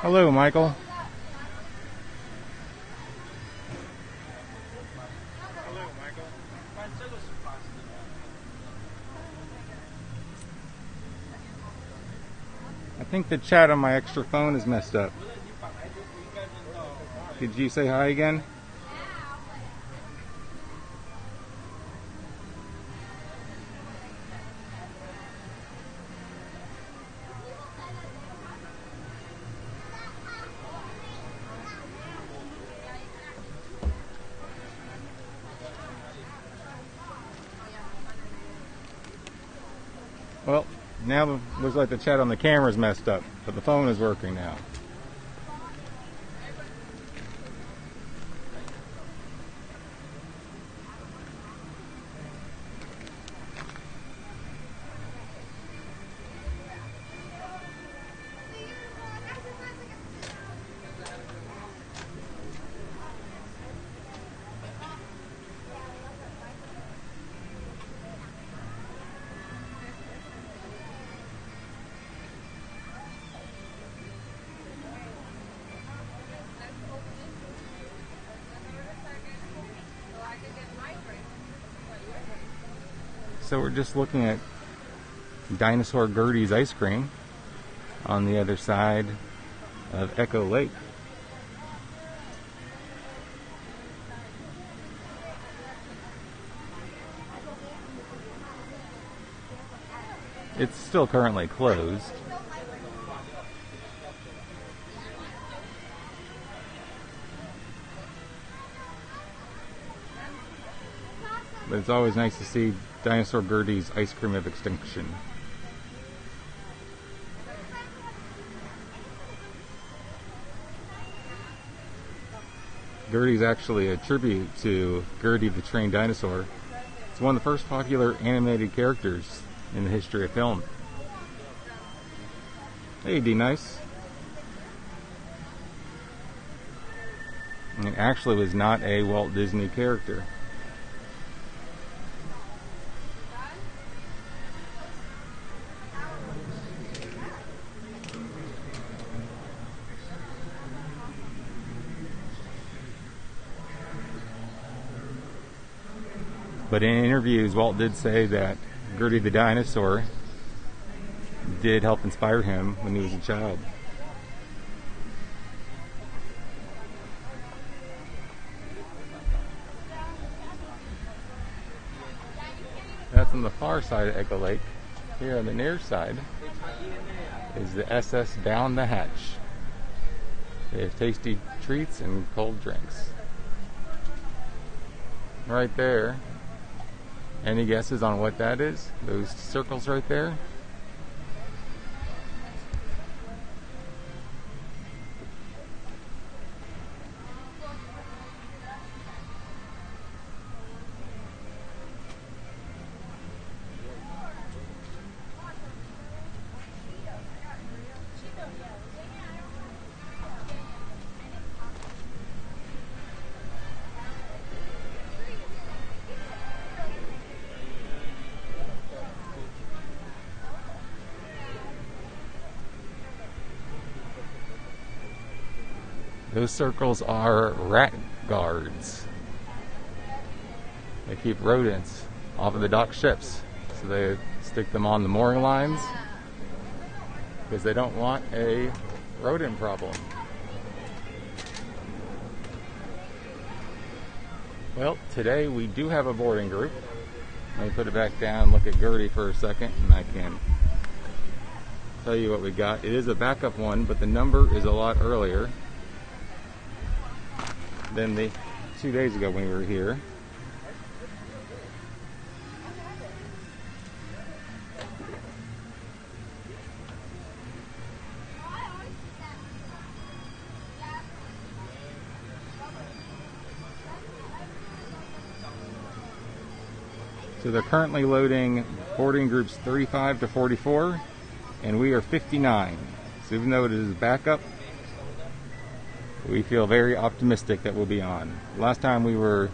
Hello, Michael. I think the chat on my extra phone is messed up. Did you say hi again? Well, now it looks like the chat on the camera is messed up, but the phone is working now. So we're just looking at Dinosaur Gertie's ice cream on the other side of Echo Lake. It's still currently closed. But it's always nice to see Dinosaur Gertie's ice cream of extinction. Gertie's actually a tribute to Gertie the trained dinosaur. It's one of the first popular animated characters in the history of film. Hey, D-Nice. It actually was not a Walt Disney character. But in interviews, Walt did say that Gertie the dinosaur did help inspire him when he was a child. That's on the far side of Echo Lake. Here on the near side is the SS Down the Hatch. They have tasty treats and cold drinks. Right there. Any guesses on what that is? Those circles right there? Those circles are rat guards. They keep rodents off of the dock ships. So they stick them on the mooring lines because they don't want a rodent problem. Well, today we do have a boarding group. Let me put it back down and look at Gertie for a second and I can tell you what we got. It is a backup one, but the number is a lot earlier than the 2 days ago when we were here. So they're currently loading boarding groups 35 to 44, and we are 59. So even though it is backup, we feel very optimistic that we'll be on. Last time we were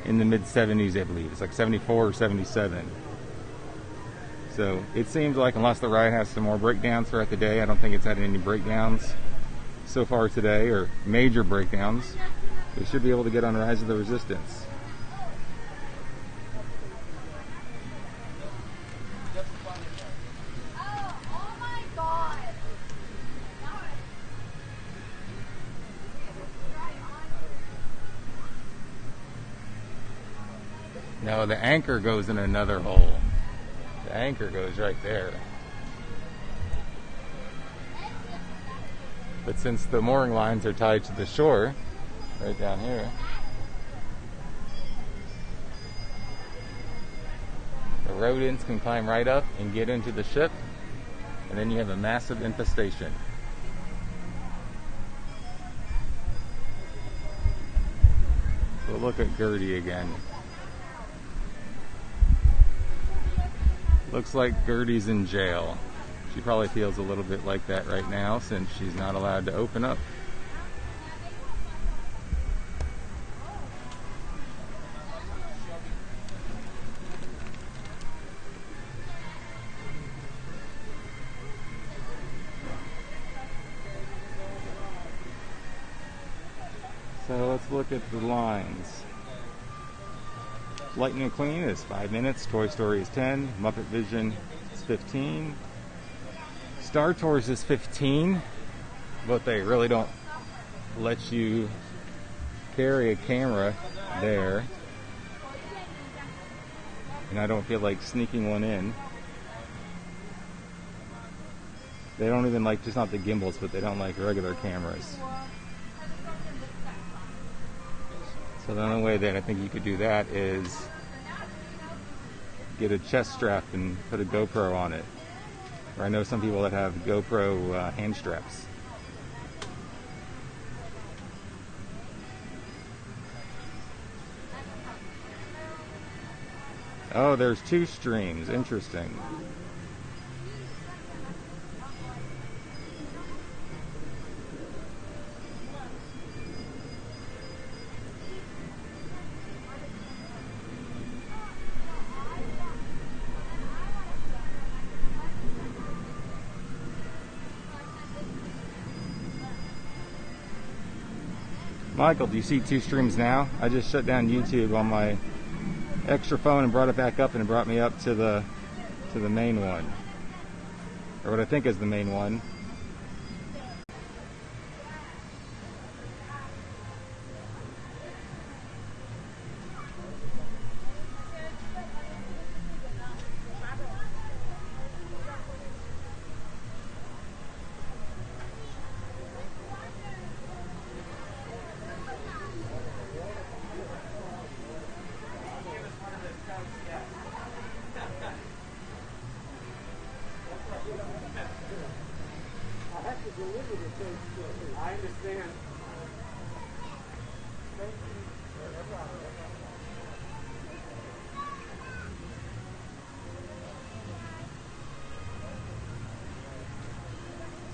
in the mid-70s, I believe. It's like 74 or 77. So it seems like, unless the ride has some more breakdowns throughout the day, I don't think it's had any breakdowns so far today, or major breakdowns. We should be able to get on Rise of the Resistance. No, the anchor goes in another hole. The anchor goes right there. But since the mooring lines are tied to the shore, right down here, the rodents can climb right up and get into the ship, and then you have a massive infestation. So look at Gertie again. Looks like Gertie's in jail. She probably feels a little bit like that right now since she's not allowed to open up. So let's look at the lines. Lightning McQueen is 5 minutes, Toy Story is 10, Muppet Vision is 15, Star Tours is 15, but they really don't let you carry a camera there, and I don't feel like sneaking one in. They don't even like, just not the gimbals, but they don't like regular cameras. So the only way that I think you could do that is get a chest strap and put a GoPro on it. Or I know some people that have GoPro hand straps. Oh, there's 2 streams. Interesting. Michael, do you see 2 streams now? I just shut down YouTube on my extra phone and brought it back up, and it brought me up to the main one, or what I think is the main one. I understand.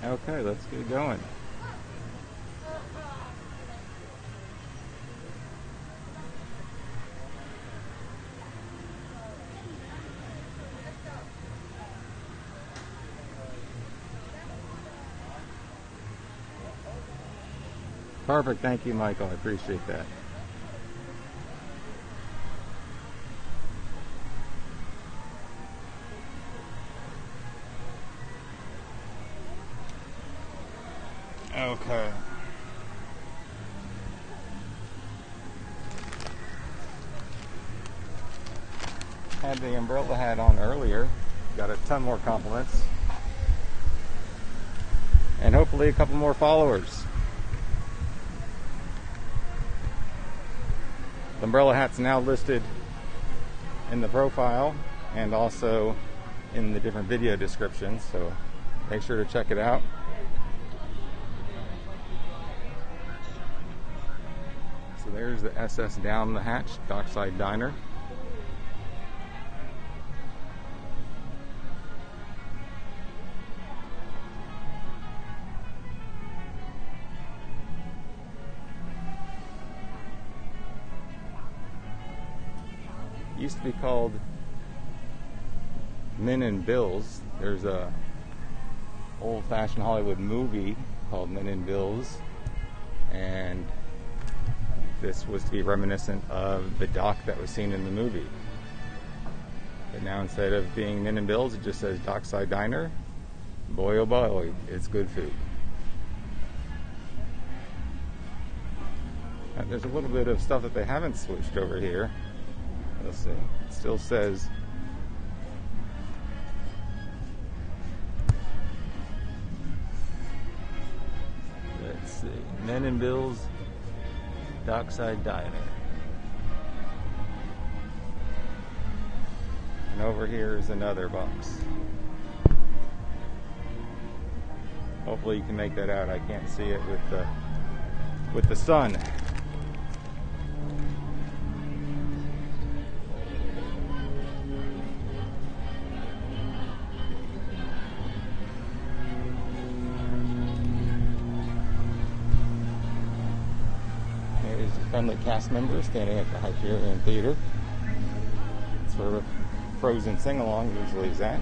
Okay, let's get going. Perfect, thank you, Michael. I appreciate that. Okay. Had the umbrella hat on earlier. Got a ton more compliments. And hopefully a couple more followers. The umbrella hat's now listed in the profile and also in the different video descriptions, so make sure to check it out. So there's the SS Down the Hatch Dockside Diner. used to be called Men in Bills. There's a old-fashioned Hollywood movie called Men in Bills, and this was to be reminiscent of the dock that was seen in the movie. But now instead of being Men in Bills, it just says Dockside Diner. Boy oh boy, it's good food. There's a little bit of stuff that they haven't switched over here. Let's see. It still says Men in Bills Dockside Diner. And over here is another box. Hopefully you can make that out. I can't see it with the sun. Friendly cast members standing at the Hyperion Theater. It's where a Frozen sing-along usually is at.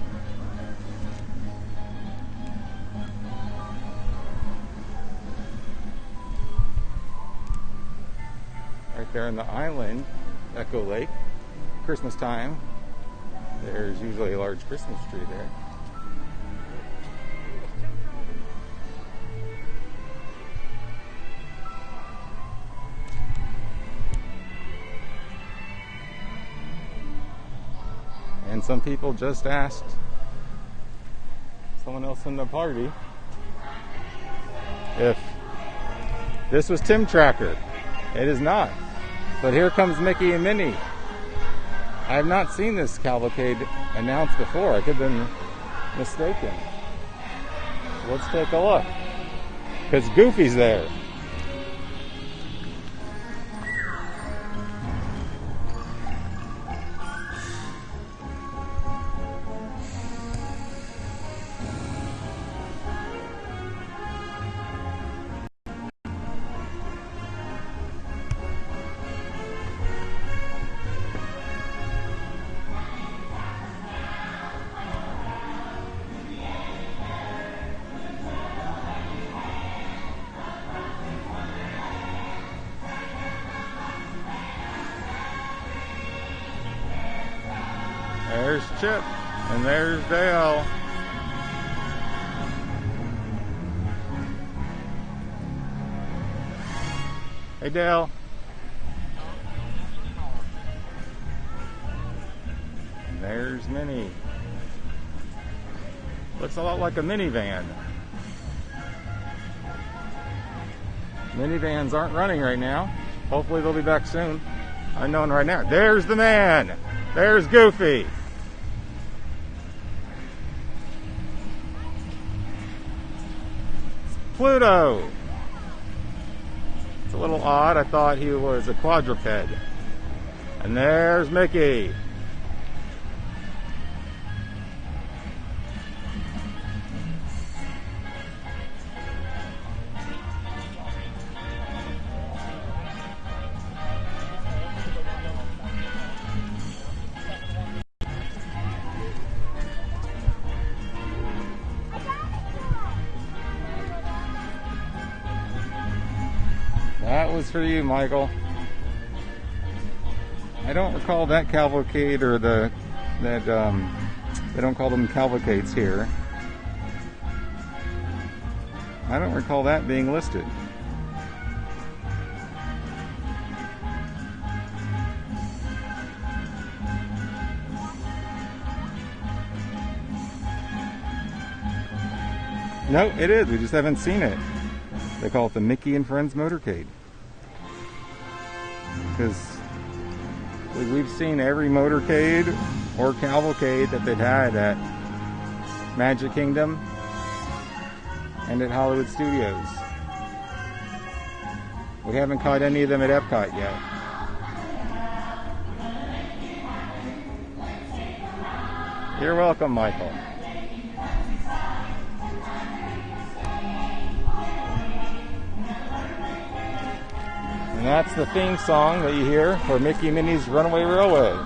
Right there in the island, Echo Lake, Christmas time, there's usually a large Christmas tree there. And some people just asked someone else in the party if this was Tim Tracker. It is not. But here comes Mickey and Minnie. I have not seen this cavalcade announced before. I could have been mistaken. Let's take a look. Because Goofy's there. There's Chip, and there's Dale. Hey, Dale. And there's Minnie. Looks a lot like a minivan. Minivans aren't running right now. Hopefully they'll be back soon. Unknown right now. There's the man. There's Goofy. Pluto. It's a little odd. I thought he was a quadruped. And there's Mickey. That was for you, Michael. I don't recall that cavalcade or they don't call them cavalcades here. I don't recall that being listed. No, it is. We just haven't seen it. They call it the Mickey and Friends Motorcade. Because we've seen every motorcade or cavalcade that they've had at Magic Kingdom and at Hollywood Studios. We haven't caught any of them at Epcot yet. You're welcome, Michael. And that's the theme song that you hear for Mickey and Minnie's Runaway Railway.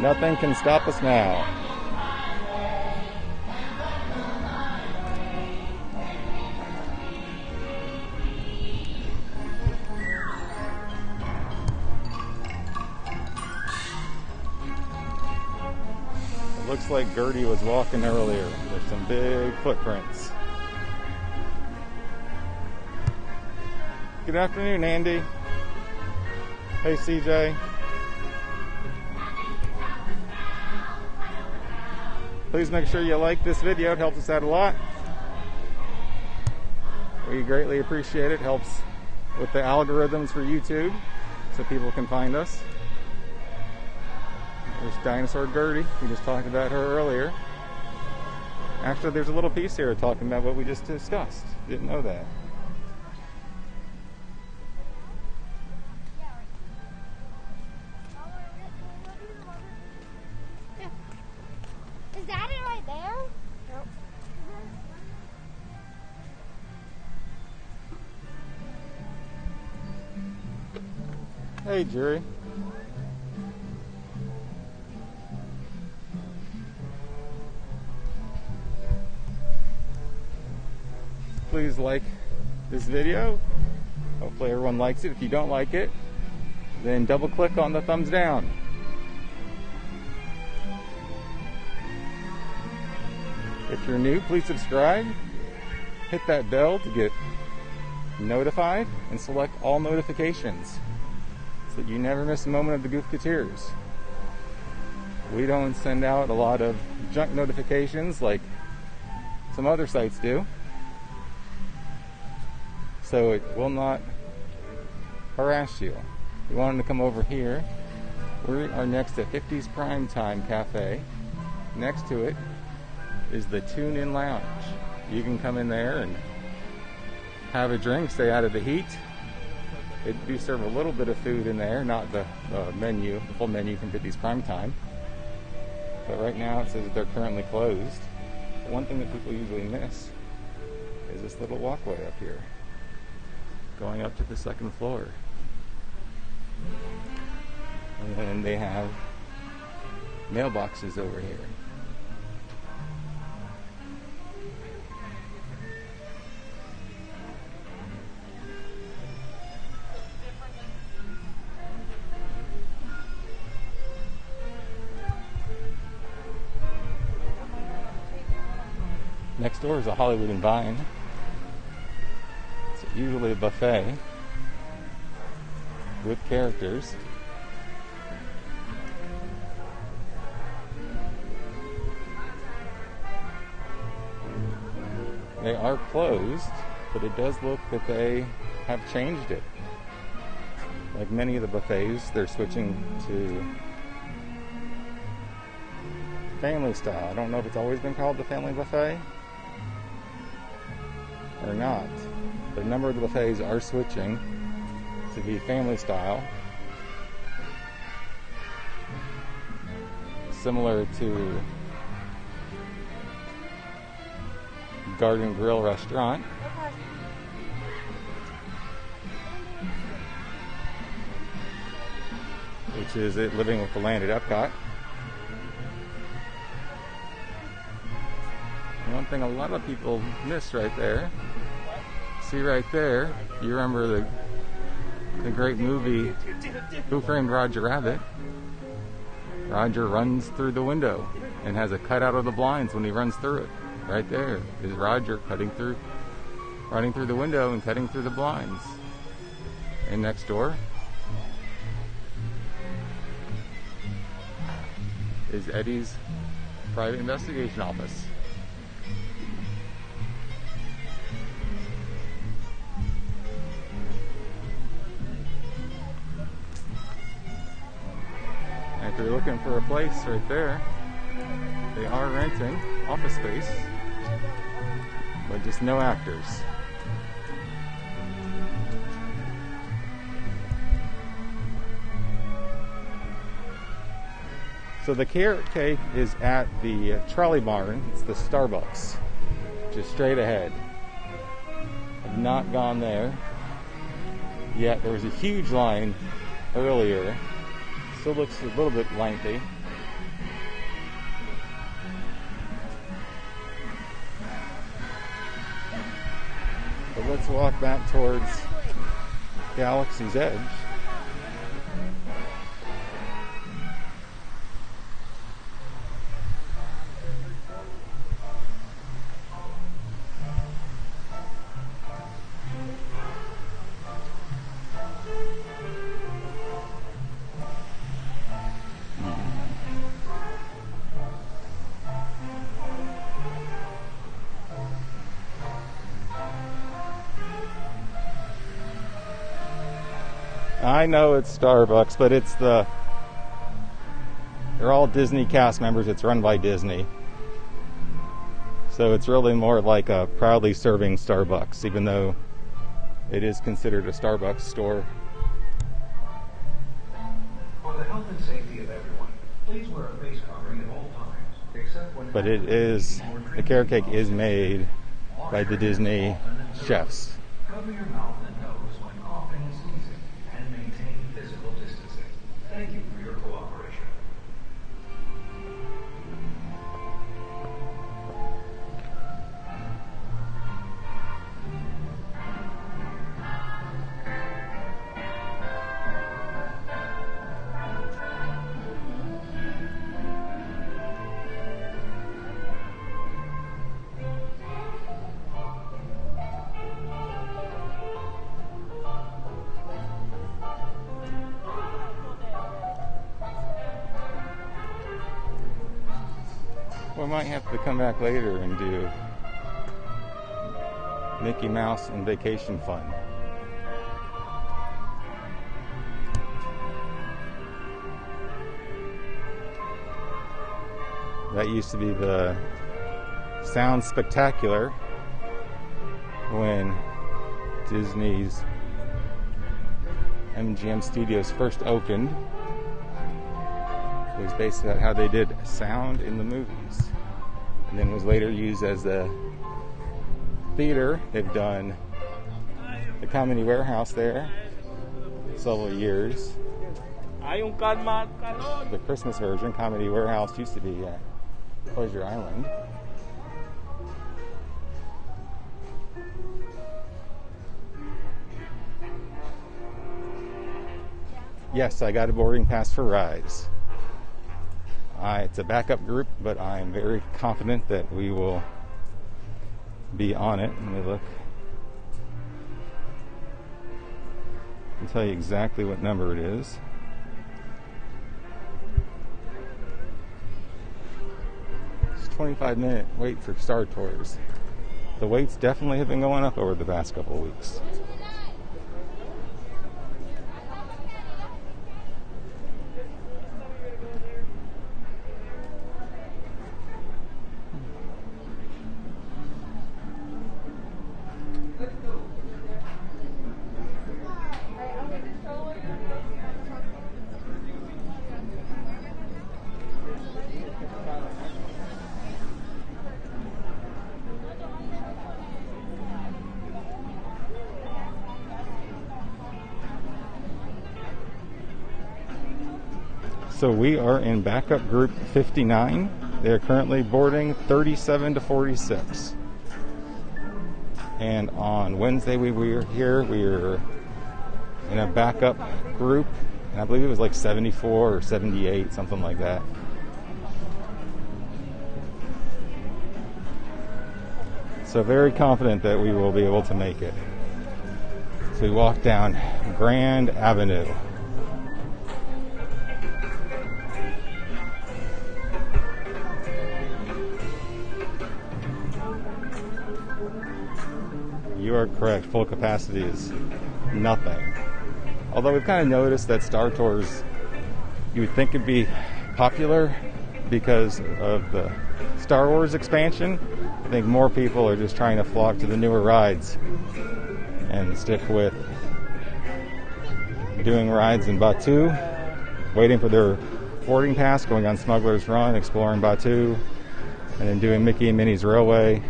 Nothing can stop us now. It looks like Gertie was walking earlier. There's some big footprints. Good afternoon, Andy. Hey, CJ. Please make sure you like this video. It helps us out a lot. We greatly appreciate it. It helps with the algorithms for YouTube so people can find us. There's Dinosaur Gertie. We just talked about her earlier. Actually, there's a little piece here talking about what we just discussed. Didn't know that. Is that it right there? Nope. Hey, Jerry. Please like this video. Hopefully everyone likes it. If you don't like it, then double click on the thumbs down. If you're new, please subscribe. Hit that bell to get notified and select all notifications so that you never miss a moment of the Goofketeers. We don't send out a lot of junk notifications like some other sites do, so it will not harass you. If you wanted to come over here, we are next to 50's Primetime Cafe. Next to it is the Tune In Lounge. You can come in there and have a drink, stay out of the heat. They do serve a little bit of food in there, not the menu, the full menu from 50's Primetime. But right now it says that they're currently closed. One thing that people usually miss is this little walkway up here, going up to the second floor. And then they have mailboxes over here. Next door is a Hollywood and Vine. It's usually a buffet with characters. They are closed, but it does look that they have changed it. Like many of the buffets, they're switching to family style. I don't know if it's always been called the family buffet or not, but a number of the buffets are switching to be family style, similar to Garden Grill restaurant, which is it living with the land at Epcot. One thing a lot of people miss right there, see right there, you remember the great movie Who Framed Roger Rabbit? Roger runs through the window and has a cutout of the blinds when he runs through it. Right there is Roger running through the window and cutting through the blinds. And next door is Eddie's private investigation office. If you're looking for a place right there, they are renting office space, but just no actors. So the carrot cake is at the trolley barn. It's the Starbucks, just straight ahead. I've not gone there yet. There was a huge line earlier. Still looks a little bit lengthy. let's walk back towards Galaxy's Edge. I know it's Starbucks, but they're all Disney cast members. It's run by Disney. So it's really more like a proudly serving Starbucks, even though it is considered a Starbucks store. For the health and safety of everyone, please wear a face covering at all times, except when... But the carrot cake is made by the Disney chefs. Cover your mouth and nose when coughing and sneezing, and maintain physical distancing. Thank you for your cooperation. We might have to come back later and do Mickey Mouse and Vacation Fun. That used to be the Sound Spectacular when Disney's MGM Studios first opened. It was based on how they did sound in the movies, and then was later used as the theater. They've done the Comedy Warehouse there several years. The Christmas version, Comedy Warehouse, used to be at Pleasure Island. Yes, I got a boarding pass for Rise. It's a backup group, but I'm very confident that we will be on it. Let me look. I'll tell you exactly what number it is. It's a 25-minute wait for Star Tours. The waits definitely have been going up over the past couple of weeks. So we are in backup group 59. They are currently boarding 37 to 46. And on Wednesday we were here. We were in a backup group, and I believe it was like 74 or 78, something like that. So very confident that we will be able to make it. So we walk down Grand Avenue. You are correct. Full capacity is nothing. Although we've kind of noticed that Star Tours, you would think it'd be popular because of the Star Wars expansion. I think more people are just trying to flock to the newer rides and stick with doing rides in Batuu, waiting for their boarding pass, going on Smugglers Run, exploring Batuu, and then doing Mickey and Minnie's Railway.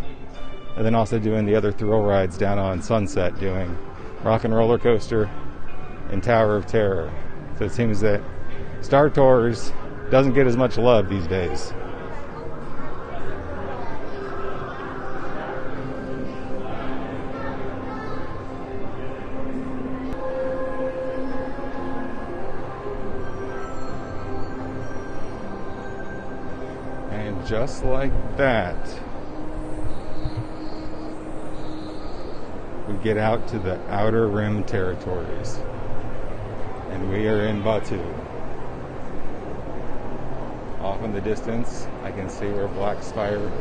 And then also doing the other thrill rides down on Sunset, doing Rock and Roller Coaster and Tower of Terror. So it seems that Star Tours doesn't get as much love these days. just like that, we get out to the outer rim territories. And we are in Batuu. Off in the distance, I can see where Black Spire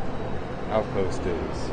Outpost is.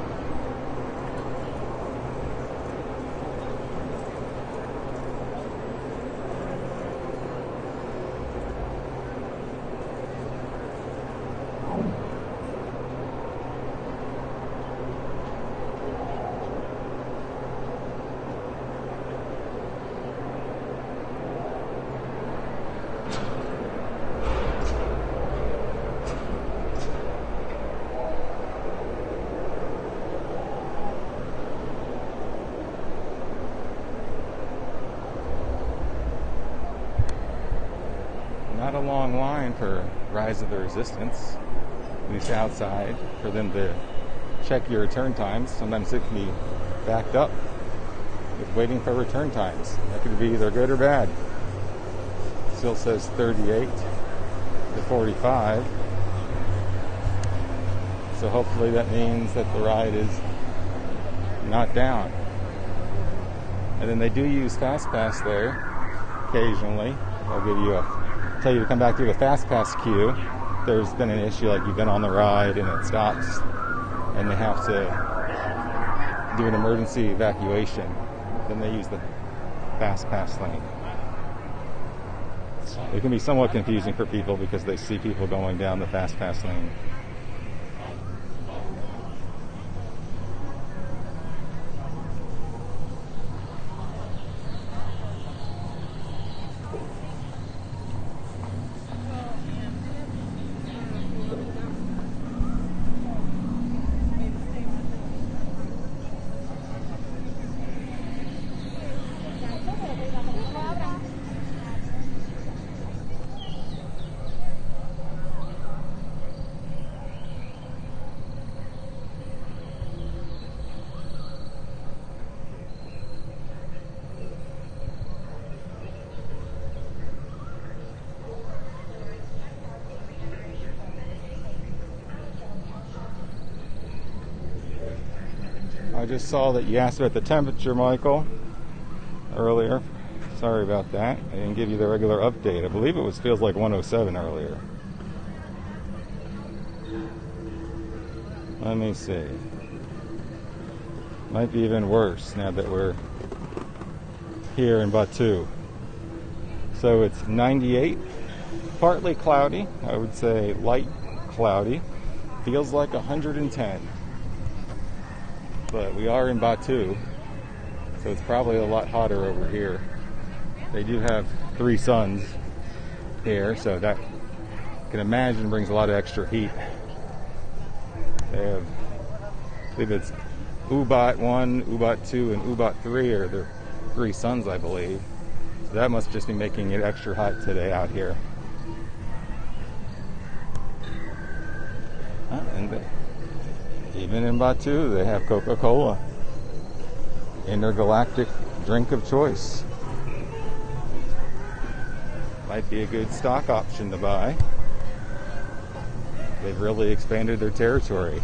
Not a long line for Rise of the Resistance, at least outside, for them to check your return times. Sometimes it can be backed up with waiting for return times. That could be either good or bad. Still says 38 to 45. So hopefully that means that the ride is not down. And then they do use Fast Pass there occasionally. They'll tell you to come back through the Fast Pass queue. There's been an issue, like you've been on the ride and it stops and they have to do an emergency evacuation. Then they use the Fast Pass lane. It can be somewhat confusing for people because they see people going down the Fast Pass lane. I just saw that you asked about the temperature, Michael, earlier. Sorry about that. I didn't give you the regular update. I believe it feels like 107 earlier. Let me see. Might be even worse now that we're here in Batuu. So it's 98, partly cloudy. I would say light cloudy. Feels like 110. But we are in Batuu, so it's probably a lot hotter over here. They do have 3 suns here, so that I can imagine brings a lot of extra heat. They have, I believe it's Ubat 1, Ubat 2, and Ubat 3 are the 3 suns, I believe. So that must just be making it extra hot today out here. Even in Batuu, they have Coca-Cola, intergalactic drink of choice. Might be a good stock option to buy. They've really expanded their territory.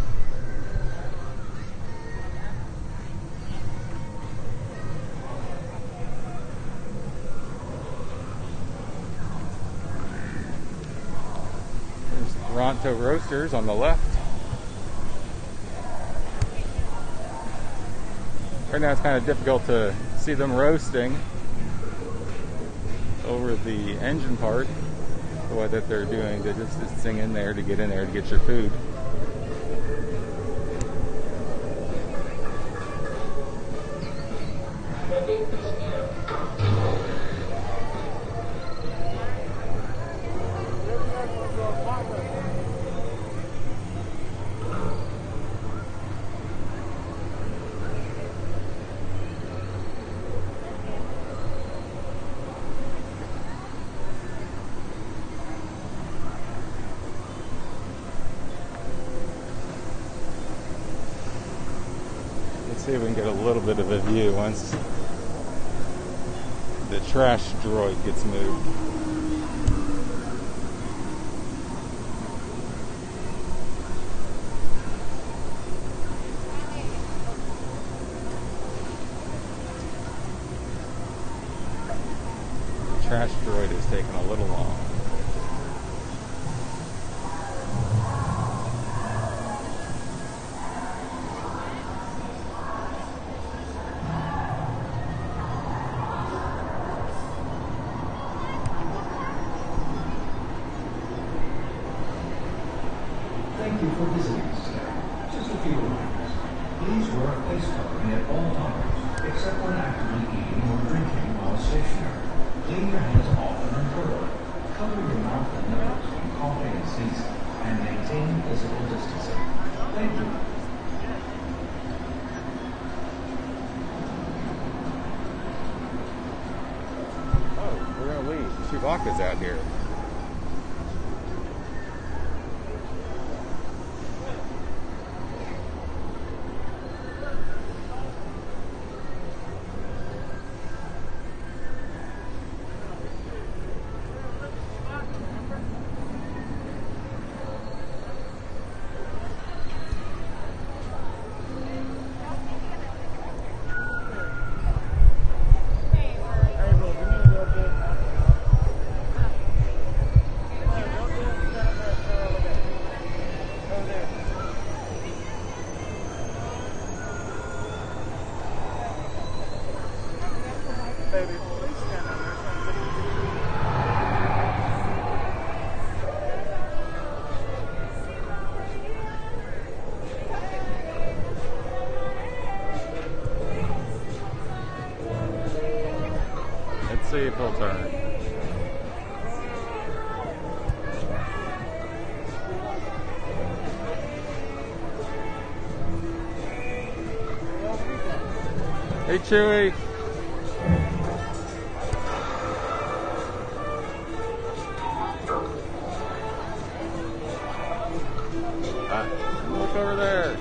There's Toronto Roasters on the left. Right now it's kind of difficult to see them roasting over the engine part, what that they're doing. They're just sing in there to get your food. See if we can get a little bit of a view once the trash droid gets moved. droid is taking a little long. Thank you for visiting us today. Just a few reminders. Please wear a face covering at all times, except when actively eating or drinking while stationary. Clean your hands often and thoroughly. Cover your mouth and nose when coughing and sneezing, and maintain physical distancing. Thank you. Oh, we're gonna leave. Chewbacca's out here. Let's see if he'll turn. Hey, Chewie. Look over there.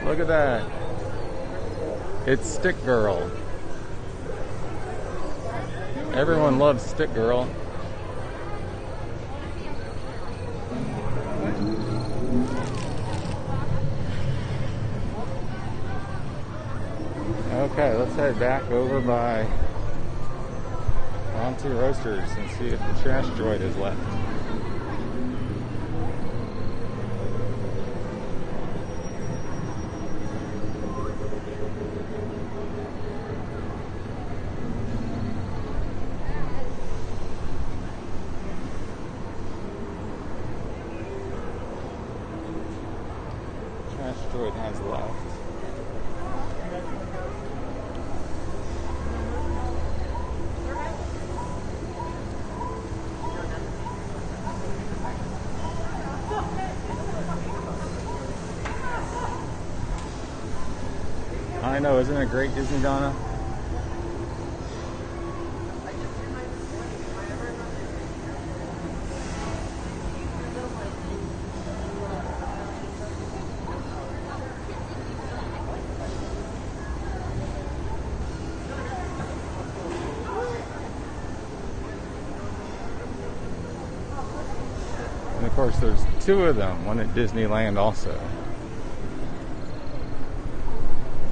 Look at that. It's Stick Girl. Everyone loves Stick Girl. Okay, let's head back over by onto Roasters and see if the trash droid is left. Trash droid has left. I know, isn't it great, Disney Donna? And of course, there's two of them, one at Disneyland also.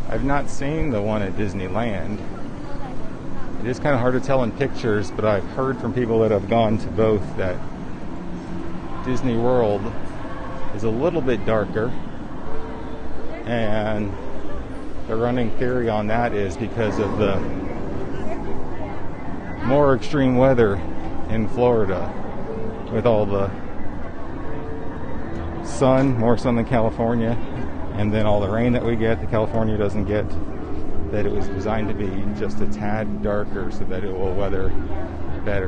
I've not seen the one at Disneyland. It is kind of hard to tell in pictures, but I've heard from people that have gone to both that Disney World is a little bit darker. And the running theory on that is because of the more extreme weather in Florida with all the sun, more sun than California. And then all the rain that we get that California doesn't get, that it was designed to be just a tad darker so that it will weather better.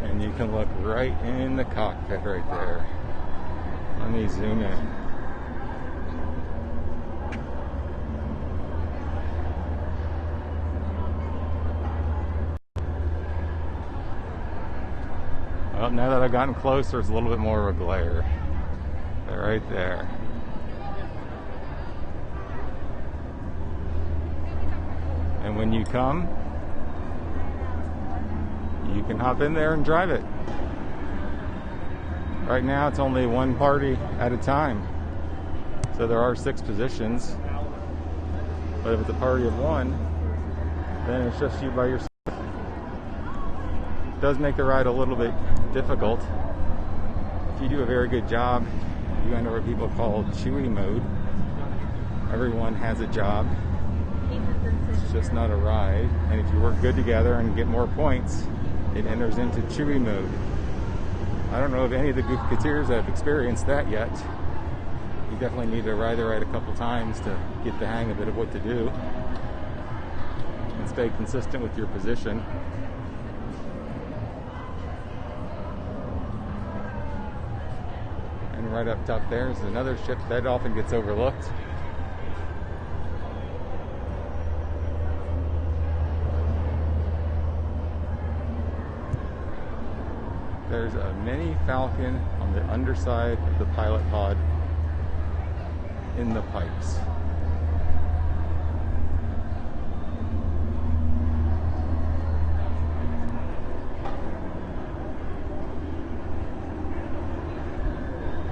And you can look right in the cockpit right there. Let me zoom in. Well, now that I've gotten closer, it's a little bit more of a glare. They're right there. And when you come, you can hop in there and drive it. Right now it's only one party at a time. So there are 6 positions. But if it's a party of 1, then it's just you by yourself. It does make the ride a little bit difficult. If you do a very good job, you enter what people call chewy mode. Everyone has a job. It's just not a ride. And if you work good together and get more points, it enters into chewy mode. I don't know if any of the Goof-Keteers have experienced that yet. You definitely need to ride the ride a couple times to get the hang of it, of what to do. And stay consistent with your position. And right up top there is another ship that often gets overlooked. There's a mini Falcon on the underside of the pilot pod in the pipes.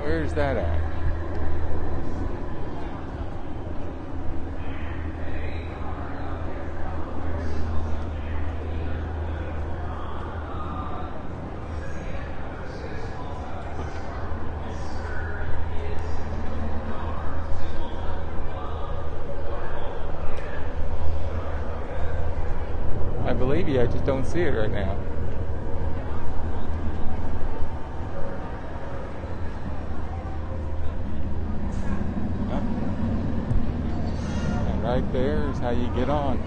Where's that at? I believe you, I just don't see it right now. And right there is how you get on.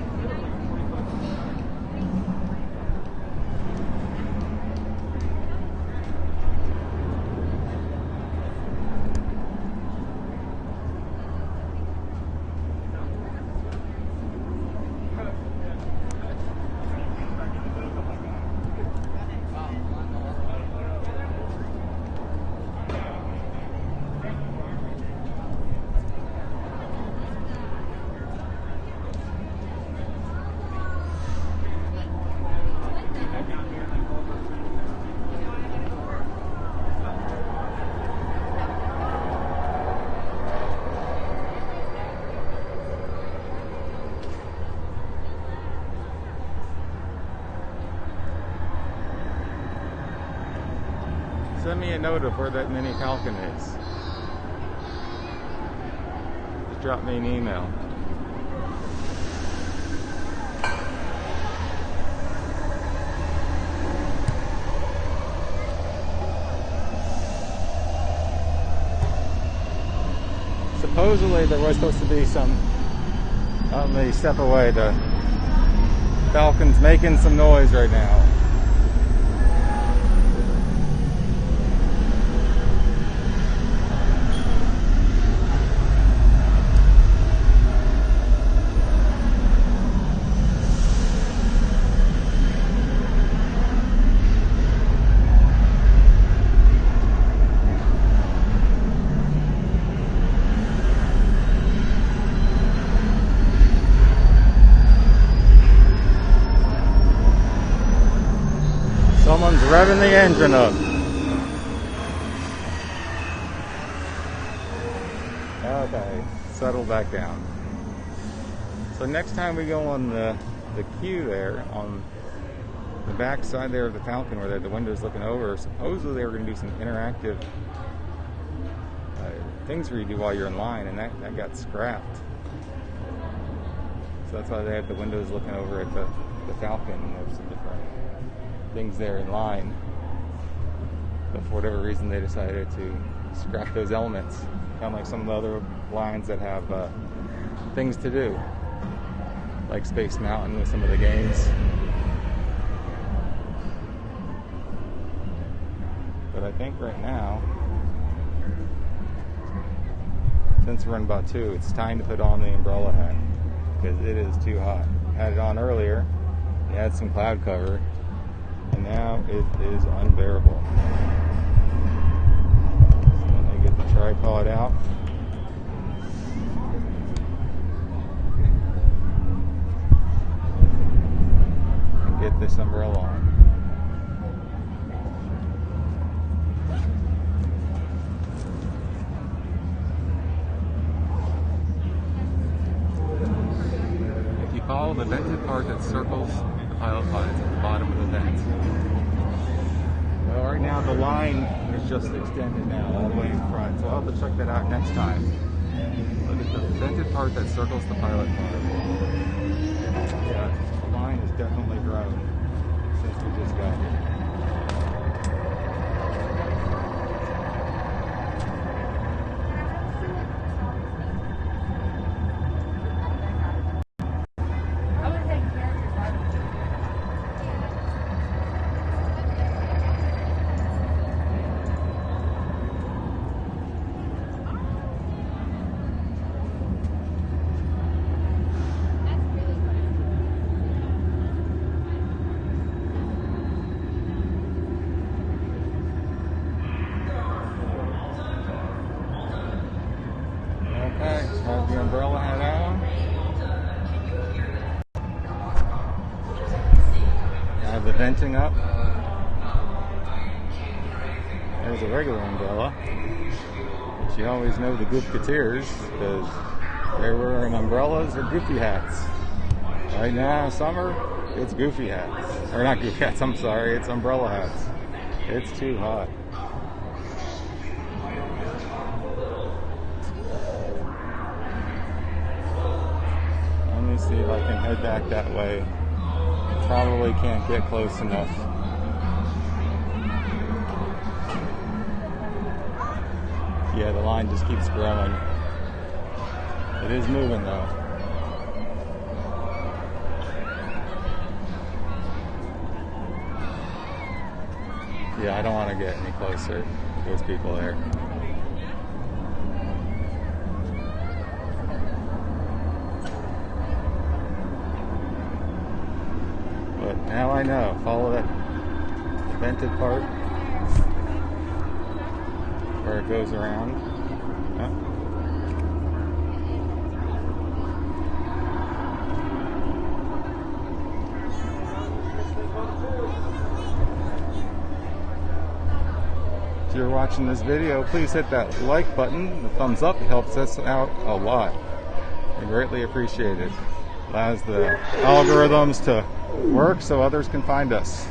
Send me a note of where that mini Falcon is. Just drop me an email. Supposedly there was supposed to be some, let me step away, the Falcon's making some noise right now. Someone's revving the engine up. Okay, settle back down. So next time we go on the queue there, on the back side there of the Falcon where the window's looking over, supposedly they were going to do some interactive things for you to do while you're in line, and that got scrapped. So that's why they had the windows looking over at the Falcon, and there's some different things there in line, but for whatever reason they decided to scrap those elements, kind of like some of the other lines that have things to do, like Space Mountain with some of the games. But I think right now, since we're in Batuu, it's time to put on the umbrella hat because it is too hot. Had it on earlier, it had some cloud cover, and now it is unbearable. So let me get the tripod out. And get this umbrella on. Follow the vented part that circles the pilot pod at the bottom of the vent. Well, right now the line is just extended now all the way in front, so I'll have to check that out next time. Look at the vented part that circles the pilot pod. Yeah, the line has definitely grown since we just got here. Have the umbrella hat on. I have the venting up. There's a regular umbrella. But you always know the Goofketeers because they're wearing umbrellas or goofy hats. Right now, summer, it's goofy hats. Or not goofy hats, I'm sorry, it's umbrella hats. It's too hot. See if I can head back that way. Probably can't get close enough. Yeah, the line just keeps growing. It is moving though. Yeah, I don't want to get any closer to those people there. But now I know. Follow that vented part where it goes around. Huh? If you're watching this video, please hit that like button. The thumbs up helps us out a lot. I greatly appreciate it. Allows the algorithms to work so others can find us.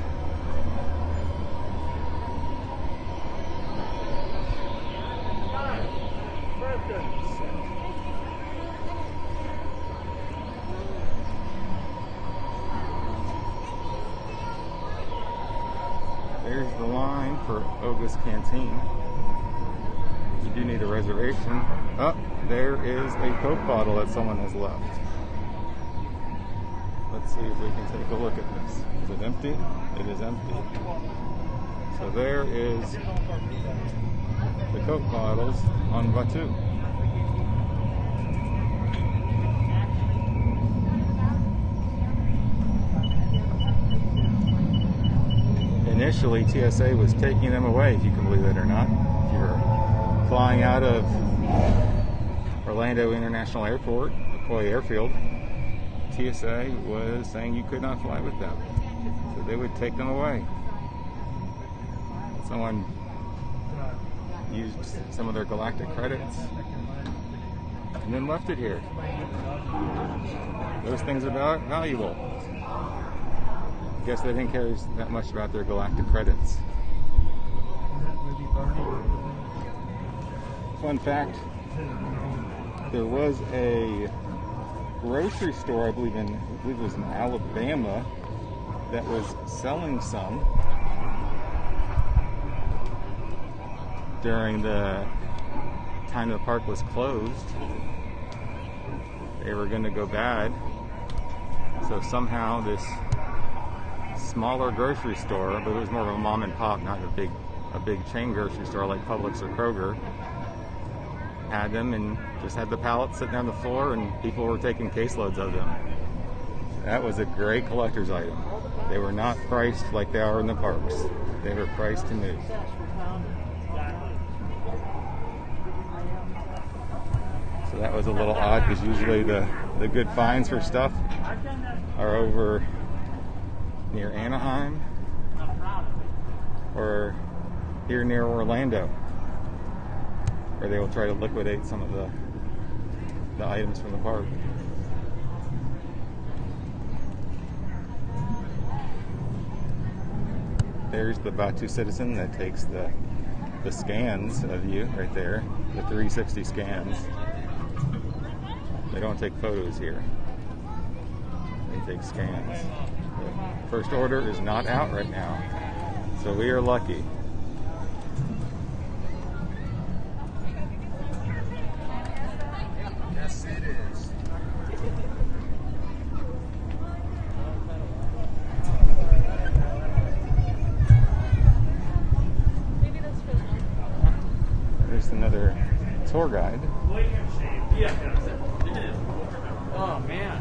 There's the line for Oga's Canteen. You do need a reservation. Oh, there is a Coke bottle that someone has left. Let's see if we can take a look at this. Is it empty? It is empty. So there is the Coke bottles on Batuu. Initially, TSA was taking them away, if you can believe it or not. If you were flying out of Orlando International Airport, McCoy Airfield, TSA was saying you could not fly with them. So they would take them away. Someone used some of their galactic credits and then left it here. Those things are valuable. I guess they didn't care that much about their galactic credits. Fun fact, there was a grocery store, I believe it was in Alabama, that was selling some during the time the park was closed. They were going to go bad, so somehow this smaller grocery store, but it was more of a mom and pop, not a big chain grocery store like Publix or Kroger, had them and just had the pallets sitting on the floor and people were taking caseloads of them. That was a great collector's item. They were not priced like they are in the parks. They were priced to move. So that was a little odd because usually the good finds for stuff are over near Anaheim or here near Orlando, where they will try to liquidate some of the items from the park. There's the Batuu citizen that takes the scans of you right there, the 360 scans. They don't take photos here. They take scans. The first order is not out right now, so we are lucky. Yes, it is. There's another tour guide. Oh man.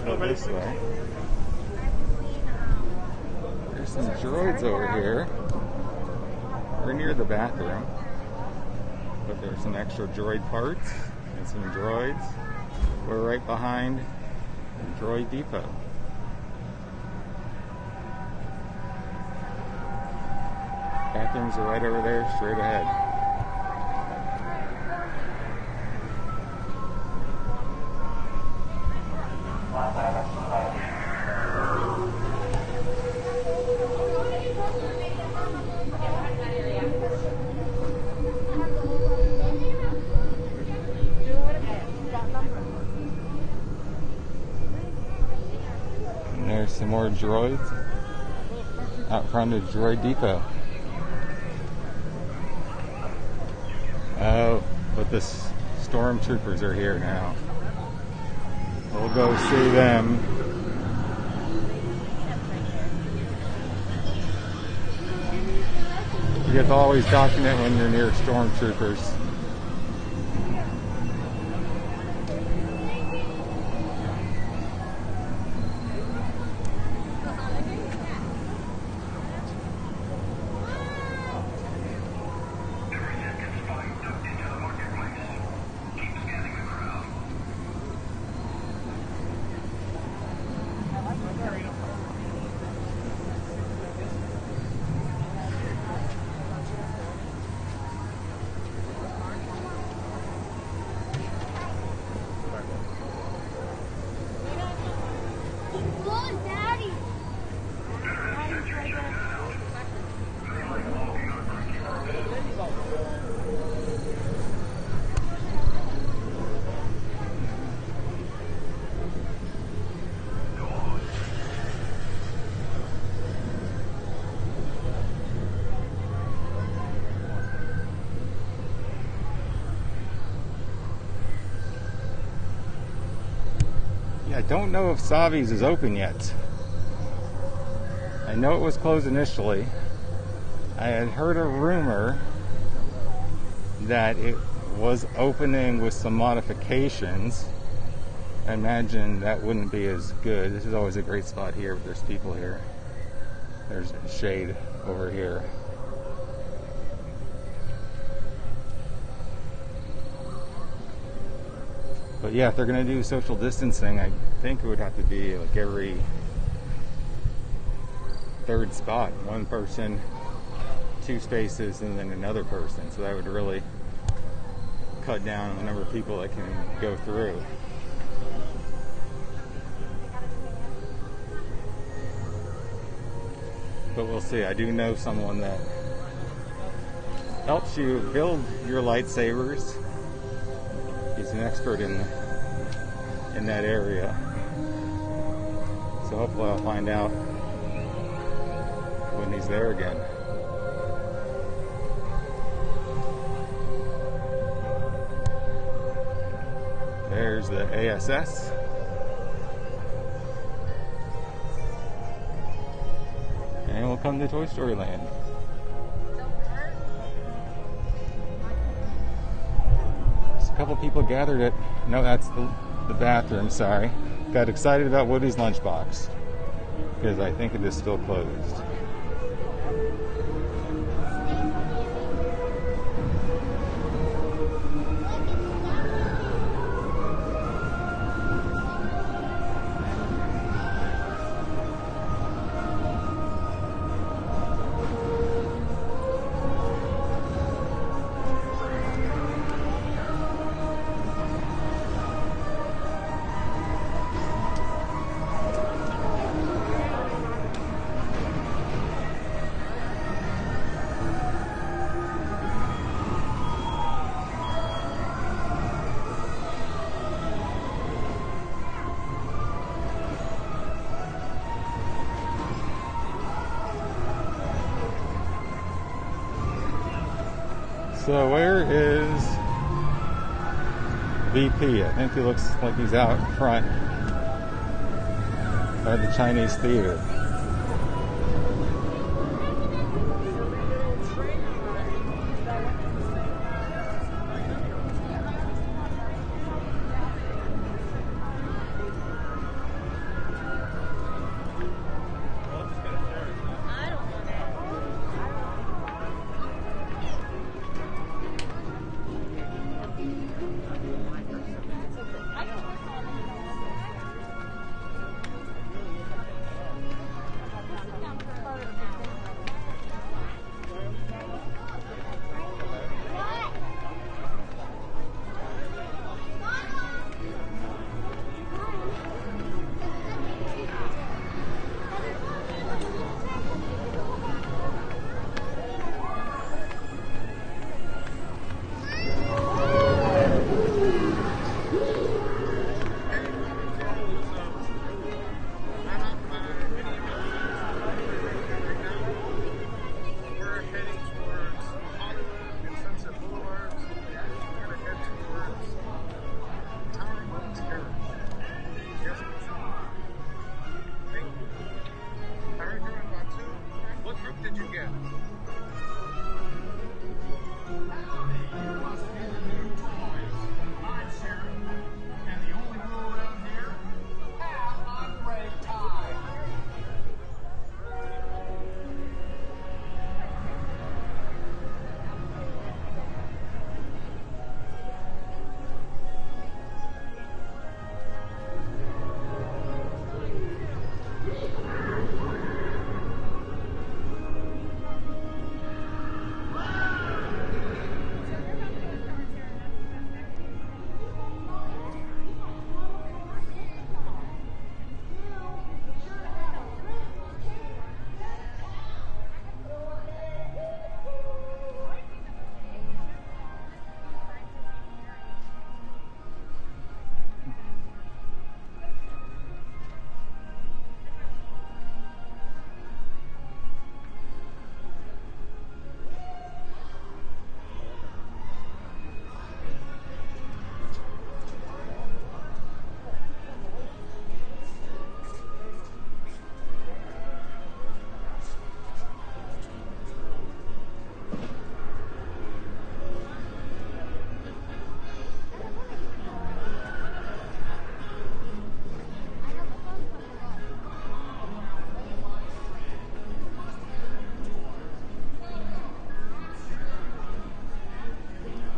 Go this way. There's some droids over here. We're near the bathroom, but there's some extra droid parts and some droids. We're right behind the Droid Depot. Bathrooms are right over there, straight ahead. And there's some more droids out front of Droid Depot. Oh, but the stormtroopers are here now. We'll go see them. You have to always document when you're near stormtroopers. Look, Daddy. Yeah, I don't know if Savi's is open yet. I know it was closed initially. I had heard a rumor that it was opening with some modifications. I imagine that wouldn't be as good. This is always a great spot here, but there's people here. There's shade over here. But yeah, if they're going to do social distancing, I think it would have to be like every third spot. One person, 2 spaces, and then another person. So that would really cut down on the number of people that can go through. But we'll see. I do know someone that helps you build your lightsabers. He's an expert in that area. So hopefully I'll find out when he's there again. There's the ASS. And we'll come to Toy Story Land. There's a couple people gathered at, no, that's the bathroom, sorry. got excited about Woody's lunchbox because I think it is still closed. So where is VP? I think he looks like he's out front by the Chinese theater.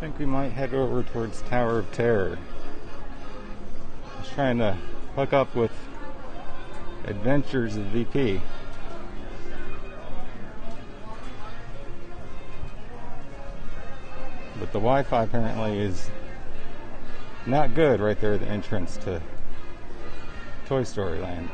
I think we might head over towards Tower of Terror. I was trying to hook up with Adventures of VP. But the Wi-Fi apparently is not good right there at the entrance to Toy Story Land.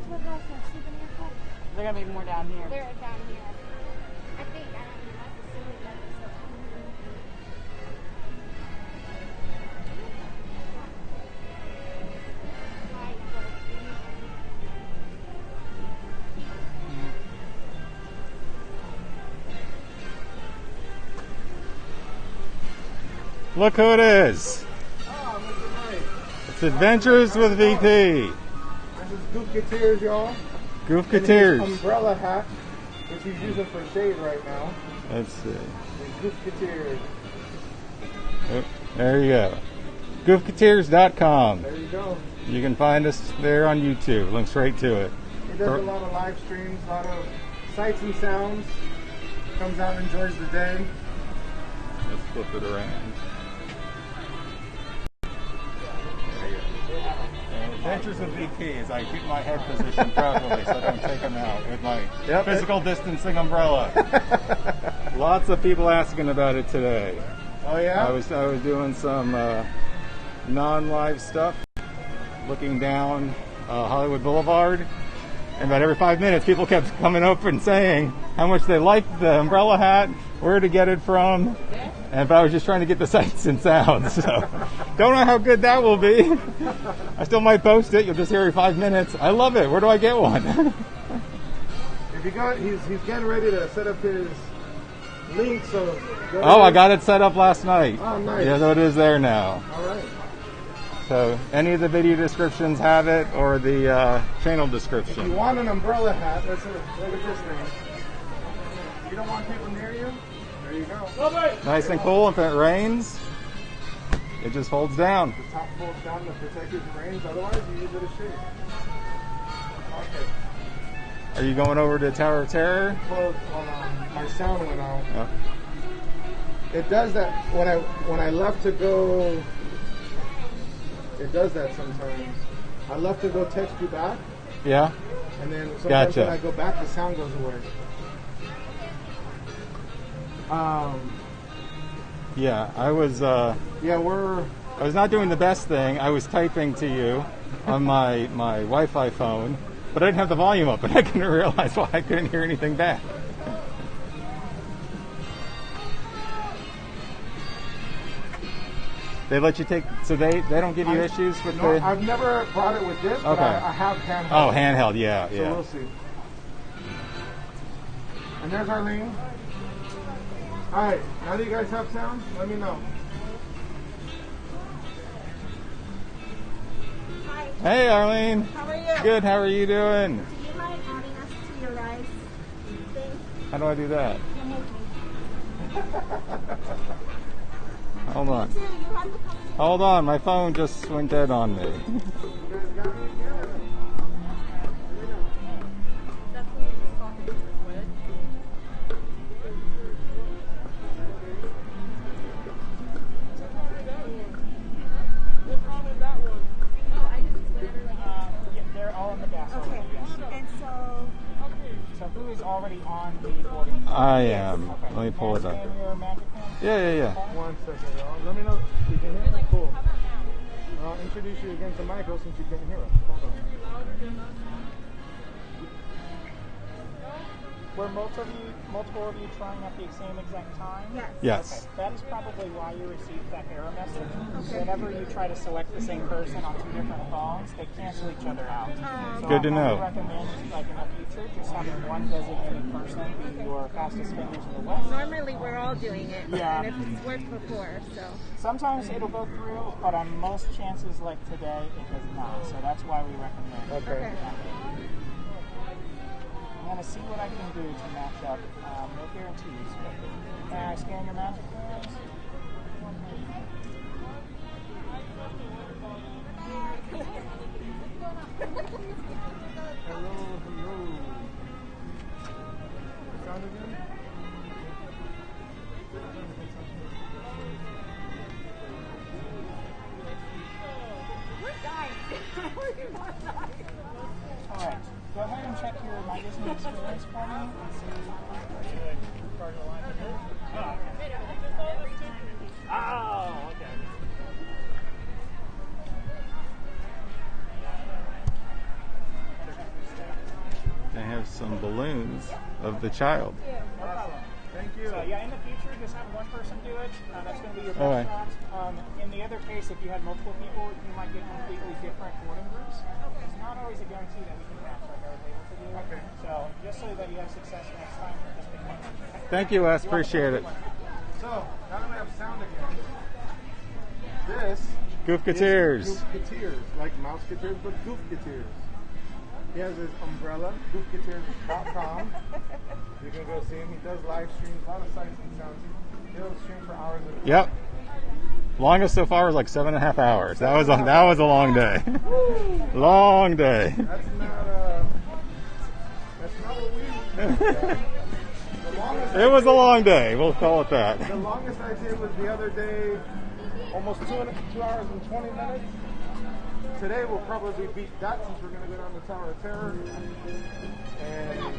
what has a souvenir cup? They're gonna be more down here. They're down here. I think, I don't know, that's a silly dinosaur. Look who it is. Oh, Mr. Mike. It's Adventures with VP. This is Goofketeers, y'all. Goofketeers. And his umbrella hat, which he's using for shade right now. Let's see. The Goofketeers. Oh, there you go. Goofketeers.com. There you go. You can find us there on YouTube. Links right to it. He does a lot of live streams, a lot of sights and sounds. Comes out and enjoys the day. Let's flip it around. There you go. Adventures with VP as I keep my head positioned properly so I don't take them out with my physical distancing umbrella. Lots of people asking about it today. Oh yeah? I was doing some non-live stuff, looking down Hollywood Boulevard, and about every 5 minutes people kept coming up and saying how much they liked the umbrella hat, where to get it from, and if I was just trying to get the sights and sounds. So don't know how good that will be. I still might post it. You'll just hear every 5 minutes. I love it. Where do I get one? If you go, he's getting ready to set up his link, so Oh, I got it set up last night. Oh, nice. Yeah, so it is there now. All right. So any of the video descriptions have it, or the channel If you description. want an umbrella hat, look at this thing. You don't want people near you? There you go. Nice and cool. If it rains, it just folds down. The top folds down to protect you from rains, otherwise you use it as shade. Okay. Are you going over to Tower of Terror? Close. Hold on. My sound went out. Oh. It does that when I left to go. It does that sometimes. I left to go text you back, Yeah? and then sometimes Gotcha. when I go back, the sound goes away. Yeah, I was not doing the best thing. I was typing to you on my Wi-Fi phone, but I didn't have the volume up, and I couldn't realize why I couldn't hear anything back. They let you take, so they don't give you issues with No, the... I've never brought it with this, but Okay. I have handheld. Oh, handheld, yeah, So yeah. we'll see. And there's Arlene. Alright, now that you guys have sound, let me know. Hi, Hey, Arlene. how are you? Good, how are you doing? Do you mind adding us to your Rise thing? How do I do that? Remove me. Hold on. Too, you have to come to Hold on, my phone just went dead on me. You guys got me together. That's who you're just talking with. Yeah, they're all in the gas. Okay, and so So who is already on the boarding? I am. Okay. Let me pull it up. Scan your magic pen. Yeah. 1 second, y'all. Let me know. You can hear me? Cool. I'll introduce you again to Michael since you couldn't hear us. Hold on. Were multiple of you trying at the same exact time? yes. Yes. Okay, that is probably why you received that error message. Whenever you try to select the same person on two different phones, they cancel each other out. So Good to know. I recommend, like in the future, just having one designated person be your fastest finger to the west. Normally we're all doing it, Yeah. and it's worked before, so. Sometimes it'll go through, but on most chances, like today, it does not. So that's why we recommend. Okay. I'm going to see what I can do to match up. No guarantees. But can I scan your magic cards? Hello. Sound again? All right. Go ahead and check your My Disney experience for me and see. Oh, okay. the child. No problem. Thank you. So yeah, in the future, just have one person do it. That's going to be your All right. best shot. In the other case, if you had multiple people, you might get completely different boarding groups. It's not always a guarantee that we can match like I was able to do. Okay. So just so that you have success next time, just pick one. Thank you, Wes. Appreciate it. So, now that we have sound again, this Goofketeers. is Goofketeers, like Mouseketeers, but Goofketeers. He has his umbrella, goofketeers.com. You can go see him. He does live streams, a lot of sights and sounds. He'll stream for hours at a time. Yep. Longest so far was like 7.5 hours. That was a long day. Long day. That's not what we The longest It was a long day. We'll call it that. The longest I did was the other day, almost 2 hours and 20 minutes. Today we'll probably beat that since we're going to go down to Tower of Terror. And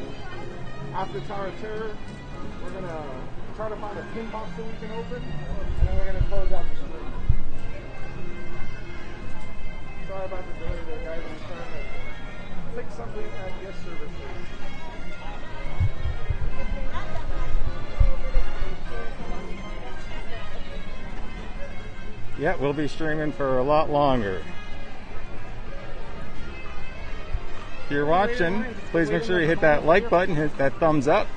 after Tower of Terror, we're going to try to find a pin box that we can open. And then we're going to close out the stream. Sorry about the delay there, guys. I'm trying to fix something at guest services. Yeah, we'll be streaming for a lot longer. If you're watching, please make sure you hit that like button, hit that thumbs up.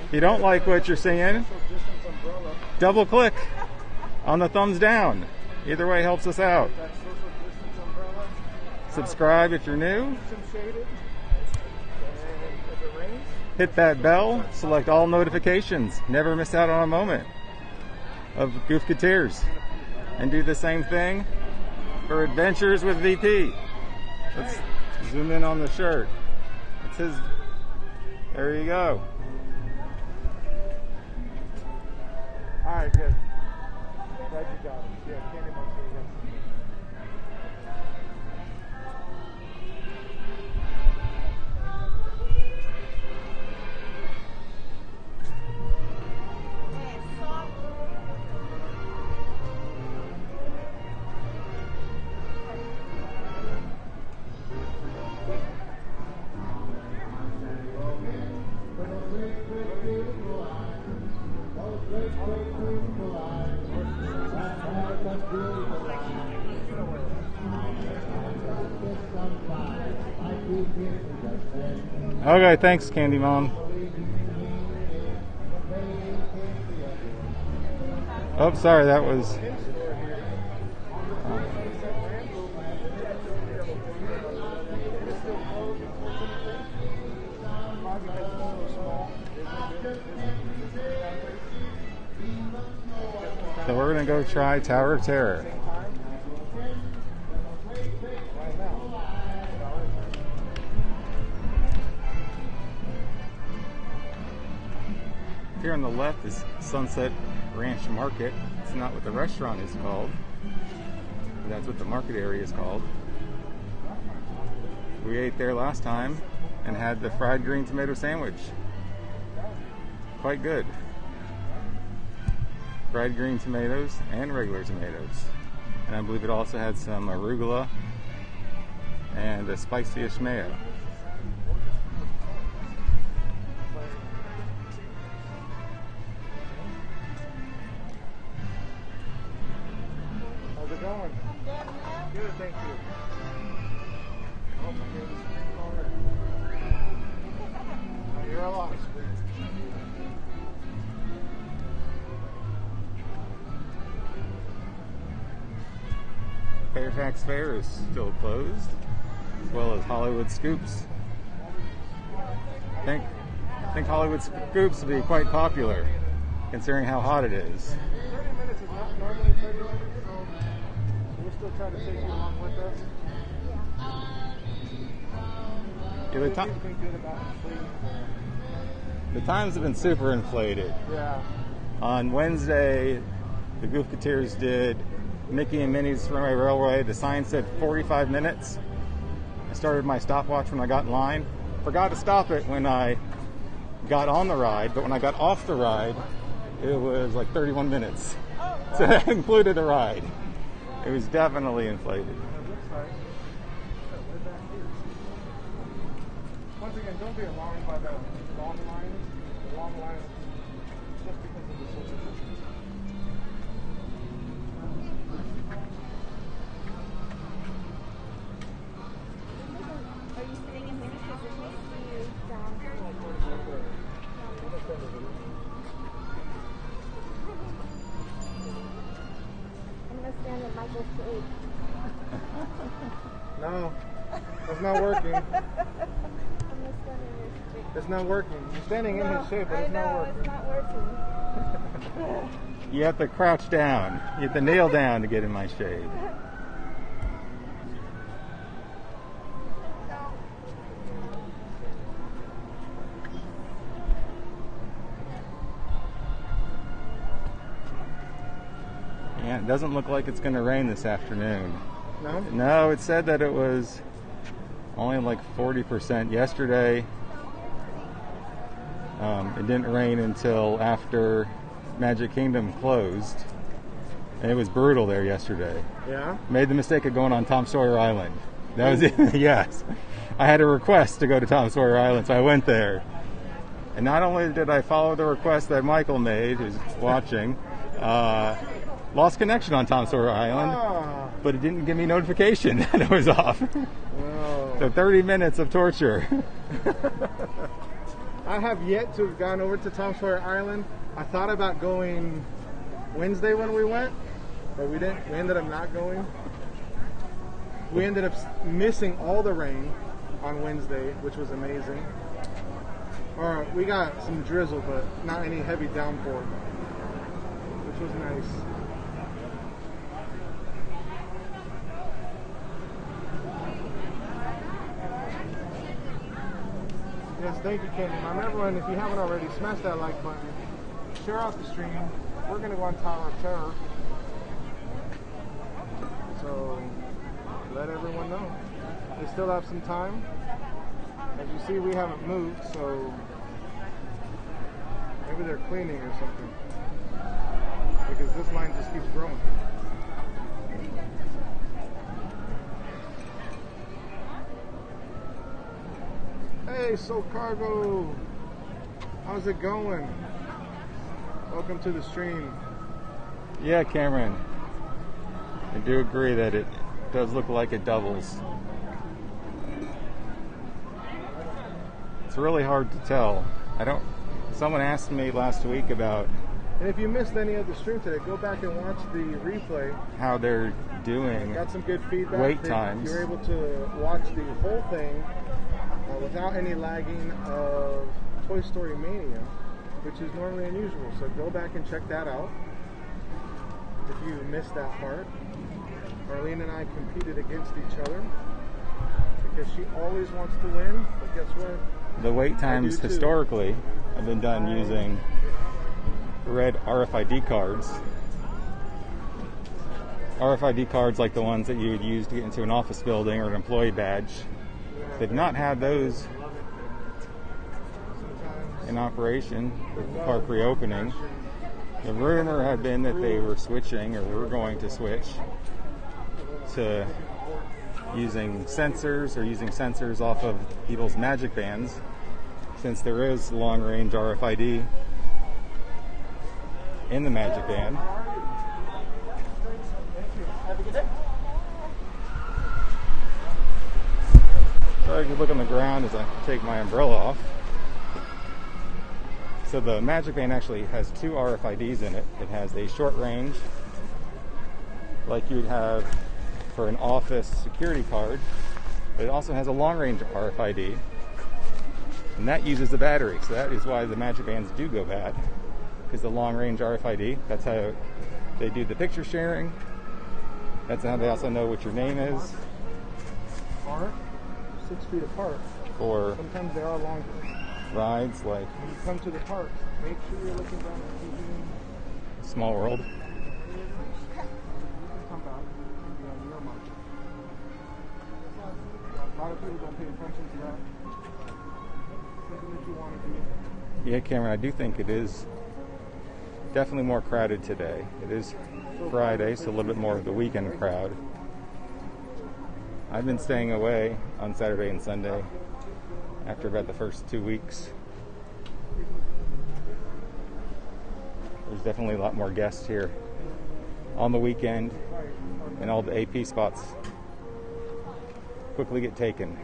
If you don't like what you're seeing, double click on the thumbs down. Either way helps us out. Subscribe if you're new. Hit that bell, select all notifications. Never miss out on a moment of Goofketeers. And do the same thing for Adventures with VP. Let's zoom in on the shirt. It's his. There you go. All right, good. Glad you got it. Yeah, Candy Monkey. Okay, thanks, Candy Mom. Oh, sorry, that was. So we're gonna go try Tower of Terror. Here on the left is Sunset Ranch Market. It's not what the restaurant is called. That's what the market area is called. We ate there last time and had the fried green tomato sandwich. Quite good. Fried green tomatoes and regular tomatoes. And I believe it also had some arugula and a spicy-ish mayo. How's it going? Good, thank you. Oh, my goodness. Oh, you're a lot, sweet. Fairfax Fair is still closed, as well as Hollywood Scoops. I think Hollywood Scoops will be quite popular, considering how hot it is. 30 minutes is not normally 30 minutes, so we're still trying to take you along with us. Yeah, We've been good about inflating the times have been super inflated. Yeah. On Wednesday, the Goofketeers did Mickey and Minnie's Runaway Railway. The sign said 45 minutes. I started my stopwatch when I got in line. Forgot to stop it when I got on the ride, but when I got off the ride, it was like 31 minutes. So that included the ride. It was definitely inflated. It looks like we're back here. once again, don't be alarmed by the long lines. The long lines just because of the social distance. Are you sitting in here because it makes you down? I'm going to stand in Michael's shade. No, it's not working. I'm going to stand in your shade. It's not working. You're standing in his shade, but I it's not know, working. it's not working. You have to crouch down. You have to kneel down to get in my shade. Yeah, it doesn't look like it's going to rain this afternoon. No? No, it said that it was only like 40% yesterday. It didn't rain until after Magic Kingdom closed. And it was brutal there yesterday. Yeah? Made the mistake of going on Tom Sawyer Island. That was it. Yes. I had a request to go to Tom Sawyer Island, so I went there. And not only did I follow the request that Michael made, who's watching, lost connection on Tom Sawyer Island, but it didn't give me notification that it was off. Whoa. So 30 minutes of torture. I have yet to have gone over to Tom Sawyer Island. I thought about going Wednesday when we went, but we didn't. We ended up not going. We ended up missing all the rain on Wednesday, which was amazing. Or we got some drizzle, but not any heavy downpour, which was nice. Yes, thank you, Kenny. Everyone, if you haven't already, smash that like button. Share out the stream. We're going to go on Tower of Terror. So, let everyone know. They still have some time. As you see, we haven't moved, so maybe they're cleaning or something. Because this line just keeps growing. Hey, So Cargo, how's it going? Welcome to the stream. Yeah, Cameron. I do agree that it does look like it doubles. It's really hard to tell. Someone asked me last week about And if you missed any of the stream today, go back and watch the replay. how they're doing Got some good feedback. wait times. You're able to watch the whole thing without any lagging of Toy Story Mania, which is normally unusual. So go back and check that out if you missed that part. Marlene and I competed against each other because she always wants to win, but guess what? The wait times too. historically have been done using red RFID cards. RFID cards like the ones that you would use to get into an office building or an employee badge. They've not had those in operation with the park reopening. The rumor had been that they were switching or were going to switch to using sensors off of people's Magic Bands, since there is long-range RFID in the Magic Band. So I can look on the ground as I take my umbrella off. So the Magic Band actually has two RFIDs in it. It has a short range, like you would have for an office security card, but it also has a long range RFID, and that uses the battery. So that is why the Magic Bands do go bad, because the long range RFID, that's how they do the picture sharing. That's how they also know what your name is. Are 6 feet apart. For Sometimes they are longer. rides like When you come to the park, make sure you're looking down at the TV. Small World. Come back. Be on your mark. A lot of people don't pay attention to that. Something that you want to do. Yeah, Cameron, I do think it is definitely more crowded today. It is Friday, so a little bit more of the weekend crowd. I've been staying away on Saturday and Sunday after about the first 2 weeks. There's definitely a lot more guests here on the weekend, and all the AP spots quickly get taken.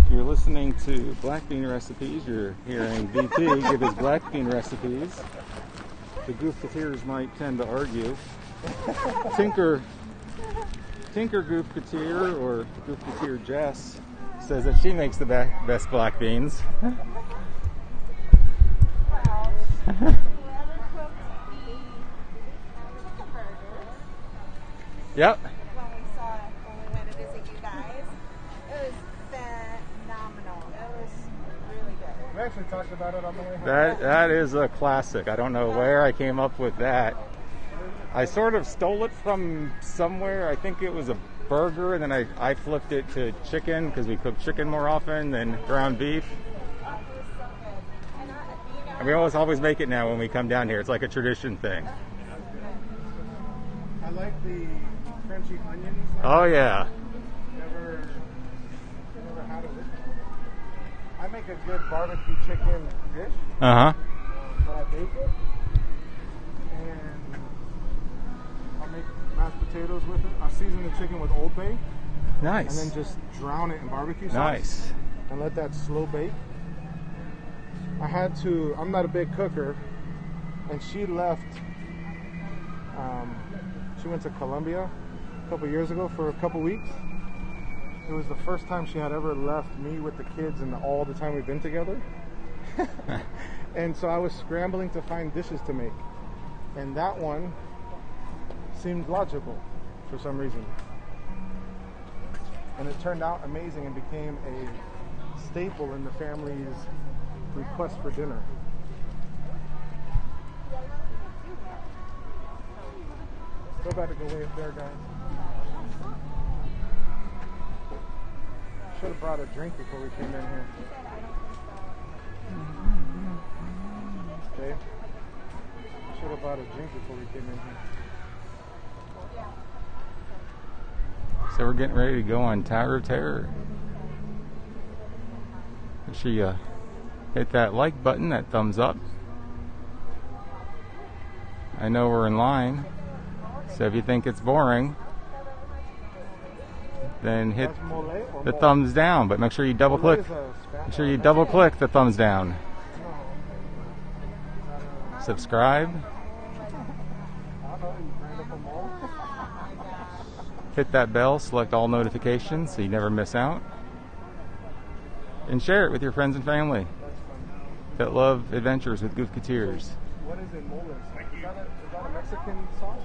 You're listening to Black Bean Recipes. You're hearing VP give his black bean recipes. The Goofketeers might tend to argue. Tinker Goofketeer, or Goofketeer Jess, says that she makes the best black beans. Yep. When we went to visit you guys, it was phenomenal. It was really good. We actually talked about it on the way home. That is a classic. I don't know where I came up with that. I sort of stole it from somewhere. I think it was a burger, and then I flipped it to chicken because we cook chicken more often than ground beef. And we always make it now when we come down here. It's like a tradition thing. I like the crunchy onions. Oh yeah. Never had it with me. I make a good barbecue chicken dish. Uh-huh. But I bake it. And I'll make mashed potatoes with it. I'll season the chicken with Old Bay. Nice. And then just drown it in barbecue sauce. Nice. And let that slow bake. I'm not a big cooker. And she left, she went to Colombia a couple years ago for a couple weeks. It was the first time she had ever left me with the kids in all the time we've been together. And so I was scrambling to find dishes to make. And that one seemed logical for some reason. And it turned out amazing and became a staple in the family's request for dinner. So bad to go way up there, guys. Should have brought a drink before we came in here. Okay. Should have brought a drink before we came in here. So we're getting ready to go on Tower of Terror. Make sure you hit that like button, that thumbs up. I know we're in line, so if you think it's boring, then hit the thumbs down, but make sure you double click. Make sure you double click the thumbs down. Subscribe. Hit that bell, select all notifications so you never miss out. And share it with your friends and family that love adventures with Goofketeers. What is it, mole? Is that a Mexican sauce?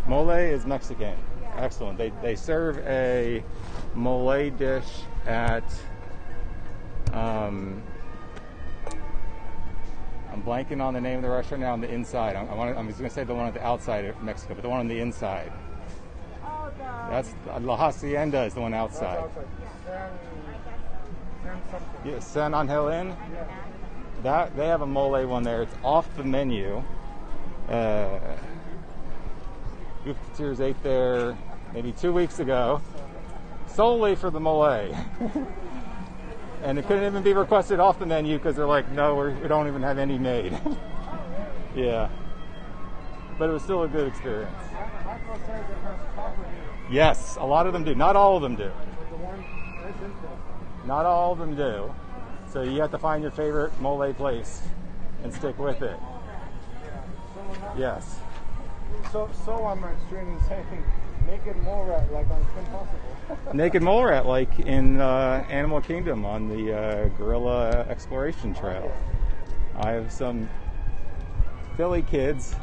Mole is Mexican. Excellent. They serve a mole dish at I'm blanking on the name of the restaurant now on the inside. I'm just going to say the one at the outside of Mexico, but the one on the inside. Oh, That's La Hacienda is the one outside. outside. San something. Yeah, San Angel Inn. Yeah. That they have a mole one there. It's off the menu. Goofteers ate there maybe 2 weeks ago, solely for the mole. And it couldn't even be requested off the menu because they're like, no, we don't even have any made. Yeah. But it was still a good experience. Michael says it has chocolate in it. Yes, a lot of them do. Not all of them do. But the one, that's interesting. Not all of them do. So you have to find your favorite mole place and stick with it. Yes. So on my stream is saying naked mole rat like on Kim Possible. Naked mole rat like in Animal Kingdom on the Gorilla Exploration Trail. I have some Philly kids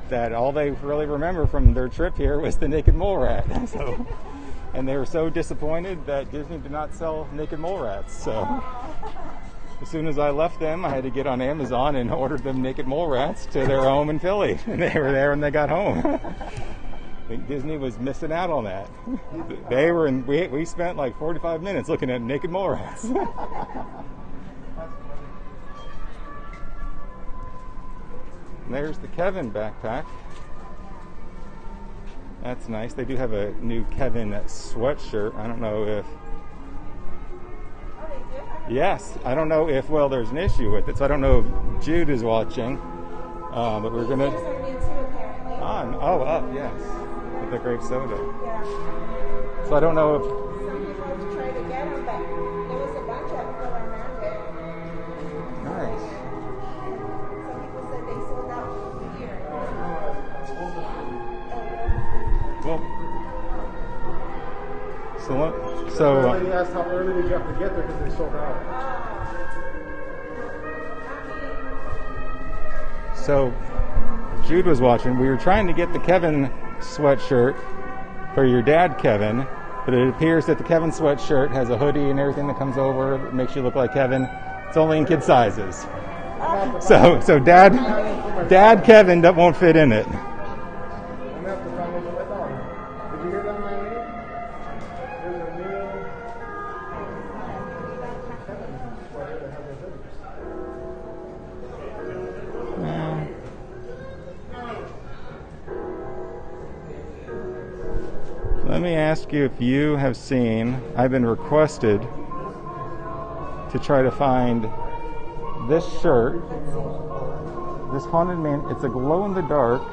that all they really remember from their trip here was the naked mole rat. So, and they were so disappointed that Disney did not sell naked mole rats. So as soon as I left them, I had to get on Amazon and order them naked mole rats to their home in Philly. And they were there when they got home. I think Disney was missing out on that. They were in, we spent like 45 minutes looking at naked mole rats. There's the Kevin backpack. That's nice. They do have a new Kevin sweatshirt. I don't know if... Yes, I don't know if, well, there's an issue with it, so I don't know if Jude is watching. But we're going to... On. Oh, up, yes. With the grape soda. Yeah. So I don't know if... Some people have tried to get them, but there was a bunch of people around it. Nice. Some people said they sold out here. Well, so He asked how early did you have to get there because they sold out. So Jude was watching. We were trying to get the Kevin sweatshirt for your dad, Kevin, but it appears that the Kevin sweatshirt has a hoodie and everything that comes over. It makes you look like Kevin. It's only in kid sizes. So Dad Kevin, that won't fit in it. I'm gonna have to find those with my dog. Did you hear that, Manny? There's a new sweater that has a hoodie. Let me ask you if you have seen, I've been requested to try to find this shirt, this Haunted Man. It's a glow in the dark,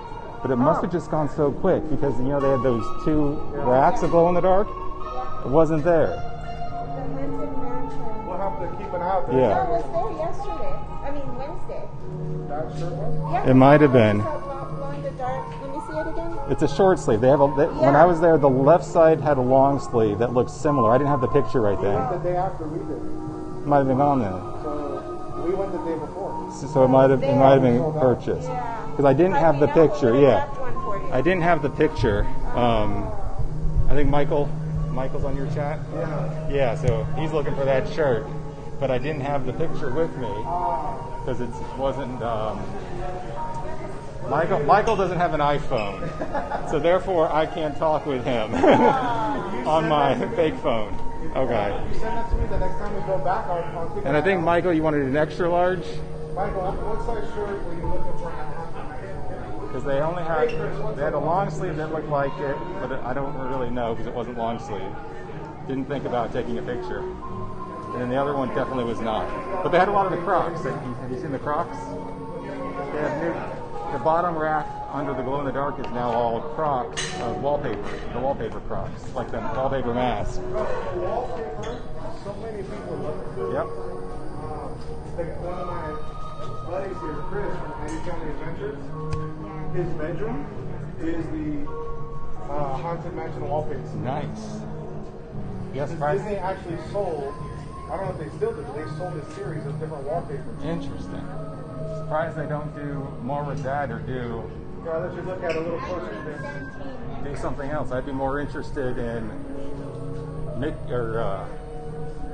but it must have just gone so quick because, you know, they had those 2 racks of glow in the dark. It wasn't there. The Haunted Mansion. We'll have to keep an eye out there. Yeah. That was there yesterday. I mean, Wednesday. That shirt was? Yeah. It might have been. Glow in the dark. Let me see it again. It's a short sleeve. They have when I was there, the left side had a long sleeve that looked similar. I didn't have the picture right We went then. the day after we did. Might have been gone then. So we went the day before. So it might have been purchased. Yeah. Because I didn't have the picture. Yeah, I didn't have the picture. I think Michael's on your chat. Yeah, so he's looking for that shirt, but I didn't have the picture with me because it wasn't. Michael doesn't have an iPhone, so therefore I can't talk with him on my fake phone. Okay. You send that to me the next time we go back. I'll keep And I think Michael, you wanted an extra large Michael, what size shirt were you looking for now? because they had a long sleeve that looked like it, but I don't really know because it wasn't long sleeve. Didn't think about taking a picture. And then the other one definitely was not. But they had a lot of the Crocs. Have you seen the Crocs? They have the bottom rack under the glow in the dark is now all Crocs wallpaper. The wallpaper Crocs, like the wallpaper mask. The wallpaper, so many people love it. Yep. One of my buddies here, Chris from Eddie County Adventures, his bedroom is the Haunted Mansion wallpaper. Nice. Yes, Disney actually sold, I don't know if they still do, but they sold a series of different wallpapers. Interesting. Surprised they don't do more with that or do I'll let you look at it a little closer. do something else. I'd be more interested in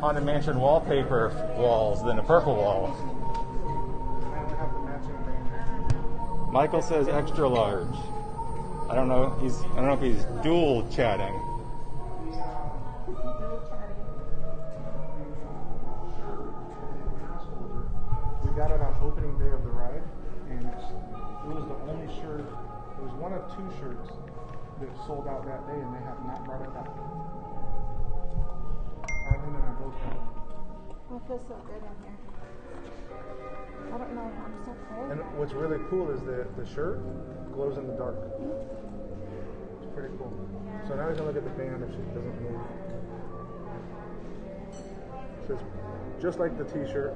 Haunted Mansion wallpaper walls than a purple wall. I don't have the matching thing. Michael says extra large. I don't know if he's dual chatting. We got it on opening day of the ride, and it was the only shirt. It was one of 2 shirts that sold out that day, and they have not brought it back. Arvin and I both got it. I feel so good in here. I don't know. I'm so cold. And what's really cool is the shirt glows in the dark. It's pretty cool. So now he's gonna look at the band if she doesn't move. So it's just like the t-shirt.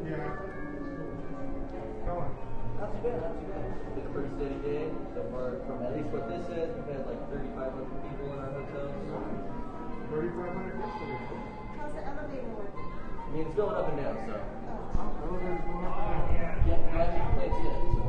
Yeah. Go on. Not too bad, not too bad. It's been a pretty steady day. So far, from at least what this says, we've had like 3,500 people in our hotel. 3,500 yesterday. How's the elevator working? I mean, it's going up and down, so. Elevator's going up and down. Yeah, magic plates yet, so.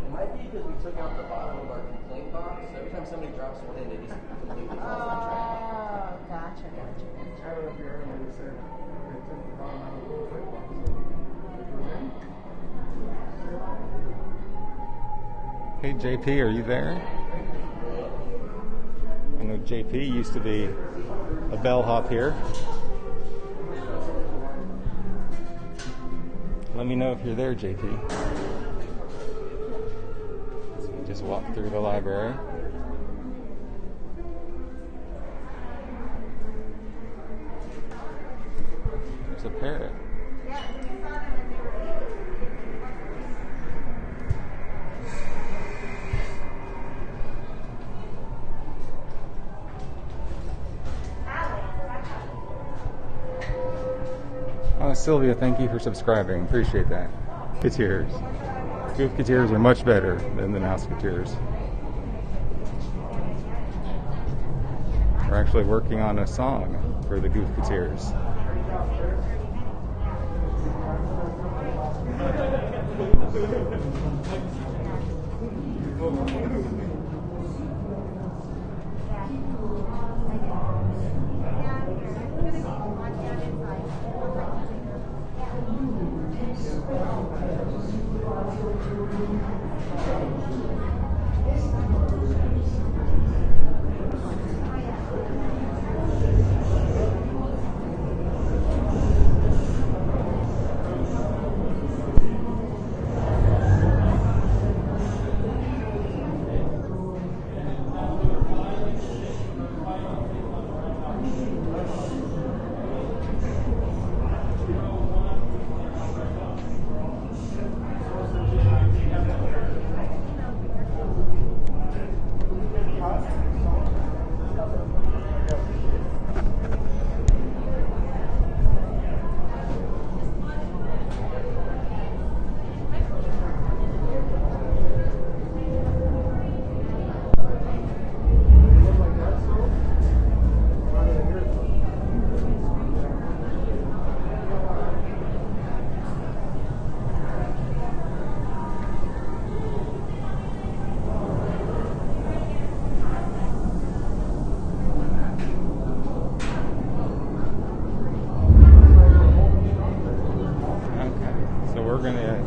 It might be because we took out the bottom of our complaint box. Every time somebody drops one in, it just completely falls on track. Oh, gotcha. I don't know if you heard him, they said they took the bottom out of the plate box. Hey JP, are you there? I know JP used to be a bellhop here. Let me know if you're there, JP. So we just walk through the library. There's a parrot. Oh, Sylvia, thank you for subscribing. Appreciate that. Goof Goof are much better than the Mouseketeers. We're actually working on a song for the Goof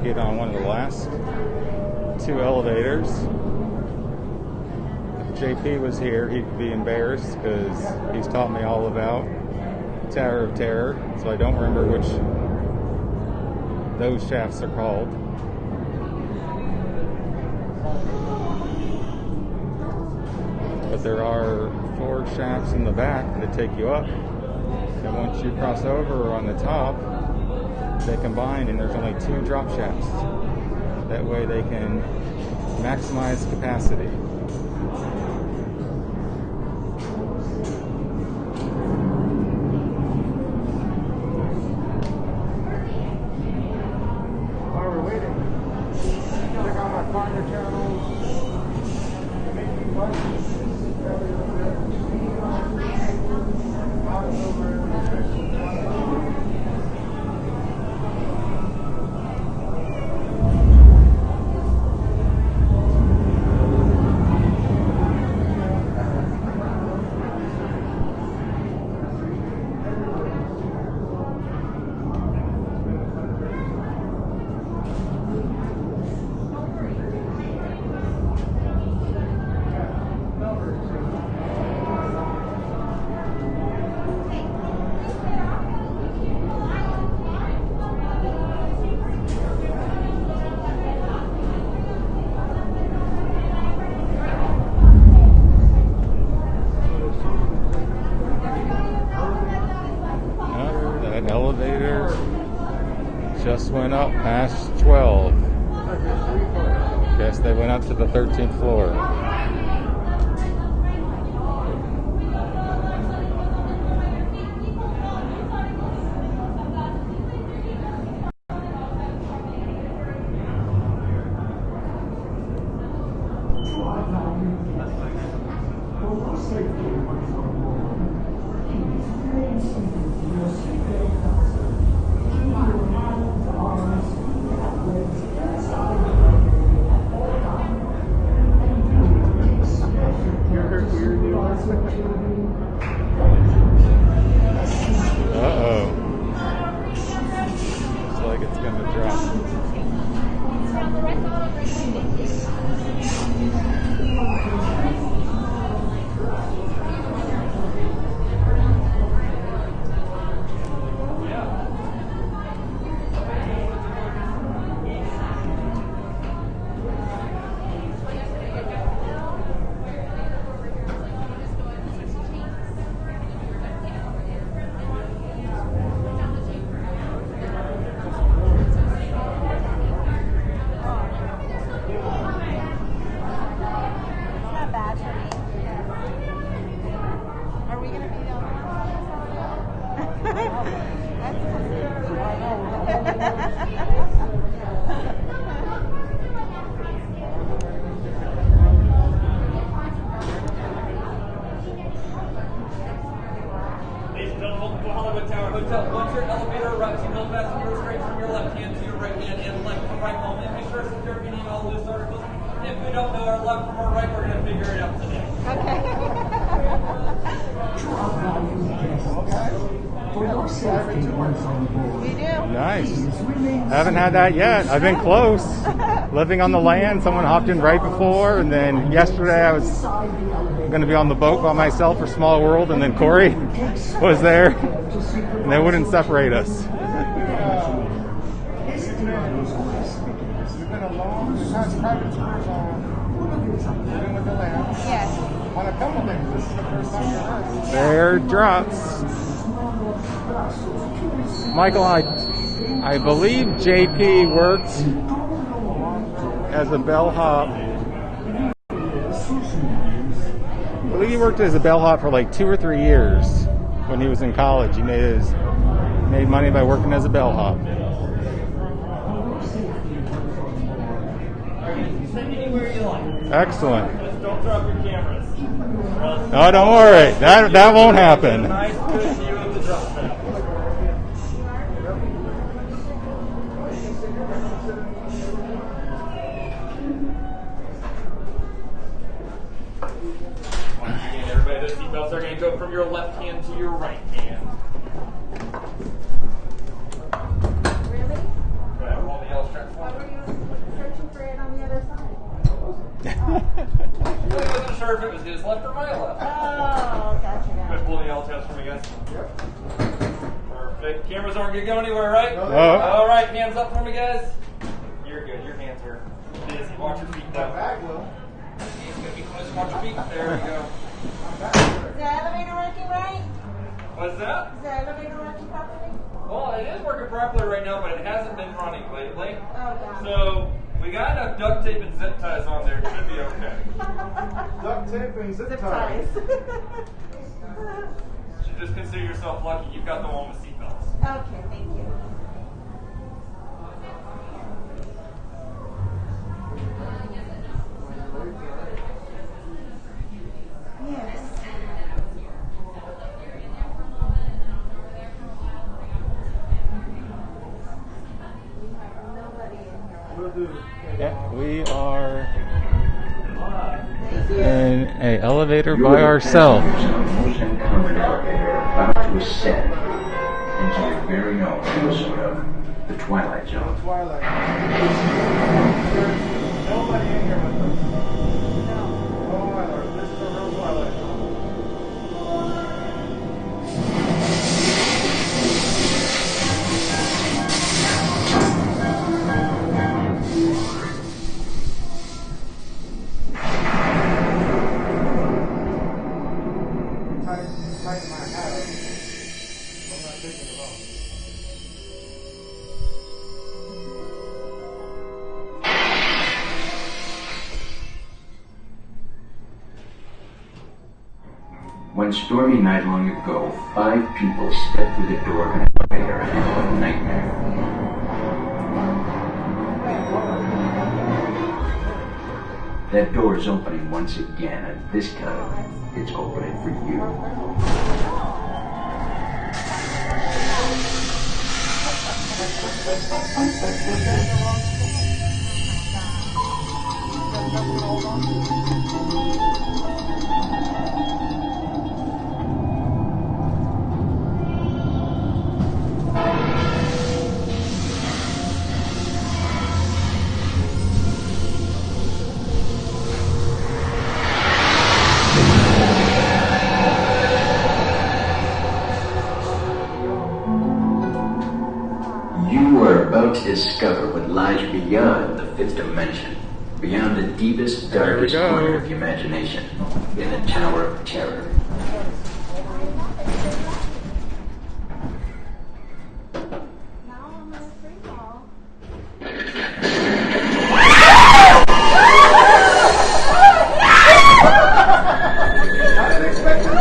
Get on one of the last 2 elevators. If JP was here, he'd be embarrassed because he's taught me all about Tower of Terror, so I don't remember which those shafts are called. But there are 4 shafts in the back that take you up, and once you cross over on the top, they combine and there's only 2 drop shafts. That way they can maximize capacity. While we're waiting, check out my partner channels. Making money. elevator just went up past 12. Guess they went up to the 13th floor. Uh-oh. Looks like it's gonna drop. It's not bad for me. Are we gonna be the only Ladies and gentlemen, welcome to Hollywood Tower Hotel. Once your elevator arrives, you know passengers straight from your left hand to your right hand and left from right only. Be sure to secure if you need all loose articles. If we don't know our left from our right, we're going to figure it out today. For your safety once on board. We do. Nice. Haven't had that yet. I've been close. Living on the land, someone hopped in right before, and then yesterday I was going to be on the boat by myself for Small World, and then Corey was there, and they wouldn't separate us. We've been a long time private tours on Living with the Land. Yes. On a couple things. This is the first time you're heard. There drops. Michael, I believe JP worked as a bellhop. I believe he worked as a bellhop for like 2 or 3 years when he was in college. He made money by working as a bellhop. Anywhere you like. Excellent. Just don't drop your cameras. Oh, don't worry. That won't happen. Nice, good view of the drop pad. Once again, everybody, the seatbelts are going to go from your left hand to your right hand. Really? Right, hold the yellow strap Why for were you searching for it on the other side? I really wasn't sure if it was his left or my left. Oh, gotcha, Guys, gotcha. pull the yellow tabs for me, guys. Perfect. Cameras aren't going to go anywhere, right? No. All right, hands up for me, guys. You're good. Your hands are busy. Watch your feet, though. Bag will. Hands going to be close. Watch your feet. There we go. Is the elevator working right? What's that? Is the elevator working properly? Well, it is working properly right now, but it hasn't been running lately. Oh, God. So we got enough duct tape and zip ties on there. It should be okay. Duct tape and zip Zip ties. ties. You should just consider yourself lucky. You've got the one with seatbelts. Okay, thank you. Yes. We'll do. Yeah, we are in an elevator by ourselves. Most uncommon elevator about to ascend into your very own episode of The Twilight Zone. Twilight. There's nobody in here with us. Oh my lord, this is a real Twilight. Tighten my hat up. I'm not taking it off. One stormy night long ago, 5 people stepped through the door of an elevator and into a nightmare. That door is opening once again, and this time, it's opening for you. You are about to discover what lies beyond the 5th dimension, beyond the deepest, darkest corner of your imagination, in the Tower of Terror. Now I'm in a free fall. I didn't expect that.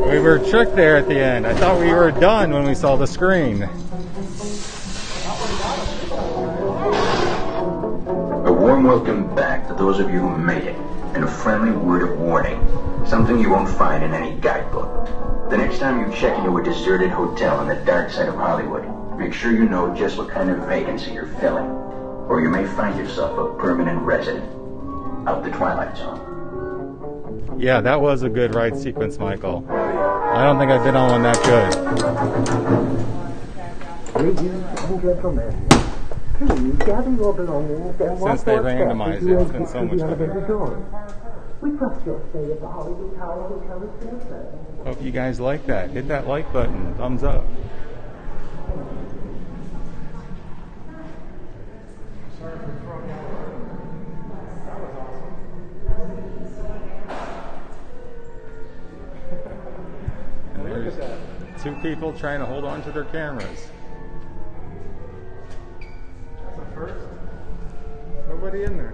We were tricked there at the end. I thought we were done when we saw the screen. A warm welcome back to those of you who made it, and a friendly word of warning. Something you won't find in any guidebook. The next time you check into a deserted hotel on the dark side of Hollywood, make sure you know just what kind of vacancy you're filling, or you may find yourself a permanent resident of the Twilight Zone. Yeah, that was a good ride sequence, Michael. I don't think I've been on one that good. Ladies and gentlemen, please gather your belongings and Since they randomized it, it's been so much better. We trust your stay at the Hollywood Tower Hotel is safe. Hope you guys like that. Hit that like button. Thumbs up. And there's 2 people trying to hold on to their cameras. That's a first. Nobody in there.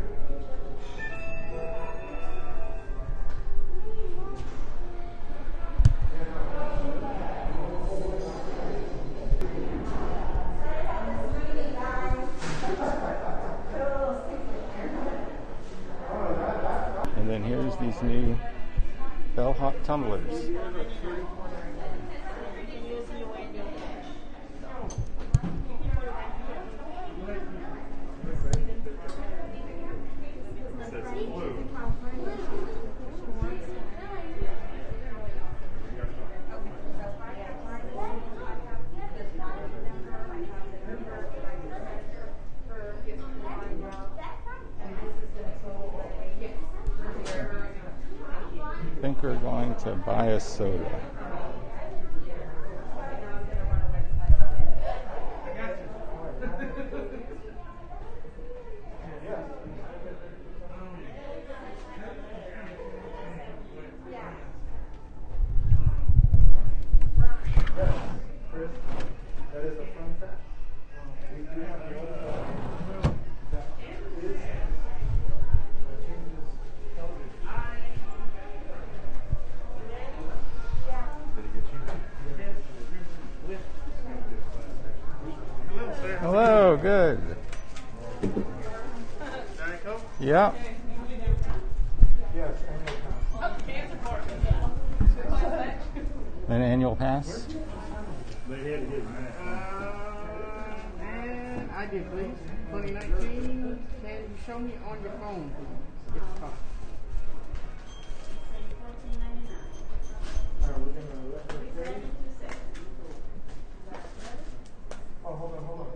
And then here's these new bellhop tumblers. I think we're going to buy a soda. Chris, that is a fun fact. We do have the old room that is changes television. Hello, good. Yeah. Yes, An annual pass? And I did, please. 2019. Can you show me on your phone, please? It's tough. Oh, hold on, hold on.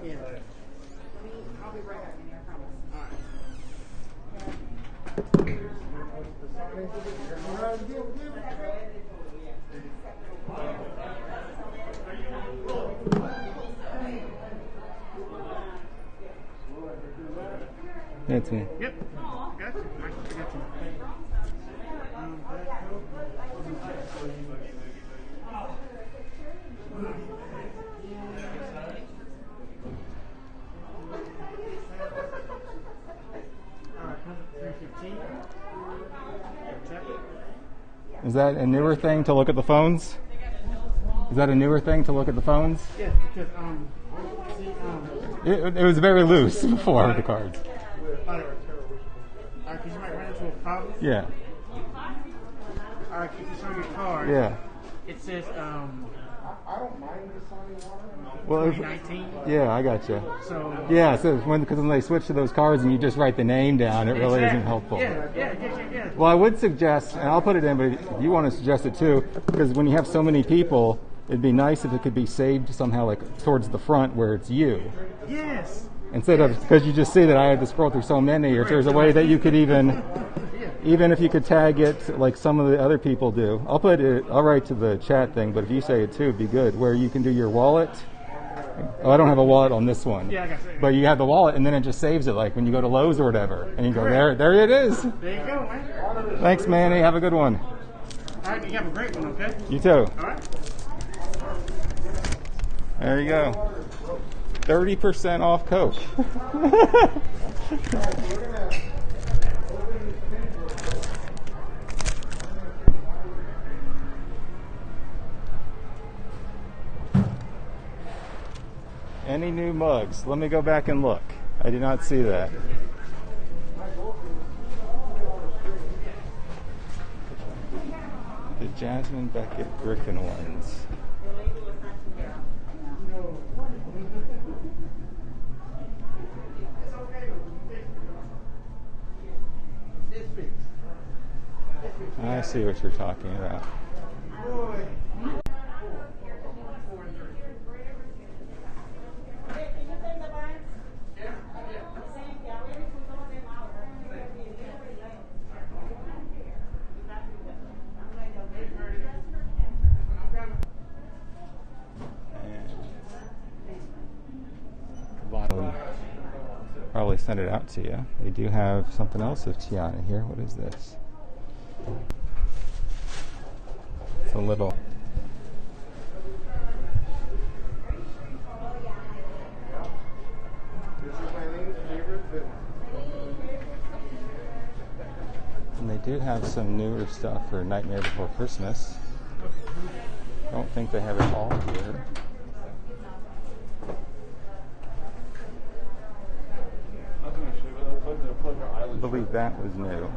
Yeah. I'll be right back in here, I promise. That's me. Yep. Got you. I got you. Is that a newer thing to look at the phones? Is that a newer thing to look at the phones? Yeah, because It was very loose before with the cards. because you might run into a problem. Yeah. All right, if you show your card, Yeah. it says I don't mind the Sony water. Well, 2019. yeah, I gotcha. So Yeah, so because when they switch to those cards and you just write the name down, it really isn't helpful. Yeah. Well, I would suggest, and I'll put it in, but if you want to suggest it too, because when you have so many people, it'd be nice if it could be saved somehow, like towards the front where it's you. Yes. Instead of, because you just see that I had to scroll through so many, or if there's a way that you could even if you could tag it like some of the other people do. I'll write to the chat thing, but if you say it too, it'd be good, where you can do your wallet. Oh, I don't have a wallet on this one. Yeah, I got it. But you have the wallet, and then it just saves it, like when you go to Lowe's or whatever, and you go, there it is. There you go, man. Thanks, Manny. Have a good one. All right, you have a great one, okay? You too. All right. There you go. 30% off Coke. Any new mugs? Let me go back and look. I did not see that. The Jasmine Beckett Griffin ones. I see what you're talking about. Probably send it out to you. They do have something else of Tiana here. What is this? It's a little. This is my least favorite bit. And they do have some newer stuff for Nightmare Before Christmas. I don't think they have it all here. I believe that was new.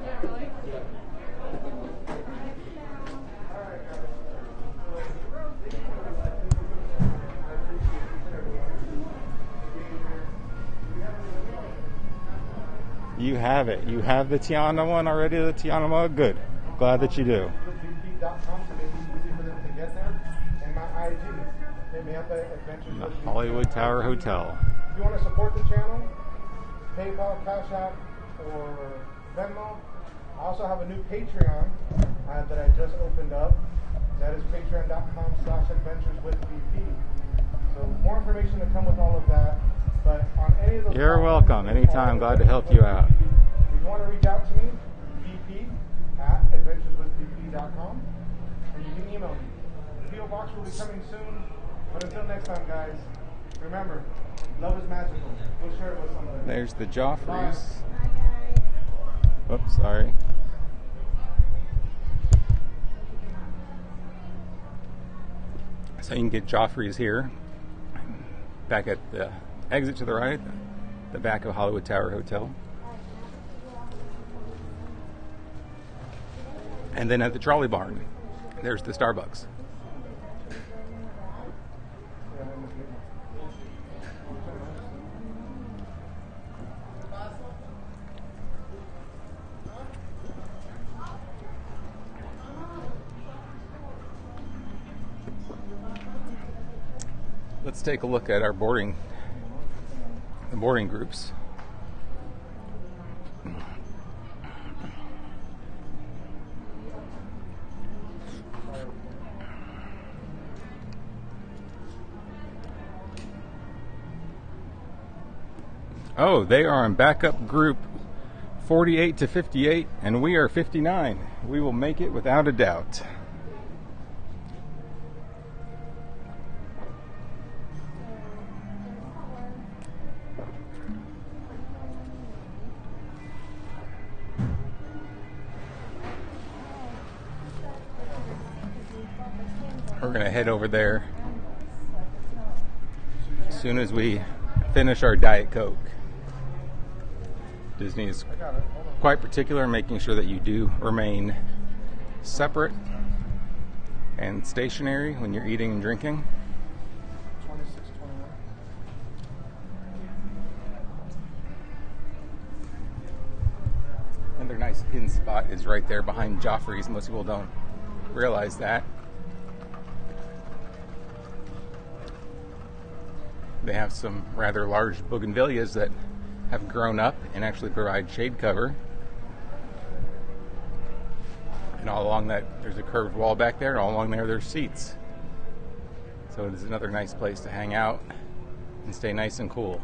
You have it. You have the Tiana one already, the Tiana mug? Good. Glad that you do. .com to make it easy for them to get there. And my IG. Hit me up at Adventures The with Hollywood Tower Hotel. If you want to support the channel, PayPal, Cash App, or Venmo. I also have a new Patreon that I just opened up. That is patreon.com/adventureswithbp. So more information to come with all of that. But on any of those, You're welcome. Anytime. Glad to help you out. If you want to reach out to me, vp@adventureswithbp.com, and you can email me. The PO box will be coming soon. But until next time, guys, remember, love is magical. Go share it with somebody. There's the Joffreys. Oops, sorry. So you can get Joffrey's here, back at the exit to the right, the back of Hollywood Tower Hotel. And then at the trolley barn, there's the Starbucks. Let's take a look at our boarding groups. Oh, they are in backup group 48 to 58, and we are 59. We will make it without a doubt. We're going to head over there as soon as we finish our Diet Coke. Disney is quite particular in making sure that you do remain separate and stationary when you're eating and drinking. 2621. Another nice hidden spot is right there behind Joffrey's. Most people don't realize that. They have some rather large bougainvilleas that have grown up and actually provide shade cover. And all along that, there's a curved wall back there, and all along there's seats. So it is another nice place to hang out and stay nice and cool.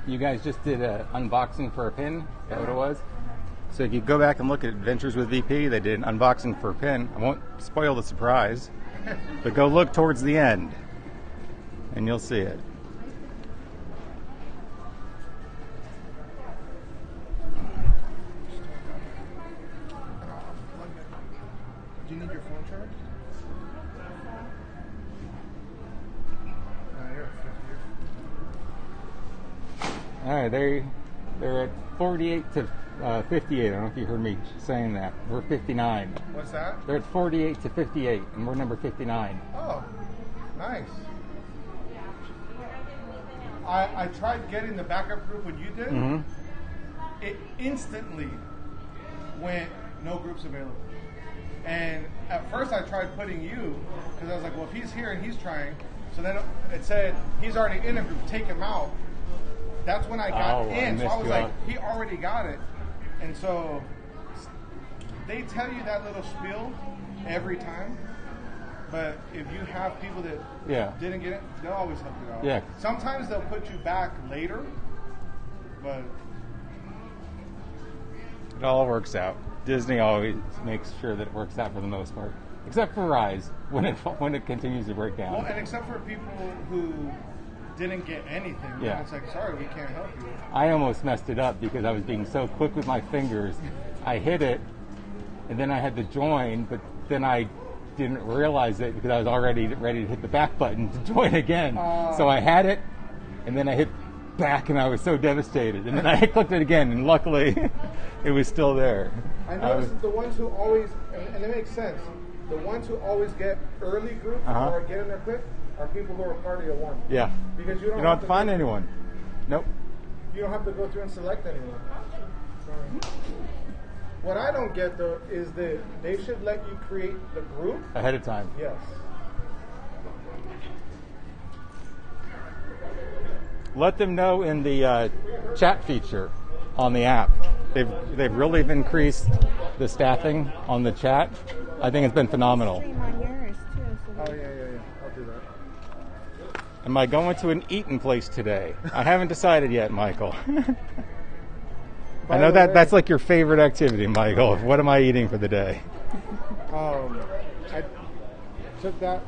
You guys just did an unboxing for a pin. Is that what it was? So if you go back and look at Adventures with VP, they did an unboxing for a pin. I won't spoil the surprise, but go look towards the end, and you'll see it. Do you need your phone charged? All right, they're at 48 to 58. I don't know if you heard me saying that. We're 59. What's that? They're at 48 to 58, and we're number 59. Oh, nice. I tried getting the backup group when you did. Mm-hmm. It instantly went no groups available. And at first I tried putting you, because I was like, well, if he's here and he's trying, so then it said he's already in a group, take him out. That's when I got in. So I was like, he already got it. And so they tell you that little spiel every time. But if you have people that didn't get it, they'll always help you out. Yeah. Sometimes they'll put you back later, but it all works out. Disney always makes sure that it works out for the most part, except for Rise when it continues to break down. Well, and except for people who didn't get anything. Yeah. It's like, sorry, we can't help you. I almost messed it up because I was being so quick with my fingers. I hit it, and then I had to join, but then I didn't realize it because I was already ready to hit the back button to join again. So I had it, and then I hit back, and I was so devastated. And then I clicked it again, and luckily, it was still there. I noticed that the ones who always, and it makes sense, the ones who always get early groups or get in there quick are people who are party of one. Yeah. Because you don't have to find anyone. Nope. You don't have to go through and select anyone. What I don't get, though, is that they should let you create the group ahead of time. Yes. Let them know in the chat feature on the app. They've really increased the staffing on the chat. I think it's been phenomenal. On yours too, so yeah. I'll do that. Am I going to an eating place today? I haven't decided yet, Michael. I know that's like your favorite activity, Michael. What am I eating for the day? took that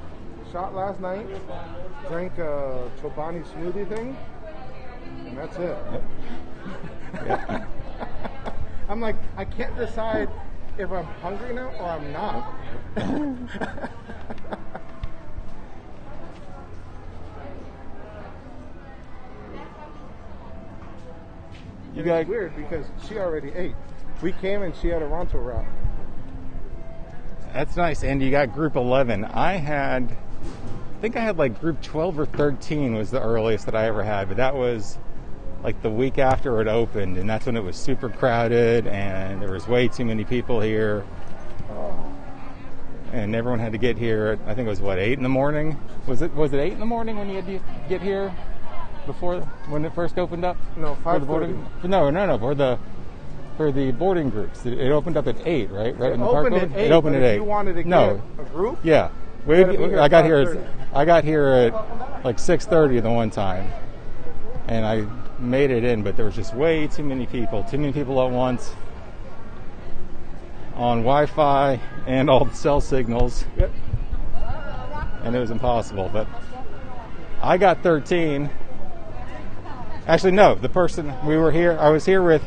shot last night, drank a Chobani smoothie thing, and that's it. Yeah. I'm like, I can't decide if I'm hungry now or I'm not. You got It's weird because she already ate. We came and she had a Ronto wrap. That's nice. And you got group 11. I think I had like group 12 or 13 was the earliest that I ever had, but that was like the week after it opened, and that's when it was super crowded and there was way too many people here. And everyone had to get here at, I think it was what, 8 in the morning? Was it 8 in the morning when you had to get here before, when it first opened up? No, For the 5:30. boarding? No, for the boarding groups. It opened up at 8, right? Right It in the park opened at building? 8. It opened but at if 8. you wanted to No. get a group? Yeah. You gotta be here I at got here 5:30. at like 6:30 the one time. And I made it in, but there was just way too many people at once on Wi-Fi and all the cell signals. Yep. And it was impossible, but I got 13. Actually, no, the person I was here with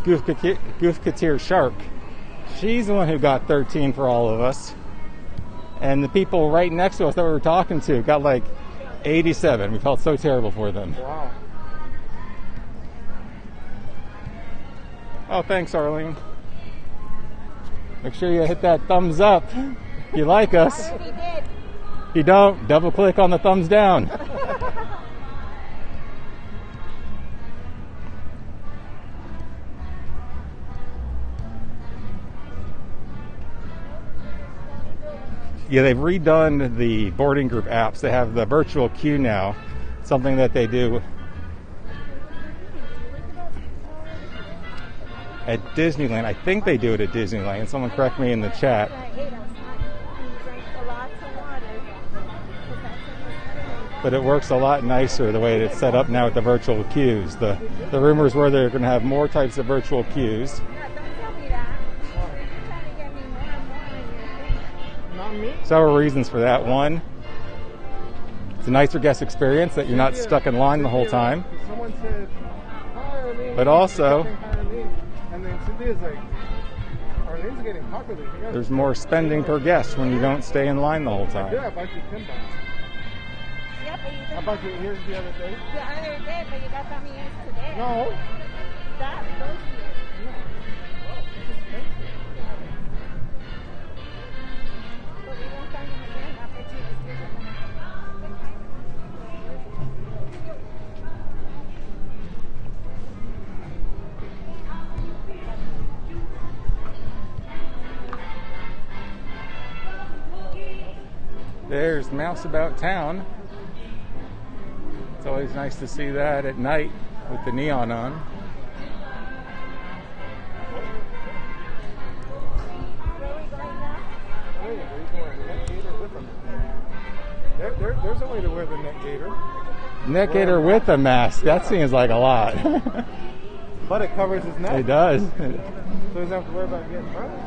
Goof Katir Shark. She's the one who got 13 for all of us. And the people right next to us that we were talking to got like 87. We felt so terrible for them. Wow. Oh, thanks, Arlene. Make sure you hit that thumbs up if you like us. Already did. If you don't, double click on the thumbs down. Yeah, they've redone the boarding group apps. They have the virtual queue now, something that they do at Disneyland. I think they do it at Disneyland. Someone correct me in the chat. But it works a lot nicer the way it's set up now with the virtual queues. The rumors were they're going to have more types of virtual queues. Not me. Several reasons for that. One, it's a nicer guest experience that you're not stuck in line the whole time. Someone said, "Hi, Arlene." But also, Hi, Arlene. And then Cynthia's like, Arlene's getting popular. You gotta- there's more spending per guest when you don't stay in line the whole Yeah, time. I bought you $10. Yeah, but you I did bought you ears the other day. the other day, but you got them ears today. No. That, those ears. But we won't find them again after Tuesday. There's Mouse About Town. It's always nice to see that at night with the neon on. Where are we going now? Wait, are you going net gator with them? There's a way to wear the net gator. Neck gator with a mask. That seems like a lot. But it covers his neck. It does. So he doesn't have to worry about getting burned.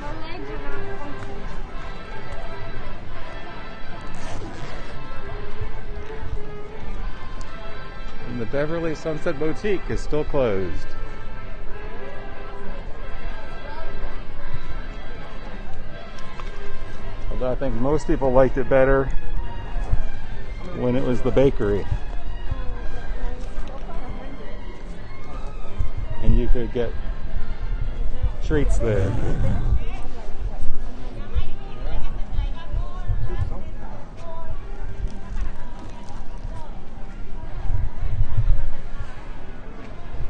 My legs are not functioning. And the Beverly Sunset Boutique is still closed. Although I think most people liked it better when it was the bakery. And you could get treats there.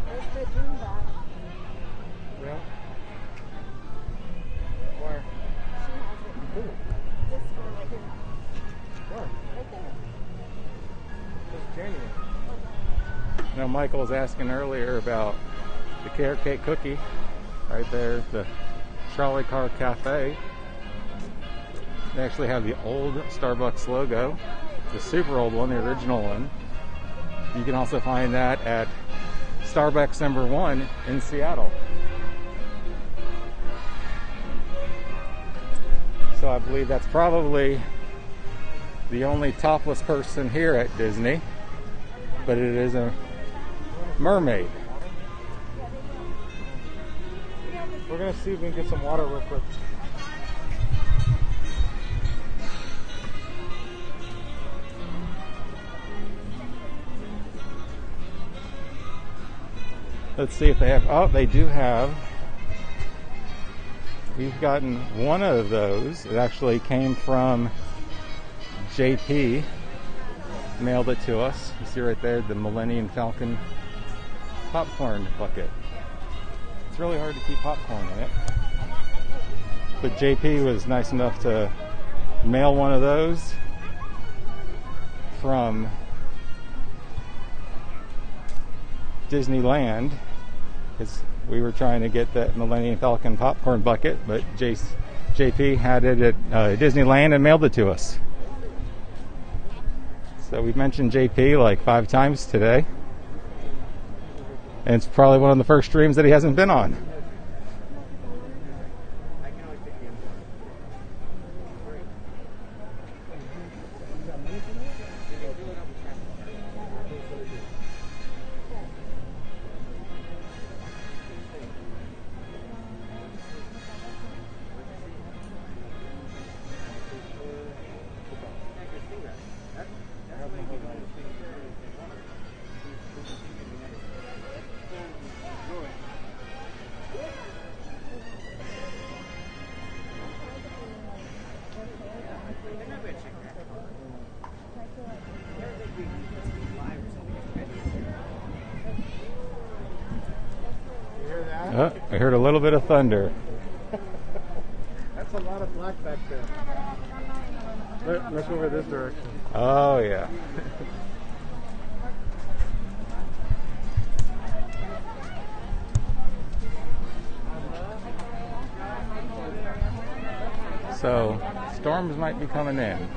Where's the dream box? Yeah. Where? She has it. Who? This one right here. Where? Right there. It's January. Now, Michael was asking earlier about the carrot cake cookie. Right there, the Trolley Car Cafe. They actually have the old Starbucks logo, the super old one, the original one. You can also find that at Starbucks #1 in Seattle. So I believe that's probably the only topless person here at Disney, but it is a mermaid. We're gonna see if we can get some water real quick. Let's see if they have, oh, they do have. We've gotten one of those. It actually came from JP, mailed it to us. You see right there, the Millennium Falcon popcorn bucket. It's really hard to keep popcorn in it. But JP was nice enough to mail one of those from Disneyland, because we were trying to get that Millennium Falcon popcorn bucket, but JP had it at Disneyland and mailed it to us. So we've mentioned JP like 5 times today, and it's probably one of the first streams that he hasn't been on. Oh, I heard a little bit of thunder. That's a lot of black back there. Let's move it this direction. Oh, yeah. So, storms might be coming in.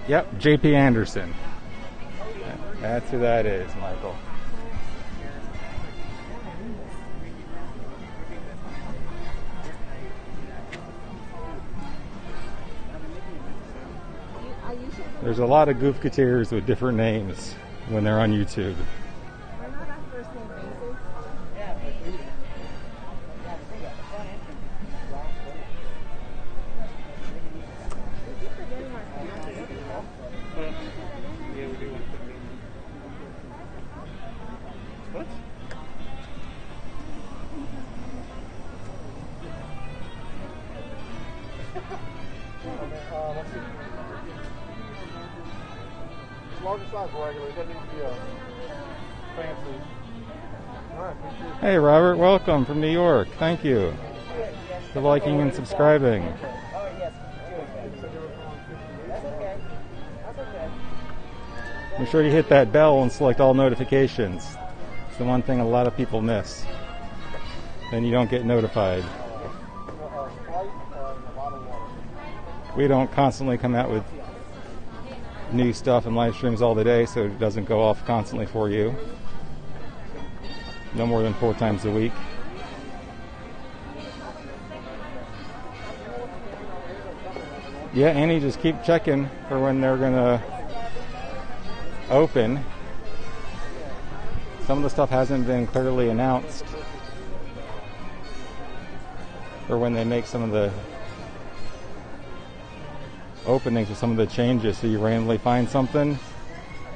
Yep, JP Anderson. That's who that is, Michael. There's a lot of goofketeers with different names when they're on YouTube. Larger size regular, it doesn't need to be fancy. Alright, Hey Robert, welcome from New York. Thank you for liking and subscribing. Make sure you hit that bell and select all notifications. It's the one thing a lot of people miss. Then you don't get notified. We don't constantly come out with new stuff and live streams all the day, so it doesn't go off constantly for you. No more than 4 times a week. Yeah, Annie, just keep checking for when they're gonna open. Some of the stuff hasn't been clearly announced for when they make some of the openings with some of the changes, so you randomly find something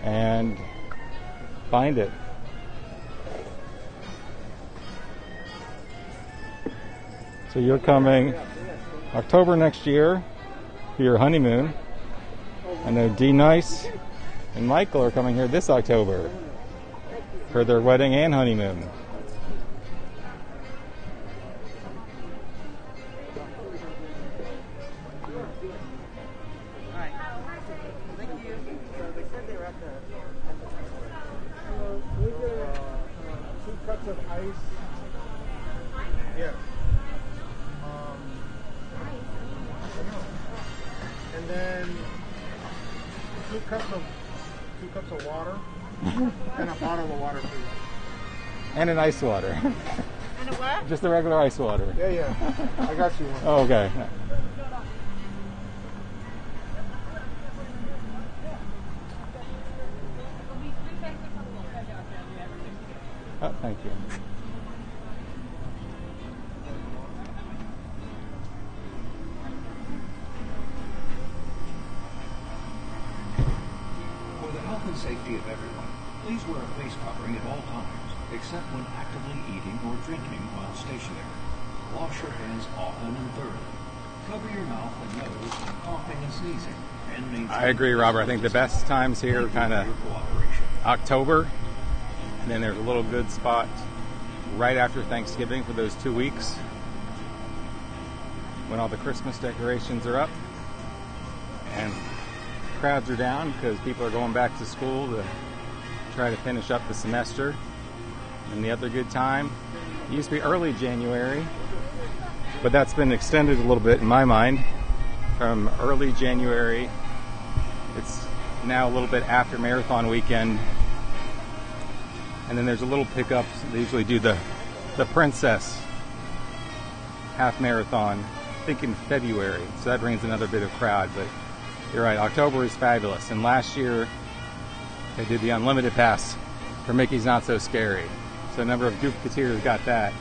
and find it. So you're coming October next year for your honeymoon. I know D-Nice and Michael are coming here this October for their wedding and honeymoon. 2 cups of ice. Yes. And then 2 cups of water and a bottle of water, please. And an ice water. And a what? Just the regular ice water. Yeah. I got you one. Oh, okay. Oh, thank you. For the health and safety of everyone, please wear a face covering at all times, except when actively eating or drinking while stationary. Wash your hands often and thoroughly. Cover your mouth and nose when coughing and sneezing. And maintain I agree, Robert. I think the best times here are kind of October, and then there's a little good spot right after Thanksgiving for those 2 weeks when all the Christmas decorations are up and crowds are down because people are going back to school to try to finish up the semester. And the other good time, it used to be early January, but that's been extended a little bit in my mind from early January. It's now a little bit after marathon weekend. And then there's a little pickups. They usually do the Princess half marathon, I think in February. So that brings another bit of crowd. But you're right, October is fabulous. And last year they did the unlimited pass for Mickey's Not So Scary. So a number of Goof-Keteers got that.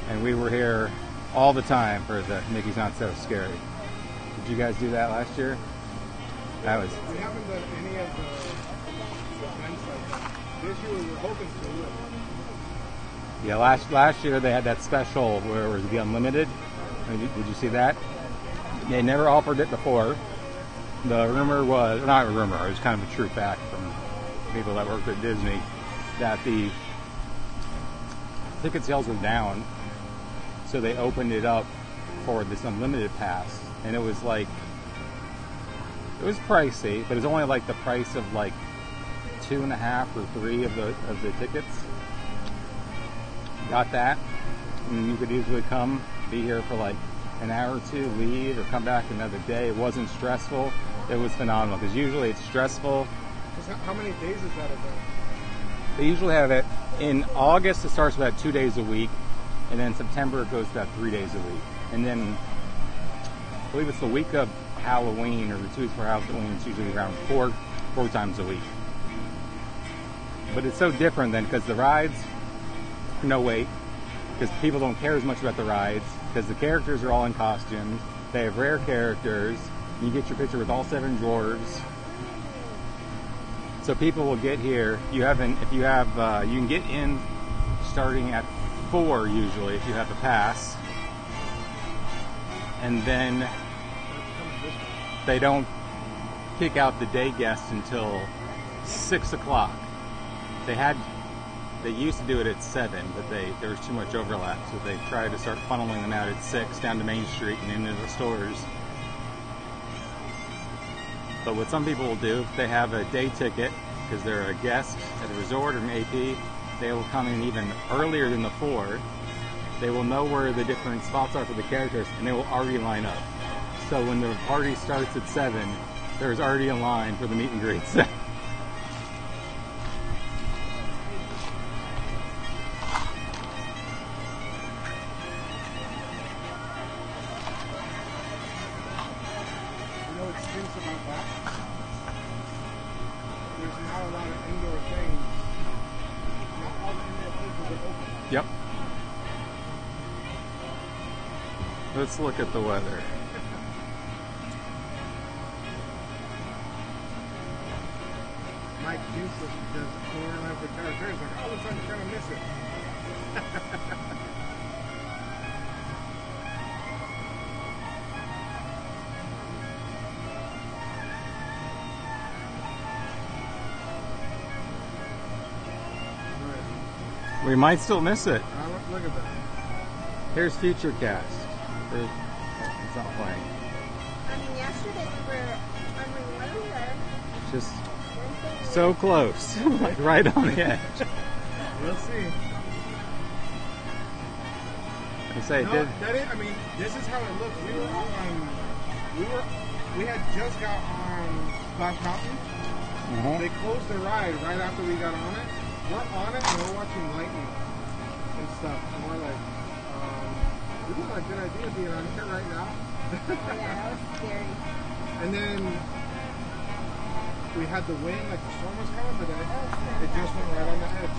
And we were here all the time for the Mickey's Not So Scary. Did you guys do that last year? That was... We haven't done any of the events like that. This year we were hoping to. Yeah, last year they had that special where it was the unlimited. Did you see that? They never offered it before. The rumor was, not a rumor, it was kind of a true fact from people that worked at Disney, that the ticket sales were down, so they opened it up for this unlimited pass, and it was like, it was pricey, but it was only like the price of like 2.5 or 3 of the tickets. Got that, and you could easily come, be here for like an hour or 2, leave, or come back another day. It wasn't stressful. It was phenomenal, because usually it's stressful. How many days is that event? They usually have it in August. It starts about 2 days a week, and then September it goes about 3 days a week, and then I believe it's the week of Halloween or the 2 weeks before Halloween. It's usually around four times a week. But it's so different then, because the rides, no wait, because people don't care as much about the rides, because the characters are all in costumes. They have rare characters. You get your picture with all 7 dwarves. So people will get here. You can get in starting at 4 usually if you have a pass, and then they don't kick out the day guests until 6 o'clock. They used to do it at 7, but there was too much overlap, so they tried to start funneling them out at 6 down to Main Street and into the stores. But what some people will do, if they have a day ticket, because they're a guest at a resort or an AP, they will come in even earlier than the 4. They will know where the different spots are for the characters, and they will already line up. So when the party starts at 7, there's already a line for the meet and greets. Yep. Let's look at the weather. Mike Yusuf does storyline for characters. Like, all of a sudden you're gonna miss it. We might still miss it. Look at that. Here's Future Cast. It's not playing. I mean, yesterday we were on the weather. Just So close, like right on the edge. We'll see. I say, No, I mean, this is how it looks. We had just got on Splash Mountain. They closed the ride right after we got on it. We're on it and we're watching lightning and stuff. And we're like, this is not a good idea being on here right now. Yeah, that was scary. And then we had the wind, like the storm was coming, but then it just went right on the edge.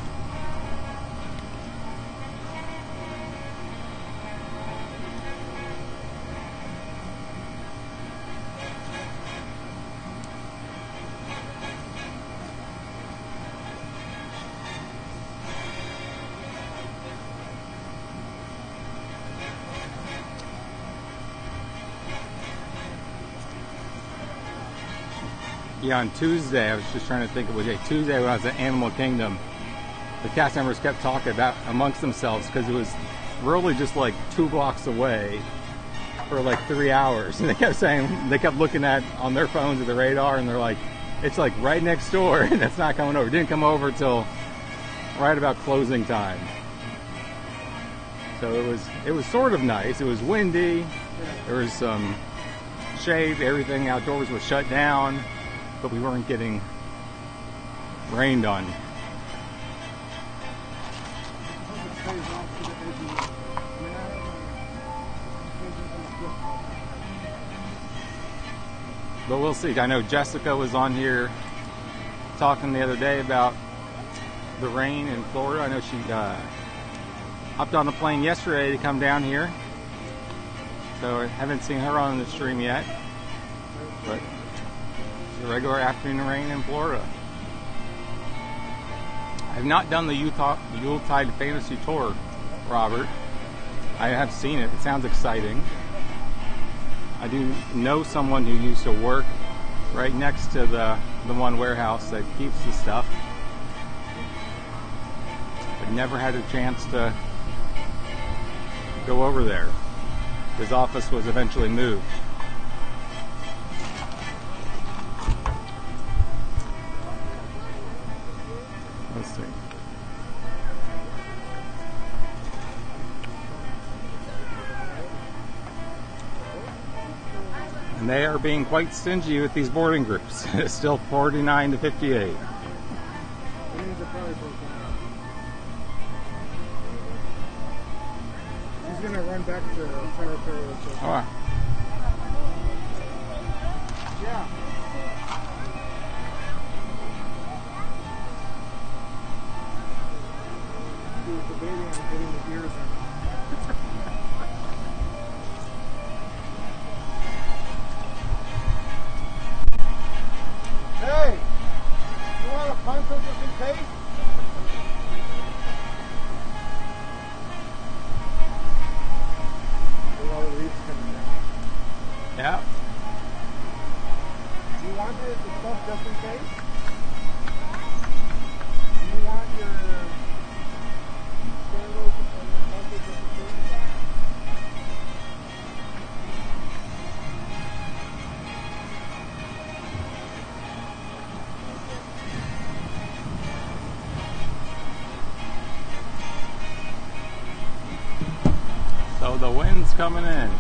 Yeah, on Tuesday, I was just trying to think of what day. Tuesday when I was at Animal Kingdom, the cast members kept talking about amongst themselves because it was really just like 2 blocks away for like 3 hours. And they kept saying, they kept looking at on their phones at the radar and they're like, it's like right next door and it's not coming over. It didn't come over till right about closing time. So it was sort of nice. It was windy. There was some shade. Everything outdoors was shut down. But we weren't getting rained on. But we'll see. I know Jessica was on here talking the other day about the rain in Florida. I know she hopped on the plane yesterday to come down here. So I haven't seen her on the stream yet. But the regular afternoon rain in Florida. I've not done the Yuletide Fantasy Tour, Robert. I have seen it. It sounds exciting. I do know someone who used to work right next to the one warehouse that keeps the stuff. But never had a chance to go over there. His office was eventually moved. Let's see. And they are being quite stingy with these boarding groups. It's still 49 to 58. He's gonna run back to territory. All right. Yeah. He was debating on getting the ears in. Hey! You want a poncho just in case? With all the leaves coming down. Yeah. Do you want the stuff just in case? Do you want your sandals and your poncho just in case? So the wind's coming in.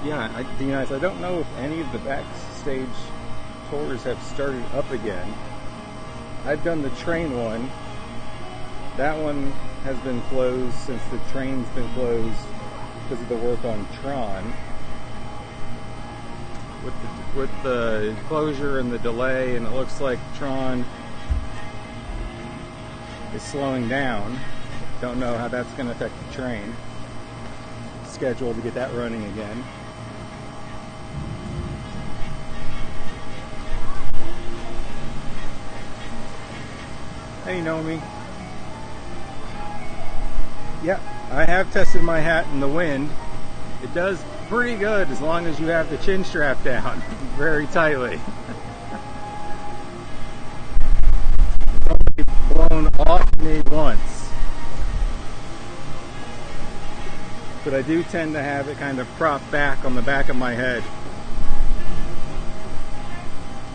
Yeah, to be honest, I don't know if any of the backstage tours have started up again. I've done the train one. That one has been closed since the train's been closed because of the work on Tron. With the closure and the delay, and it looks like Tron is slowing down. Don't know how that's going to affect the train. Scheduled to get that running again. Hey, Nomi. Yep, I have tested my hat in the wind. It does pretty good as long as you have the chin strap down very tightly. It's only blown off me once. But I do tend to have it kind of propped back on the back of my head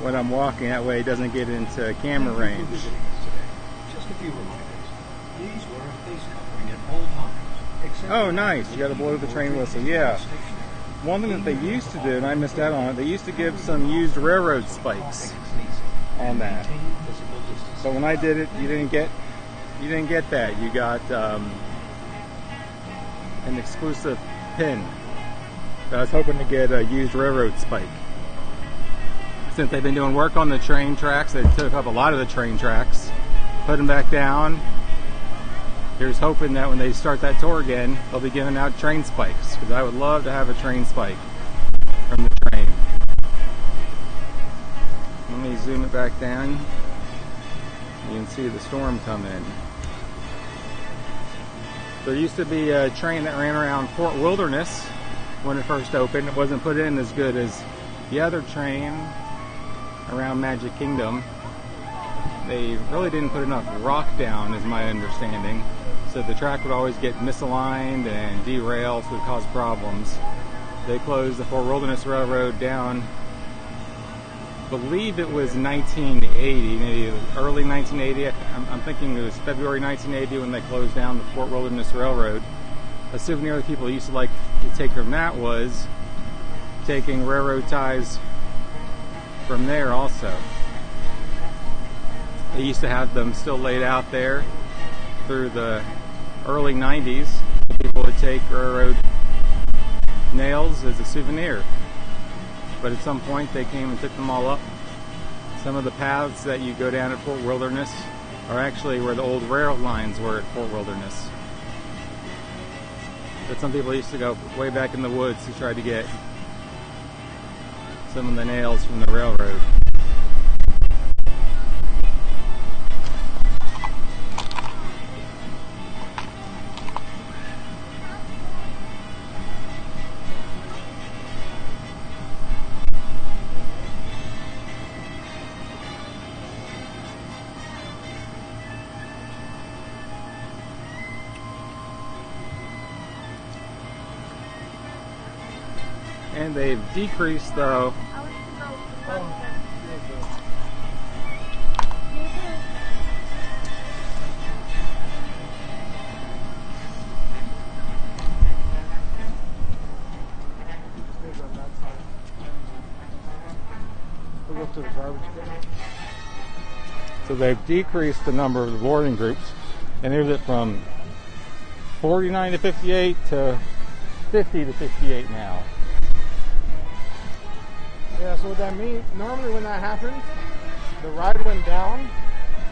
when I'm walking. That way it doesn't get into camera range. Just a few reminders. Please wear a face covering at all times. Except Oh, nice. You got to blow the train whistle. Yeah. One thing that they used to do, and I missed out on it, they used to give some used railroad spikes on that. But when I did it, you didn't get that. You got an exclusive pin. I was hoping to get a used railroad spike. Since they've been doing work on the train tracks, they took up a lot of the train tracks, put them back down. Here's hoping that when they start that tour again, they'll be giving out train spikes, because I would love to have a train spike from the train. Let me zoom it back down. You can see the storm come in. There used to be a train that ran around Fort Wilderness when it first opened. It wasn't put in as good as the other train around Magic Kingdom. They really didn't put enough rock down, is my understanding. So the track would always get misaligned and derail, so it would cause problems. They closed the Fort Wilderness Railroad down, I believe it was 1980, maybe early 1980. I'm thinking it was February 1980 when they closed down the Fort Wilderness Railroad. A souvenir that people used to like to take from that was taking railroad ties from there also. They used to have them still laid out there through the early 90s. People would take railroad nails as a souvenir. But at some point they came and took them all up. Some of the paths that you go down at Fort Wilderness are actually where the old rail lines were at Fort Wilderness. But some people used to go way back in the woods to try to get some of the nails from the railroad. And they've decreased though. So they've decreased the number of the boarding groups, and there's it from 49 to 58 to 50 to 58 now. Yeah, so what that means, normally when that happens, the ride went down,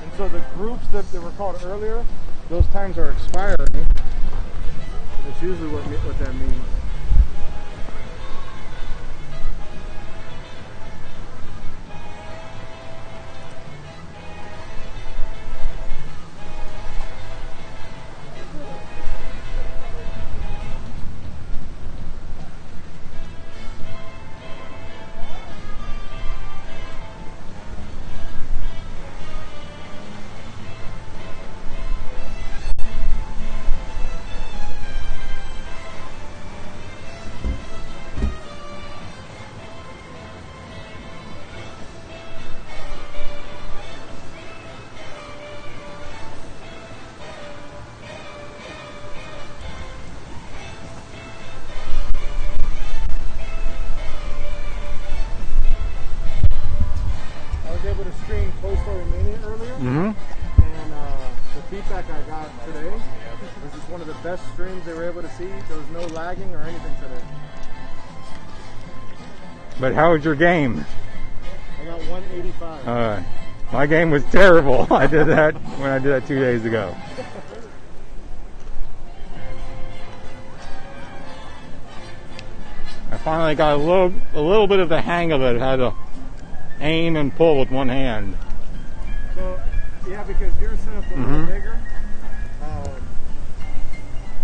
and so the groups that were called earlier, those times are expiring. That's usually what that means. And the feedback I got today was it's one of the best streams they were able to see. There was no lagging or anything today. But how was your game? I got 185. My game was terrible. I did that when I did that 2 days ago. I finally got a little bit of the hang of it. How to aim and pull with one hand. So, yeah, because yours set up a little bigger.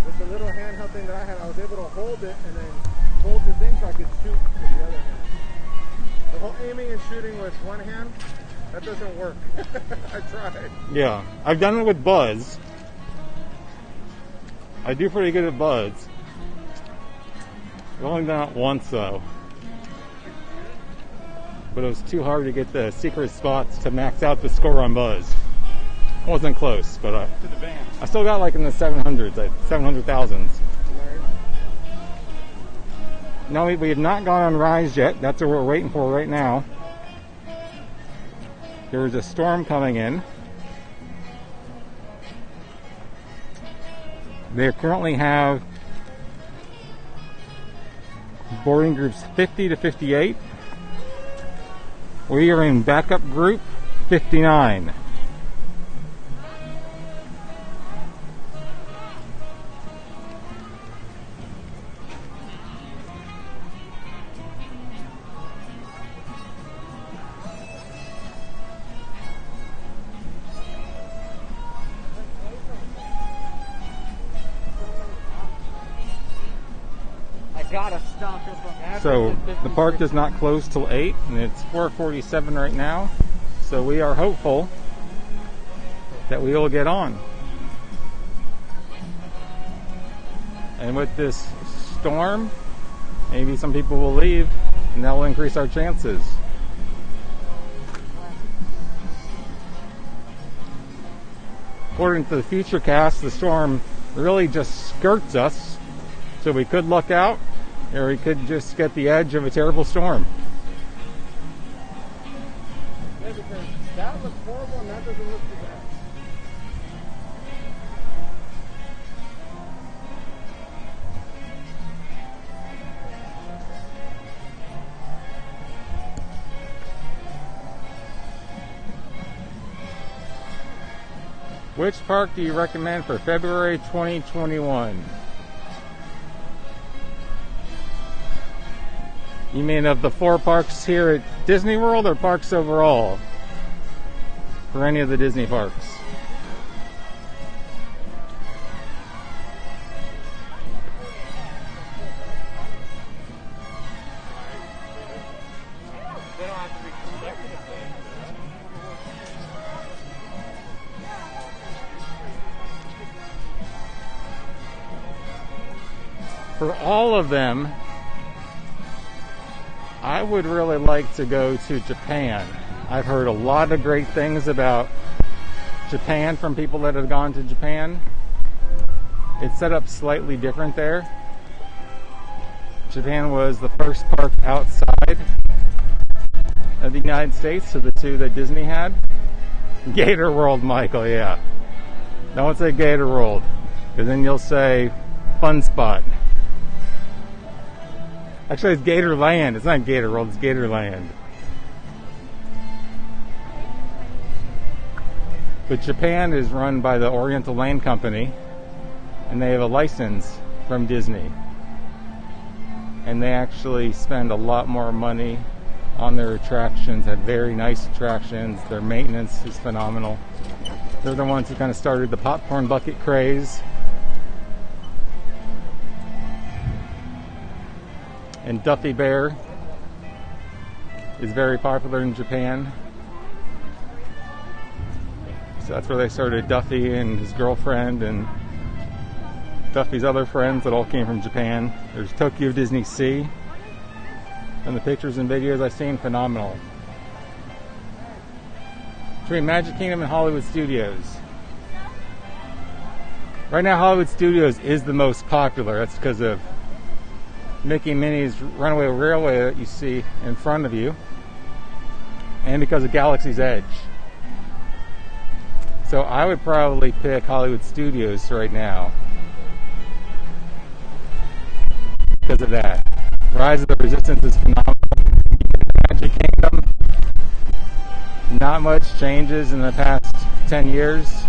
With the little handheld thing that I had, I was able to hold it and then hold the thing so I could shoot with the other hand. The whole aiming and shooting with one hand, that doesn't work. I tried. Yeah, I've done it with Buzz. I do pretty good at Buzz. I've only done it once though. But it was too hard to get the secret spots to max out the score on Buzz. It wasn't close, but I still got like in the 700s, like 700,000s. No, we have not gone on Rise yet. That's what we're waiting for right now. There's a storm coming in. They currently have boarding groups 50 to 58. We are in backup group 59. So the park does not close till 8, and it's 4:47 right now. So we are hopeful that we will get on. And with this storm, maybe some people will leave, and that will increase our chances. According to the futurecast, the storm really just skirts us, so we could luck out, or we could just get the edge of a terrible storm. Yeah, because that looks horrible and that doesn't look too bad. Which park do you recommend for February 2021? You mean of the 4 parks here at Disney World, or parks overall? For any of the Disney parks? For all of them, I would really like to go to Japan. I've heard a lot of great things about Japan from people that have gone to Japan. It's set up slightly different there. Japan was the first park outside of the United States of the 2 that Disney had. Gator World, Michael, yeah. Don't say Gator World, because then you'll say Fun Spot. Actually, it's Gator Land. It's not Gator World, it's Gator Land. But Japan is run by the Oriental Land Company, and they have a license from Disney. And they actually spend a lot more money on their attractions, have very nice attractions. Their maintenance is phenomenal. They're the ones who kind of started the popcorn bucket craze. And Duffy Bear is very popular in Japan. So that's where they started Duffy and his girlfriend and Duffy's other friends that all came from Japan. There's Tokyo Disney Sea. And the pictures and videos I've seen, phenomenal. Between Magic Kingdom and Hollywood Studios. Right now Hollywood Studios is the most popular. That's because of Mickey and Minnie's Runaway Railway that you see in front of you, and because of Galaxy's Edge. So I would probably pick Hollywood Studios right now because of that. Rise of the Resistance is phenomenal. Magic Kingdom, not much changes in the past 10 years.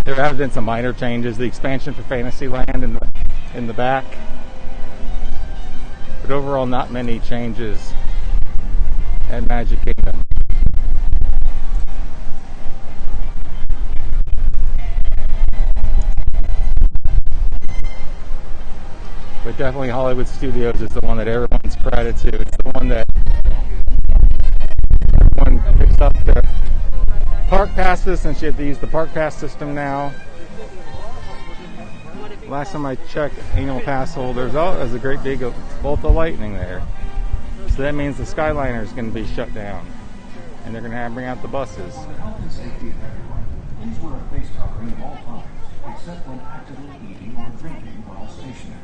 There have been some minor changes. The expansion for Fantasyland in the back. But overall, not many changes at Magic Kingdom. But definitely Hollywood Studios is the one that everyone's credit to. It's the one that everyone picks up the park passes, since you have to use the park pass system now. Last time I checked annual pass holders, oh, there's a great big bolt of lightning there. So that means the Skyliner is going to be shut down. And they're going to have to bring out the buses. For the health and safety of everyone, please wear a face covering at all times, except when actively eating or drinking while stationary.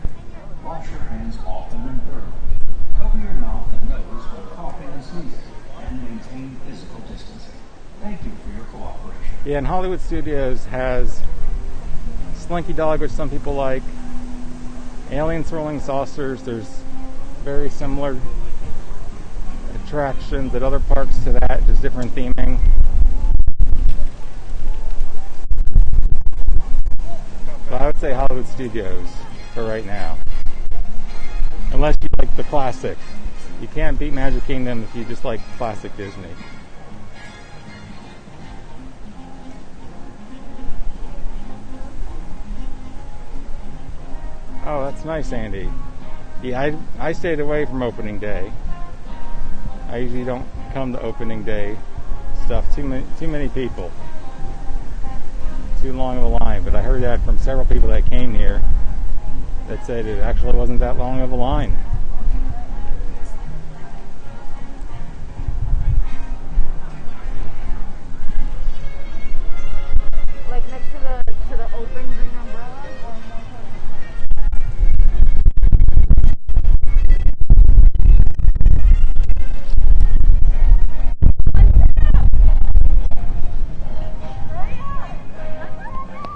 Wash your hands often and thoroughly. Cover your mouth and nose when coughing and sneezing, and maintain physical distancing. Thank you for your cooperation. Yeah, and Hollywood Studios has Slinky Dog, which some people like, Alien Swirling Saucers. There's very similar attractions at other parks to that, just different theming. So I would say Hollywood Studios for right now. Unless you like the classic. You can't beat Magic Kingdom if you just like classic Disney. Oh, that's nice, Andy. Yeah, I stayed away from opening day. I usually don't come to opening day stuff. Too many people. Too long of a line. But I heard that from several people that came here that said it actually wasn't that long of a line. Like next to the open green umbrella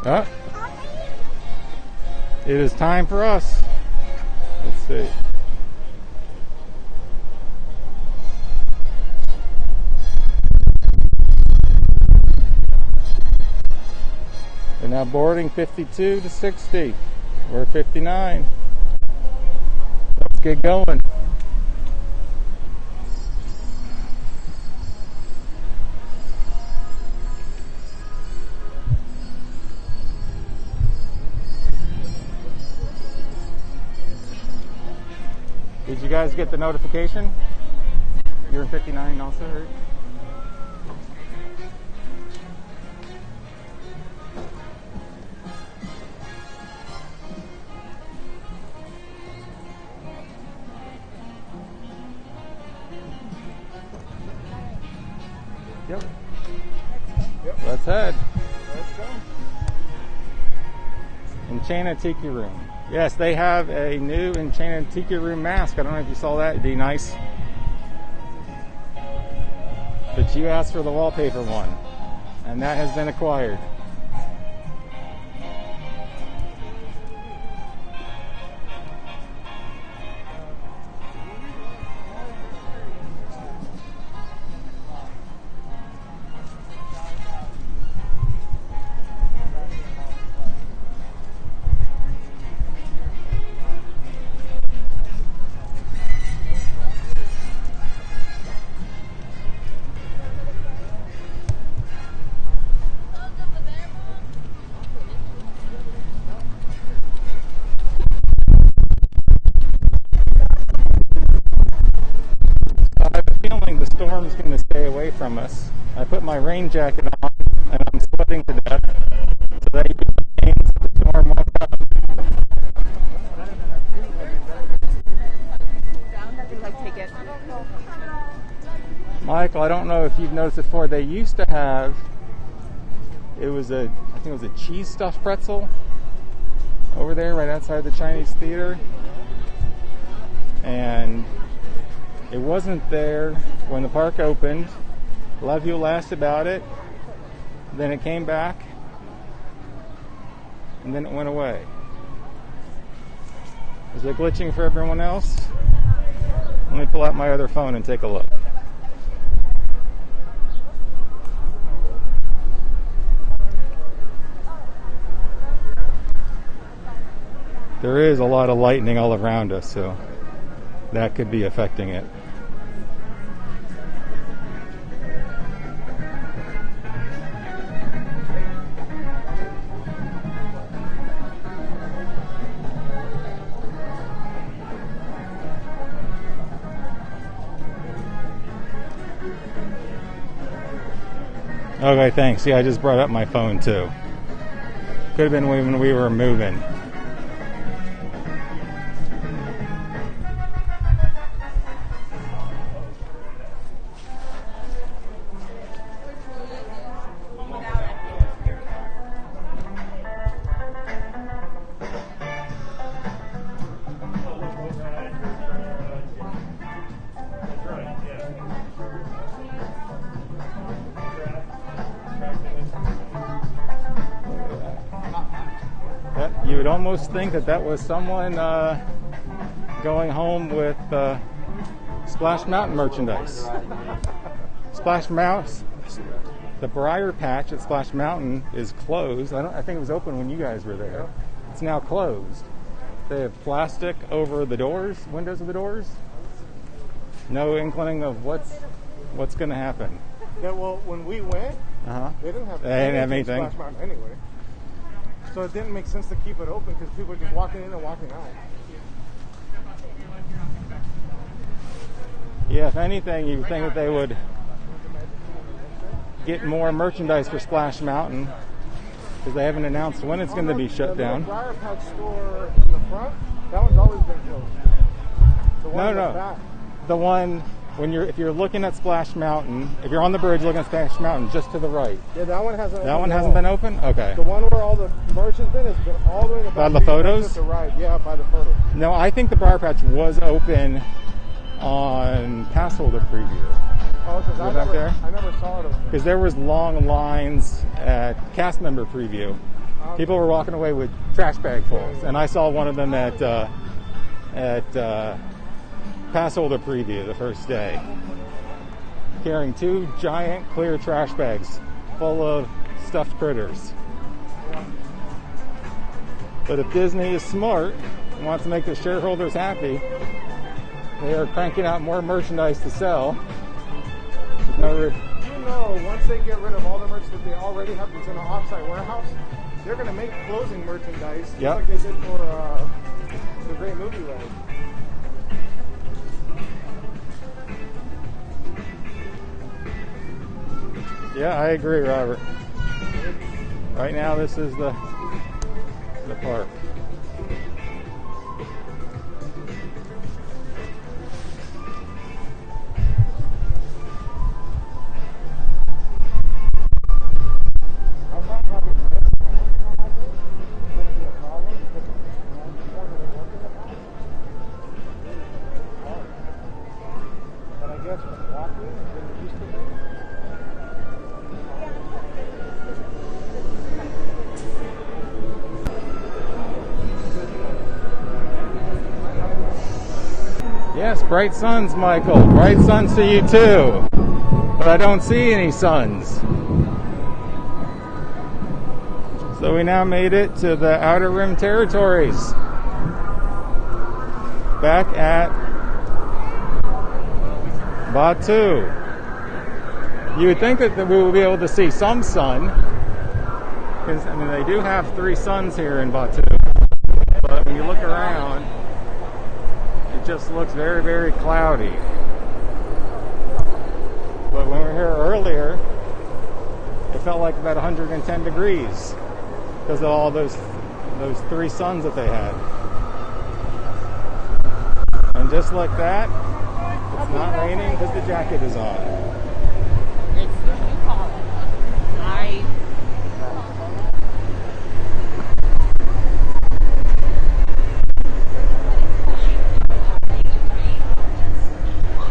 or It is time for us. Let's see. We're now boarding 52 to 60. We're at 59. Let's get going. Did you guys get the notification? You're in 59 also, right? Yep. Let's head. Let's go. Enchanted Tiki Room. Yes, they have a new Enchanted Tiki Room mask. I don't know if you saw that. It'd be nice. But you asked for the wallpaper one, and that has been acquired. The storm's going to stay away from us. I put my rain jacket on and I'm sweating to death so that you can change the storm won't come. Michael, I don't know if you've noticed before, they used to have, I think it was a cheese stuffed pretzel over there right outside the Chinese theater. And it wasn't there when the park opened. A lot of people asked about it. Then it came back. And then it went away. Is it glitching for everyone else? Let me pull out my other phone and take a look. there is a lot of lightning all around us, so that could be affecting it. Okay, thanks. Yeah, I just brought up my phone too. Could have been when we were moving. You would almost think that was someone going home with Splash Mountain merchandise. Splash Mountain, the Briar Patch at Splash Mountain is closed. I think it was open when you guys were there. It's now closed. They have plastic over the doors, windows of the doors. No inkling of what's going to happen. Yeah, well, when we went, they didn't have anything. Splash Mountain anyway. So it didn't make sense to keep it open because people were just walking in and walking out. Yeah, if anything, you would think that they would get more merchandise for Splash Mountain because they haven't announced when it's going to be shut down. The Briar Patch store in the front, that one's always been closed. The one in the back. The one if you're looking at Splash Mountain, if you're on the bridge looking at Splash Mountain, just to the right. Yeah, that one hasn't. That one hasn't been open. Okay. The one where all the merch has been all the way in the back. By the photos. To the right. Yeah, by the photos. No, I think the Briar Patch was open on pass holder preview. Oh, because I never saw it open. Because there was long lines at cast member preview. Okay. People were walking away with trash bag fulls, and I saw one of them at pass holder preview the first day, carrying 2 giant clear trash bags full of stuffed critters. But if Disney is smart and wants to make the shareholders happy, they are cranking out more merchandise to sell. You know, once they get rid of all the merch that they already have that's in an off-site warehouse, they're going to make closing merchandise, just like they did for the Great Movie Ride. Yeah, I agree, Robert. Right now, this is the park. Yes, bright suns, Michael. Bright suns to you too. But I don't see any suns. So we now made it to the Outer Rim territories. Back at Batuu. You would think that we will be able to see some sun. Because, I mean, they do have 3 suns here in Batuu. But when you look around, it just looks very, very cloudy. But when we were here earlier, it felt like about 110 degrees because of all those 3 suns that they had. And just like that, it's not raining because the jacket is on. It's what you call it.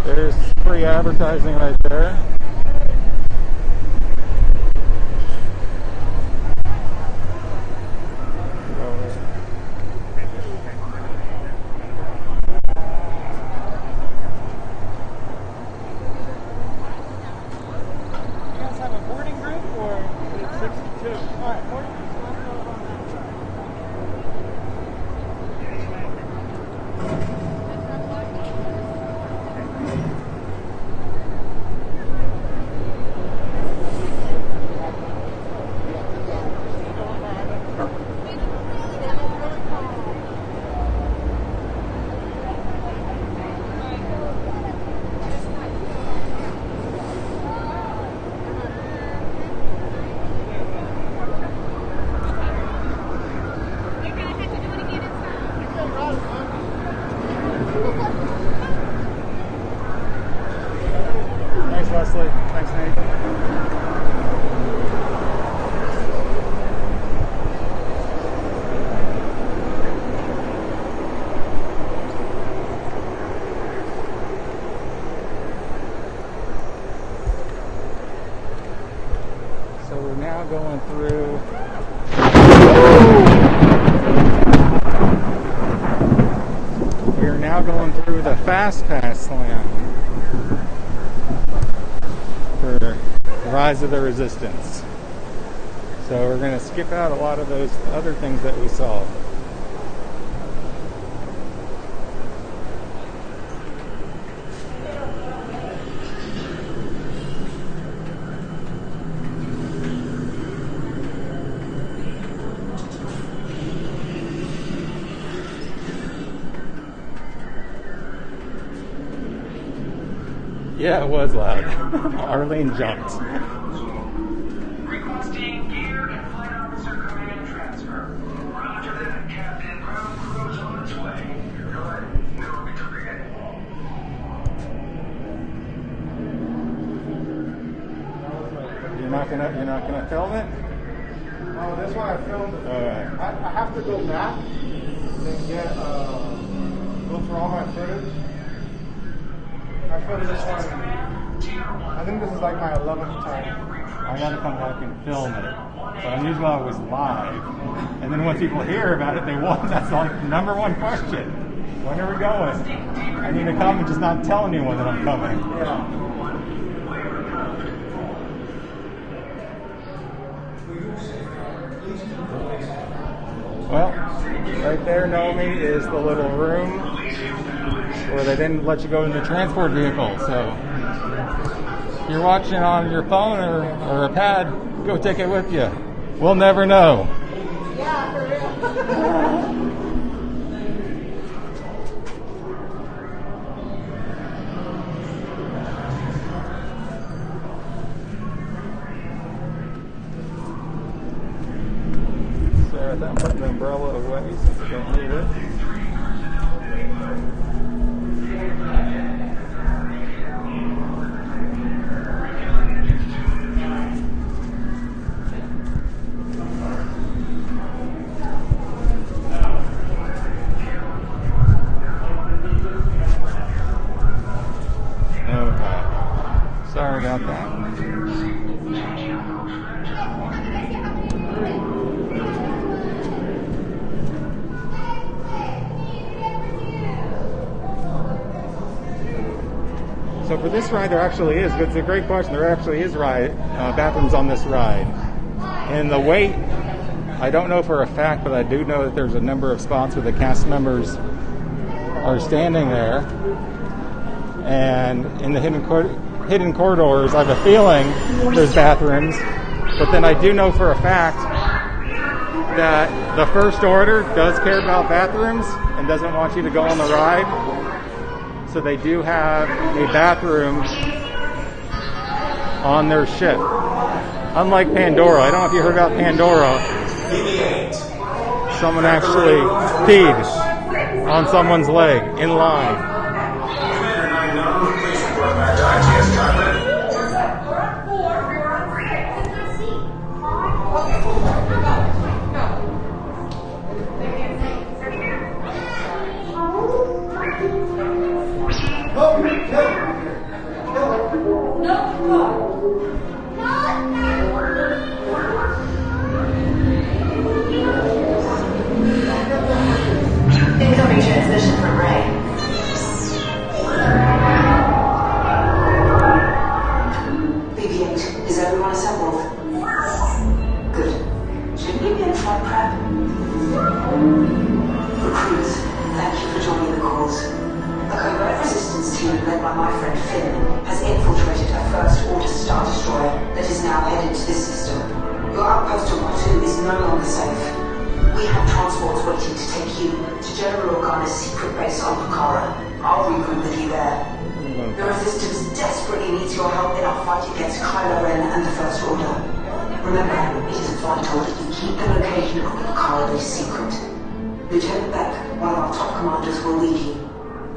There's free advertising right there. Leslie. Thanks, Nate. So we're now going through. We're now going through the Fast Pass land for Rise of the Resistance. So we're going to skip out a lot of those other things that we saw. Yeah, it was loud. Arlene jumped. Requesting gear and flight officer command transfer. Roger that, Captain. Ground crew's on its way. Go ahead. We'll be coming in. You're not gonna film it? Oh, this one I filmed. Alright. I have to go back and get go through all my footage. I filmed this one. I think this is like my 11th time. I gotta come back and film it. So unusual I was live. And then when people hear about it, they want, that's like the number one question. When are we going? I need to come and just not tell anyone that I'm coming. Yeah. Well, right there, Naomi, is the little room where they didn't let you go in the transport vehicle. So if you're watching on your phone or a pad, go take it with you. We'll never know. Yeah, for real. So I'm putting the umbrella away since I don't need it. Sorry about that. So for this ride, there actually is. It's a great question. There actually is bathrooms on this ride. And the wait, I don't know for a fact, but I do know that there's a number of spots where the cast members are standing there. And in the hidden corridors, I have a feeling there's bathrooms. But then I do know for a fact that the First Order does care about bathrooms and doesn't want you to go on the ride. So they do have a bathroom on their ship. Unlike Pandora, I don't know if you heard about Pandora. Someone actually peed on someone's leg in line. Incoming transmission from Ray. BB-8, is everyone assembled? Good. Shouldn't you be in flight prep? Recruits, thank you for joining the cause. A covert resistance team led by my friend Finn has infiltrated a First Order Star Destroyer that is now headed to this system. Your outpost on Batuu is no longer safe. We have transports waiting to take you to General Organa's secret base on Pucara. I'll regroup with you there. The Resistance desperately needs your help in our fight against Kylo Ren and the First Order. Remember, it is vital that you keep the location of Pucara base secret. Lieutenant Beck, one of our top commanders, will lead you.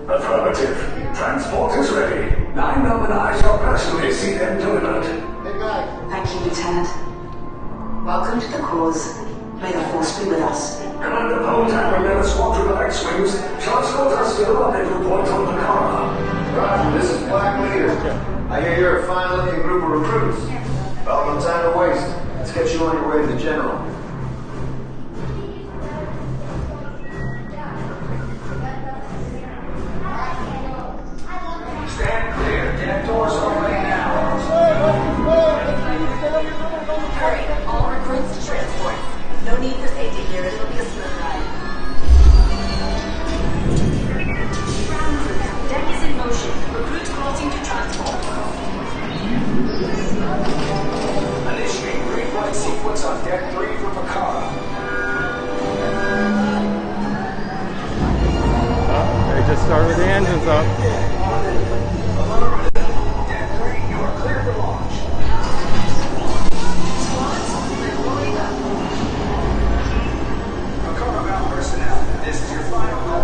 Affirmative. Transport is ready. Nine-Num and I shall personally see them delivered. Hey guys. Thank you, Lieutenant. Welcome to the cause. May the Force be with us. Commander Poltan and their squadron of X-Wings shall escort us to the rendezvous point on Bakara. Roger, this is Black Leader. I hear you're a fine-looking group of recruits. Well, no time to waste. Let's get you on your way to the General. Stand clear. Deck doors opening now. Hurry, all recruits to transports. No need for safety here. It'll be a smooth ride. Deck is in motion. Recruits crossing to transport. Initiate green light sequence on Deck 3 for Bakara. They just started the engines up. Deck 3, you are clear for launch. Squads, we're loading up. Bakara bound personnel, this is your final call.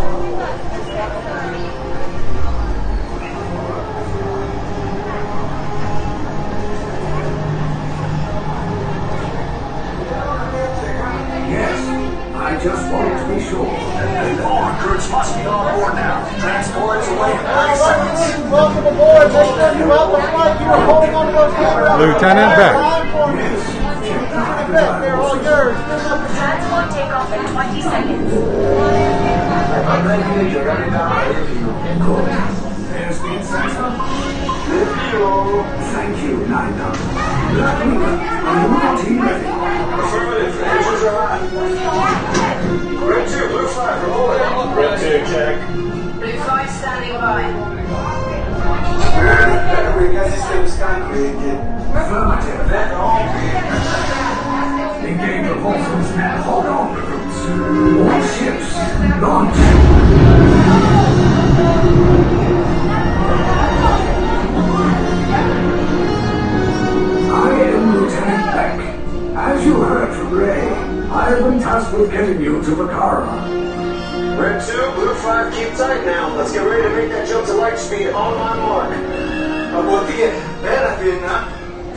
Yes, I just wanted to be sure. All recruits must be on board now. Transport is away in 30 seconds. Welcome aboard. Make sure you out the front. You are holding on to those cameras. Lieutenant Beck. They're all yours. Transport takeoff in 20 seconds. There's the incentive. Thank you, Nine-Num. Black Leader, are you not team ready? Affirmative. Engines are hot. Red 2, Blue 5, reloading. Red 2, check. Blue 5 standing by. Affirmative. Engage propulsors and hold on, recruits. All ships, launch. I am Lieutenant Beck. As you heard from Ray, I have been tasked with getting you to Bakara. Red 2, Blue 5, keep tight now. Let's get ready to make that jump to light speed on my mark.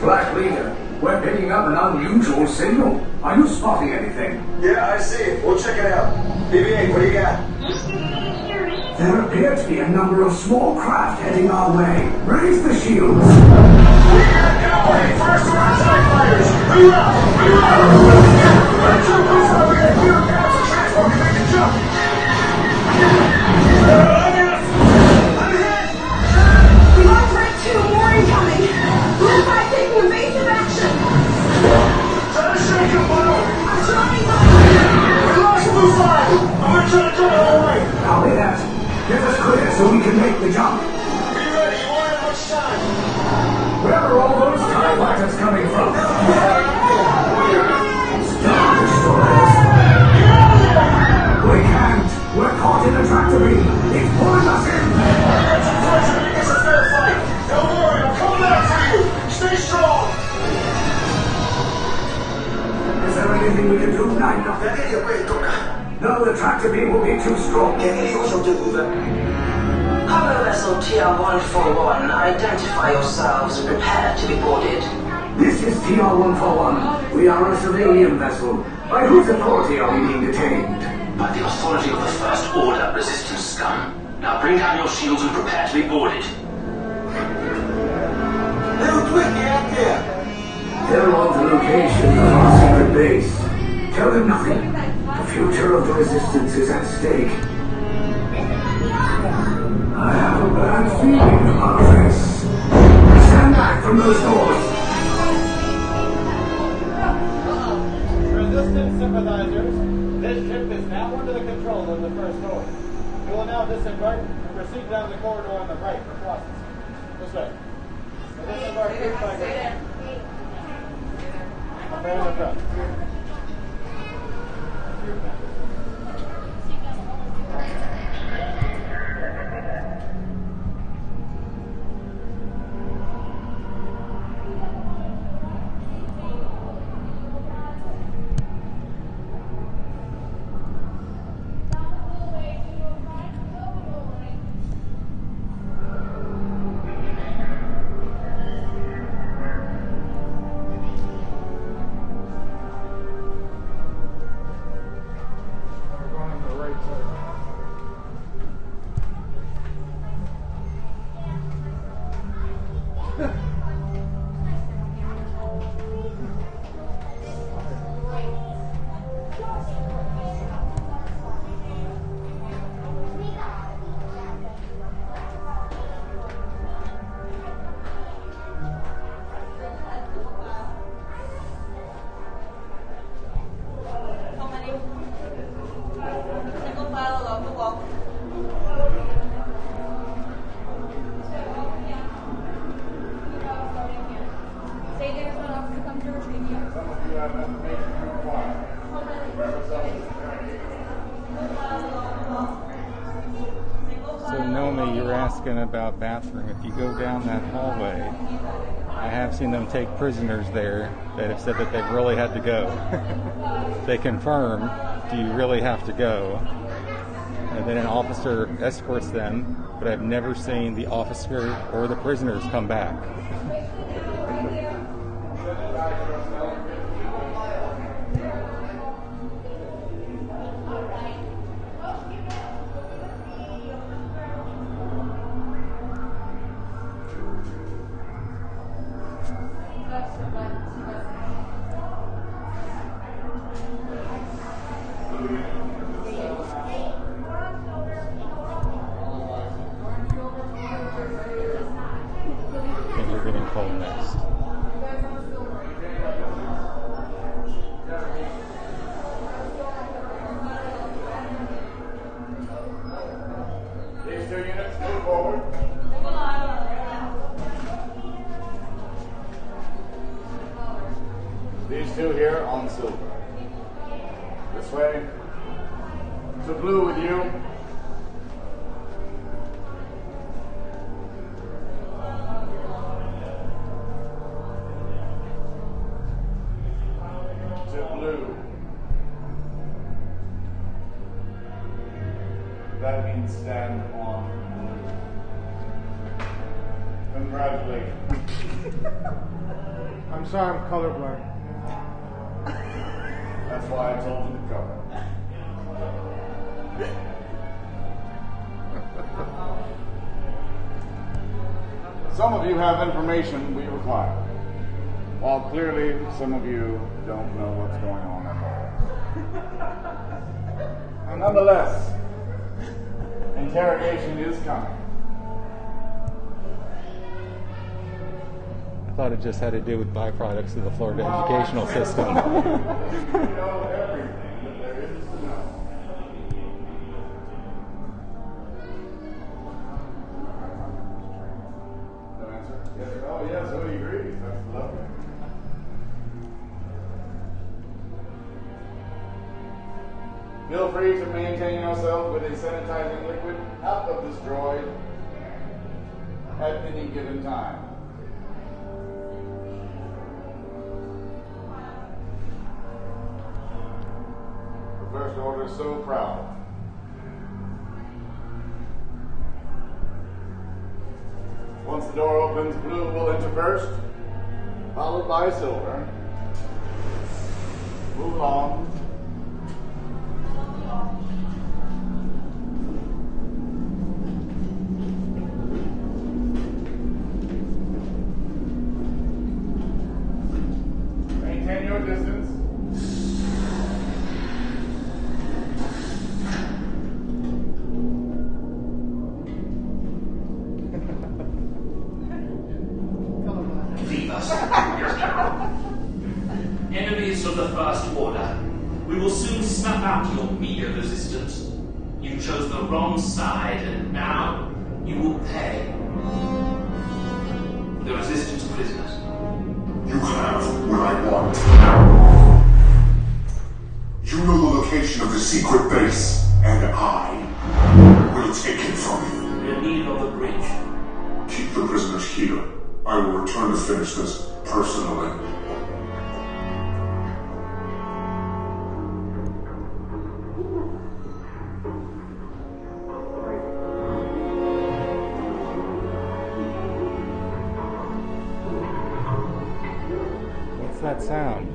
Black Leader, we're picking up an unusual signal. Are you spotting anything? Yeah, I see it. We'll check it out. BB-8, what do you got? There appear to be a number of small craft heading our way. Raise the shields. We got get away! First round strike fighters! Hoorah! Hoorah! Red 2, Blue 5, we got clear paths to transport. We make the jump. I'm hit! We lost Red 2, more incoming. Blue 5 taking evasive action. Try to shake him, Bono! I'm trying. We lost Blue 5! I'm gonna try to jump all the way! Copy that. Get us clear so we can make the jump. Be ready, you won't have much time. Where are all those TIE fighters coming from? Star Destroyers. We can't. We're caught in a tractor beam. It's pulling us in. That's unfortunate. It's a fair fight. Don't worry, I'm coming back for you. Stay strong. Is there anything we can do, Nine-Num? No, the tractor beam will be too strong. Cargo vessel TR-141, identify yourselves and prepare to be boarded. This is TR-141. We are a civilian vessel. By whose authority are we being detained? By the authority of the First Order resistance scum. Now bring down your shields and prepare to be boarded. They're on the location of our secret base. Tell them nothing. The future of the resistance is at stake. I have a bad feeling about this. Stand back from those doors. Resistance sympathizers, this ship is now under the control of the First Order. You will now disembark and proceed down the corridor on the right for processing. This way. Disembark group by group. Right in the front. So Nomi, you were asking about bathroom. If you go down that hallway, I have seen them take prisoners there that have said that they've really had to go. They confirm, do you really have to go? And then an officer escorts them, but I've never seen the officer or the prisoners come back. And you're getting cold next. These 2 units, move forward. These 2 here on silver. This way. To blue with you. To blue. That means stand on blue. Congratulations. I'm sorry, I'm colorblind. That's why I told you to cover. Some of you have information we require, while clearly some of you don't know what's going on at all. Nonetheless, interrogation is coming. I thought it just had to do with byproducts of the Florida educational system. You know everything that there is to know. No answer? Yes. Oh, yes, so he agrees. That's lovely. Feel free to maintain yourself with a sanitizing liquid out of this droid at any given time. The First Order is so proud. Once the door opens, blue will enter first, followed by silver. Move along. Maintain your distance. Leave us. Enemies of the First Order, we will soon snuff out your meager resistance. You chose the wrong side, and now you will pay. The Resistance prisoners. You have what I want. You know the location of the secret base, and I will take it from you. In need of the bridge. Keep the prisoners here. I will return to finish this personally. What's that sound?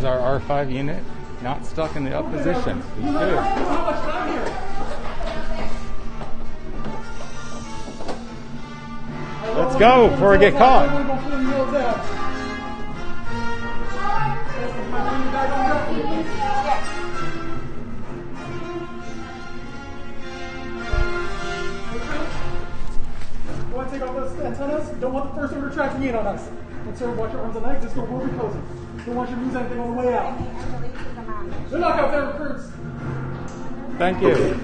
our R5 unit, not stuck in the up position. He's good. Let's go before we get caught. Want to take off those antennas? Don't want the first order tracking in on us. And sir, watch your arms and legs. This door will be closing. Don't want you to lose anything on the way out. Good luck out there, recruits. Thank you. Okay.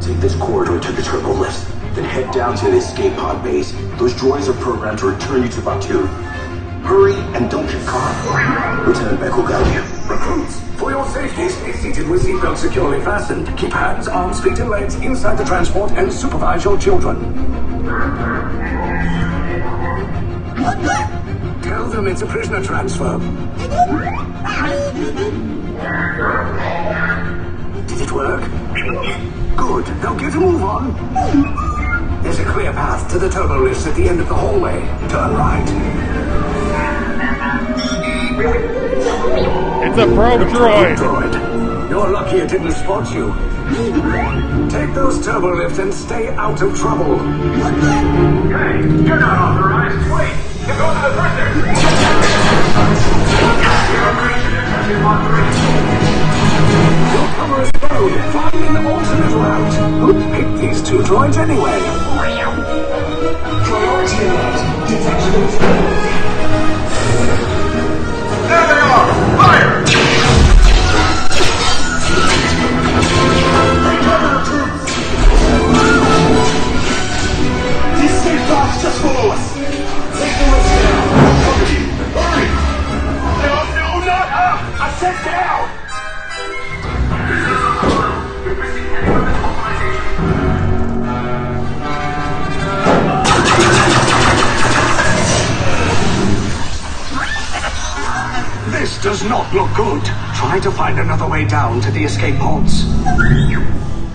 Take this corridor to the turbo lift, then head down to the escape pod base. Those droids are programmed to return you to Batuu. Hurry and don't get caught. Lieutenant Beck will guide you. Recruits, for your safety, stay seated with seatbelts securely fastened. Keep hands, arms, feet, and legs inside the transport and supervise your children. Tell them it's a prisoner transfer. Did it work? Good. Now get a move on. There's a clear path to the turbo lifts at the end of the hallway. Turn right. It's a probe droid. You're lucky it didn't spot you. Take those turbo lifts and stay out of trouble. Hey, you're not authorized. Wait, you're going to the prisoners. Your cover is blown. Find an alternate route. Who picked these two droids anyway? Priority alert. Detection of failed. There they are! Fire! The escape box just below us. Take the lift down. Cover you. Hurry! No, not up! I said down! This does not look good. Try to find another way down to the escape pods.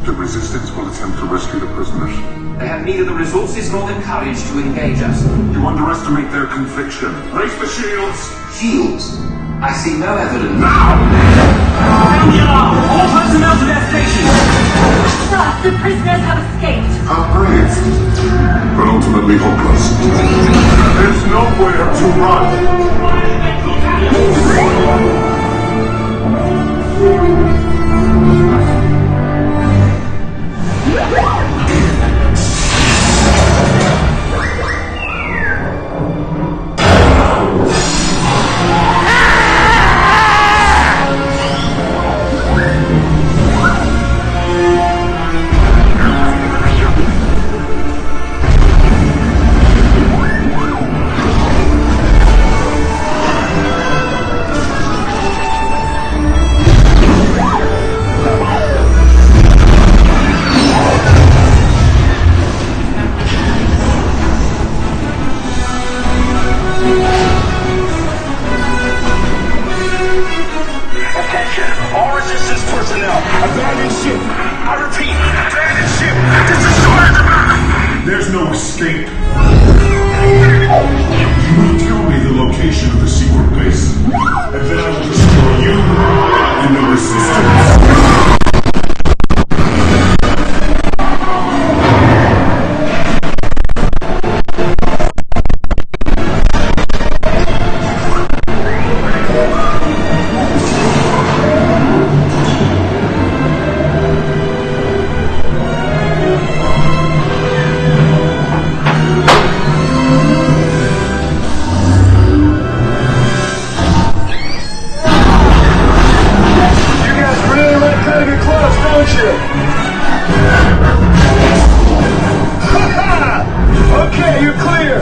The Resistance will attempt to rescue the prisoners. They have neither the resources nor the courage to engage us. You underestimate their conviction. Raise the shields! Shields? I see no evidence. Now! Sound the alarm! All personnel to their stations! Sir, the prisoners have escaped. How brave, but ultimately hopeless. There's nowhere to run. There's no escape. You will tell me the location of the secret base, and then I will destroy you and the Resistance. Okay, you're clear.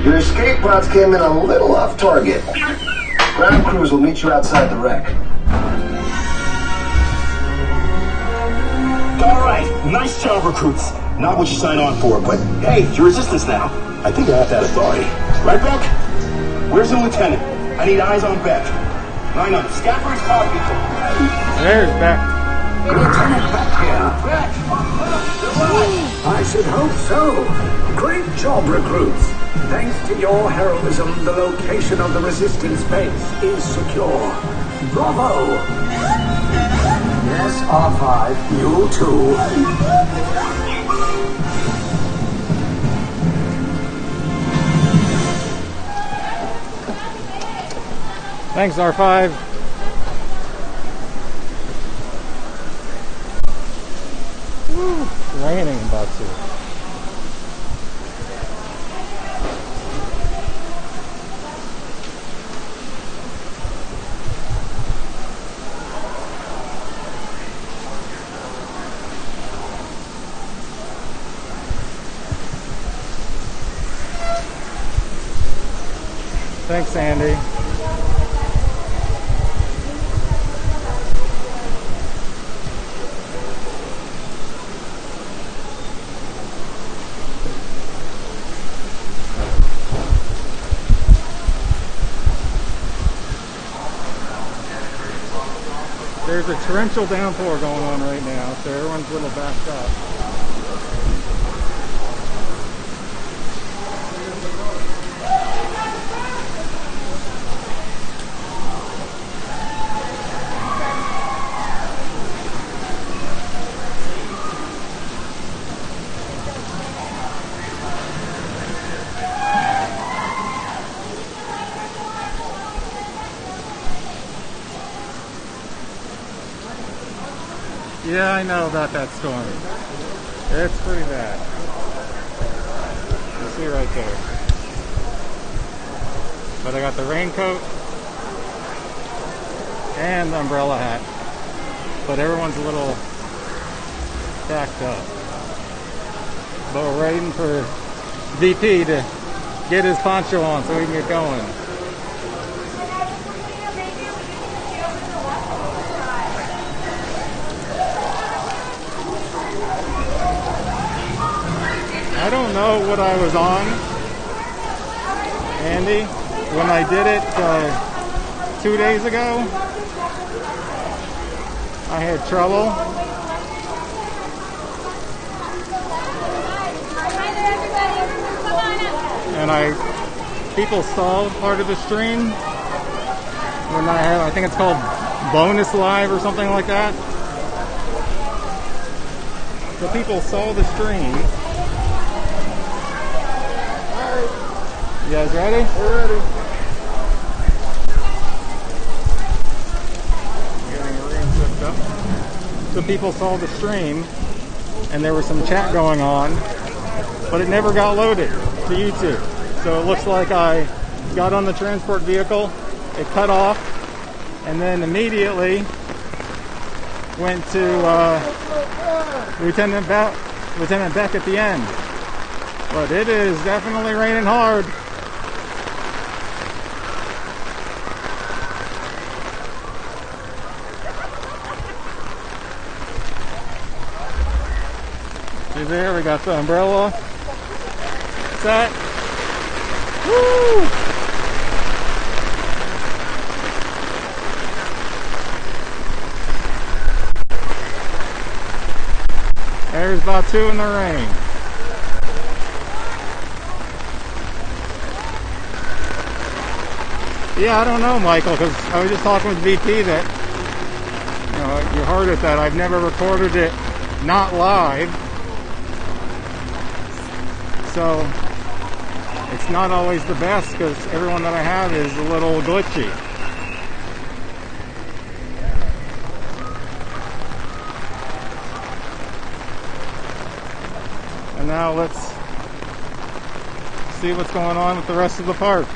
Your escape pods came in a little off target. Ground crews will meet you outside the wreck. All right, nice job, recruits. Not what you signed on for, but hey, you're Resistance now. I think I have that authority. Right, Beck? Where's the lieutenant? I need eyes on Beck. Line up. Scaffold's pod people. There's Beck. Lieutenant Beck here. Beck! I should hope so. Great job, recruits. Thanks to your heroism, the location of the resistance base is secure. Bravo! Yes, R5, you too. Thanks, R5. Woo, it's raining in Batuu. Thanks, Sandy. There's a torrential downpour going on right now, so everyone's a little backed up. Yeah, I know about that storm. It's pretty bad. You see right there. But I got the raincoat and the umbrella hat. But everyone's a little backed up. But we're waiting for VP to get his poncho on so we can get going. I don't know what I was on, Andy, when I did it 2 days ago. I had trouble. And people saw part of the stream when I think it's called bonus live or something like that. So people saw the stream. You guys ready? We're ready. Getting everything hooked up. So people saw the stream, and there was some chat going on, but it never got loaded to YouTube. So it looks like I got on the transport vehicle, it cut off, and then immediately went to Lieutenant Beck at the end. But it is definitely raining hard. See there, we got the umbrella set. Woo! There's Batuu in the rain. Yeah, I don't know, Michael, because I was just talking with VP that, you heard it, that I've never recorded it not live. So it's not always the best because everyone that I have is a little glitchy. And now let's see what's going on with the rest of the park.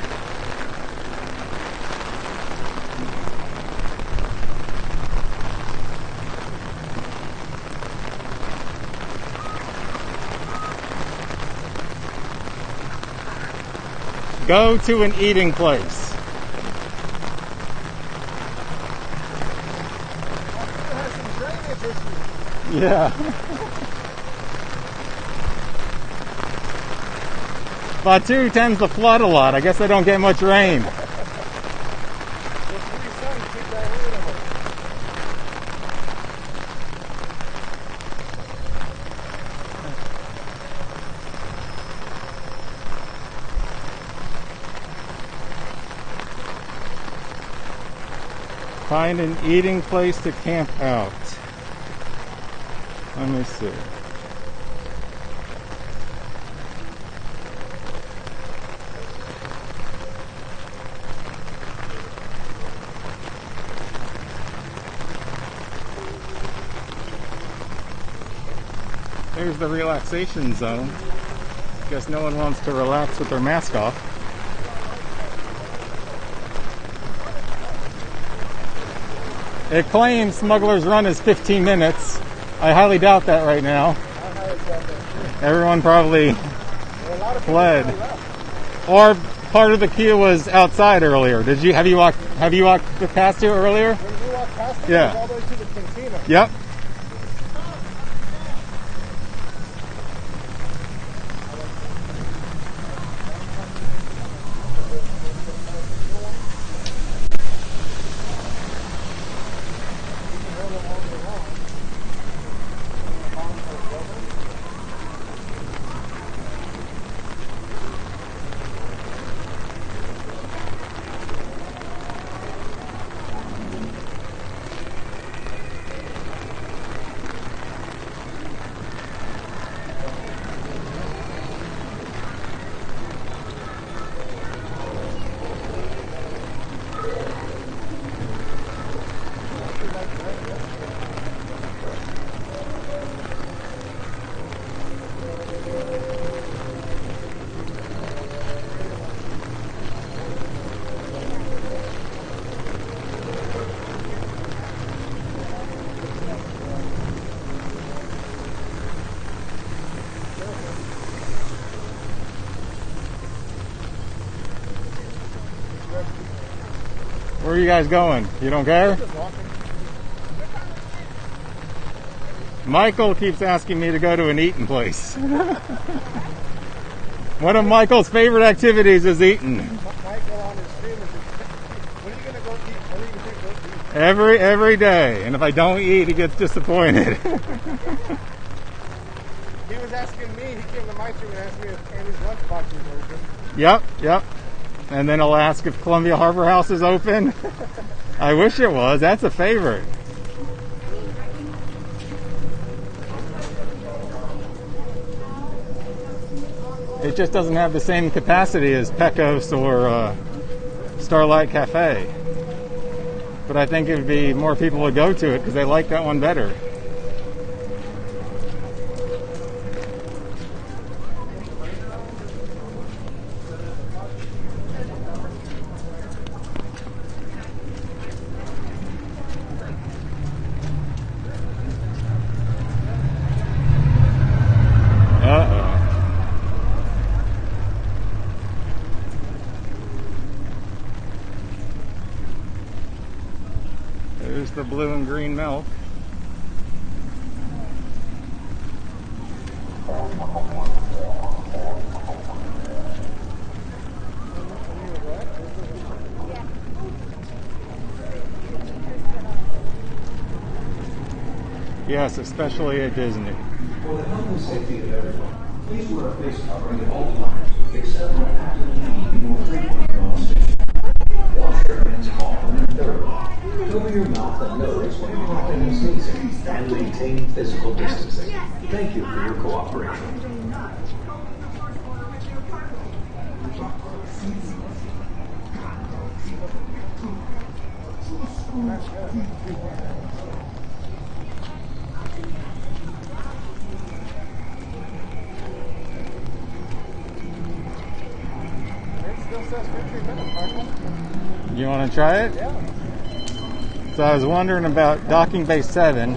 Go to an eating place. Yeah. Batuu tends to flood a lot. I guess they don't get much rain. Find an eating place to camp out. Let me see. There's the relaxation zone. Guess no one wants to relax with their mask off. It claims Smugglers Run is 15 minutes. I highly doubt that right now. Everyone probably fled. Or part of the queue was outside earlier. Have you walked past you earlier? When we walked past it, Yeah. it was all the way to the Cantina. Yep. Where are you guys going? You don't care? Michael keeps asking me to go to an eating place. One of Michael's favorite activities is eating. Michael on his stream is, when are you going to go eat? When are you going to go eat? Every day. And if I don't eat, he gets disappointed. He was asking me, he came to my stream and asked me if Andy's lunchbox was open. Yep. And then he'll ask if Columbia Harbor House is open. I wish it was. That's a favorite. It just doesn't have the same capacity as Pecos or Starlight Cafe. But I think it would be more people would go to it because they like that one better. There's the blue and green milk. Yes, especially at Disney. For the health and safety of everyone, please wear a face covering at all times, except when actively eating or drinking while stationary. Wash your hands often and thoroughly. Cover your mouth and nose when coughing and sneezing, and maintain physical distancing. Thank you for your cooperation. It still says 15 minutes, Michael. You want to try it? Yeah. So I was wondering about docking bay 7.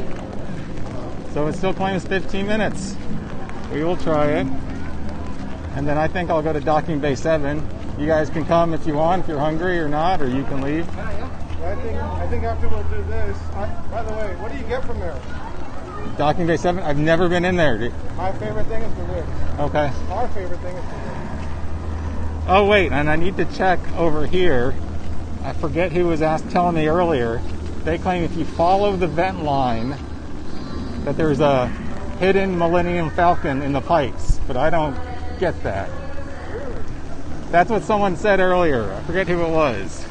So it still claims 15 minutes. We will try it. And then I think I'll go to docking bay 7. You guys can come if you want, if you're hungry or not, or you can leave. Yeah, I think after we'll do this, by the way, what do you get from there? Docking bay 7? I've never been in there. My favorite thing is the ribs. Okay. Our favorite thing is the ribs. Oh wait, and I need to check over here. I forget who was telling me earlier. They claim if you follow the vent line that there's a hidden Millennium Falcon in the pipes, but I don't get that. That's what someone said earlier. I forget who it was.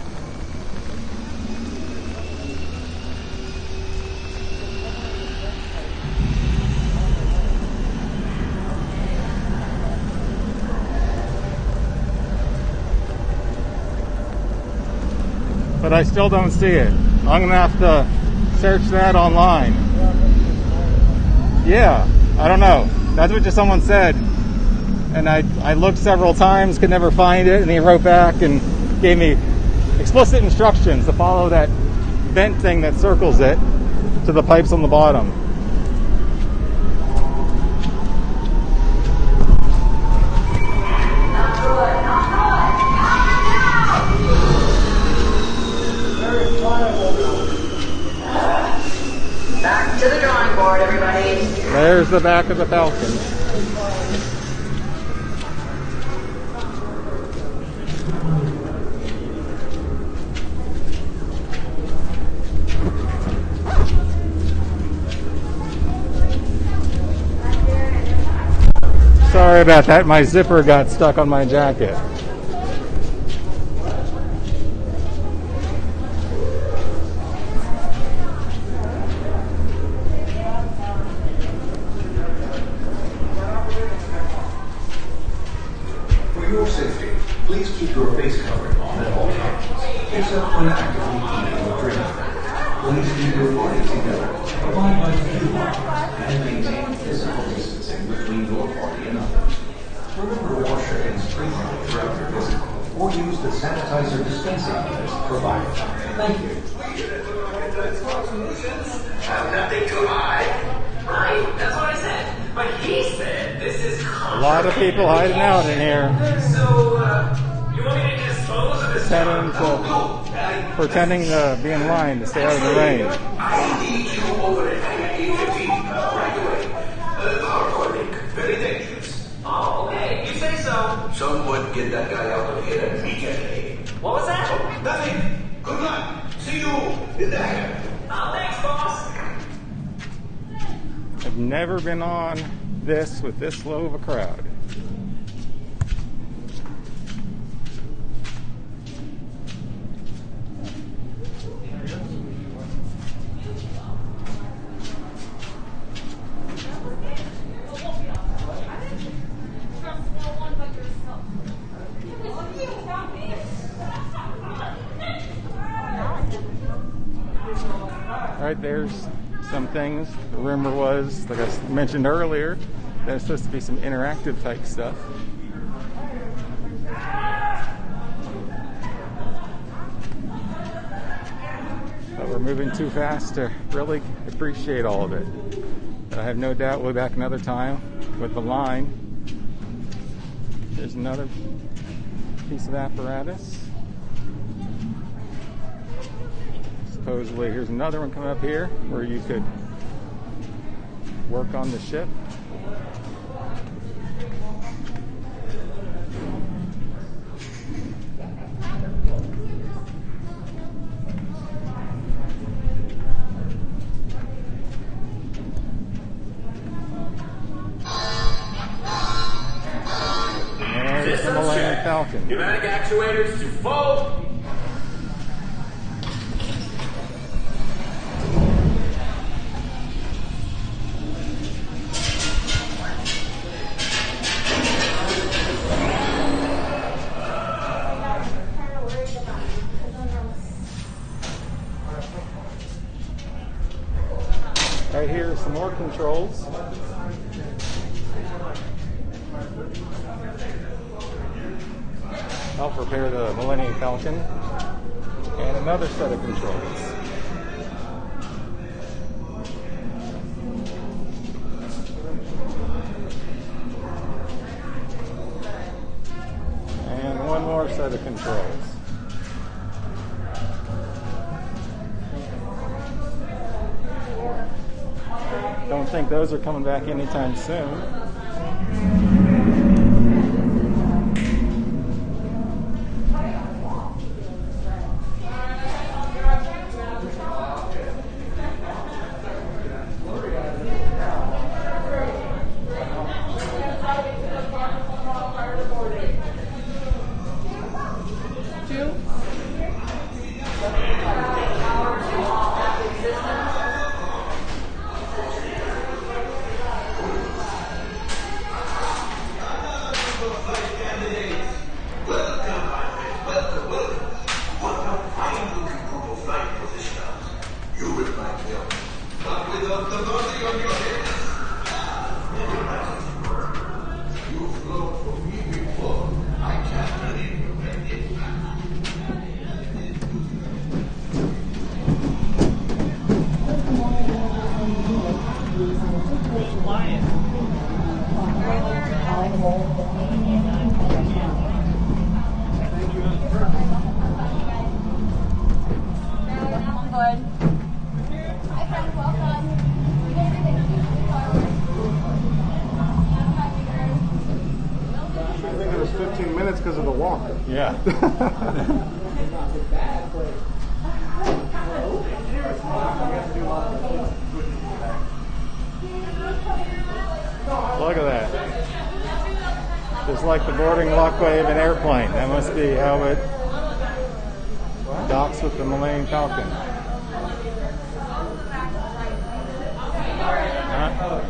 but I still don't see it. I'm gonna have to search that online. Yeah, I don't know. That's what just someone said. And I looked several times, could never find it, and he wrote back and gave me explicit instructions to follow that vent thing that circles it to the pipes on the bottom. Back to the drawing board, everybody. There's the back of the Falcon. Sorry about that, my zipper got stuck on my jacket. For your safety, please keep your face covering on at all times, except when actively eating or drinking. Please keep your body together, abide by queue lines, and maintain physical distancing between your party and others. Remember to wash your hands frequently throughout your visit, or use the sanitizer dispensing units provided. Thank you. Have nothing to hide. Right, that's what I said. But he said this is A lot of people hiding out in here. So, you want me to dispose of this? Pretending to be in line to stay out of the rain. I need you over at Hangar 815 right away. Power cord leak. Very dangerous. Oh, okay. You say so. Someone get that guy out of here immediately. What was that? Oh, nothing. Good luck. See you in the hangar. Oh, thanks, boss. I've never been on this with this low of a crowd. Right, there's some things. The rumor was, like I mentioned earlier, there's supposed to be some interactive type stuff. But we're moving too fast to really appreciate all of it. But I have no doubt we'll be back another time with the line. There's another piece of apparatus. Supposedly, here's another one coming up here where you could work on the ship. There's the Millennium Falcon. Pneumatic actuators to full. Right here are some more controls. Help repair the Millennium Falcon. And another set of controls. And one more set of controls. Don't think those are coming back anytime soon. Because of the walk. Yeah. Look at that. Just like the boarding walkway of an airplane. That must be how it docks with the Millennium Falcon. Huh?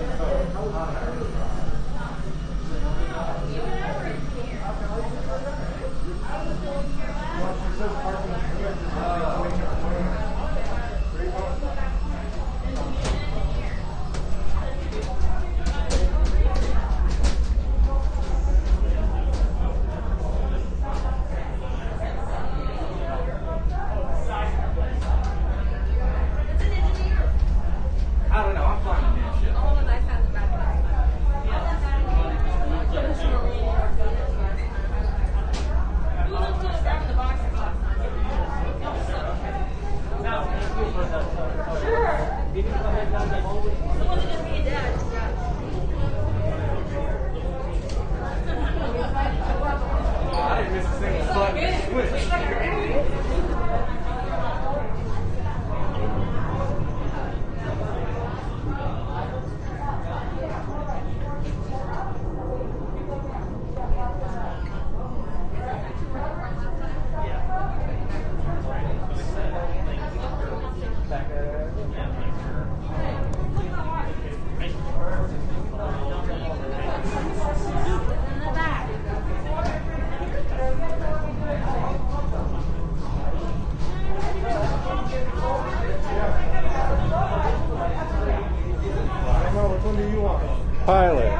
Pilot.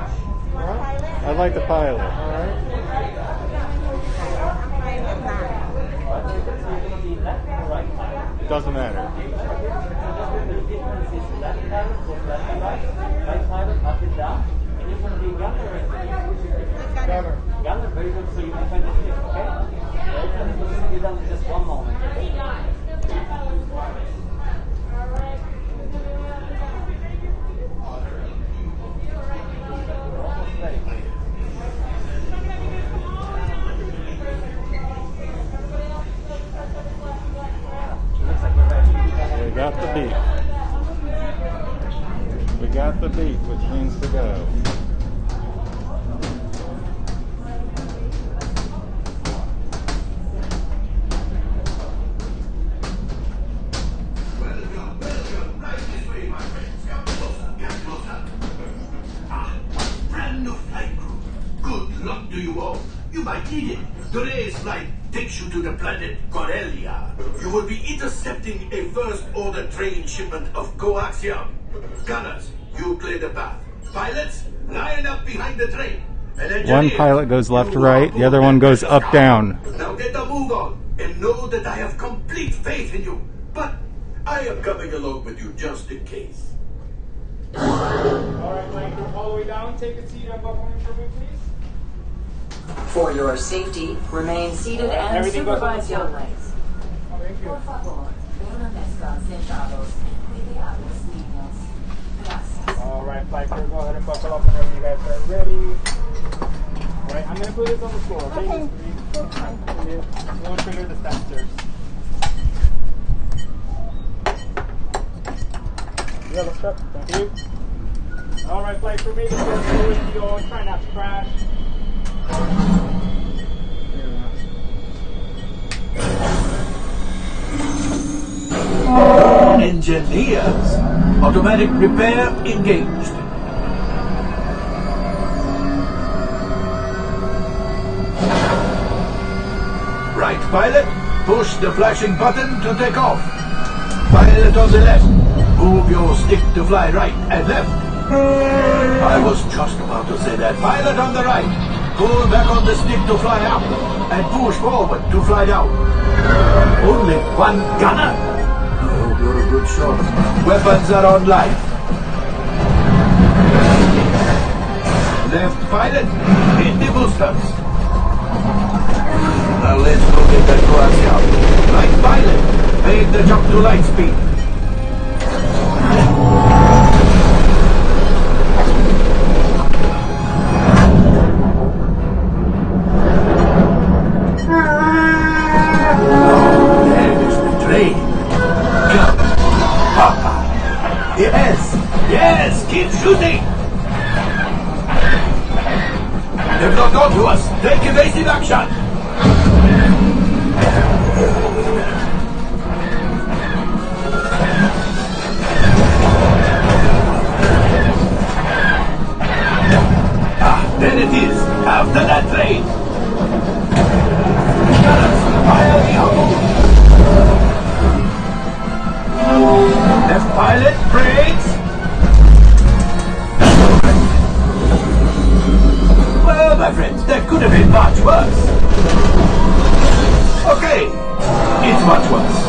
I'd like the pilot. Doesn't matter. Gunner, very good. So you can find it here, okay? You're done with just one moment. We got the beat. We got the beat, which means to go. You might need it. Today's flight takes you to the planet Corellia. You will be intercepting a first-order train shipment of coaxium. Gunners, you clear the path. Pilots, line up behind the train. One pilot goes left to right, the other one goes up down. Now get a move on and know that I have complete faith in you. But I am coming along with you just in case. Alright, Mike, all the way down. Take a seat and buckle in for me, please. For your safety, remain seated and supervise your legs. Thank you. Alright, flight crew, go ahead and buckle up whenever you guys are ready. Alright, I'm going to put this on the floor, okay? You won't trigger the sensors. Yellow strap, thank you. Alright, flight crew, make sure you go. Try not to crash. Engineers. Automatic repair engaged. Right, pilot. Push the flashing button to take off. Pilot on the left. Move your stick to fly right and left. I was just about to say that. Pilot on the right. Pull back on the stick to fly up. And push forward to fly down. Only one gunner. Oh, you're a good shot. Weapons are on life. Left pilot, hit the boosters. Now let's go get that coaxium. Right pilot, make the jump to light speed. Yes, keep shooting! They've not got to us. Take evasive action! There it is. After that train. Gunners, fire the hole. Left pilot, brakes. Well, my friends, that could have been much worse. Okay, it's much worse.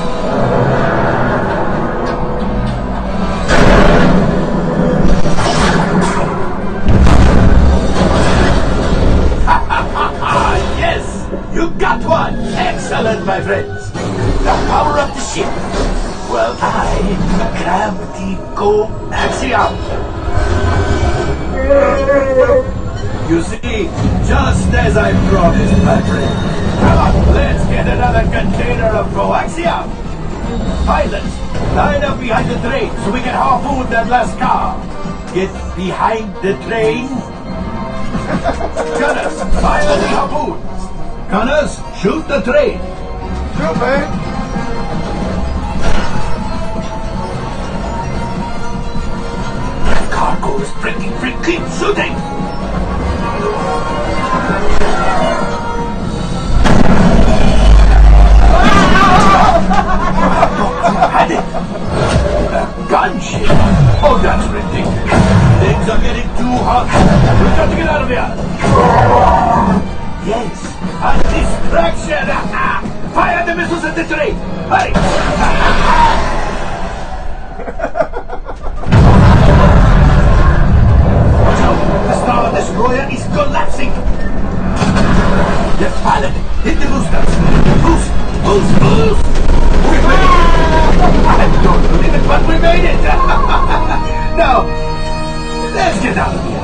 Yes, you got one. Excellent, my friends. Now power up the ship. Well, I grab the coaxium. You see, just as I promised, my friend. Come on, let's get another container of coaxium. Pilots, line up behind the train so we can harpoon that last car. Get behind the train. Gunners, fire the harpoons. Gunners, shoot the train. Shoot, man. Cargo is breaking free. Keep shooting! Had it! A gunship! Oh, that's ridiculous! Things are getting too hot! We've got to get out of here! Yes! A distraction! Fire the missiles at the train! Hurry! The Star Destroyer is collapsing! Left pilot, hit the boosters! Boost! Boost! Boost! We made it! I don't believe it, but we made it! Now, let's get out of here!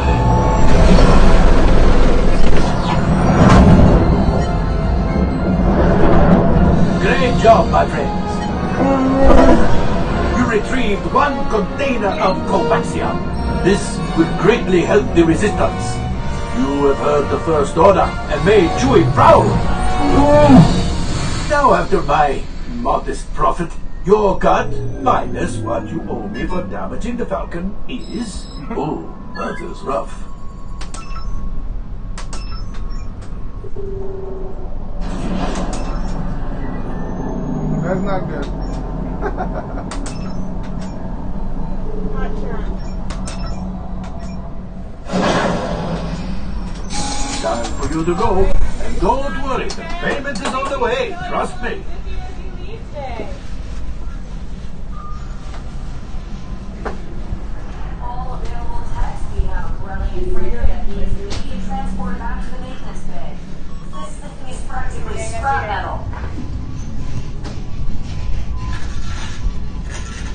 Great job, my friends! You retrieved one container of coaxium. This will greatly help the resistance. You have heard the First Order and made Chewie proud. Now, after my modest profit, your cut, minus what you owe me for damaging the Falcon, is... Oh, that is rough. That's not good. Time for you to go. And don't worry, the payment is on the way. Trust me. All available techs, we have brilliant freighter that needs immediate transport back to the maintenance bay. This thing is practically scrap metal.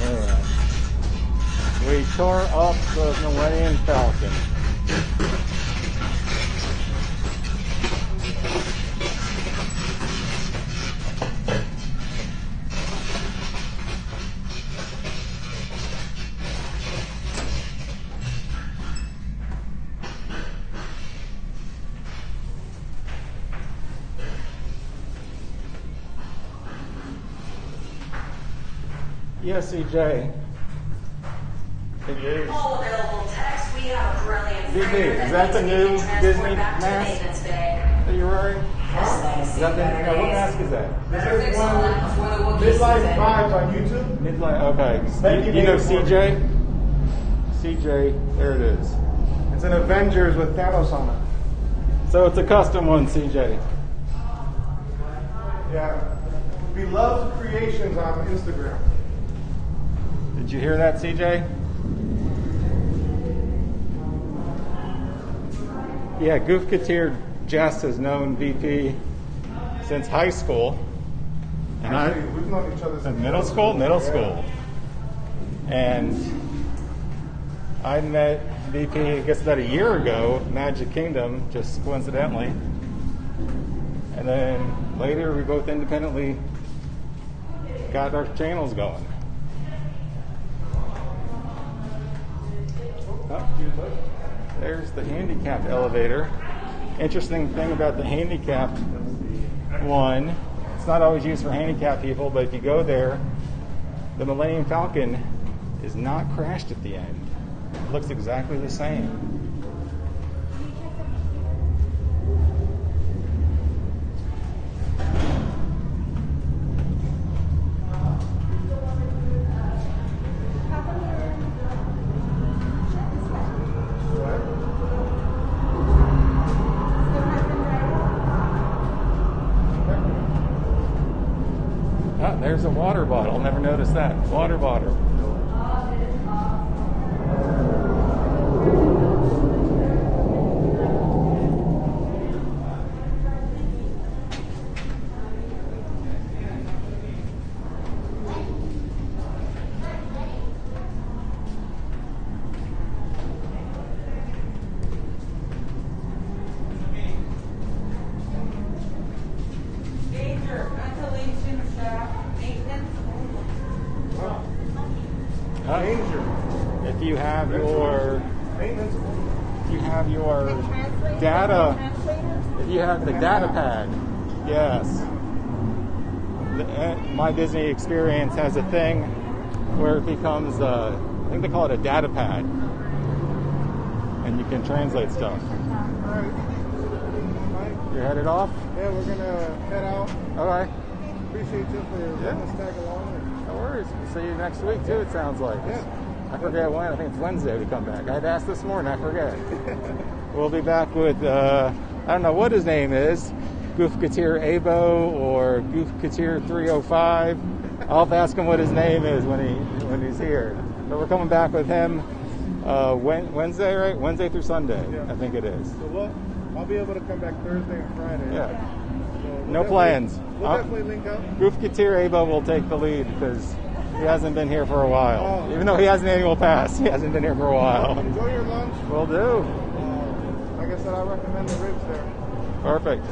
Alright. We tore up the Millennium Falcon. Yes, CJ. All available techs, we have a brilliant Disney, freighter is that the new needs Disney transport back to the mask maintenance bay. that you're wearing? What mask is that? This is one Midlife Vibes on YouTube. Midlife, okay. Thank You know CJ? CJ, there it is. It's an Avengers with Thanos on it. So it's a custom one, CJ. Yeah. Beloved Creations on Instagram. Did you hear that, CJ? Yeah, Goofketeer Jess has known VP since high school. And Actually, we've known each other since middle school. And I met VP, I guess about a year ago, Magic Kingdom, just coincidentally. And then later we both independently got our channels going. Oh, there's the handicapped elevator. Interesting thing about the handicapped one, it's not always used for handicapped people, but if you go there, the Millennium Falcon is not crashed at the end. It looks exactly the same. There's a water bottle. Never noticed that. Water bottle. If you have the data pad, yes. My Disney experience has a thing where it becomes, I think they call it a data pad, and you can translate stuff. You're headed off? Yeah, we're gonna head out. Okay. Appreciate you for letting us tag along. No worries. We'll see you next week too, it sounds like. Yeah. I forget when. I think it's Wednesday we come back. I had asked this morning. I forget. We'll be back with, I don't know what his name is, Goofketeer Abo or Goofketeer 305. I'll have to ask him what his name is when he's here. But we're coming back with him Wednesday, right? Wednesday through Sunday, yeah. I think it is. So I'll be able to come back Thursday and Friday. Yeah. So no plans. We'll definitely link up. Goofketeer Abo will take the lead because he hasn't been here for a while. Oh. Even though he has an annual pass, he hasn't been here for a while. Enjoy your lunch. Will do. Like I said, I recommend the ribs there. Perfect.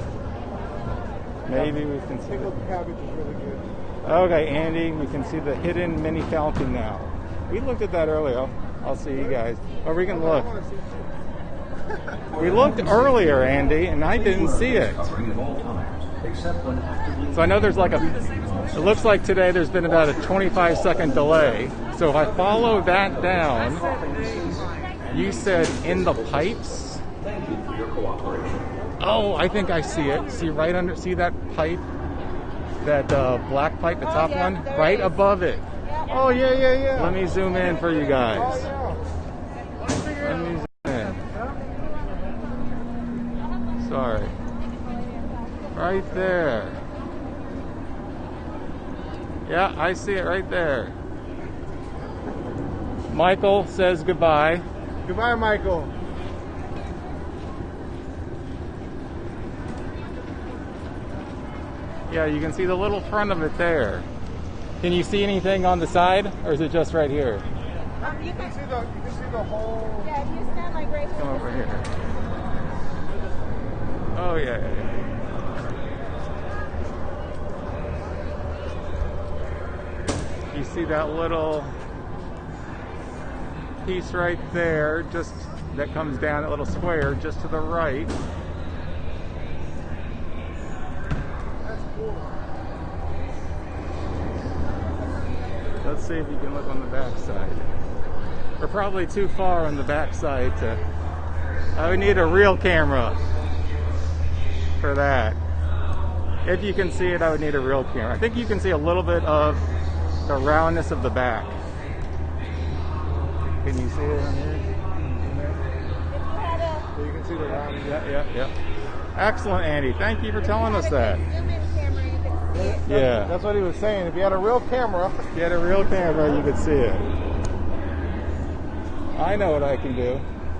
Maybe we can see. Pickled cabbage is really good. Okay, Andy, we can see the hidden mini Falcon now. We looked at that earlier. I'll see you guys. Or we can look. We looked earlier, Andy, and I didn't see it. So I know there's like it looks like today there's been about a 25-second delay. So if I follow that down, you said in the pipes? Thank you for your cooperation. Oh, I think I see it. See that pipe? That black pipe, the top one? Right above it. Oh, yeah. Let me zoom in for you guys. Let me zoom in. Sorry. Right there. Yeah, I see it right there. Michael says goodbye. Goodbye, Michael. Yeah, you can see the little front of it there. Can you see anything on the side, or is it just right here? You can see the whole. Yeah, if you stand like right here. Come over here. Oh yeah. You see that little piece right there, just that comes down, that little square just to the right. That's cool. Let's see if you can look on the back side. We're probably too far on the back side to. I would need a real camera for that. If you can see it, I would need a real camera. I think you can see a little bit of the roundness of the back. Can you see it on here? So you can see the round. Yeah. Excellent, Andy. Thank you for telling us that. Yeah. That's what he was saying. If you had a real camera. If you had a real camera, you could see it. I know what I can do.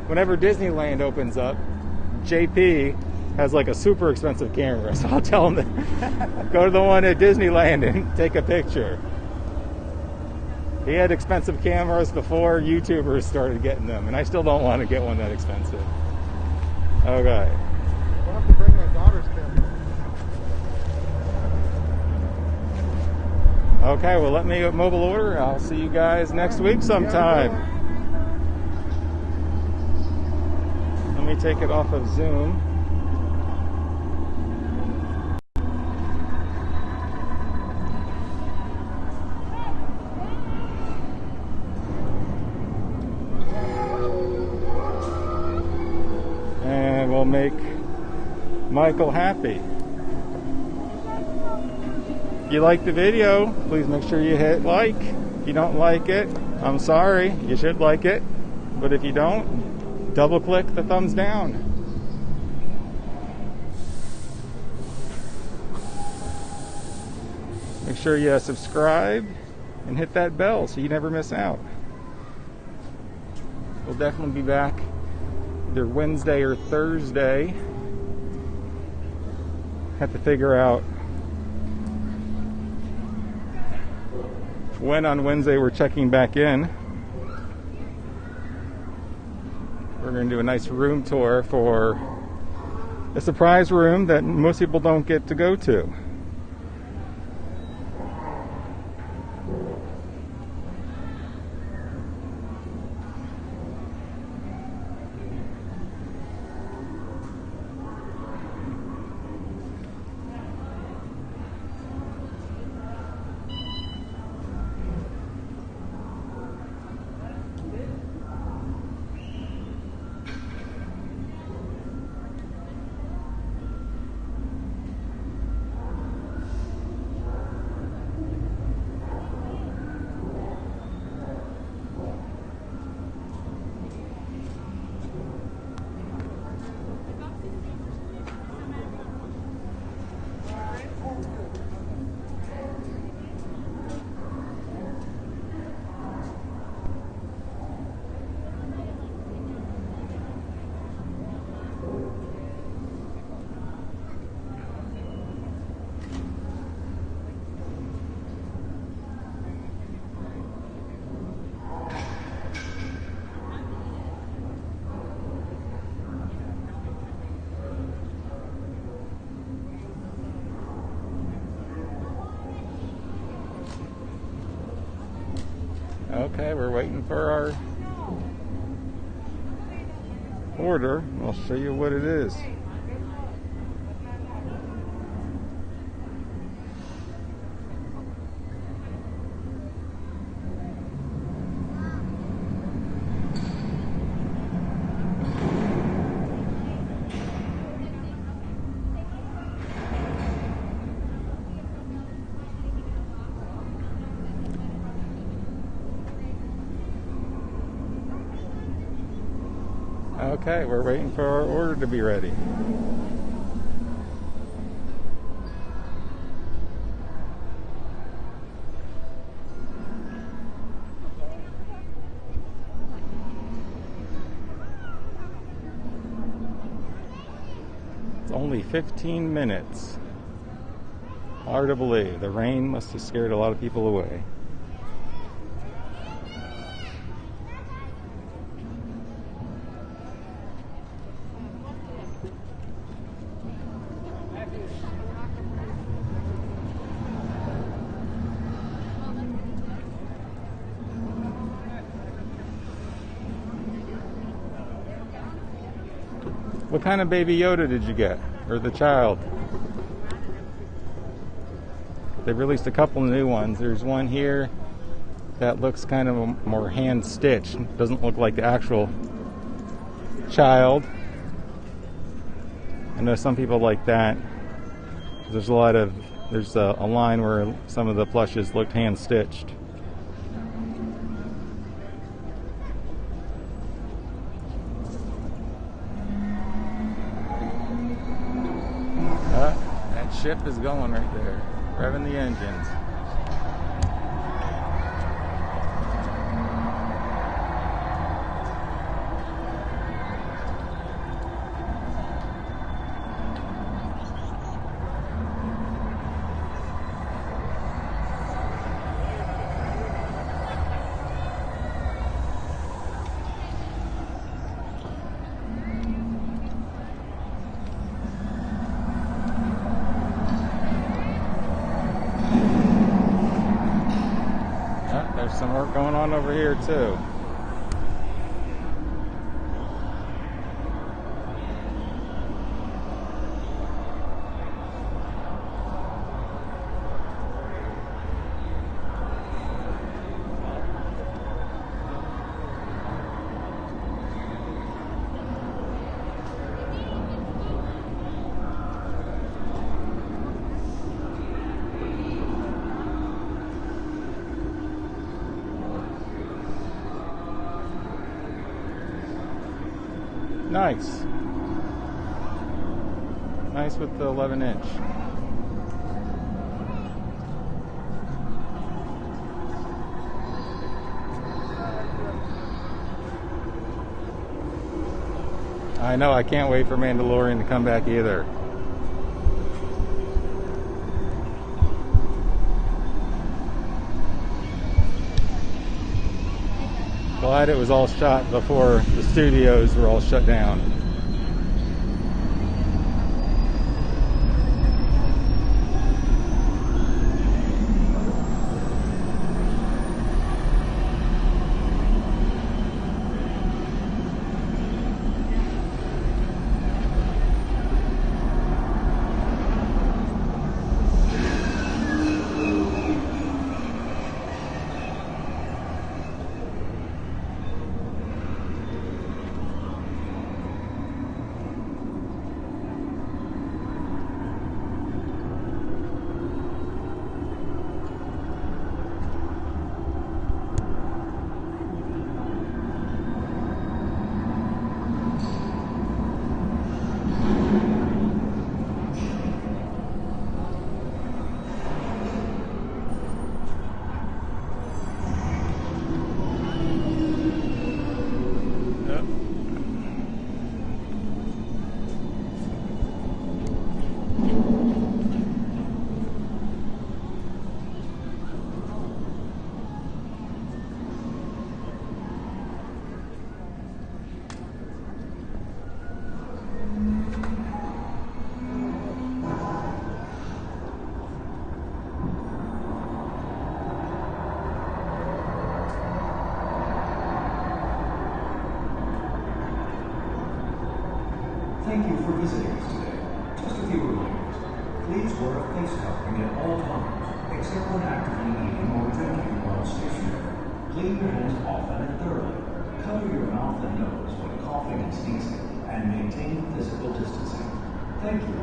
Whenever Disneyland opens up, JP has like a super expensive camera. So I'll tell him to go to the one at Disneyland and take a picture. He had expensive cameras before YouTubers started getting them, and I still don't want to get one that expensive. Okay. I'll have to bring my daughter's camera. Okay, well, let me mobile order. I'll see you guys next week sometime. Let me take it off of Zoom. And we'll make Michael happy. If you like the video, please make sure you hit like. If you don't like it, I'm sorry, you should like it. But if you don't, double click the thumbs down. Make sure you subscribe and hit that bell so you never miss out. We'll definitely be back either Wednesday or Thursday. Have to figure out when on Wednesday we're checking back in. We're going to do a nice room tour for a surprise room that most people don't get to go to. Okay, we're waiting for our order. I'll show you what it is. Okay, we're waiting for our order to be ready. It's only 15 minutes. Hard to believe. The rain must have scared a lot of people away. What kind of Baby Yoda did you get? Or the child? They released a couple new ones. There's one here that looks kind of more hand-stitched. Doesn't look like the actual child. I know some people like that. There's a line where some of the plushes looked hand-stitched. That ship is going right there, revving the engines. There's some work going on over here too. Nice. Nice with the 11-inch. I know, I can't wait for Mandalorian to come back either. Glad it was all shot before the studios were all shut down. Thank you for visiting us today. Just a few reminders. Please wear a face covering at all times, except when actively eating or drinking while stationary. Clean your hands often and thoroughly. Cover your mouth and nose when coughing and sneezing, and maintain physical distancing. Thank you.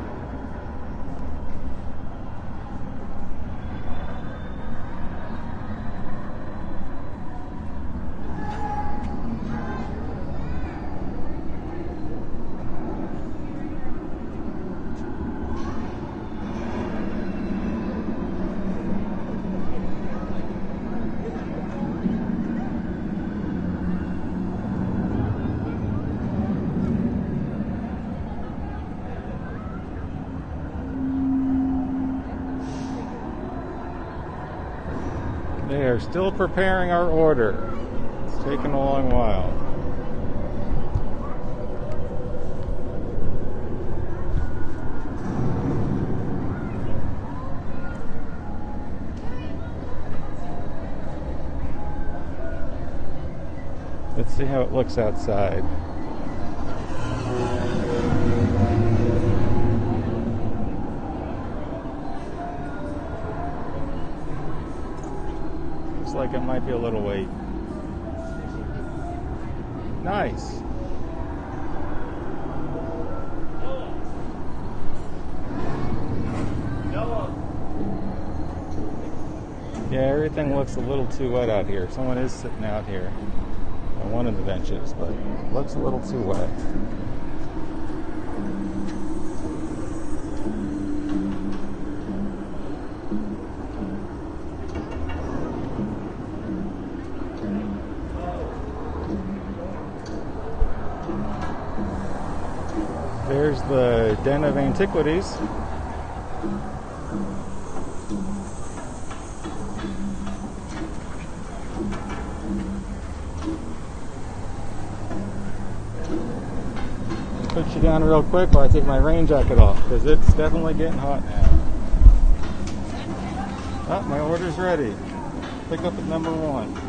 They are still preparing our order. It's taken a long while. Let's see how it looks outside. Looks like it might be a little wait. Nice. Yeah, everything looks a little too wet out here. Someone is sitting out here on one of the benches, but it looks a little too wet. There's the Den of Antiquities. Put you down real quick while I take my rain jacket off, because it's definitely getting hot now. Oh, my order's ready. Pick up at number 1.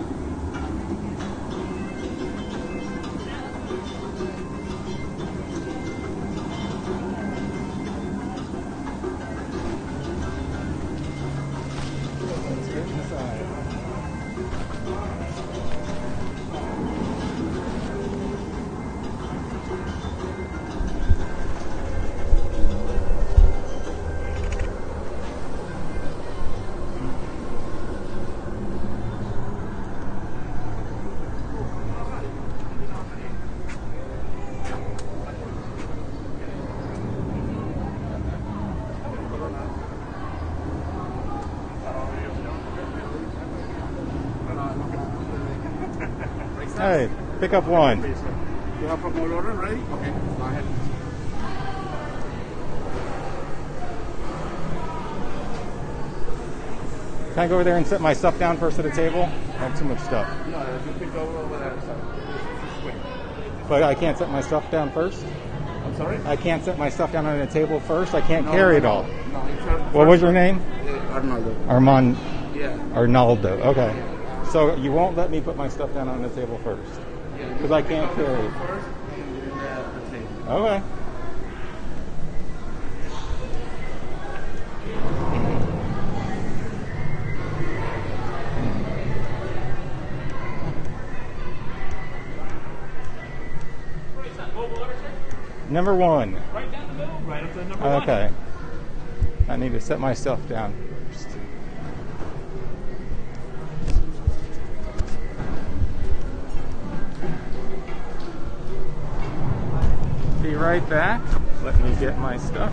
Hey, pick up 1. You have a more order, ready? Okay, go ahead. Can I go over there and set my stuff down first at a table? I have too much stuff. No, you can go over there. But I can't set my stuff down first? I'm sorry? I can't set my stuff down on a table first? I can't carry it all. No, what was your name? Arnaldo. Armand. Yeah. Arnaldo. Okay. So you won't let me put my stuff down on the table first? Because I can't carry it. First, and then the table. Okay. Number 1. Right down the middle, right up to number 1. Okay. I need to set my stuff down first. Be right back. Let me get my stuff.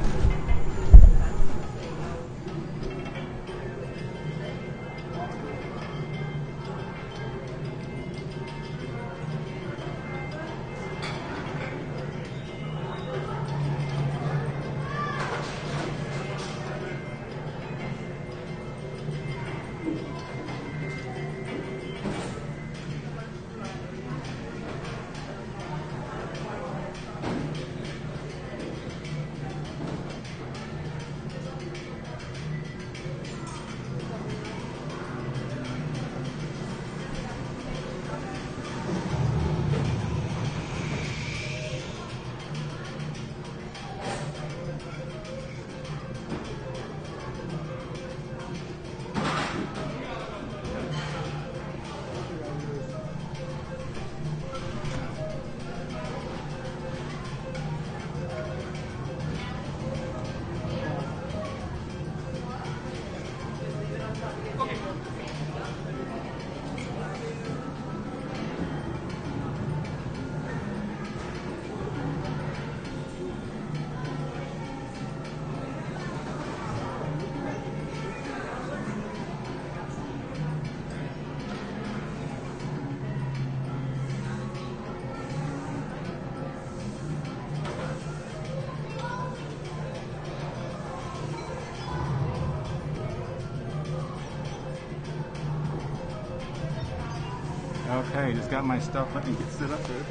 Okay, just got my stuff. Let me get sit up there.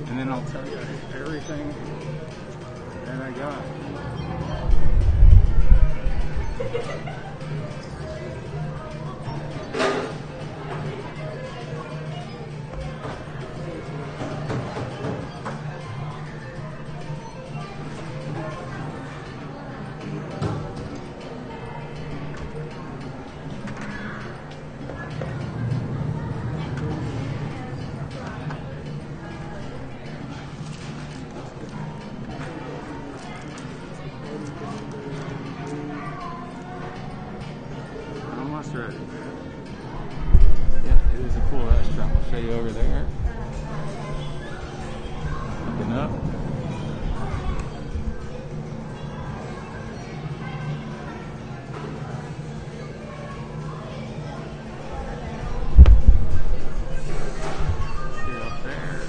And then I'll tell you everything that I got. No. See up there.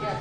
Okay.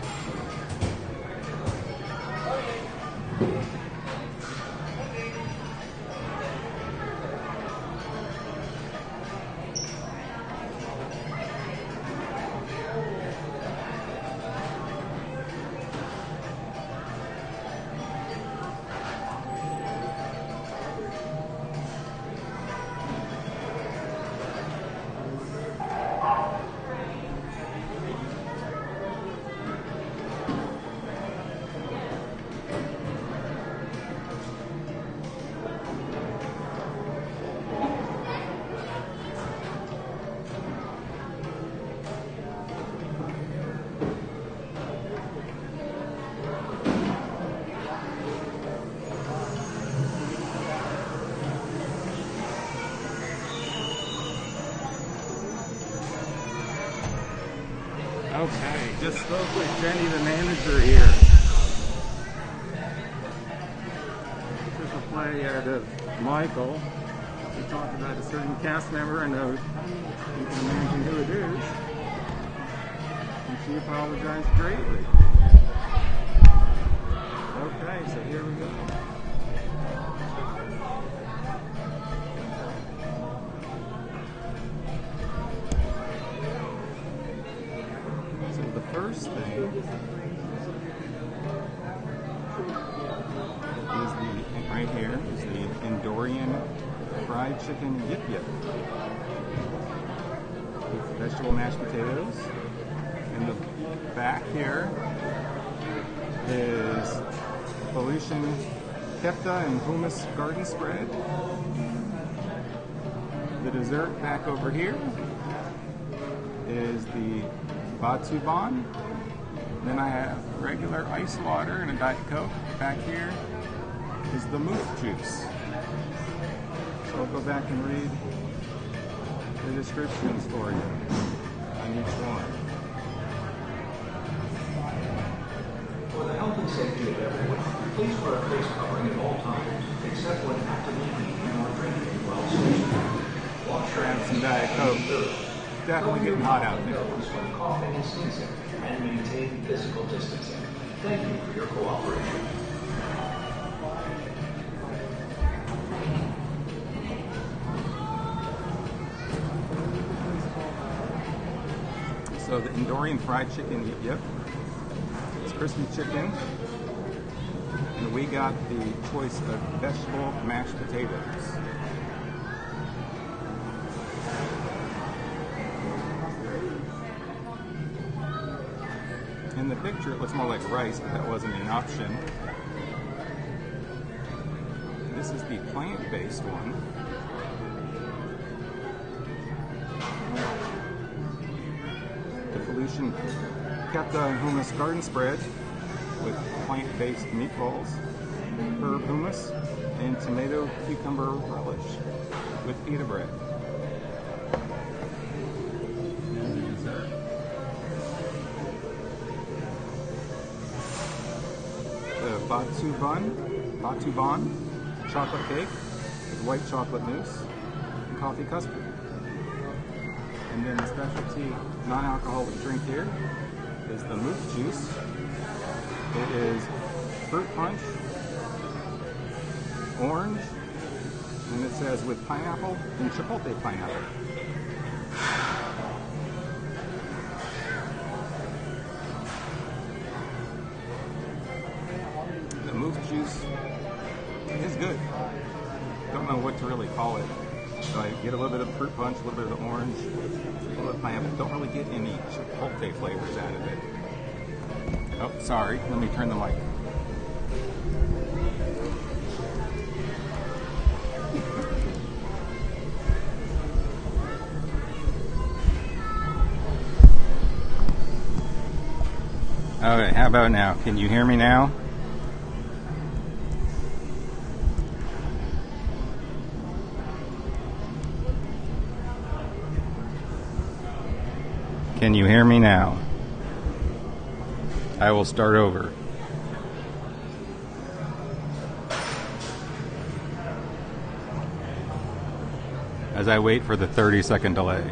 Okay, just spoke with Jenny, the manager here. This is a play out of Michael. We talked about a certain cast member. I know you can imagine who it is. And she apologized greatly. Okay, so here we go. First thing is right here is the Endorian fried chicken yip yip with vegetable mashed potatoes. In the back here is Pollution kefta and hummus garden spread. The dessert back over here is the Batuu. Then I have regular ice water and a Diet Coke. Back here is the moof juice. So I'll go back and read the descriptions for you on each one. For the health and safety of everyone, please wear a face covering at all times, except when actively eating or drinking while stationary. Wash your hands some Diet Coke. Definitely getting hot out there. When coughing and sneezing, and maintain physical distancing. Thank you for your cooperation. So the Endorian fried chicken yip yip. It's crispy chicken. And we got the choice of vegetable mashed potatoes. In the picture, it looks more like rice, but that wasn't an option. This is the plant-based one. The Pollution kefta and hummus garden spread with plant-based meatballs, herb hummus, and tomato cucumber relish with pita bread. Batuu chocolate cake with white chocolate mousse and coffee custard. And then the specialty non-alcoholic drink here is the moof juice. It is fruit punch, orange, and it says with pineapple and chipotle pineapple. The moof juice is good. Don't know what to really call it. So I get a little bit of fruit punch, a little bit of the orange, pineapple. Don't really get any chipotle flavors out of it. Oh, sorry. Let me turn the mic. Okay, how about now? Can you hear me now? Can you hear me now? I will start over. As I wait for the 30-second delay.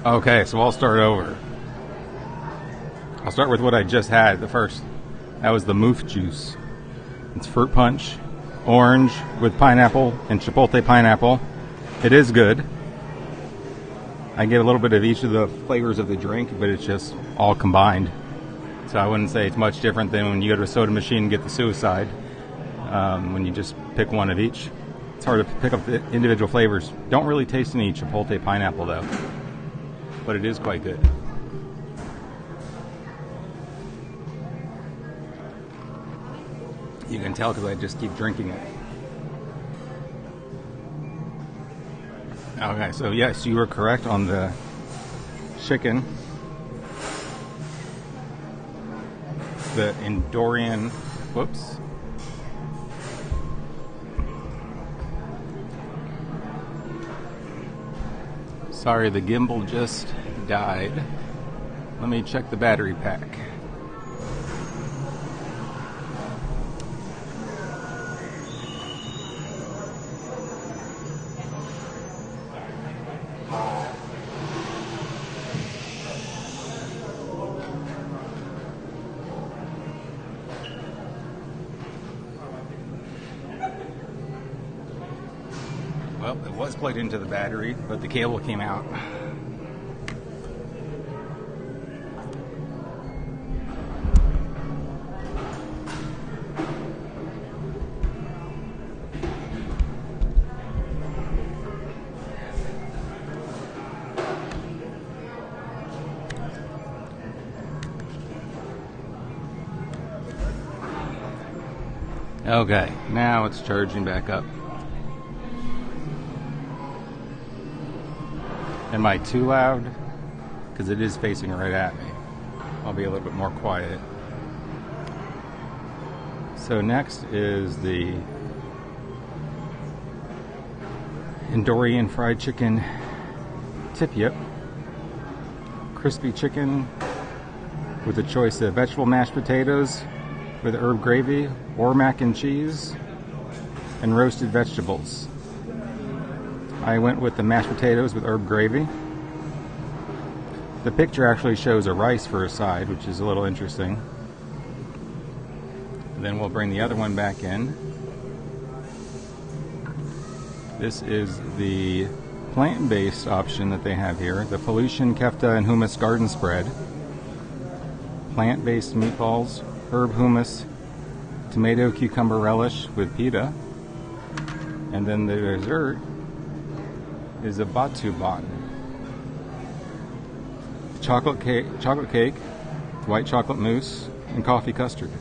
Okay, so I'll start over. I'll start with what I just had, the first. That was the moof juice. It's fruit punch, orange with pineapple and chipotle pineapple. It is good. I get a little bit of each of the flavors of the drink, but it's just all combined. So I wouldn't say it's much different than when you go to a soda machine and get the suicide. When you just pick one of each. It's hard to pick up the individual flavors. Don't really taste any chipotle pineapple though. But it is quite good. You can tell because I just keep drinking it. Okay, so yes, you were correct on the chicken. The Endorian, whoops. Sorry, the gimbal just died. Let me check the battery pack. Well, it was plugged into the battery, but the cable came out. Okay, now it's charging back up. Am I too loud? Because it is facing right at me. I'll be a little bit more quiet. So next is the Endorian fried chicken tip yip. Crispy chicken with a choice of vegetable mashed potatoes with herb gravy or mac and cheese and roasted vegetables. I went with the mashed potatoes with herb gravy. The picture actually shows a rice for a side, which is a little interesting. Then we'll bring the other one back in. This is the plant-based option that they have here, the Felucian kefta and hummus garden spread. Plant-based meatballs, herb hummus, tomato cucumber relish with pita. And then the dessert is a Batuu bun. Chocolate cake, white chocolate mousse, and coffee custard.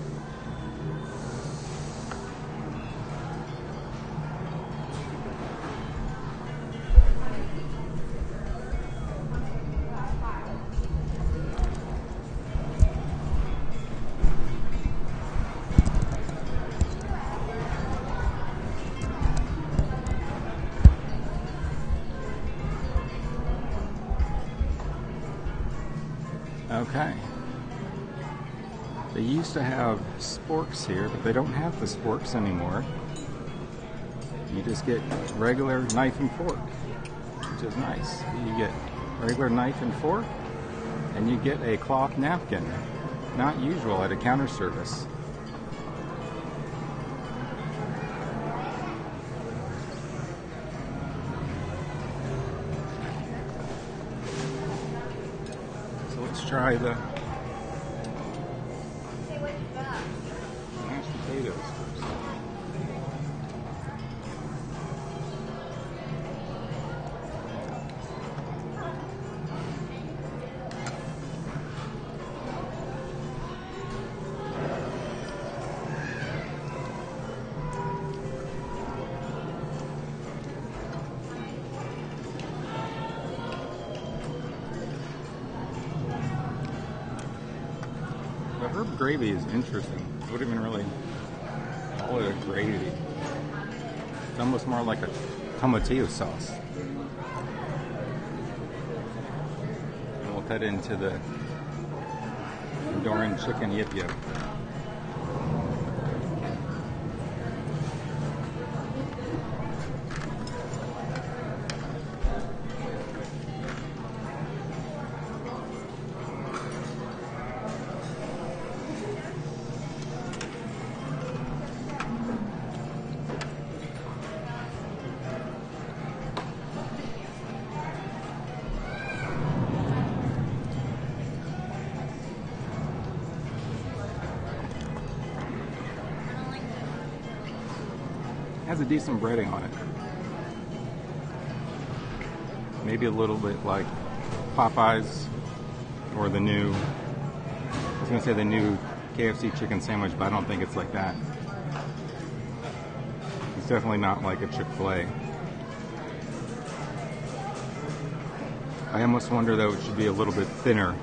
Okay. They used to have sporks here, but they don't have the sporks anymore. You just get regular knife and fork, which is nice. You get regular knife and fork, and you get a cloth napkin. Not usual at a counter service. Try the gravy is interesting. I wouldn't even really call it a gravy. It's almost more like a tomatillo sauce. And we'll cut into the Honduran chicken yip yip. Has a decent breading on it. Maybe a little bit like Popeyes or the new, I was going to say the new KFC chicken sandwich, but I don't think it's like that. It's definitely not like a Chick-fil-A. I almost wonder though it should be a little bit thinner.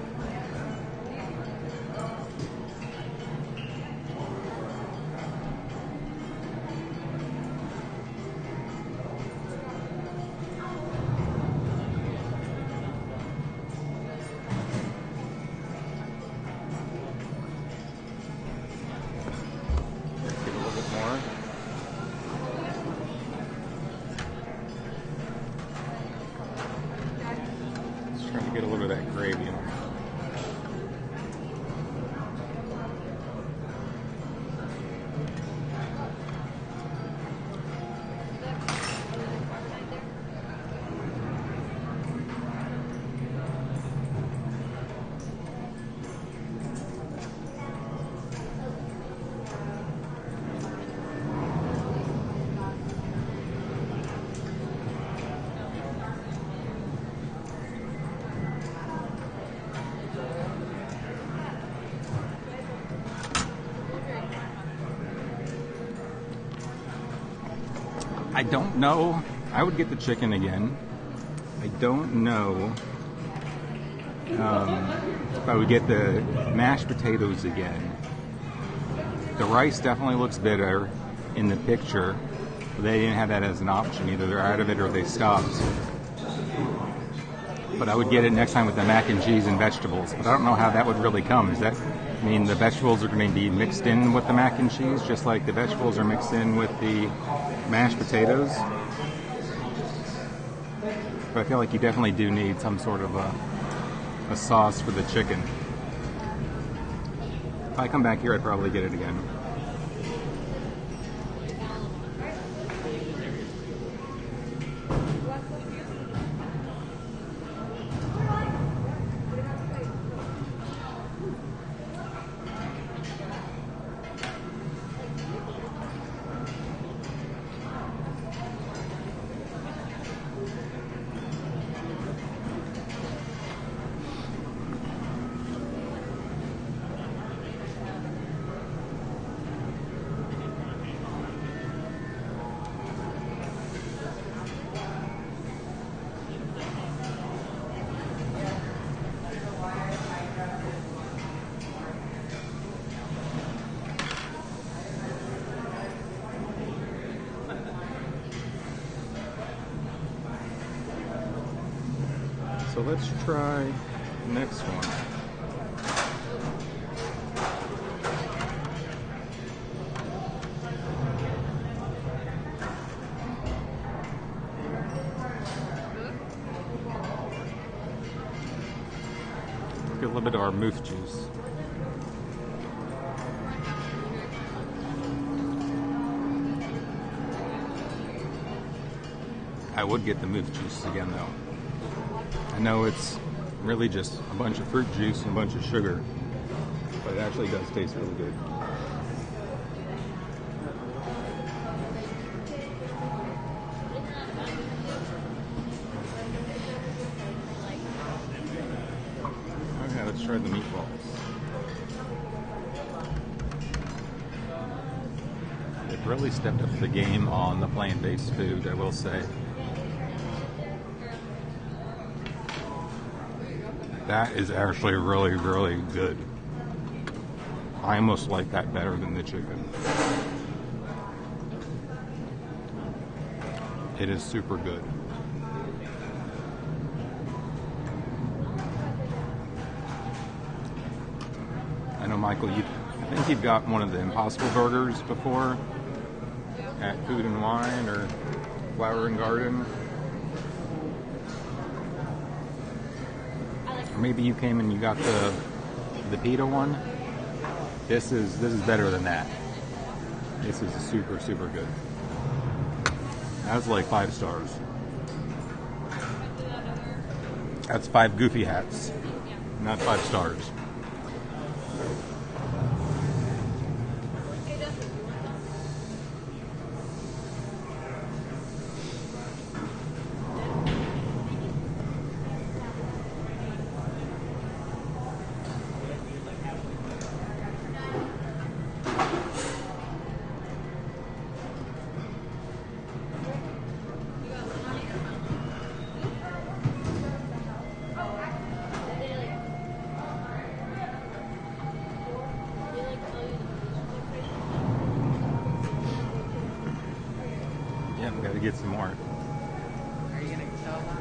Get a little bit of that gravy on it. I don't know. I would get the chicken again. I don't know if I would get the mashed potatoes again. The rice definitely looks better in the picture. They didn't have that as an option. Either they're out of it or they stopped. But I would get it next time with the mac and cheese and vegetables. But I don't know how that would really come. Does that mean the vegetables are going to be mixed in with the mac and cheese, just like the vegetables are mixed in with the mashed potatoes? But I feel like you definitely do need some sort of a sauce for the chicken. If I come back here, I'd probably get it again. So let's try the next one. Get a little bit of our moof juice. I would get the moof juice again though. I know it's really just a bunch of fruit juice and a bunch of sugar, but it actually does taste really good. Okay, let's try the meatballs. They've really stepped up the game on the plant-based food, I will say. That is actually really, really good. I almost like that better than the chicken. It is super good. I know, Michael, I think you've got one of the Impossible Burgers before at Food and Wine or Flower and Garden. Or maybe you came and you got the pita one. This is better than that. This is super, super good. That's like 5 stars. That's 5 goofy hats, not 5 stars. Gotta get some more. Are you gonna sell them?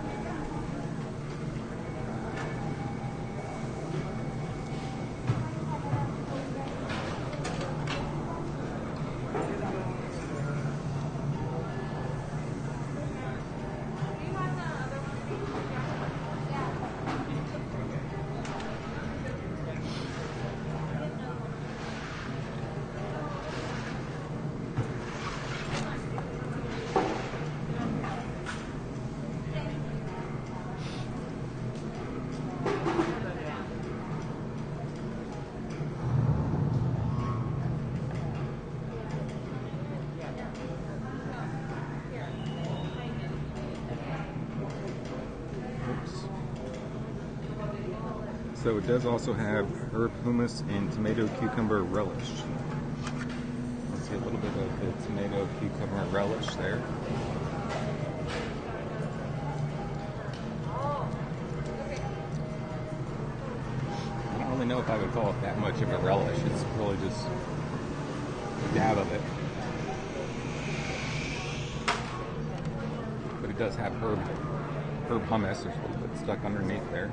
So it does also have herb hummus and tomato cucumber relish. Let's see a little bit of the tomato cucumber relish there. I don't really know if I would call it that much of a relish. It's really just a dab of it. But it does have herb hummus. There's a little bit stuck underneath there.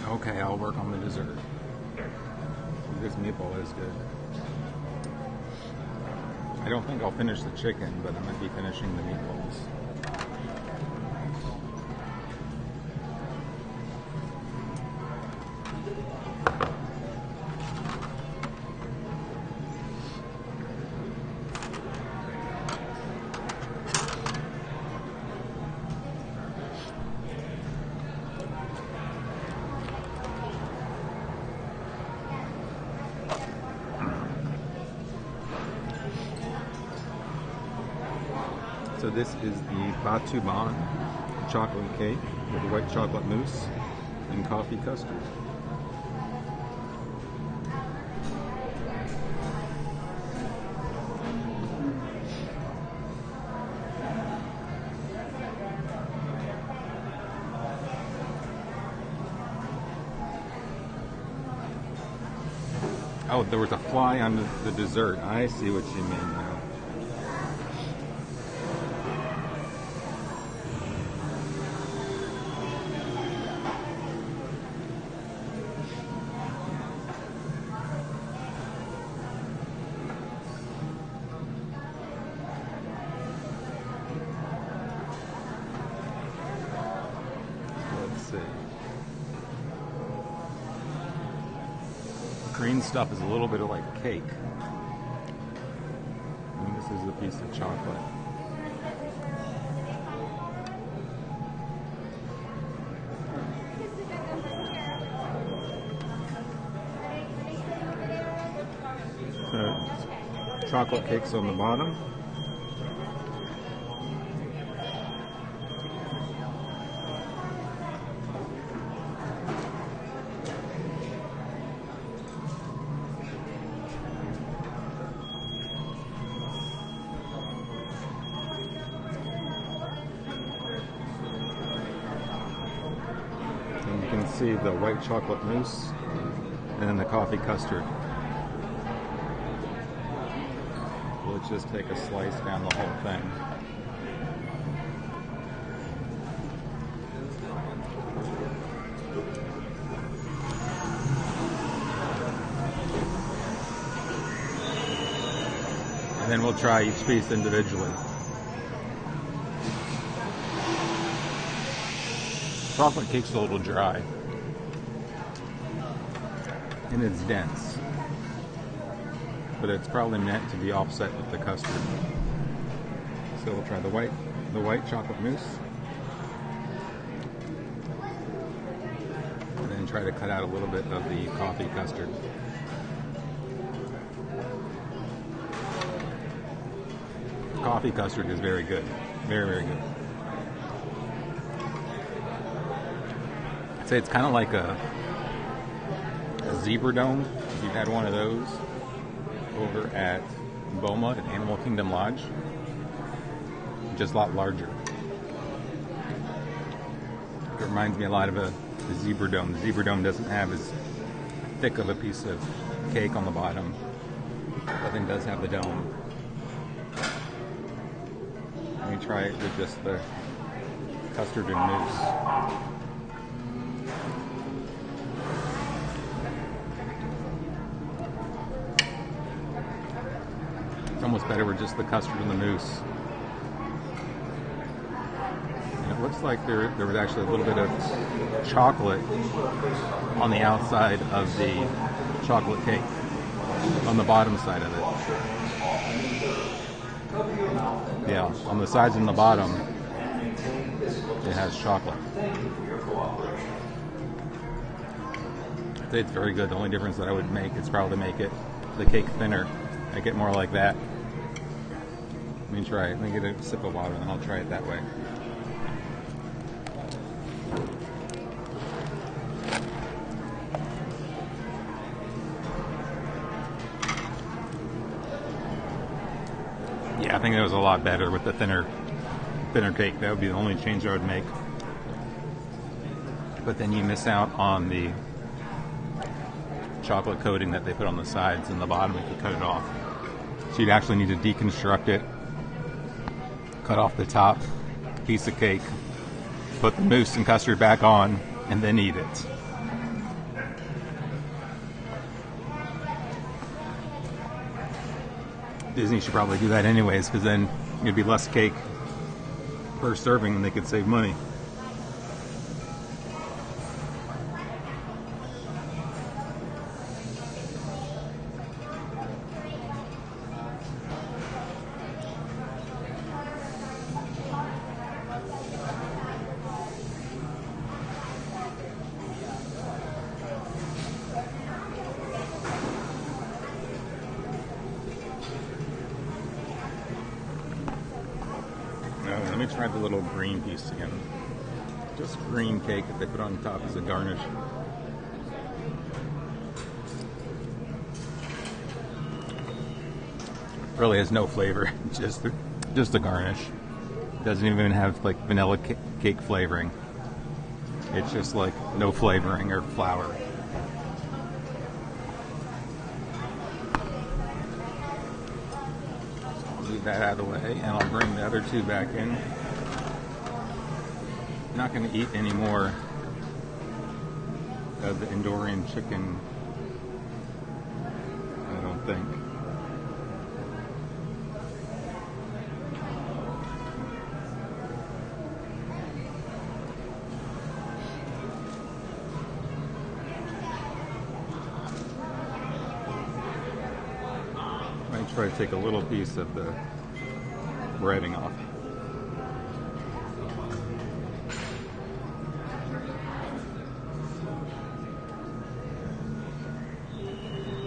Okay, I'll work on the dessert. This meatball is good. I don't think I'll finish the chicken, but I might be finishing the meatballs. So this is the Batuu chocolate cake with white chocolate mousse and coffee custard. Oh, there was a fly on the dessert. I see what you mean now. green stuff is a little bit of like cake. And this is a piece of chocolate. Chocolate cakes on the bottom. And you can see the white chocolate mousse and then the coffee custard. Let's just take a slice down the whole thing. And then we'll try each piece individually. Chocolate cake's a little dry. And it's dense. But it's probably meant to be offset with the custard. So we'll try the white chocolate mousse. And then try to cut out a little bit of the coffee custard. Coffee custard is very good. Very, very good. I'd say it's kind of like a zebra dome. If you've had one of those over at Boma at Animal Kingdom Lodge. Just a lot larger. It reminds me a lot of the zebra dome. The zebra dome doesn't have as thick of a piece of cake on the bottom, but then does have the dome. Let me try it with just the custard and mousse. It's almost better with just the custard and the mousse. And it looks like there was actually a little bit of chocolate on the outside of the chocolate cake, on the bottom side of it. Yeah, on the sides and the bottom, it has chocolate. I'd say it's very good. The only difference that I would make is probably make the cake thinner. Make it more like that. Let me try it. Let me get a sip of water and then I'll try it that way. Yeah, I think it was a lot better with the thinner cake. That would be the only change I would make. But then you miss out on the chocolate coating that they put on the sides and the bottom if you cut it off. So you'd actually need to deconstruct it, cut off the top piece of cake, put the mousse and custard back on, and then eat it. Disney should probably do that anyways, because then it'd be less cake per serving and they could save money. Let me try the little green piece again. Just green cake that they put on top as a garnish. Really has no flavor, just a garnish. Doesn't even have like vanilla cake flavoring. It's just like no flavoring or flour. Move that out of the way, and I'll bring the other two back in. I'm not going to eat any more of the Endorian chicken, I don't think. try to take a little piece of the breading off.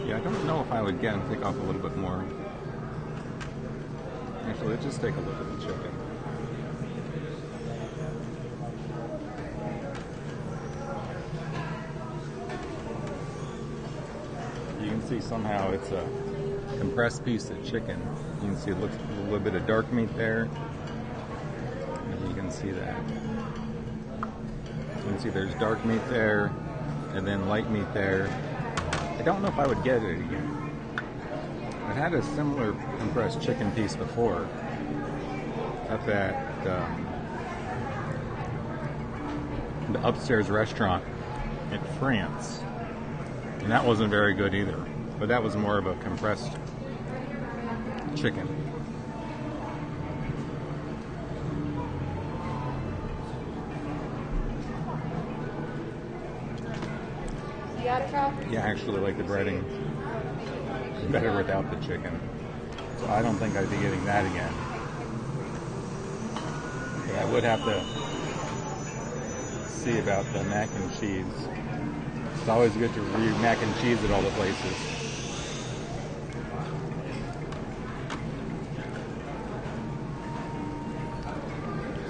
Yeah, I don't know if I would again take off a little bit more. Actually, let's just take a look at the chicken. You can see somehow it's a compressed piece of chicken. You can see it looks a little bit of dark meat there. And you can see that. You can see there's dark meat there, and then light meat there. I don't know if I would get it again. I had a similar compressed chicken piece before up at the upstairs restaurant in France. And that wasn't very good either. But that was more of a compressed chicken. You got it, Carl? Yeah, I actually like the breading better without the chicken. So I don't think I'd be getting that again. But I would have to see about the mac and cheese. It's always good to review mac and cheese at all the places.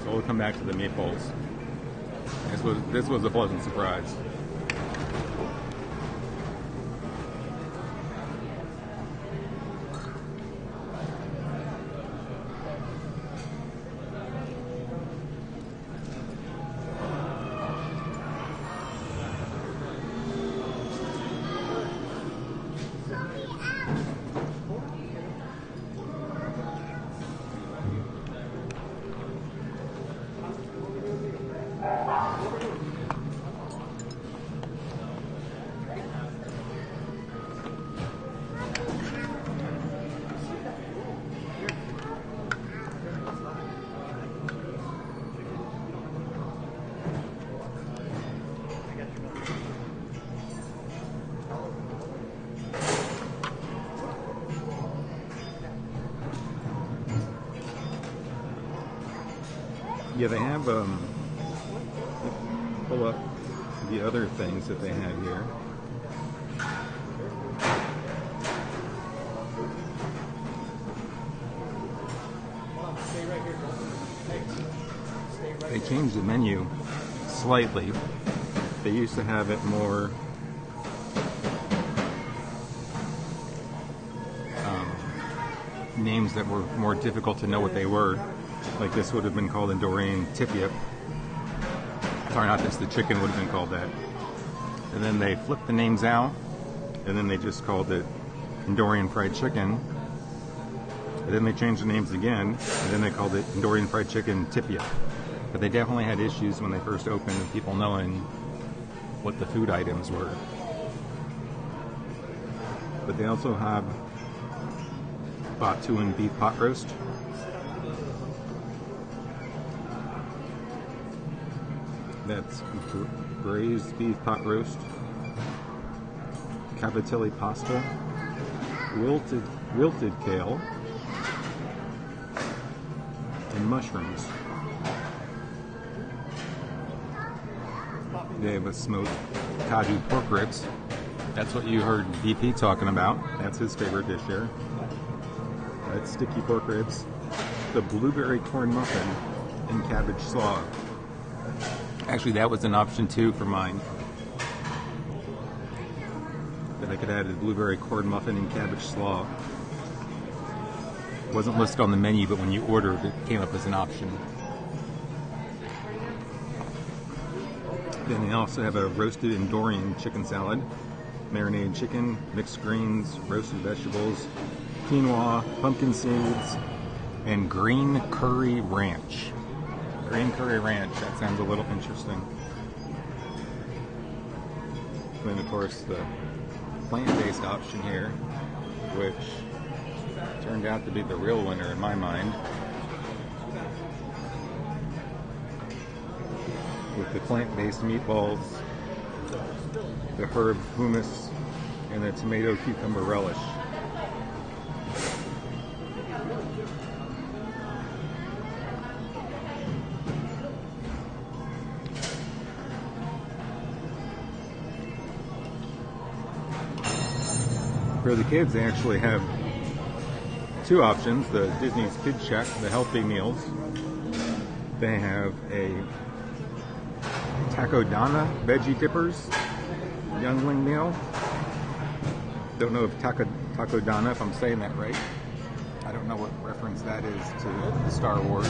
So we'll come back to the meatballs. This was a pleasant surprise. Yeah, they have, pull up the other things that they have here. They changed the menu slightly. They used to have it more names that were more difficult to know what they were. Like this would have been called Andorian Tipia. Sorry, not this, the chicken would have been called that. And then they flipped the names out, and then they just called it Andorian Fried Chicken. And then they changed the names again, and then they called it Andorian Fried Chicken Tipia. But they definitely had issues when they first opened of people knowing what the food items were. But they also have Batuu and beef pot roast. That's braised beef pot roast, cavatelli pasta, wilted kale, and mushrooms. They have a smoked Kaju pork ribs. That's what you heard BP talking about. That's his favorite dish here. That's sticky pork ribs, the blueberry corn muffin, and cabbage slaw. Actually, that was an option too for mine. But I could add a blueberry corn muffin and cabbage slaw. It wasn't listed on the menu, but when you ordered, it came up as an option. Then they also have a roasted Andorian chicken salad, marinated chicken, mixed greens, roasted vegetables, quinoa, pumpkin seeds, and green curry ranch. Green curry ranch, that sounds a little interesting. And then of course the plant-based option here, which turned out to be the real winner in my mind. With the plant-based meatballs, the herb hummus, and the tomato cucumber relish. For the kids, they actually have two options. The Disney's Kids Shack, the healthy meals. They have a Taco Donna Veggie Dippers Youngling meal. Don't know if Taco Donna, if I'm saying that right. I don't know what reference that is to Star Wars.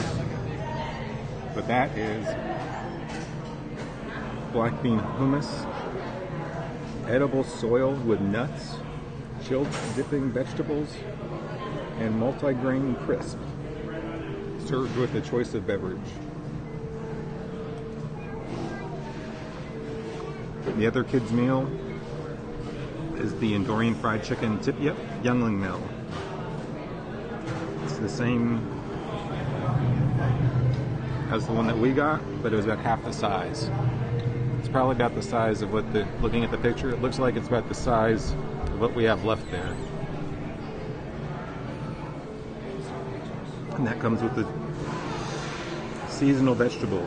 But that is black bean hummus, edible soil with nuts, chilled dipping vegetables, and multi-grain crisp, served with a choice of beverage. The other kids' meal is the Endorian fried chicken tip-yep youngling meal. It's the same as the one that we got, but it was about half the size. It's probably about the size of what looking at the picture, it looks like it's about the size of what we have left there. And that comes with the seasonal vegetable.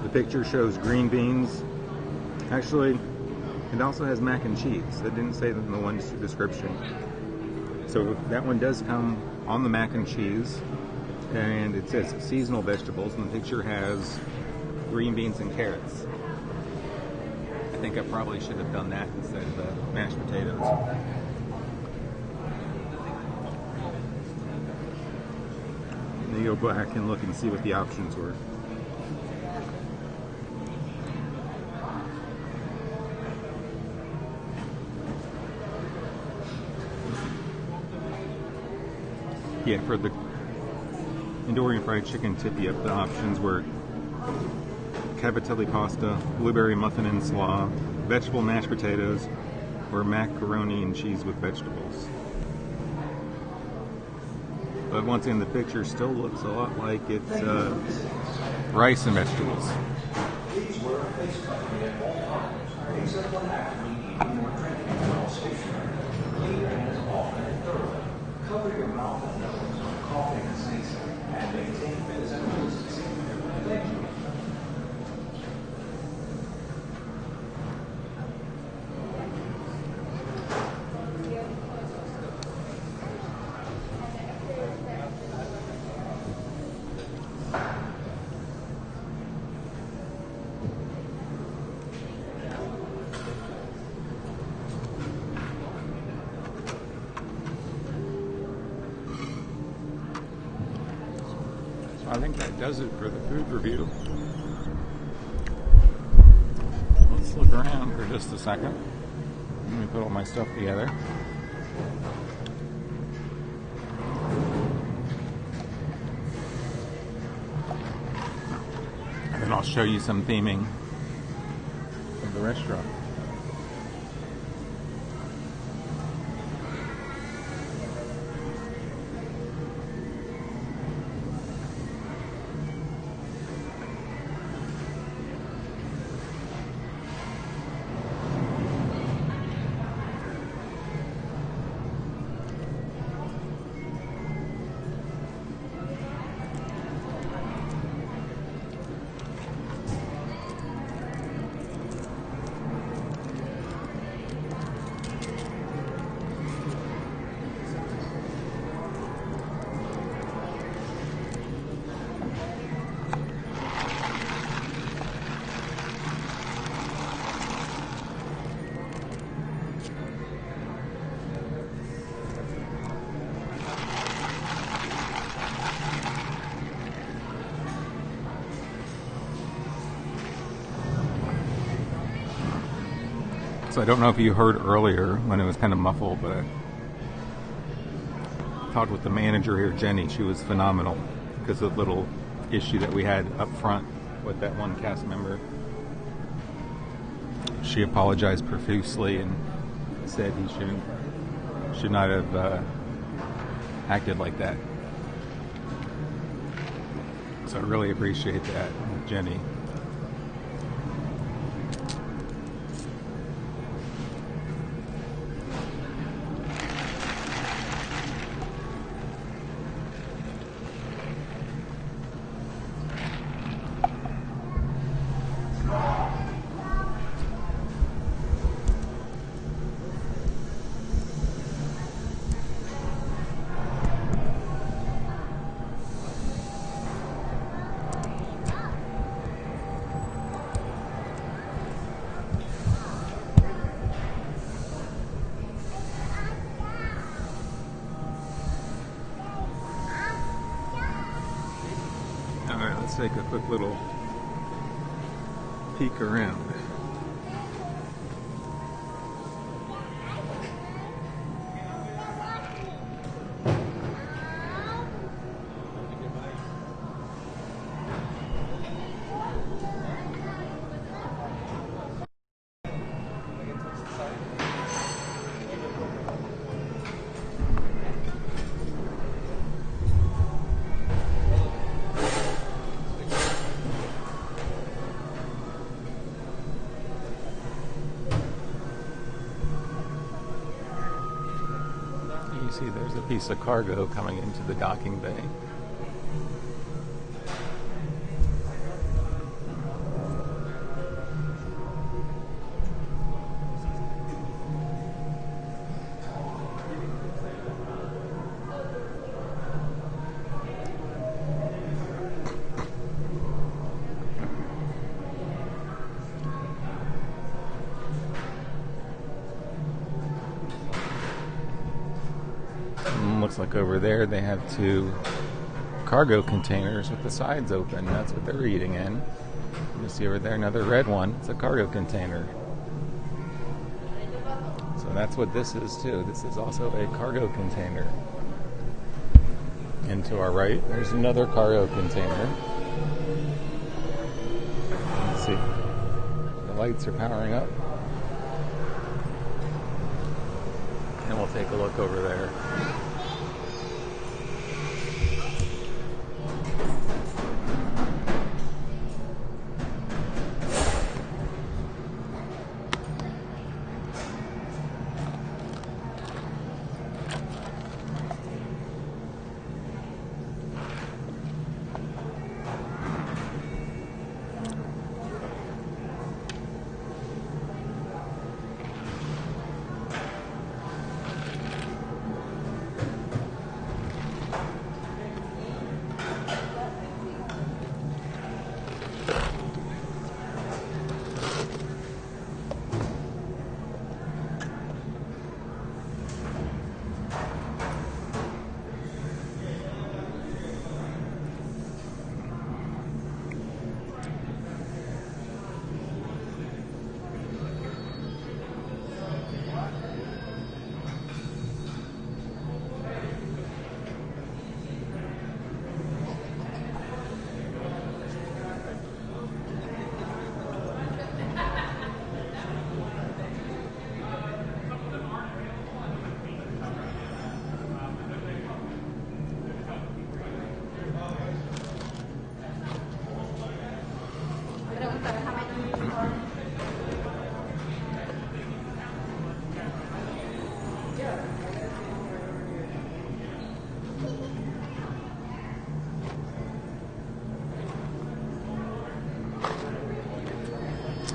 The picture shows green beans. Actually, it also has mac and cheese. It didn't say that in the one description. So that one does come on the mac and cheese. And it says seasonal vegetables, and the picture has green beans and carrots. I think I probably should have done that instead of the mashed potatoes. And you go back and look and see what the options were. Yeah, for the Endorian fried chicken tip-yep, the options were cavatelli pasta, blueberry muffin and slaw, vegetable mashed potatoes, or macaroni and cheese with vegetables. But once again, the picture still looks a lot like it's rice and vegetables. Please wear a face covering at all times, except when actively eating or drinking while stationary. Clean your hands often and thoroughly. Cover your mouth and nose when coughing and sneezing, and maintain physical distancing. Thank you. I think that does it for the food review. Let's look around for just a second. Let me put all my stuff together. And then I'll show you some theming of the restaurant. So I don't know if you heard earlier when it was kind of muffled, but I talked with the manager here, Jenny. She was phenomenal because of the little issue that we had up front with that one cast member. She apologized profusely and said he should not have acted like that. So I really appreciate that, Jenny. take a quick little peek around. You see there's a piece of cargo coming into the docking bay. Looks like over there they have two cargo containers with the sides open. That's what they're eating in. You see over there another red one. It's a cargo container. So that's what this is too. This is also a cargo container. And to our right, there's another cargo container. Let's see. The lights are powering up. And we'll take a look over there.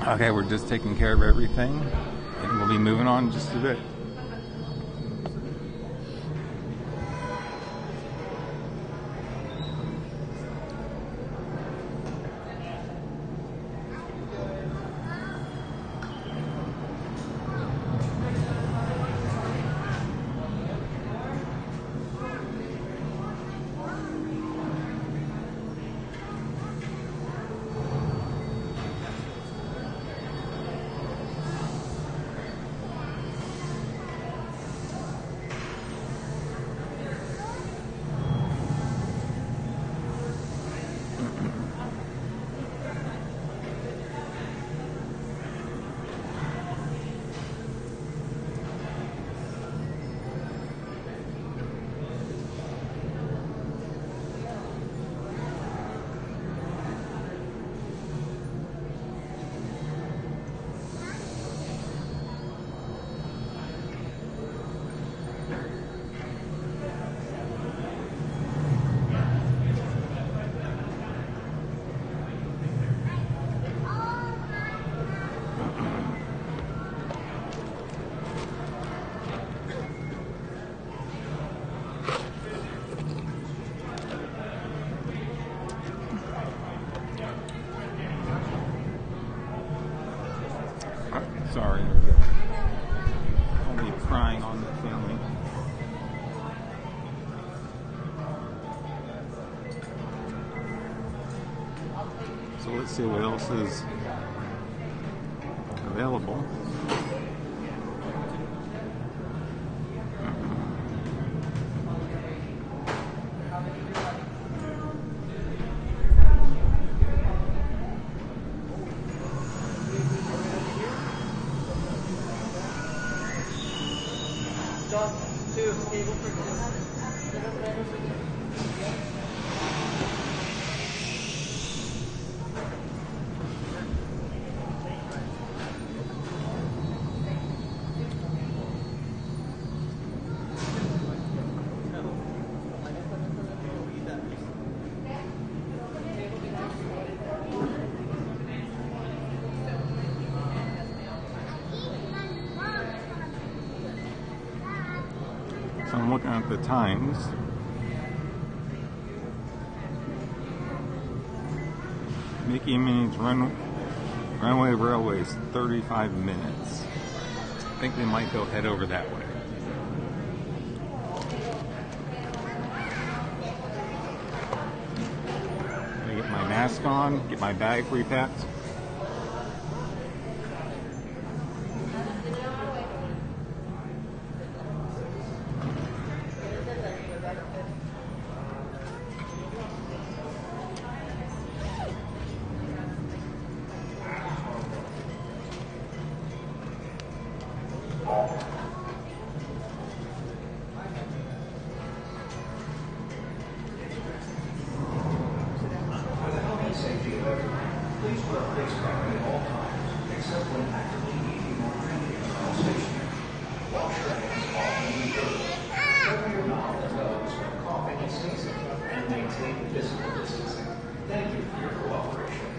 Okay, we're just taking care of everything, and we'll be moving on in just a bit. So let's see what else is available. So I'm looking at the times. Mickey and Minnie's Runaway Railway is 35 minutes. I think they might go head over that way. I'm gonna get my mask on, get my bag repacked. Safety alert. Please wear a face covering at all times, except when actively eating or drinking while stationary. Wash your hands often and thoroughly. Cover your mouth and nose when coughing and sneezing, and maintain physical distancing. Thank you for your cooperation.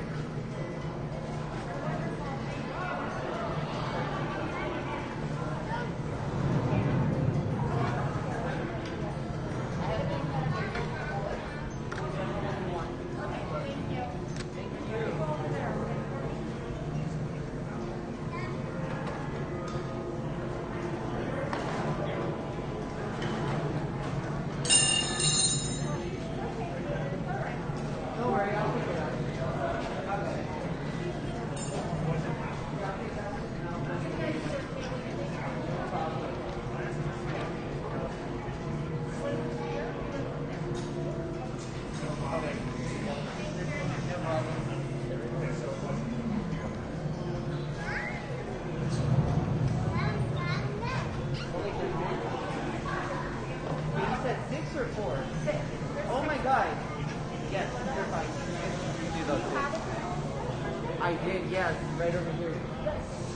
I did, yes, right over here.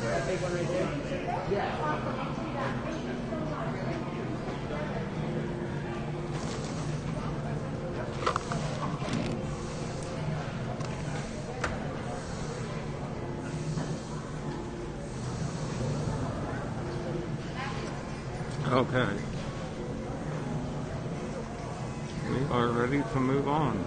That big one right there? Yeah. Okay. We are ready to move on.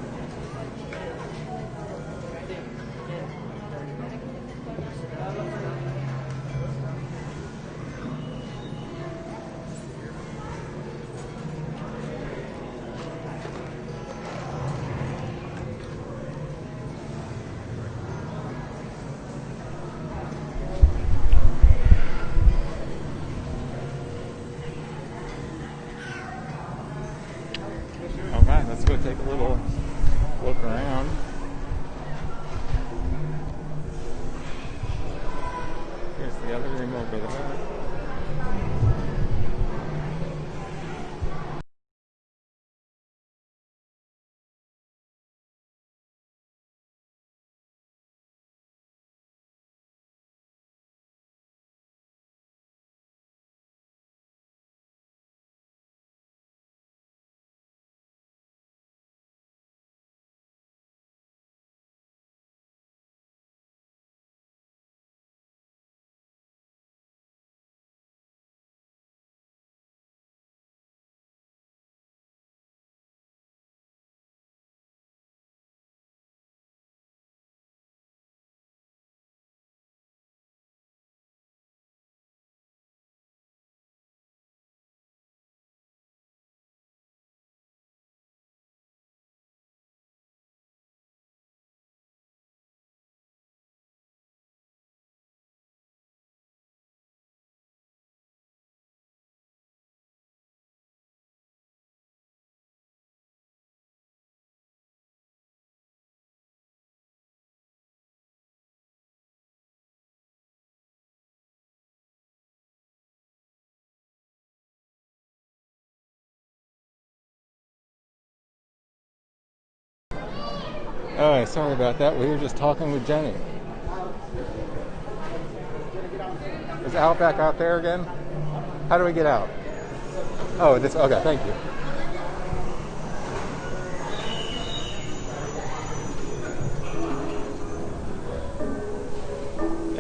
Alright, let's go take a little look around. Here's the other room over there. Oh, sorry about that. We were just talking with Jenny. Is Outback out there again? How do we get out? Oh, this. Okay, thank you.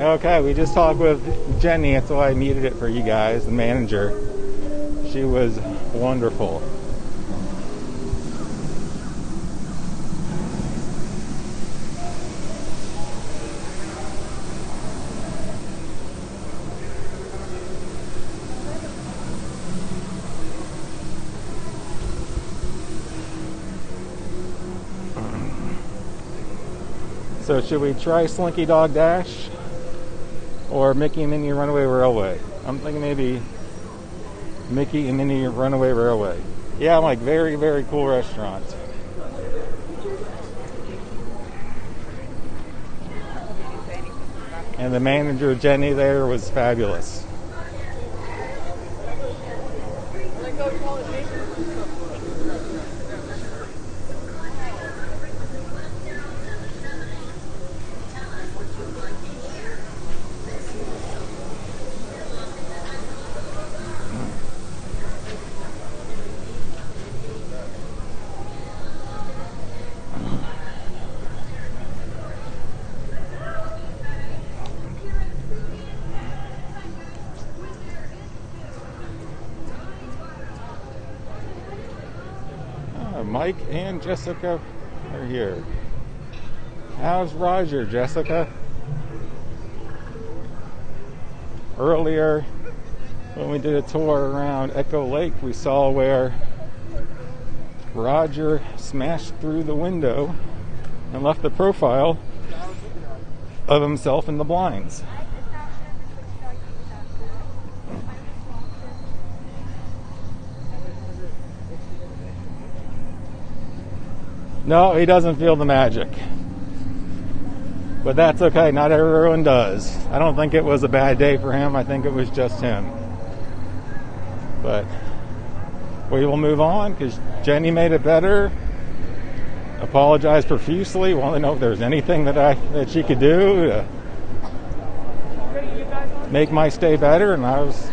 Okay, we just talked with Jenny. That's why I needed it for you guys, the manager. She was wonderful. So should we try Slinky Dog Dash or Mickey and Minnie Runaway Railway? I'm thinking maybe Mickey and Minnie Runaway Railway. Yeah, I'm like very, very cool restaurant. And the manager, Jenny, there was fabulous. Mike and Jessica are here. How's Roger, Jessica? Earlier, when we did a tour around Echo Lake, we saw where Roger smashed through the window and left the profile of himself in the blinds. No, he doesn't feel the magic. But that's okay, not everyone does. I don't think it was a bad day for him, I think it was just him. But we will move on because Jenny made it better. Apologized profusely, wanted to know if there was anything that she could do to make my stay better, and I was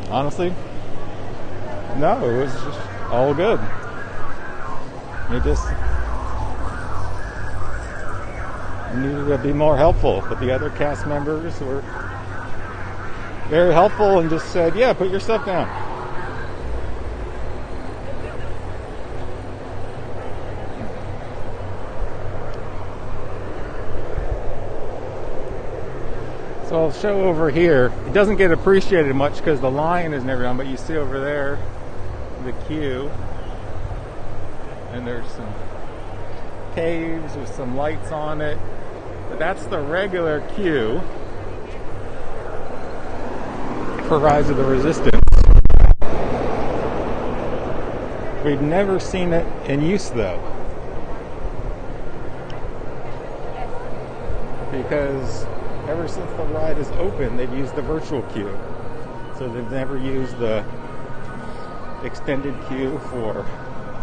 honestly, no, it was just all good. It just needed to be more helpful, but the other cast members were very helpful and just said, yeah, put your stuff down. So I'll show over here. It doesn't get appreciated much because the line is never done, but you see over there the queue. And there's some caves with some lights on it. But that's the regular queue for Rise of the Resistance. We've never seen it in use though. Because ever since the ride is open, they've used the virtual queue. So they've never used the extended queue for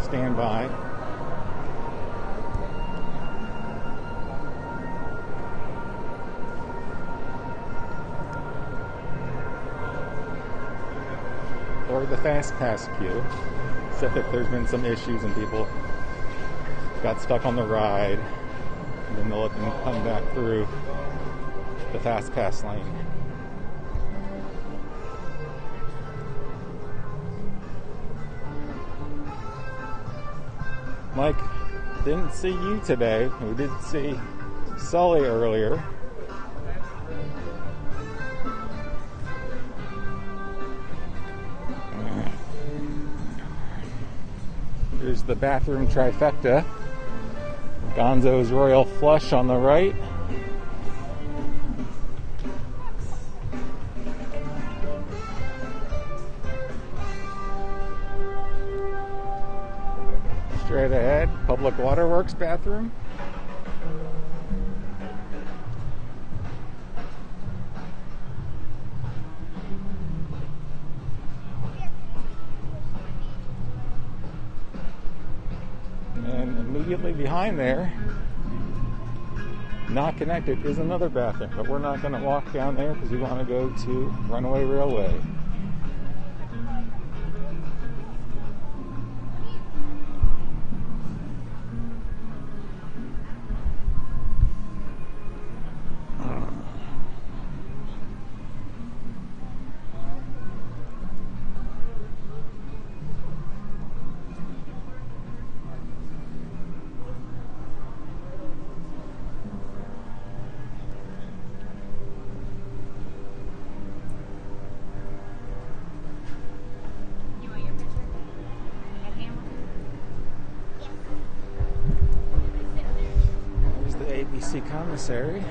standby. Or the fast pass queue, except that there's been some issues and people got stuck on the ride, and then they'll let them come back through the fast pass lane. Mike, didn't see you today. We did see Sully earlier. Here's the bathroom trifecta. Gonzo's Royal Flush on the right. Straight ahead, Public Waterworks bathroom. And immediately behind there Not connected is another bathroom, but we're not going to walk down there because we want to go to Runaway Railway. There's the ABC commissary.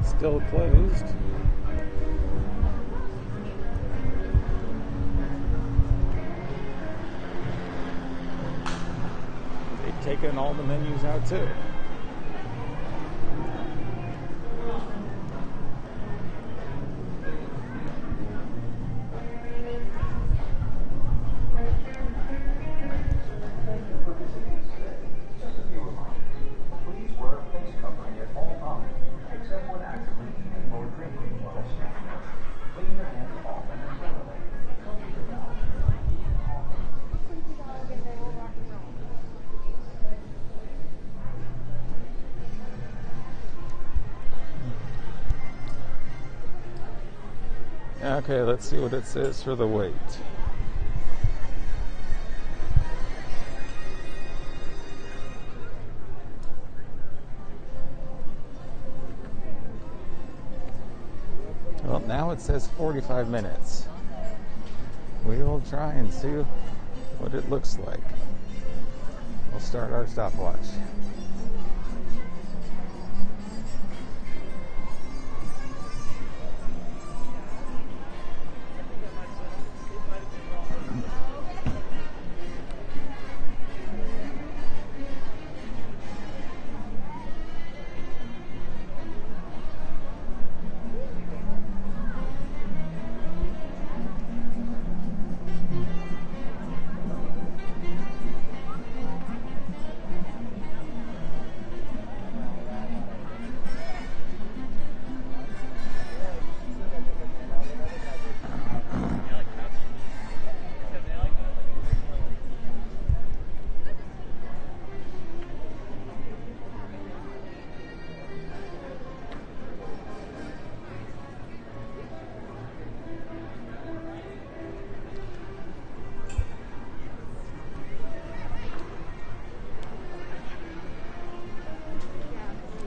Still closed. They've taken all the menus out too. Okay, let's see what it says for the wait. Well, now it says 45 minutes. We will try and see what it looks like. We'll start our stopwatch.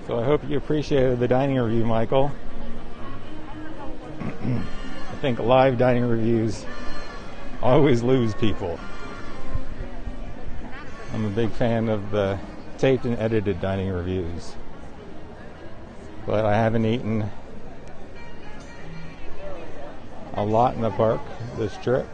So I hope you appreciated the dining review, Michael. I think live dining reviews always lose people. I'm a big fan of the taped and edited dining reviews. But I haven't eaten a lot in the park this trip.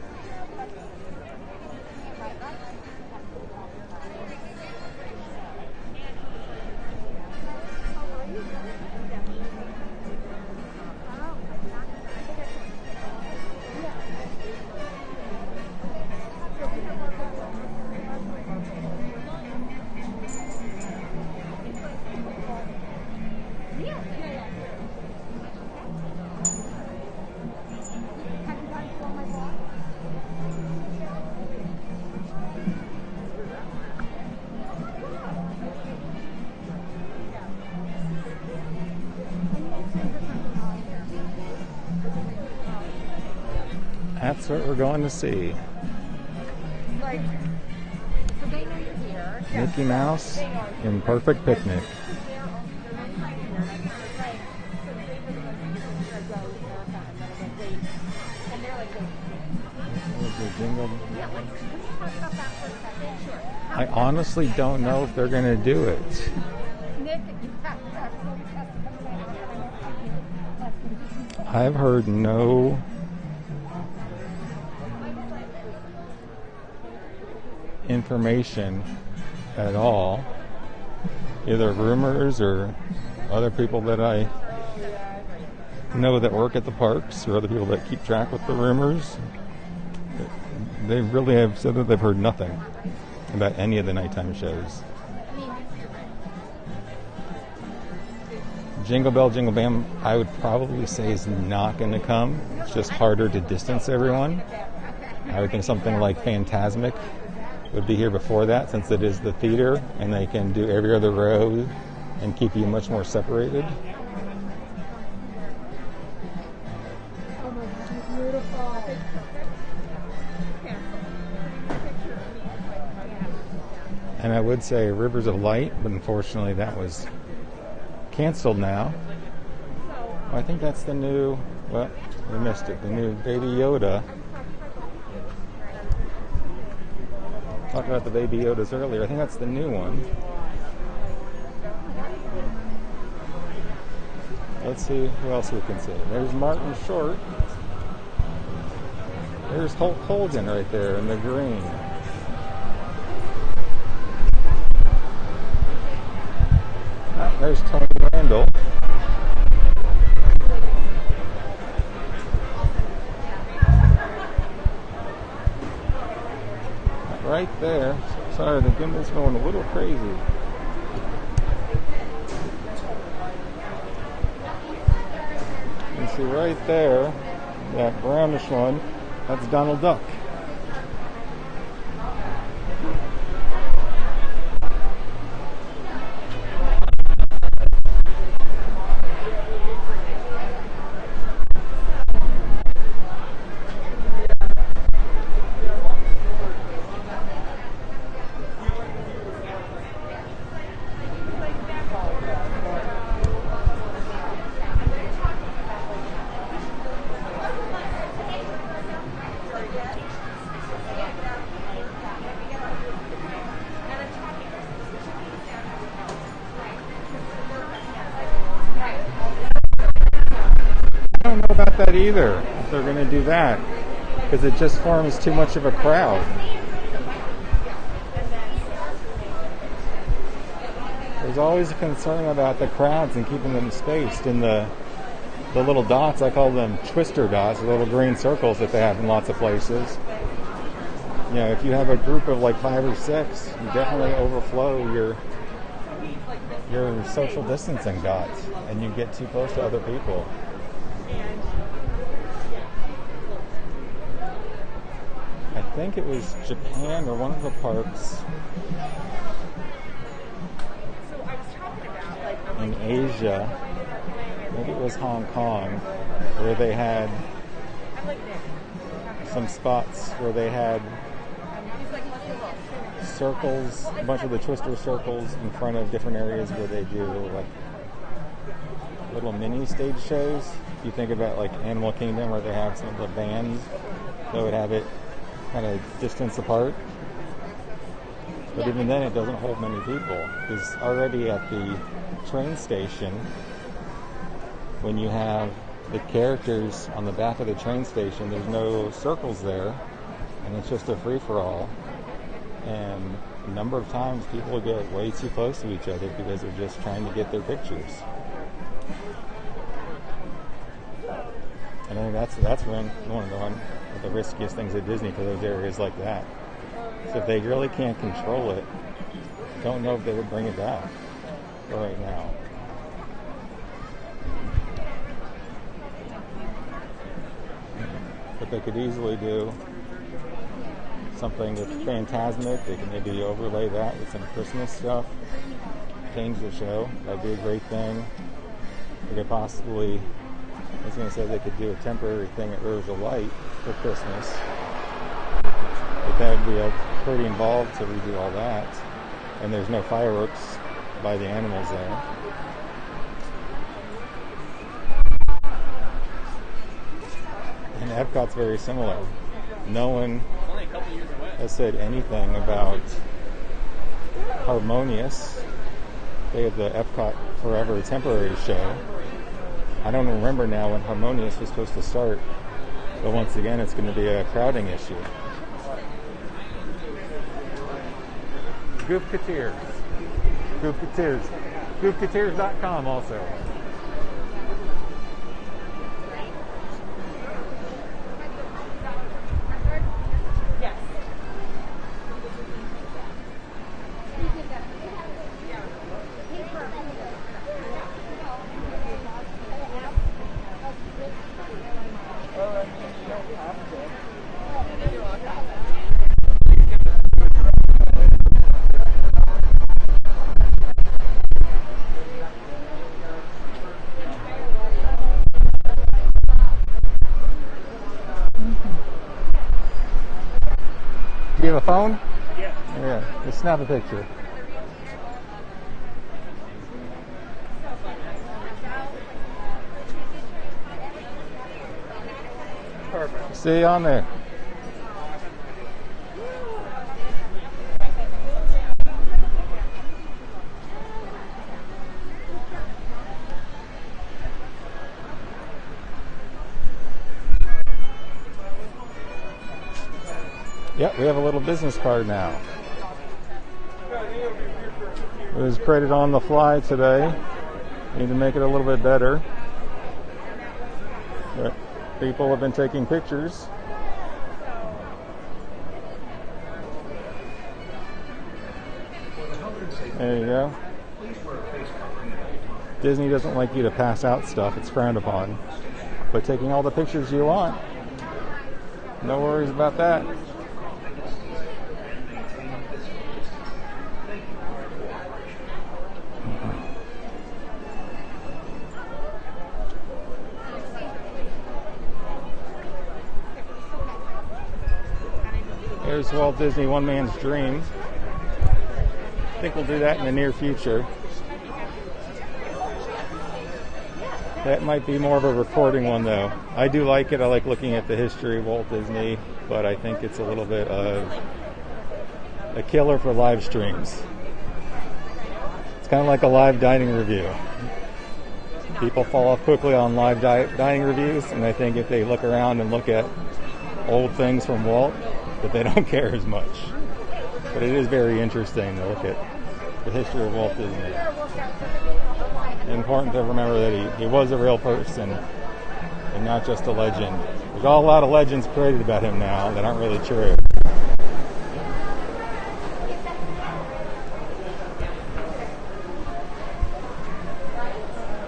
That's what we're going to see. Like, so they know you're here. Mickey Mouse in Perfect Picnic. I honestly don't know if they're going to do it. I've heard no information at all, either rumors or other people that I know that work at the parks or other people that keep track with the rumors. They really have said that they've heard nothing about any of the nighttime shows. Jingle Bell, Jingle Bam, I would probably say is not going to come. It's just harder to distance everyone. I would think something like Phantasmic would be here before that, since it is the theater and they can do every other row and keep you much more separated. And I would say Rivers of Light, but unfortunately that was canceled now. I think that's the new, well, we missed it, the new Baby Yoda. Talked about the Baby Yodas earlier. I think that's the new one. Let's see who else we can see. There's Martin Short. There's Hulk Hogan right there in the green. There's Tony Randall. Right there. Sorry, the gimbal's going a little crazy. You can see right there, that brownish one, that's Donald Duck. That either, if they're going to do that, because it just forms too much of a crowd. There's always a concern about the crowds and keeping them spaced. In the little dots, I call them twister dots, the little green circles that they have in lots of places. You know, if you have a group of like 5 or 6, you definitely overflow your social distancing dots, and you get too close to other people. I think it was Japan or one of the parks in Asia, maybe it was Hong Kong, where they had some spots where they had circles, a bunch of the twister circles in front of different areas where they do like little mini stage shows. If you think about like Animal Kingdom, where they have some of the bands that would have it kind of distance apart, but even then it doesn't hold many people, because already at the train station, when you have the characters on the back of the train station, there's no circles there, and it's just a free-for-all, and a number of times people get way too close to each other because they're just trying to get their pictures. And I think that's one of the riskiest things at Disney for those areas like that. So if they really can't control it, don't know if they would bring it back for right now. But they could easily do something with Phantasmic. They can maybe overlay that with some Christmas stuff, change the show. That'd be a great thing. They could possibly, I was going to say they could do a temporary thing at Rivers of Light for Christmas. But that would be pretty involved to redo all that. And there's no fireworks by the animals there. And Epcot's very similar. No one has said anything about Harmonious. They had the Epcot Forever temporary show. I don't remember now when Harmonious was supposed to start, but once again it's going to be a crowding issue. Goofketeers. Goofketeers. Goofketeers.com also. have a phone? Yeah. Yeah, just snap a picture. Perfect. See you on there. Yep, we have a little business card now. It was created on the fly today. Need to make it a little bit better. But people have been taking pictures. There you go. Disney doesn't like you to pass out stuff. It's frowned upon. But taking all the pictures you want, no worries about that. There's Walt Disney One Man's Dream. I think we'll do that in the near future. That might be more of a recording one though. I do like it. I like looking at the history of Walt Disney, but I think it's a little bit of a killer for live streams. It's kind of like a live dining review. People fall off quickly on live dining reviews, and I think if they look around and look at old things from Walt, that they don't care as much. But it is very interesting to look at the history of Walt Disney. Important to remember that he was a real person and not just a legend. There's a lot of legends created about him now that aren't really true.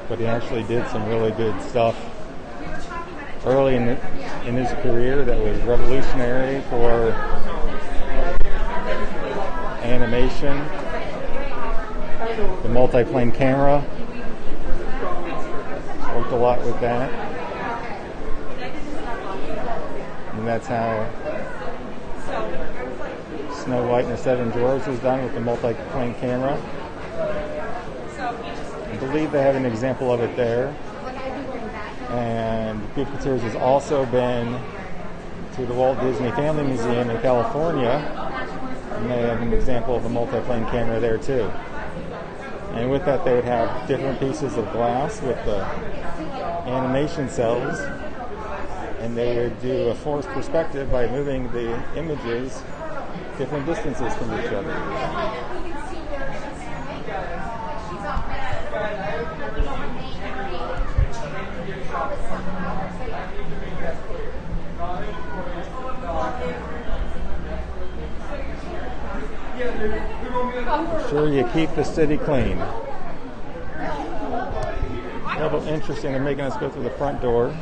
But he actually did some really good stuff early in his career that was revolutionary for animation. The multi-plane camera, worked a lot with that. And that's how Snow White and the Seven Dwarfs was done with the multi-plane camera. I believe they have an example of it there. And Puppeteers has also been to the Walt Disney Family Museum in California, and they have an example of a multi-plane camera there too. And with that, they would have different pieces of glass with the animation cells, and they would do a forced perspective by moving the images different distances from each other. Make sure you keep the city clean. A little interesting, they're making us go through the front door.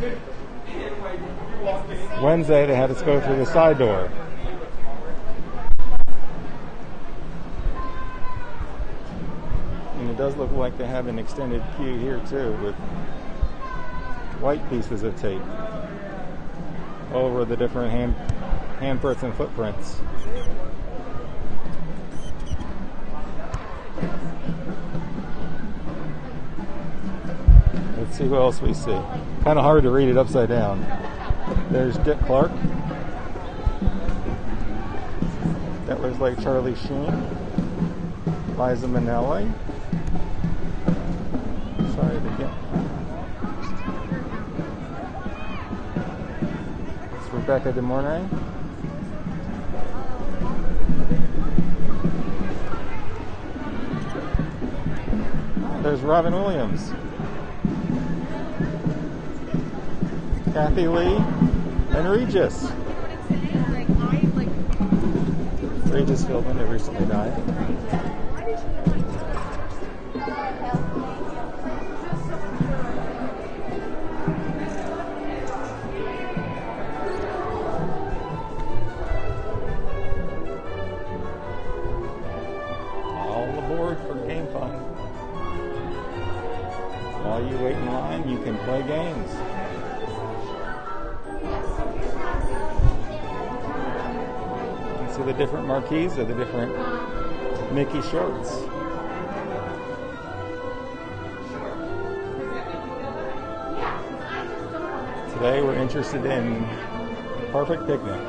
Wednesday they had us go through the side door. And it does look like they have an extended queue here too, with white pieces of tape over the different handprints and footprints. Let's see what else we see. Kind of hard to read it upside down. There's Dick Clark. That looks like Charlie Sheen. Liza Minnelli. Sorry to get. It's Rebecca De Mornay. There's Robin Williams. Kathy Lee and Regis. Regis Philbin, who recently died. All aboard for game fun. While you wait in line, you can play games. See the different marquees of the different Mickey shorts. Today we're interested in Perfect Picnic.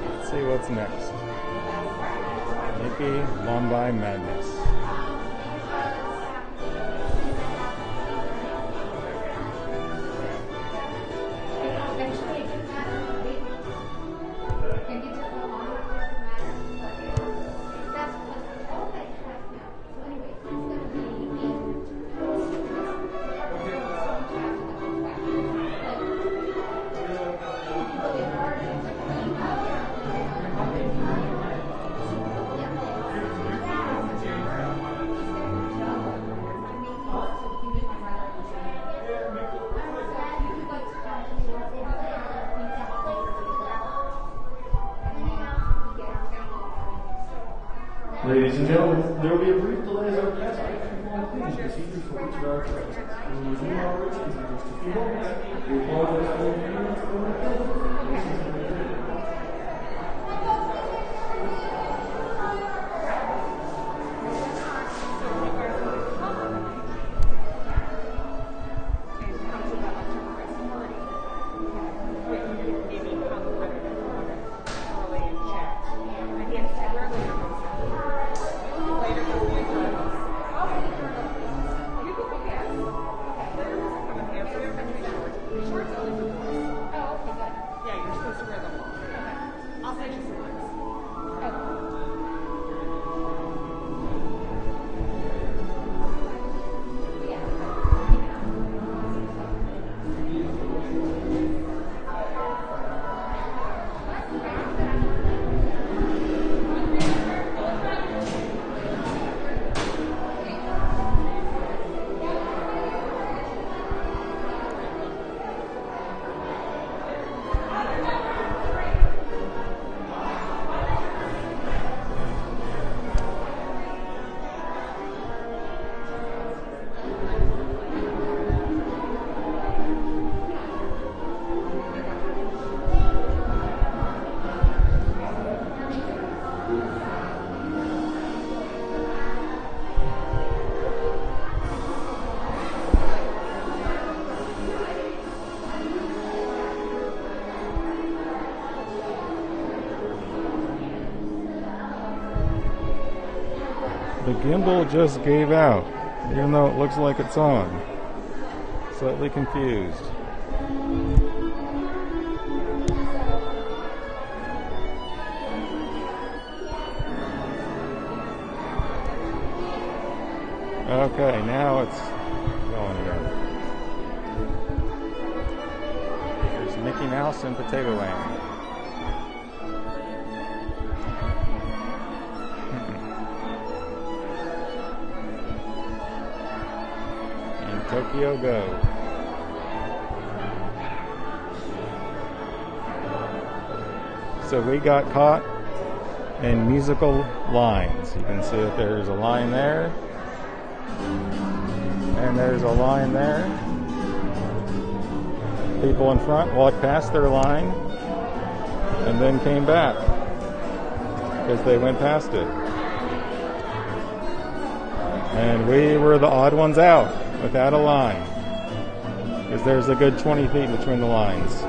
Let's see what's next. Mickey Lombi Madness. Ladies and gentlemen, there will be a brief delay as our guests procedures for each of our attractions. We will resume our operations in just a few moments. We apologize for the inconvenience for the The gimbal just gave out, even though it looks like it's on. Slightly confused. Okay, now it's going again. There's Mickey Mouse and Potato Land. Tokyo Go. So we got caught in musical lines. You can see that there's a line there, and there's a line there. People in front walked past their line and then came back because they went past it. And we were the odd ones out without a line, because there's a good 20 feet between the lines.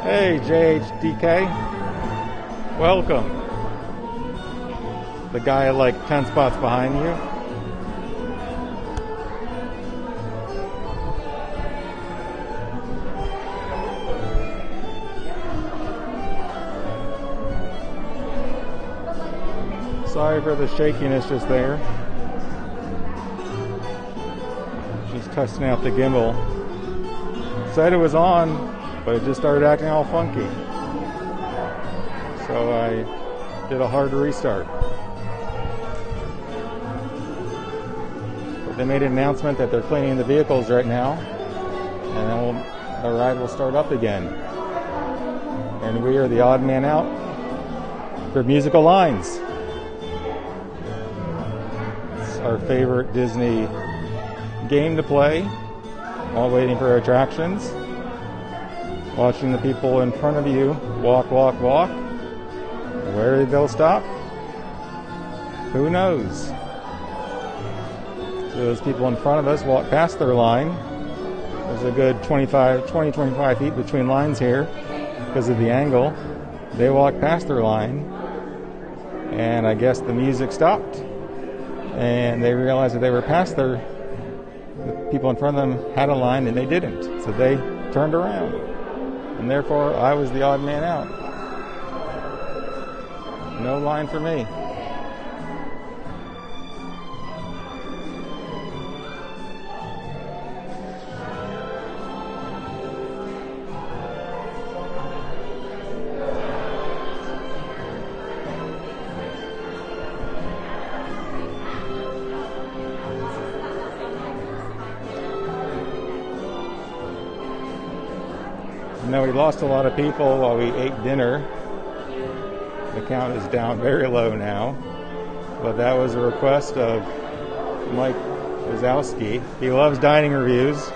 Hey JHDK, welcome. The guy like 10 spots behind you. Sorry for the shakiness just there. She's testing out the gimbal. Said it was on, but it just started acting all funky. So I did a hard restart. But they made an announcement that they're cleaning the vehicles right now, and then the ride will start up again. And we are the odd man out for musical lines. It's our favorite Disney game to play while waiting for attractions. Watching the people in front of you walk, walk, walk. Where they'll stop, who knows? So those people in front of us walk past their line. There's a good 20-25 feet between lines here because of the angle. They walk past their line, and I guess the music stopped, and they realized that they were past the people in front of them had a line and they didn't, so they turned around, and therefore I was the odd man out. No line for me. No, we lost a lot of people while we ate dinner. The count is down very low now, but that was a request of Mike Wazowski. He loves dining reviews.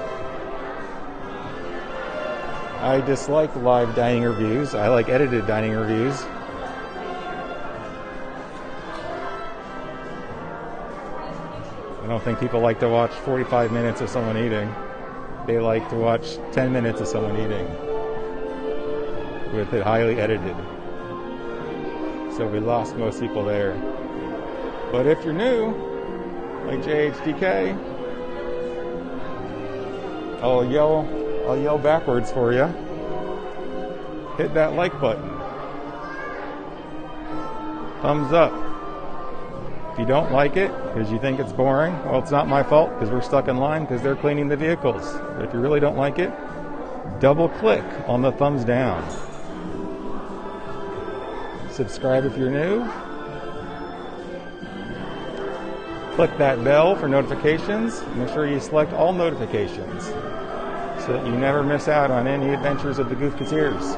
I dislike live dining reviews. I like edited dining reviews. I don't think people like to watch 45 minutes of someone eating. They like to watch 10 minutes of someone eating with it highly edited. So we lost most people there. But if you're new, like JHDK, I'll yell backwards for you. Hit that like button. Thumbs up. If you don't like it because you think it's boring, well, it's not my fault because we're stuck in line because they're cleaning the vehicles. But if you really don't like it, double click on the thumbs down. Subscribe if you're new. Click that bell for notifications. Make sure you select all notifications so that you never miss out on any adventures of the Goofketeers.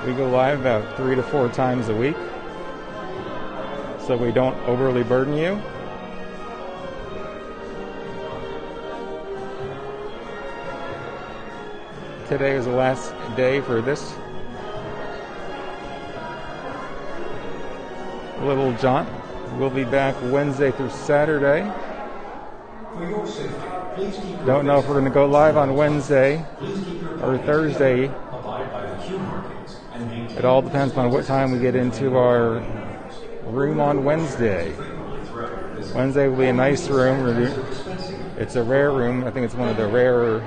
We go live about 3 to 4 times a week so we don't overly burden you. Today is the last day for this little jaunt. We'll be back Wednesday through Saturday. For your safety, please keep Don't know if we're going to go live on Wednesday or Thursday. abide by the queue markings and maintain. It all depends on what time we get into our room on Wednesday. Wednesday will be a nice room. It's a rare room. I think it's one of the rarer.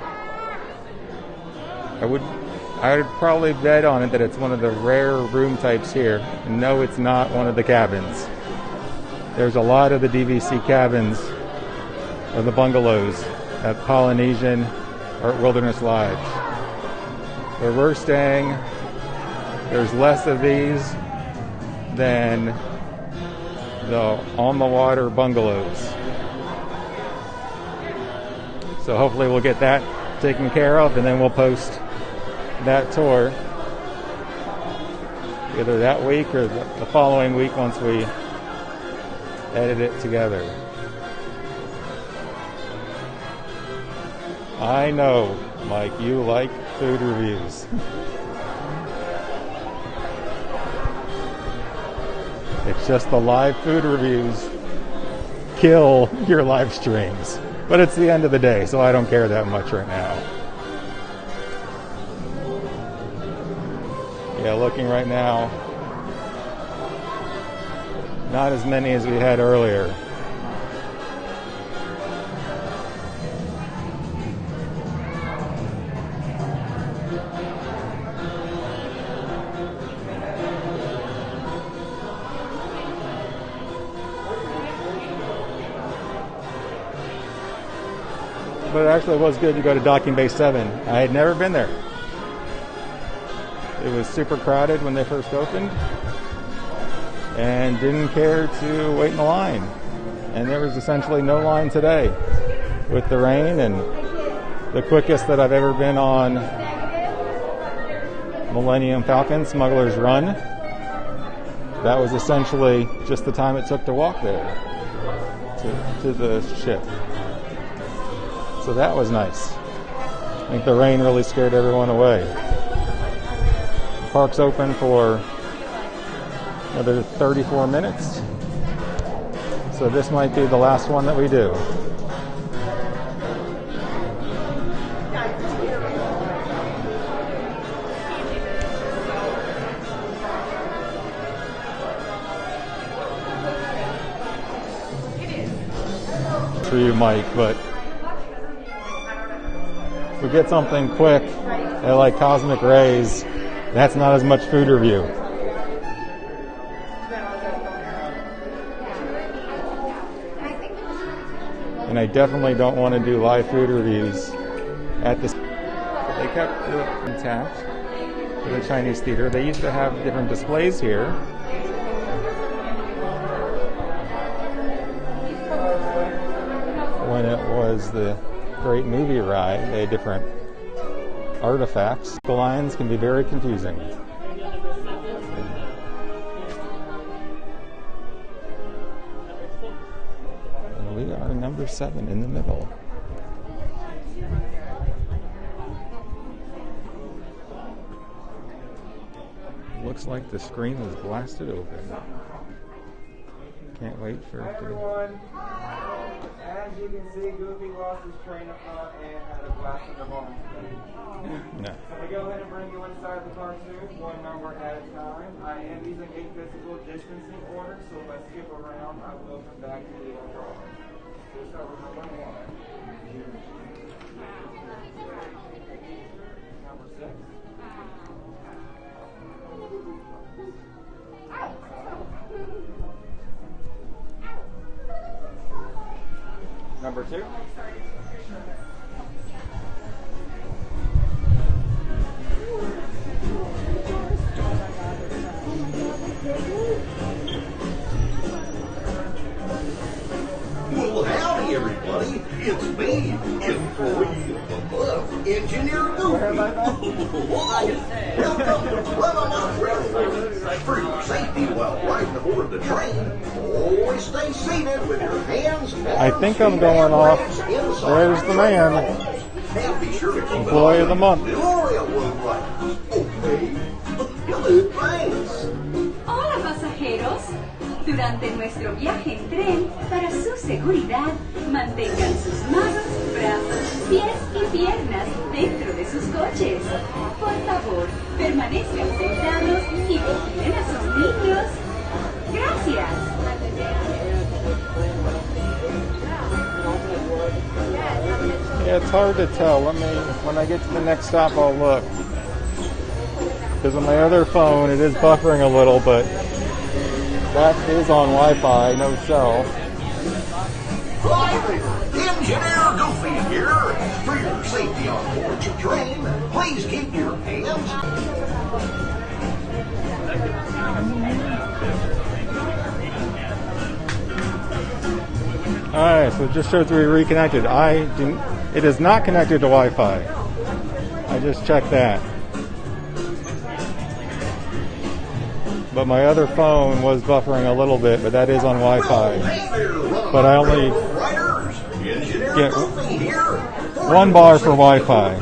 I would probably bet on it that it's one of the rare room types here. No, it's not one of the cabins. There's a lot of the DVC cabins or the bungalows at Polynesian or Wilderness Lodge. Where we're staying, there's less of these than the on-the-water bungalows. So hopefully we'll get that taken care of, and then we'll post that tour either that week or the following week once we edit it together. I know, Mike, you like food reviews. It's just the live food reviews kill your live streams. But it's the end of the day, so I don't care that much right now. Yeah, looking right now, not as many as we had earlier. But it actually was good to go to Docking Bay 7. I had never been there. It was super crowded when they first opened and didn't care to wait in the line. And there was essentially no line today with the rain, and the quickest that I've ever been on Millennium Falcon, Smugglers Run, that was essentially just the time it took to walk there to the ship. So that was nice. I think the rain really scared everyone away. The park's open for another 34 minutes. So this might be the last one that we do. For you, Mike, but if we get something quick, like Cosmic Rays, that's not as much food review. And I definitely don't want to do live food reviews at this. They kept it intact for the Chinese theater. They used to have different displays here. When it was the Great Movie Ride, they had different artifacts. The lines can be very confusing. And we are number 7 in the middle. Looks like the screen is blasted open. Can't wait for it to... Everyone, as you can see, Goofy lost his train of thought and had a glass in the bottom. No. So we go ahead and bring you inside the cartoon, one number at a time. I am using a physical distancing order, so if I skip around, I will come back to the overall. So we'll start with number 1. Number 6. Number 2. Well, howdy, everybody. It's me, employee of the month, Engineer Goofy. Welcome to Plymouth Railroad. For your safety while riding aboard the train, always stay seated with your hands on I think I'm going off. There's the man. Employee of the month. Hola pasajeros, durante nuestro viaje en tren, para su seguridad, mantengan sus manos, brazos, pies y piernas dentro de sus coches. Por favor, permanezcan sentados y vigilen a sus niños. Gracias. Yeah, it's hard to tell. When I get to the next stop, I'll look. Because on my other phone, it is buffering a little, but that is on Wi-Fi, no cell. Hi there, Engineer Goofy here. For your safety on board your train, please keep your hands. Alright, so it just shows we reconnected. It is not connected to Wi-Fi. I just checked that. But my other phone was buffering a little bit, but that is on Wi-Fi. But I only get 1 bar for Wi-Fi.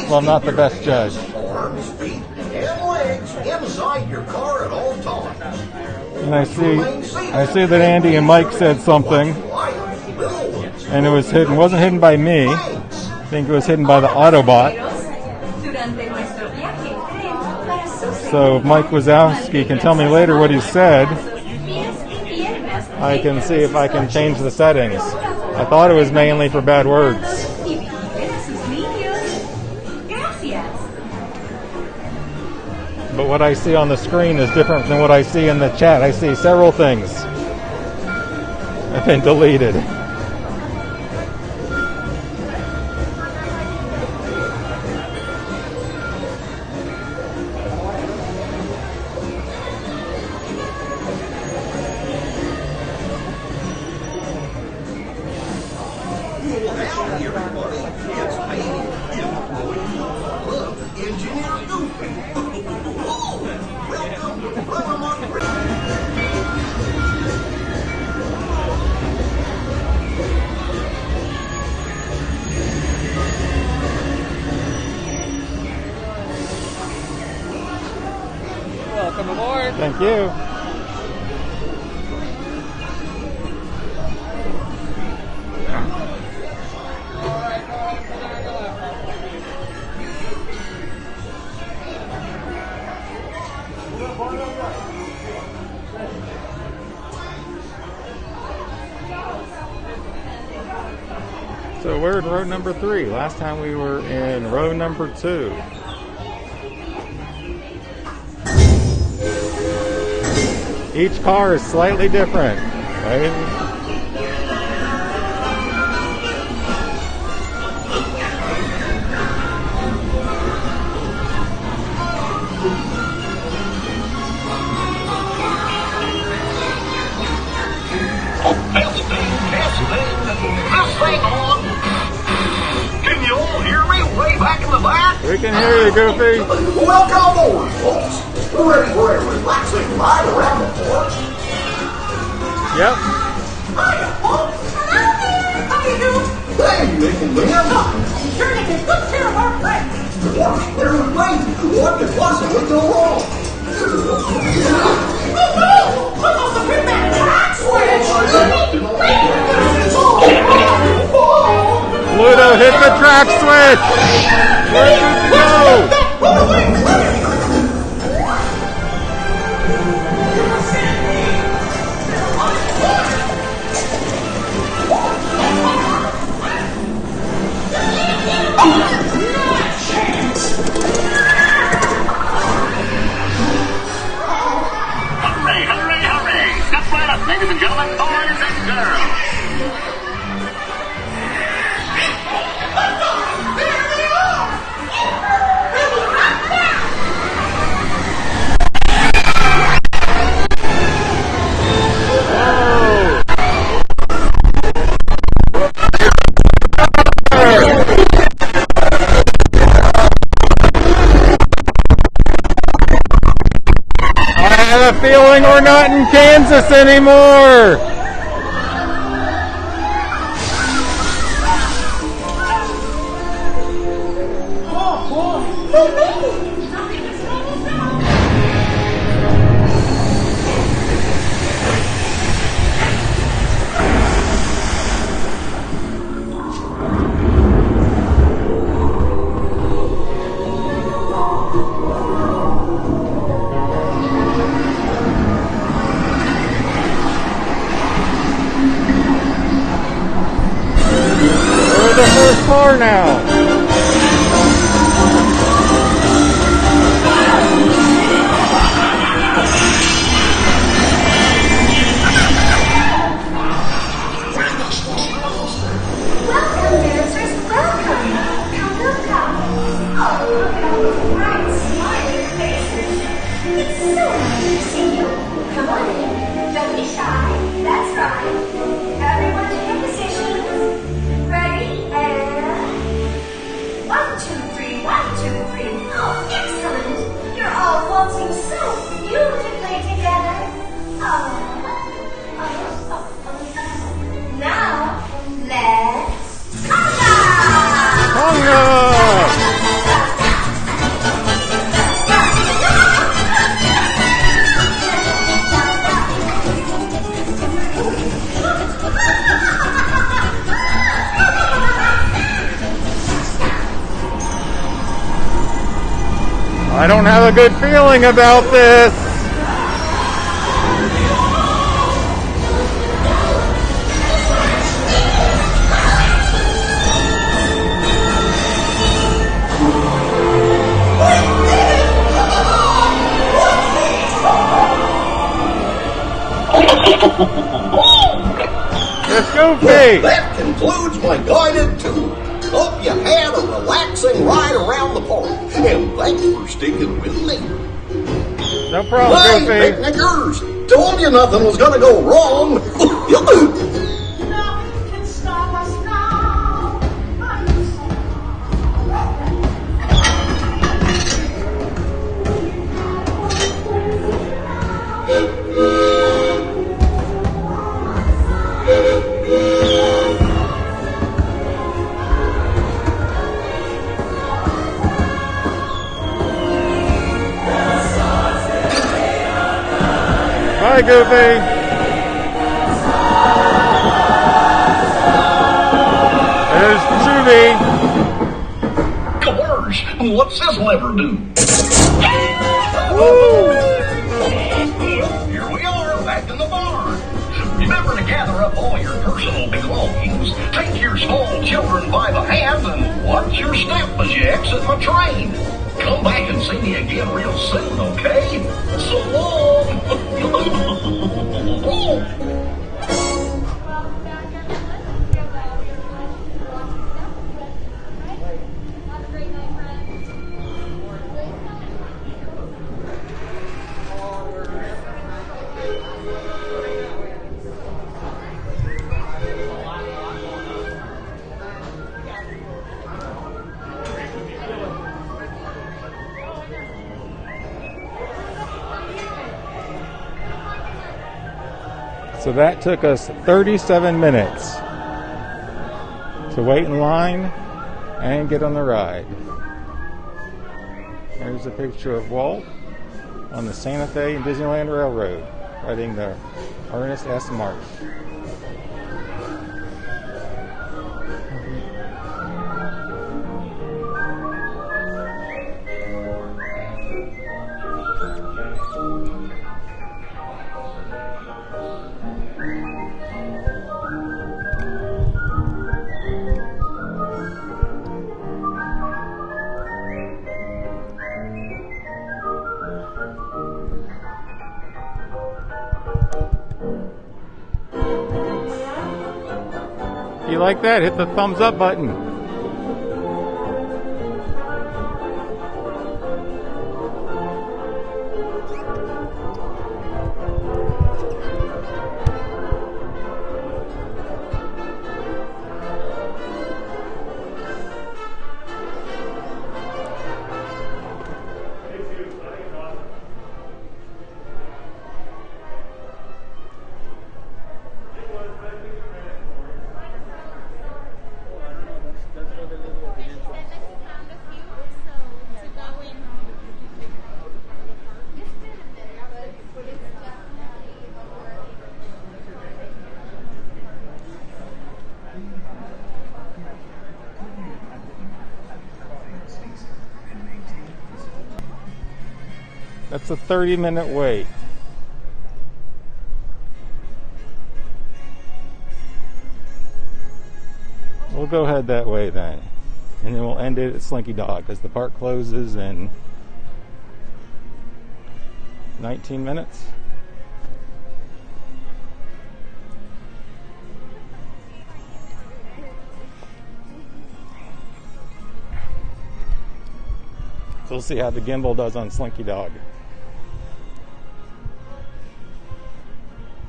Well, I'm not the best judge. Arms, feet, and legs inside your car at all times. And I see that Andy and Mike said something, and it was hidden. It wasn't hidden by me. I think it was hidden by the Autobot. So if Mike Wazowski can tell me later what he said, I can see if I can change the settings. I thought it was mainly for bad words. But what I see on the screen is different than what I see in the chat. I see several things have been deleted. Welcome aboard. Thank you. So we're in row number 3. Last time we were in row number 2. Each car is slightly different, right? Can you all hear me way back in the back? We can hear you, Goofy. Welcome aboard, folks. We're ready for a relaxing ride around the fort. Yep. Hiya, folks. How you doing? Hey, Nick and Dan. Sure taking good care of our friends. They're amazing. What could possibly go wrong? Oh no! I must have hit that track switch! Pluto, hit the track switch! Where did it go? Hooray, hooray, hooray! Step right up, ladies and gentlemen, boys and girls. I have a feeling we're not in Kansas anymore. We're the first car now. Welcome, dancers, welcome. Come. Oh, look at all those bright, smiling faces. It's so nice to see you. Come on in. Don't be shy. That's right. Everyone to your positions. Ready? And 1, 2, 3, 1, 2, 3. Oh, excellent. You're all waltzing so beautifully together. Now, let's conga! Conga! I don't have a good feeling about this. It's Goofy! That concludes my guided tour. Hope you had a relaxing ride around the park. And thanks for sticking with me. No problem, Hey, Goofy. picnickers! Told you nothing was gonna go wrong. Nothing can stop us now. Bye, Goofy. There's Chewy. Gosh, what's this lever do? Here we are, back in the barn. Remember to gather up all your personal belongings, take your small children by the hand, and watch your step as you exit my train. Come back and see me again real soon, okay? So long! So that took us 37 minutes to wait in line and get on the ride. There's a picture of Walt on the Santa Fe and Disneyland Railroad riding the Ernest S. March. If you like that, hit the thumbs up button. That's a 30-minute wait. We'll go ahead that way then. And then we'll end it at Slinky Dog because the park closes in 19 minutes. So we'll see how the gimbal does on Slinky Dog.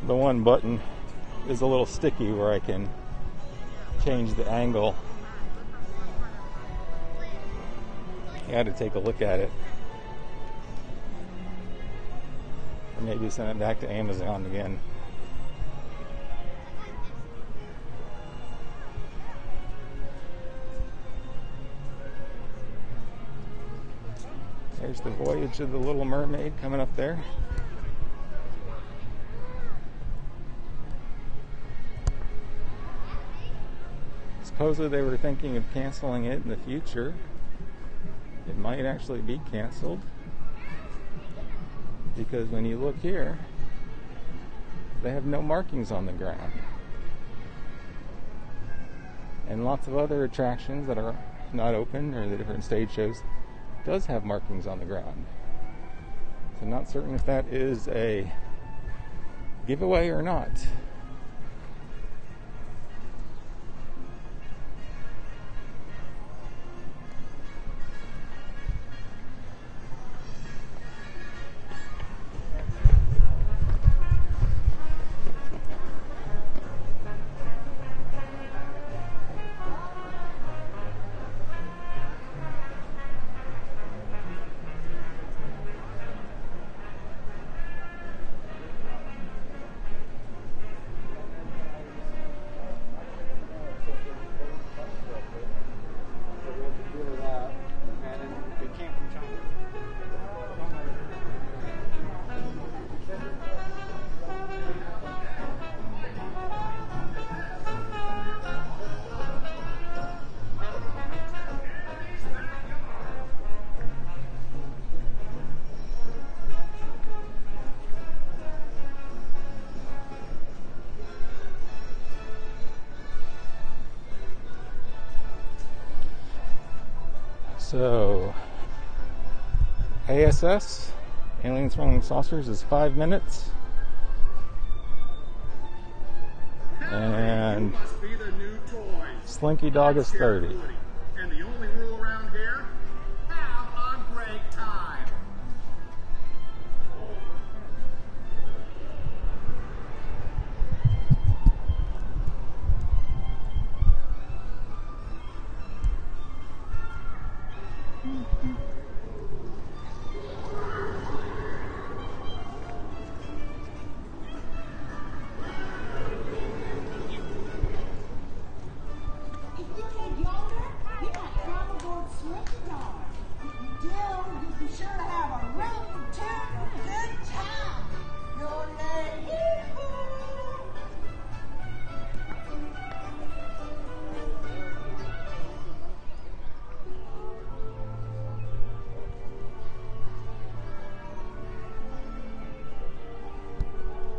The one button is a little sticky where I can change the angle. I had to take a look at it. Or maybe send it back to Amazon again. There's the Voyage of the Little Mermaid coming up there. Supposedly they were thinking of canceling it in the future it might actually be canceled, because when you look here, they have no markings on the ground. And lots of other attractions that are not open, or the different stage shows, does have markings on the ground. So I'm not certain if that is a giveaway or not. So, ASS, Aliens Flying Saucers, is 5 minutes. And Slinky Dog is 30. And the only rule around here, have a great time.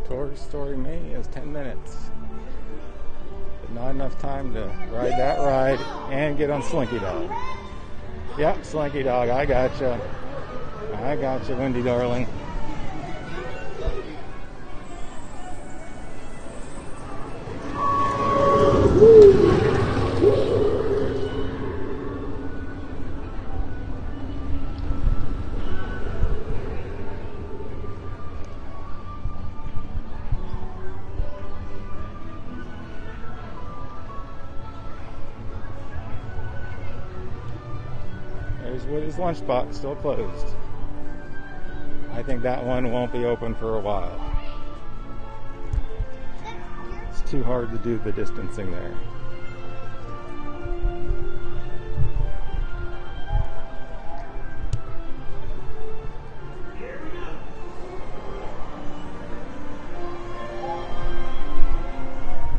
Toy Story Mania is 10 minutes. But not enough time to ride that ride and get on Slinky Dog. Yep, Slinky Dog, I gotcha. I gotcha, Wendy darling. There's Woody's Lunchbox, still closed. I think that one won't be open for a while. It's too hard to do the distancing there.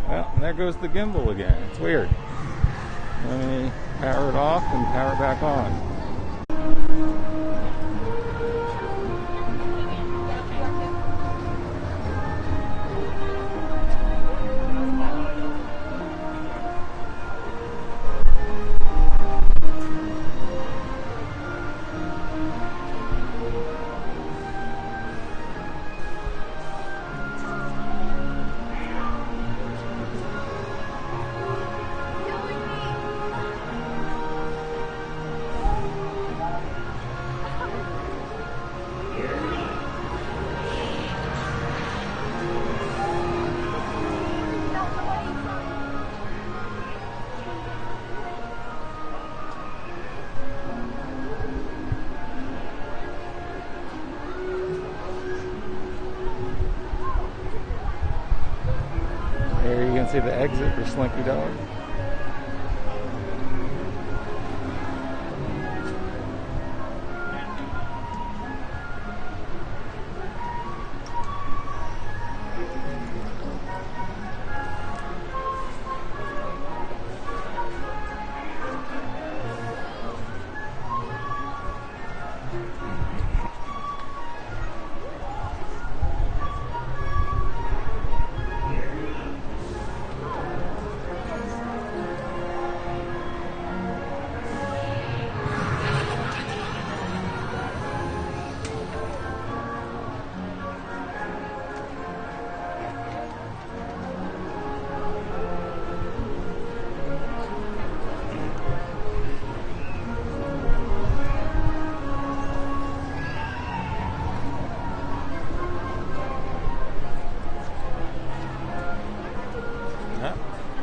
Well, and there goes the gimbal again. It's weird. Let me power it off and power it back on. There you can see the exit for Slinky Dog.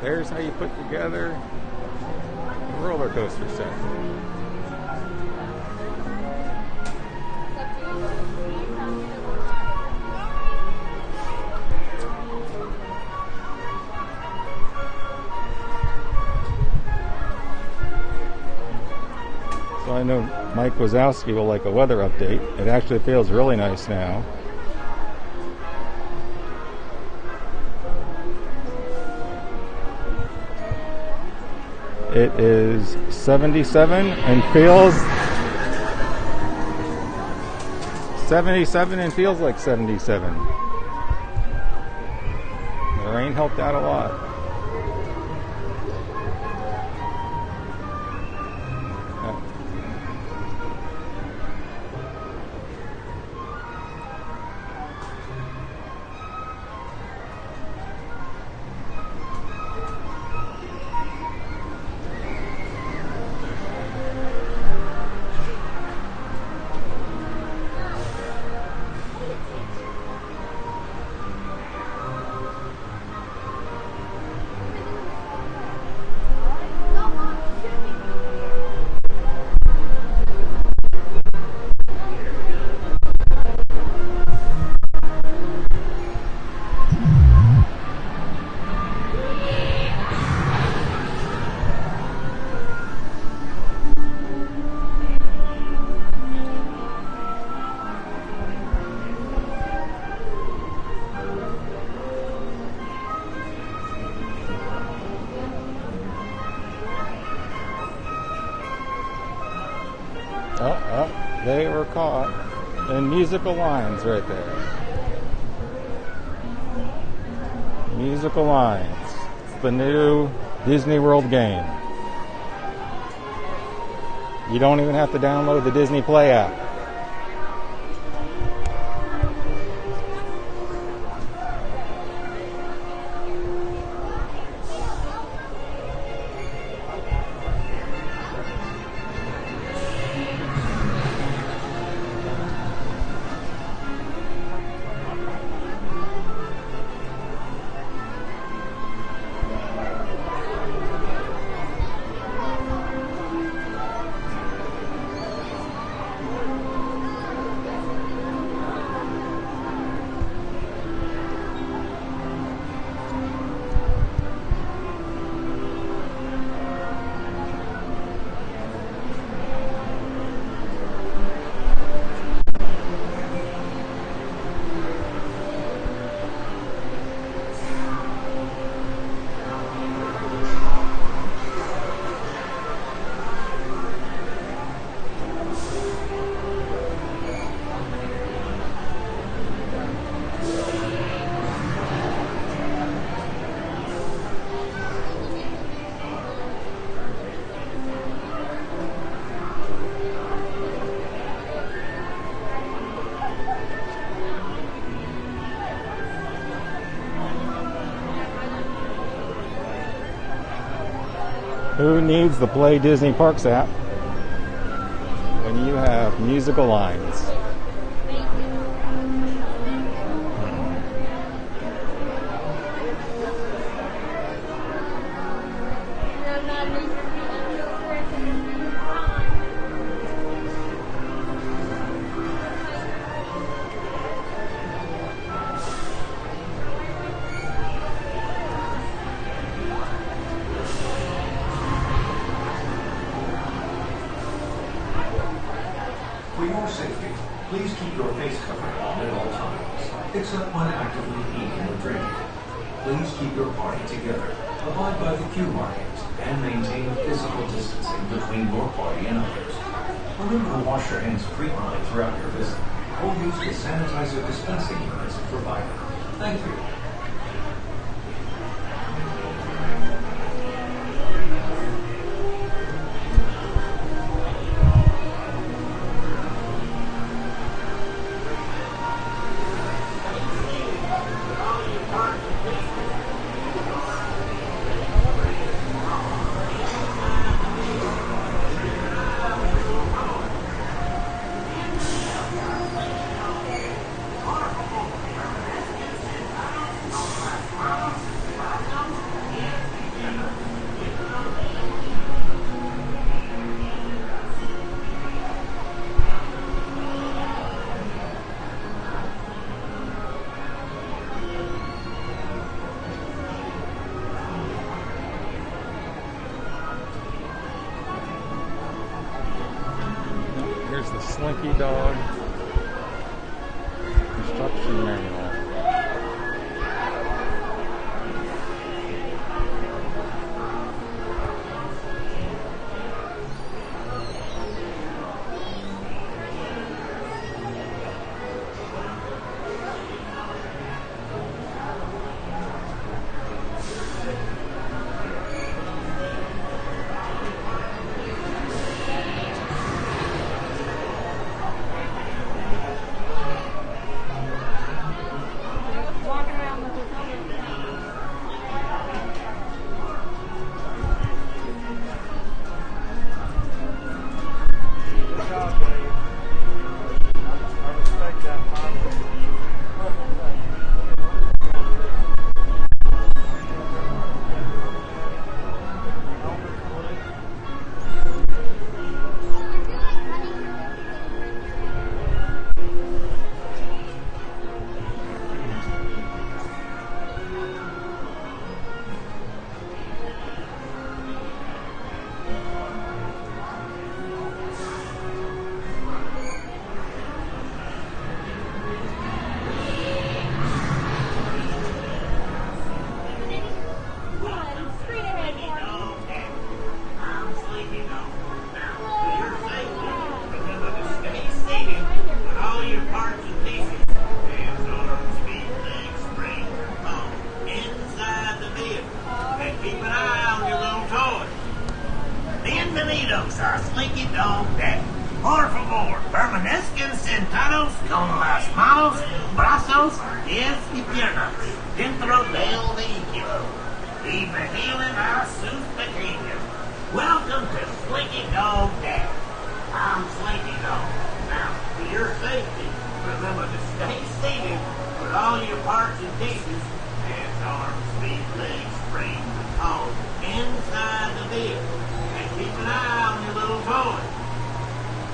There's how you put together a roller coaster set. So I know Mike Wazowski will like a weather update. It actually feels really nice now. It is 77 and feels 77 and feels like 77. The rain helped out a lot. They were caught in musical lines right there. Musical lines. It's the new Disney World game. You don't even have to download the Disney Play app. Who needs the Play Disney Parks app when you have musical lines? For your safety, please keep your face covered on at all times, except when actively eating or drinking. Please keep your party together, abide by the queue markings, and maintain physical distancing between your party and others. Remember to wash your hands frequently throughout your visit, or use the sanitizer dispensing units provided. Thank you. Here's the Slinky Dog instruction manual. Bienvenidos a Slinky Dog Dash. Por favor, permanezcan sentados con las manos, brazos, pies y piernas dentro del vehículo y vigilen a sus pequeños. Welcome to Slinky Dog Dash. I'm Slinky Dog. Now, for your safety, remember to stay seated with all your parts and pieces, hands, arms, feet, legs, springs, all inside the vehicle. Keep an eye on your little toy.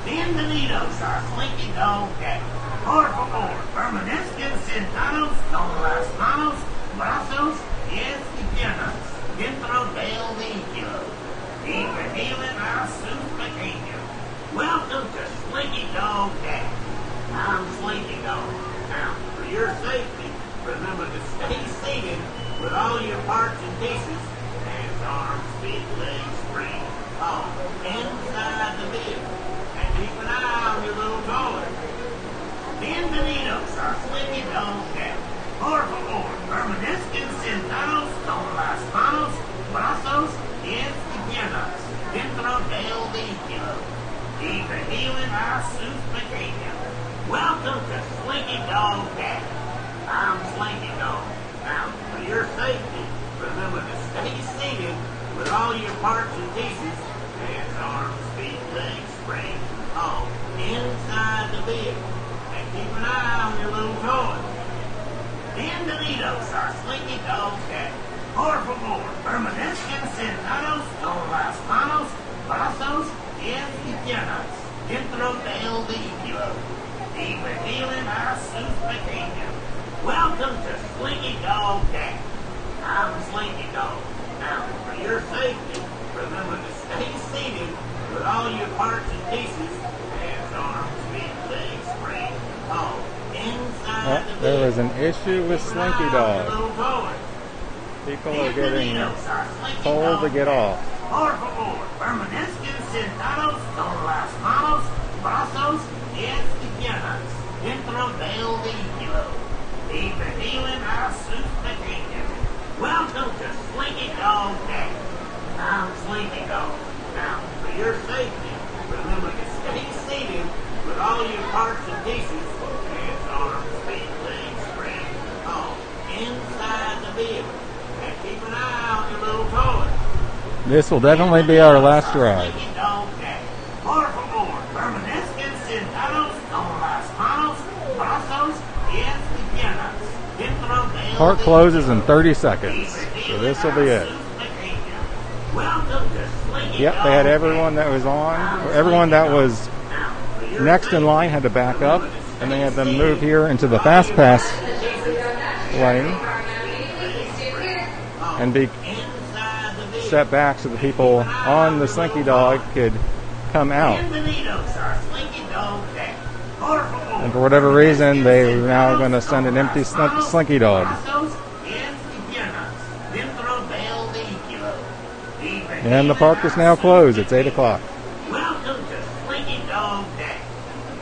Bienvenidos a Slinky Dog Dash. Por favor, permanezcan sentados con las manos, brazos, pies y piernas dentro del vehículo y vigilen a sus pequeños. Welcome to Slinky Dog Dash. I'm Slinky Dog. Now, for your safety, remember to stay seated with all your parts and pieces, hands, arms, feet, legs, springs, all inside the vehicle, and keep an eye on your little toy. Bienvenidos a Slinky Dog Dash. Por favor, permanezcan sentados con las manos, brazos, pies y piernas dentro del vehículo y vigilen a sus pequeños. Welcome to Slinky Dog Dash. I'm Slinky Dog. Now, for your safety, remember to stay seated with all your parts and pieces, hands, arms, feet, legs, springs, all inside the vehicle, and keep an eye on your little toy. Bienvenidos a Slinky Dog Dash. Por favor, permanezcan sentados con las manos, brazos, pies y piernas dentro del vehículo y vigilen a sus pequeños. Welcome to Slinky Dog Dash. I'm Slinky Dog. Now, for your safety, remember to stay seated with all your parts and pieces, hands, arms, feet, legs, springs, all inside the There was an issue with Slinky Dog. toy. People are getting told to get off. Por favor, permanezcan sentados con las manos, brazos y piernas dentro del vehículo y vigilen a sus pequeños. Welcome to Slinky Dog Dash. I'm Slinky Dog. Now, for your safety, remember to stay seated with all your parts and pieces, hands, arms, feet, legs, springs, all inside the vehicle. And keep an eye on your little toys. This will definitely be our last ride. Por favor, permanezcan sentados con las manos, brazos, pies y piernas dentro del Park closes in 30 seconds, so this will be it. Yep, they had everyone that was on, or everyone that was next in line had to back up, and they had them move here into the fast pass lane and be set back so the people on the Slinky Dog could come out. And for whatever reason, they are now going to send an empty Slinky Dog. And the park is now closed. It's 8 o'clock. Welcome to Slinky Dog Dash.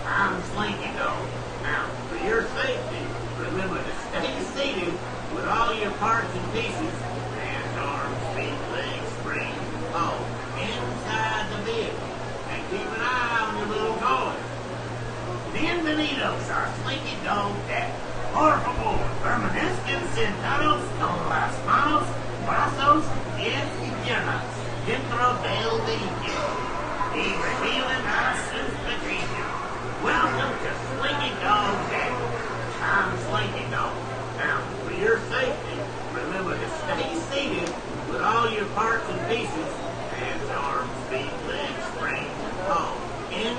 I'm Slinky Dog. Now, for your safety, remember to stay seated with all your parts and pieces, hands, arms, feet, legs, springs, all inside the vehicle. And keep an eye on your little toys. Bienvenidos a Slinky Dog Dash. Por favor, permanezcan sentados con las manos, brazos, pies y piernas dentro del vehículo y vigilen a sus pequeños. Welcome to Slinky Dog Dash. I'm Slinky Dog. Now, for your safety, remember to stay seated with all your parts and pieces, hands, arms, feet, legs, springs, all in.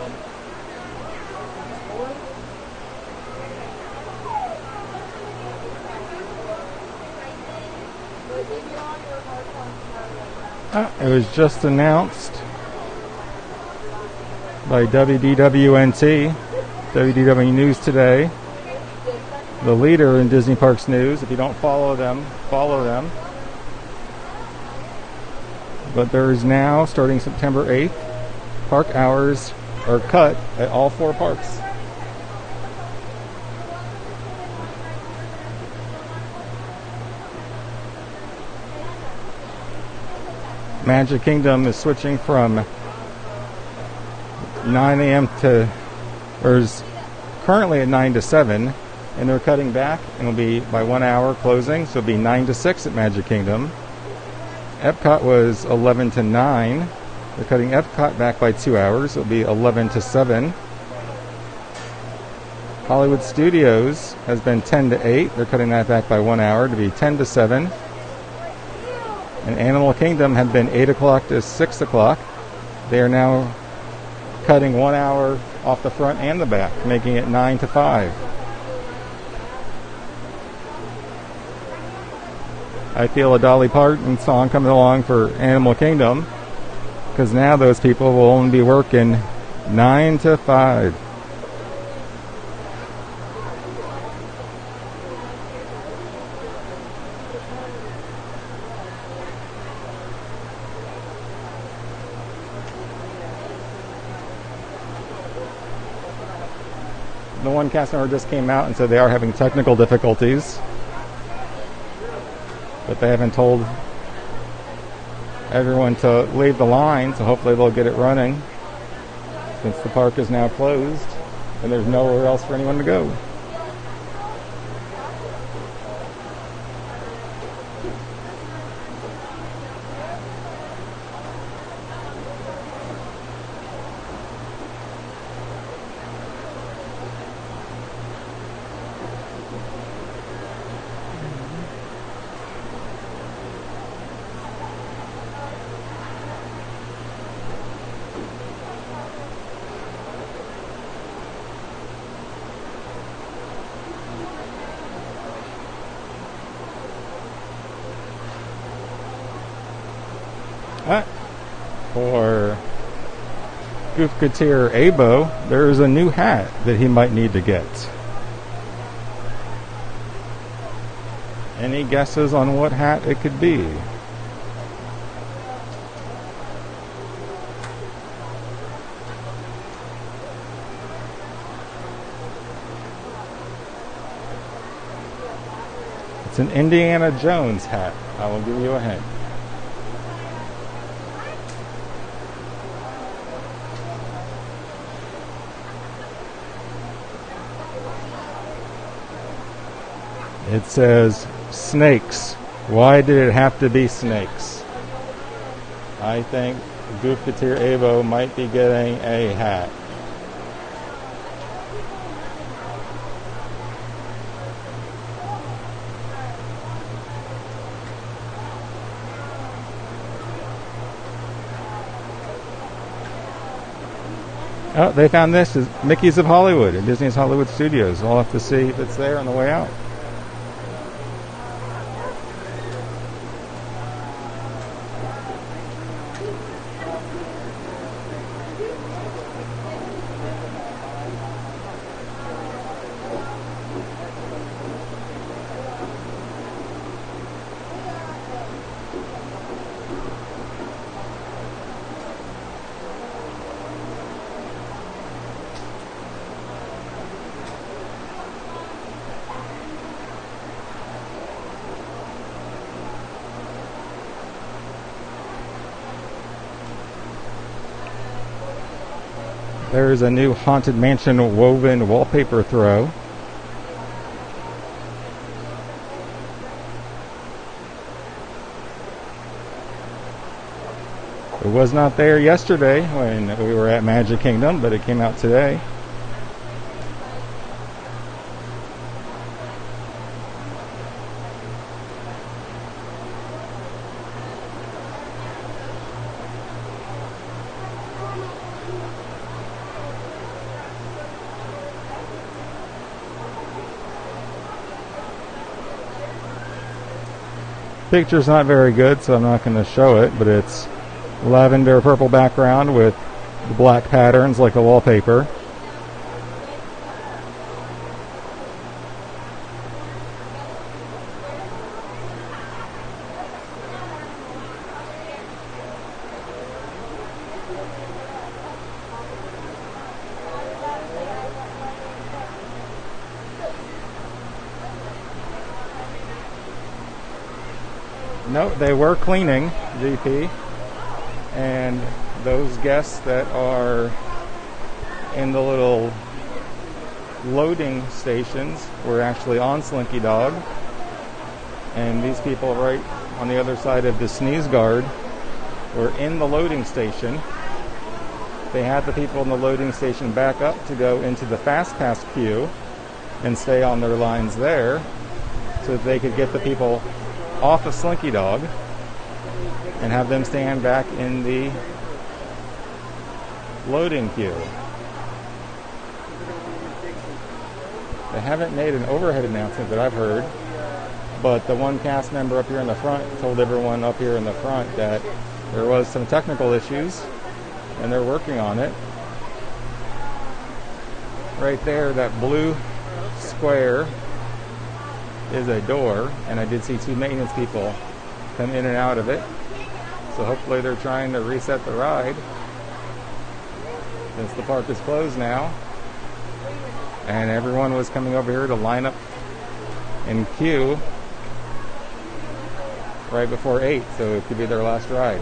It was just announced by WDWNT, WDW News Today, the leader in Disney Parks news. If you don't follow them, follow them. But there is now, starting September 8th, park hours are cut at all 4 parks. Magic Kingdom is switching from 9 a.m. to, or is currently at 9 to 7, and they're cutting back, and it'll be by 1 hour closing, so it'll be 9 to 6 at Magic Kingdom. Epcot was 11 to 9. They're cutting Epcot back by 2 hours. It'll be 11 to 7. Hollywood Studios has been 10 to 8. They're cutting that back by 1 hour to be 10 to 7. And Animal Kingdom had been 8 o'clock to 6 o'clock. They are now cutting 1 hour off the front and the back, making it 9 to 5. I feel a Dolly Parton song coming along for Animal Kingdom, because now those people will only be working 9 to 5. The one cast member just came out and said they are having technical difficulties, but they haven't told everyone to leave the line, so hopefully they'll get it running since the park is now closed and there's nowhere else for anyone to go. For Goofgateer Abo, there is a new hat that he might need to get. Any guesses on what hat it could be? It's an Indiana Jones hat. I will give you a hint. It says snakes. Why did it have to be snakes? I think Goofketeer Avo might be getting a hat. Oh, they found this is Mickey's of Hollywood at Disney's Hollywood Studios. I'll have to see if it's there on the way out. There's a new Haunted Mansion woven wallpaper throw. It was not there yesterday when we were at Magic Kingdom, but it came out today. Picture's not very good, so I'm not going to show it, but it's lavender purple background with the black patterns like the wallpaper. No, they were cleaning, GP, and those guests that are in the little loading stations were actually on Slinky Dog, and these people right on the other side of the sneeze guard were in the loading station. They had the people in the loading station back up to go into the Fast Pass queue and stay on their lines there so that they could get the people off of Slinky Dog and have them stand back in the loading queue. They haven't made an overhead announcement that I've heard, but the one cast member up here in the front told everyone up here in the front that there was some technical issues and they're working on it. Right there, that blue square is a door, and I did see two maintenance people come in and out of it. So hopefully they're trying to reset the ride since the park is closed now. And everyone was coming over here to line up in queue right before 8, so it could be their last ride.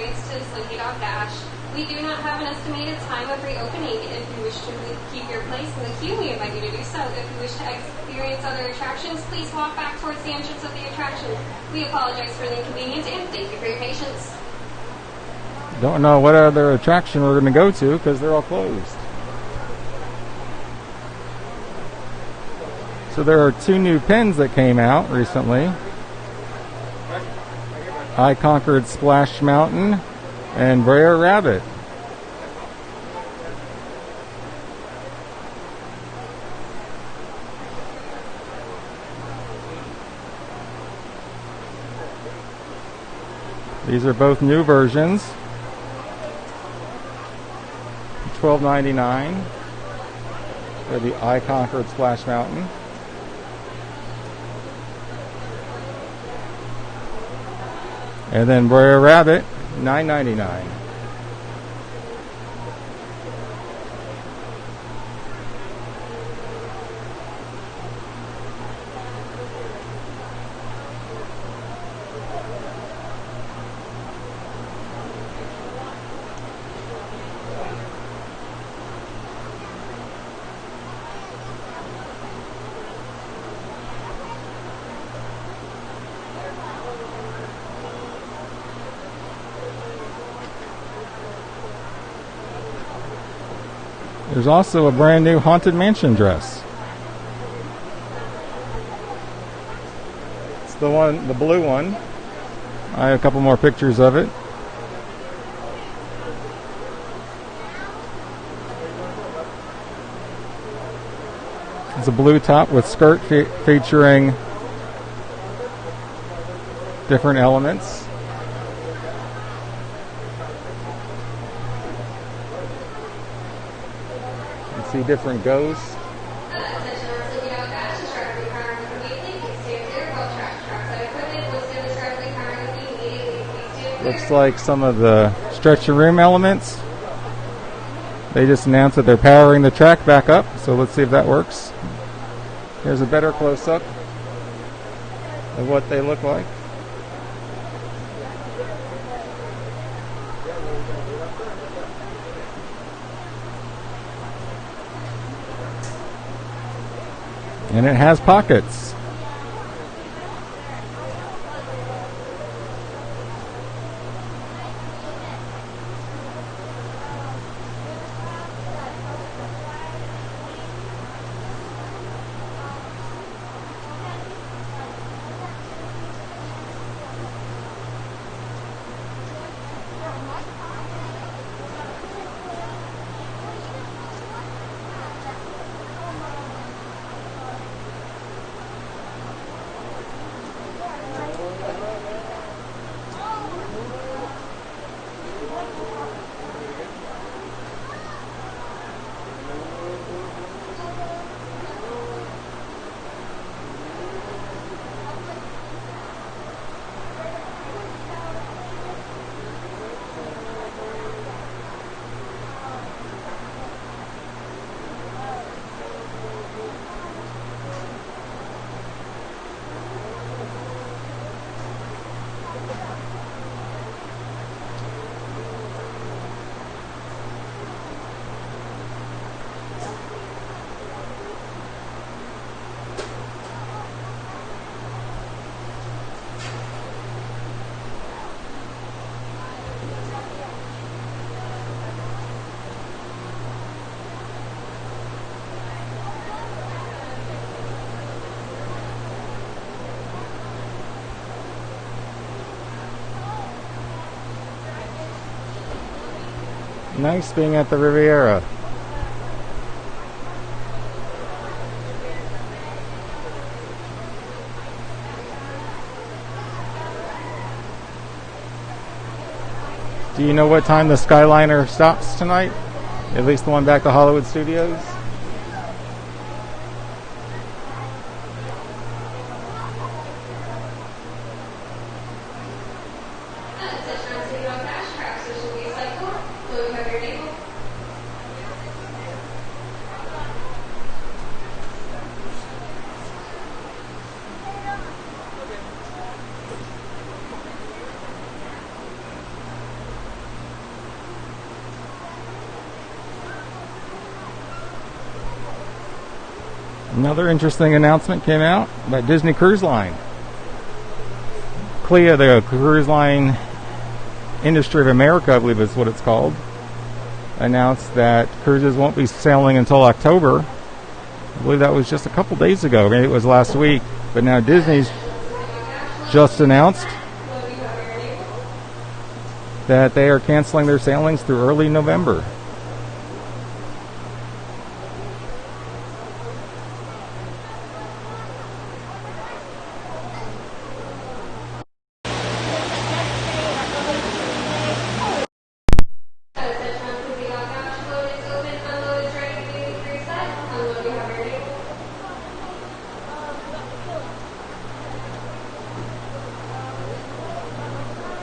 To Slinky Dog Dash. We do not have an estimated time of reopening. If you wish to keep your place in the queue, we invite you to do so. If you wish to experience other attractions, please walk back towards the entrance of the attraction. We apologize for the inconvenience and thank you for your patience. Don't know what other attraction we're going to go to because they're all closed. So there are two new pins that came out recently. I Conquered Splash Mountain and Brer Rabbit. These are both new versions. $12.99 for the I Conquered Splash Mountain. And then Brer Rabbit, $9.99. There's also a brand new Haunted Mansion dress. It's the blue one. I have a couple more pictures of it. It's a blue top with skirt featuring different elements. See different ghosts. Looks like some of the stretcher room elements. They just announced that they're powering the track back up, so let's see if that works. Here's a better close-up of what they look like. And it has pockets. Nice being at the Riviera. Do you know what time the Skyliner stops tonight? At least the one back to Hollywood Studios? Another interesting announcement came out about Disney Cruise Line. CLIA, the Cruise Line Industry of America, I believe is what it's called, announced that cruises won't be sailing until October. I believe that was just a couple days ago. Maybe it was last week. But now Disney's just announced that they are canceling their sailings through early November.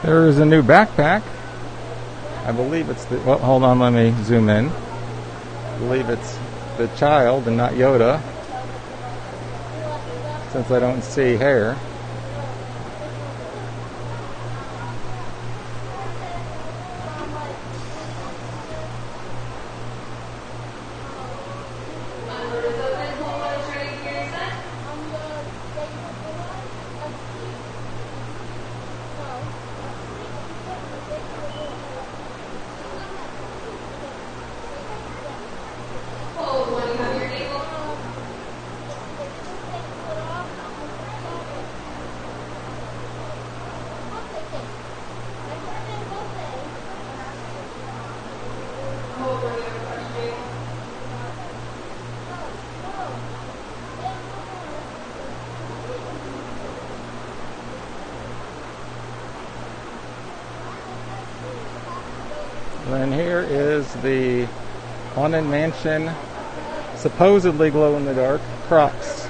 There is a new backpack. I believe it's the, well, hold on, let me zoom in. I believe it's the child and not Yoda, since I don't see hair. And here is the Haunted Mansion supposedly glow-in-the-dark Crocs.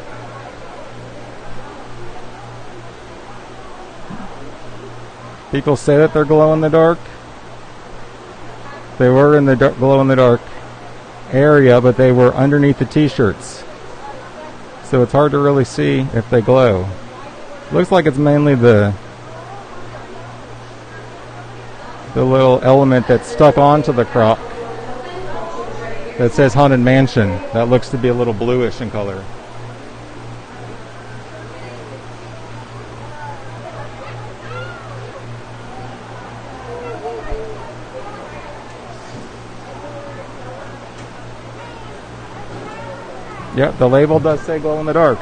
People say that they're glow-in-the-dark. They were in the glow-in-the-dark area, but they were underneath the t-shirts. So it's hard to really see if they glow. Looks like it's mainly the little element that's stuck onto the Croc that says Haunted Mansion. That looks to be a little bluish in color. Yep, the label does say glow in the dark.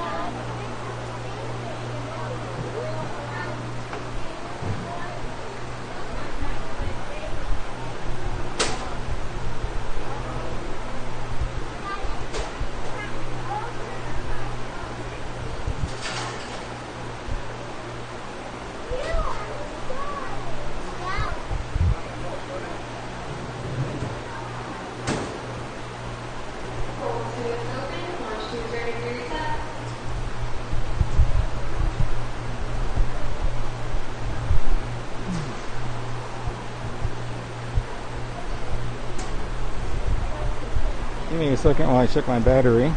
Give me a second while I check my battery.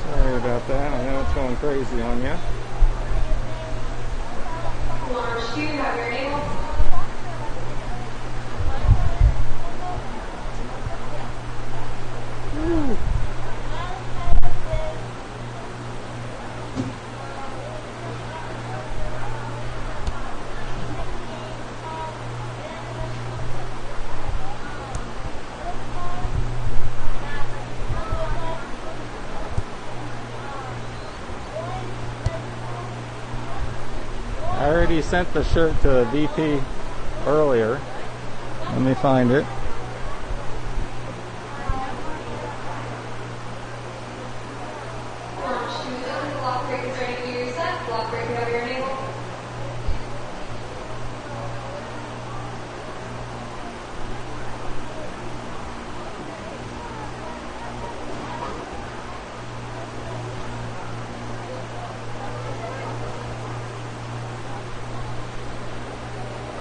Sorry about that. I know it's going crazy on you. Launch 2, have your name. I already sent the shirt to VP earlier. Let me find it. Launch 2 is open. Block break is ready to be reset. Block break, you have your name.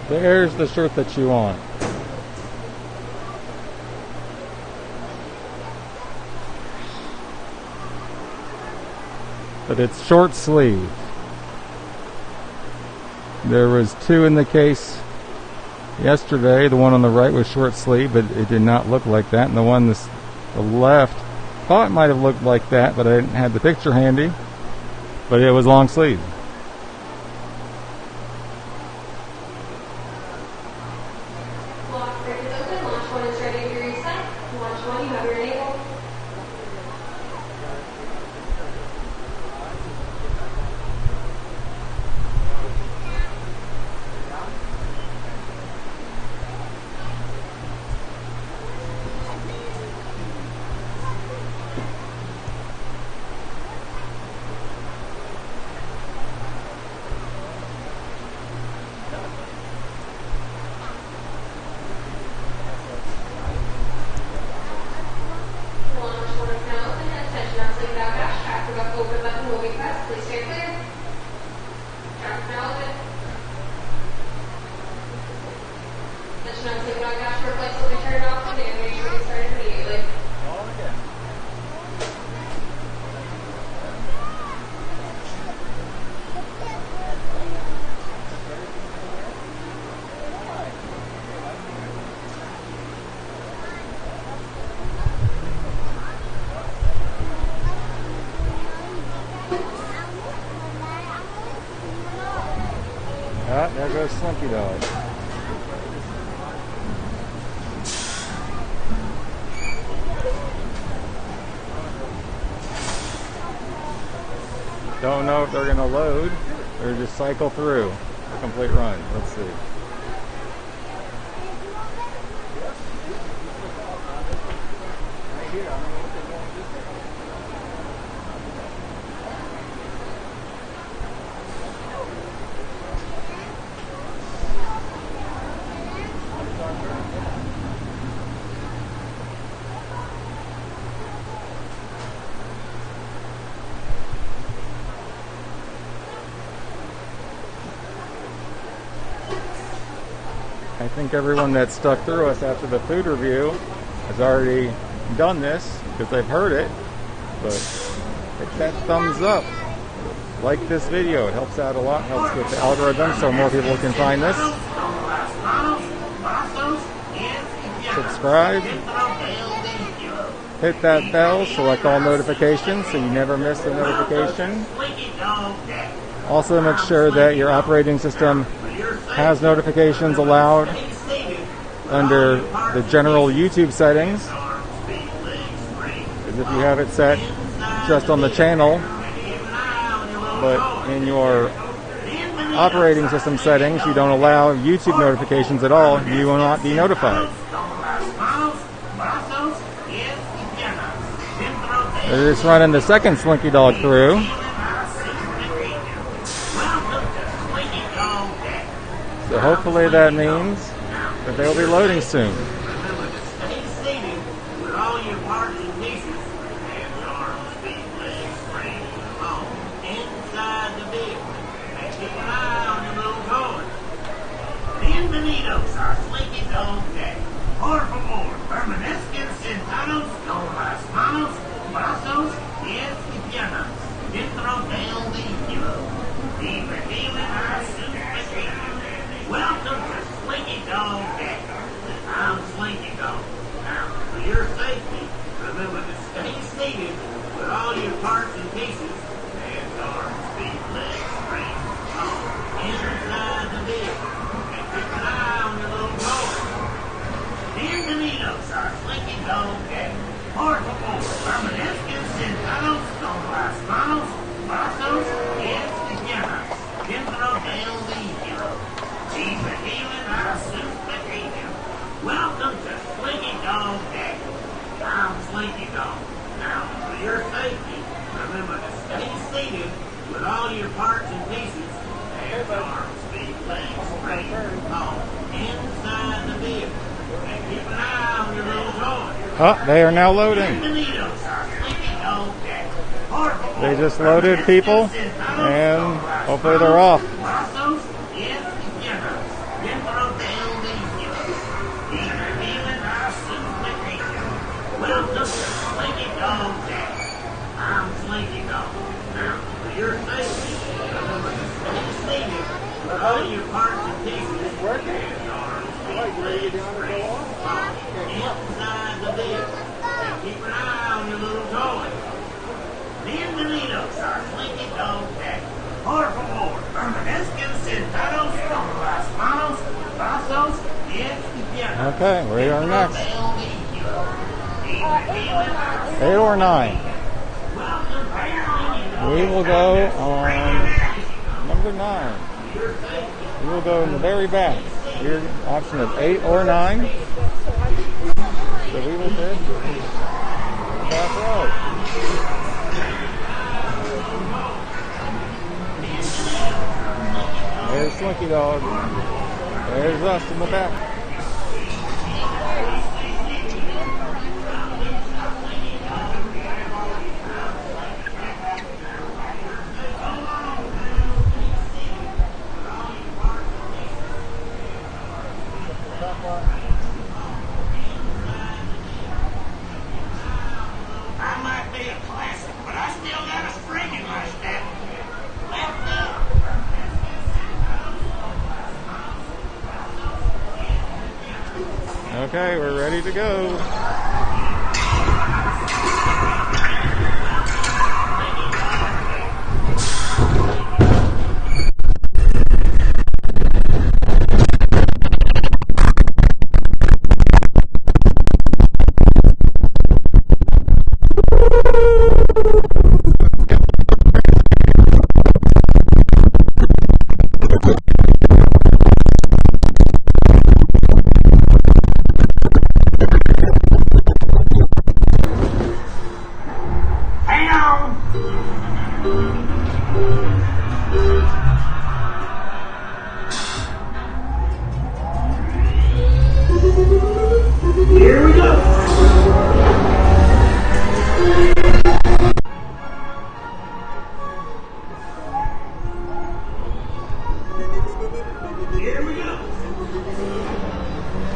There's the shirt that you want. But it's short sleeve. There was two in the case yesterday. The one on the right was short sleeve, but it did not look like that. And the one the left thought it might have looked like that, but I didn't have the picture handy. But it was long sleeve. Block break is open. Launch 1 is ready to be reset. Launch 1, you have your name. There goes Slinky Dog. Don't know if they're going to load or just cycle through a complete run. Let's see. I think everyone that stuck through us after the food review has already done this because they've heard it. But hit that thumbs up. Like this video. It helps out a lot. Helps with the algorithm so more people can find this. Subscribe. Hit that bell. Select all notifications so you never miss a notification. Also make sure that your operating system has notifications allowed under the general YouTube settings. Because if you have it set just on the channel, but in your operating system settings you don't allow YouTube notifications at all, you will not be notified. They're just running the second Slinky Dog through. So hopefully that means that they'll be loading soon. Bienvenidos a Slinky Dog Dash. Por favor, permanezcan sentados con las manos, brazos, pies y piernas dentro del vehículo y vigilen a sus pequeños. Welcome to Slinky Dog Dash. I'm Slinky Dog. Now, for your safety, remember to stay seated with all your parts and pieces and arms, feet, legs, springs, all inside the vehicle. And keep an eye on your little toy. Bienvenidos a Slinky Dog Dash. Por favor, permanezcan sentados con las manos, brazos, pies y piernas dentro del vehículo. Welcome to Slinky Dog Dash. I'm Slinky Dog. Now, for your safety, remember to stay seated with all your parts and pieces and arms, feet, legs, springs, all inside the vehicle. And keep an eye on your little toy. Oh, they are now loading. They just loaded people, and hopefully they're off. Welcome to Slinky Dog Dash. I'm Slinky Dog. Now, for your safety, remember to stay seated with all your parts and pieces and arms, feet, legs, springs, all inside the vehicle. And keep an eye on your little toy. Bienvenidos a Slinky Dog Dash. Por favor, permanezcan sentados con las manos, brazos, pies y piernas. Okay, we are next. 8 or 9. We will go on number 9. We will go in the very back. Your option of 8 or 9. So we will pick back row. There's Slinky Dog. There's us in the back. I might be a classic, but I still got a spring in my step. Left up. Okay, we're ready to go.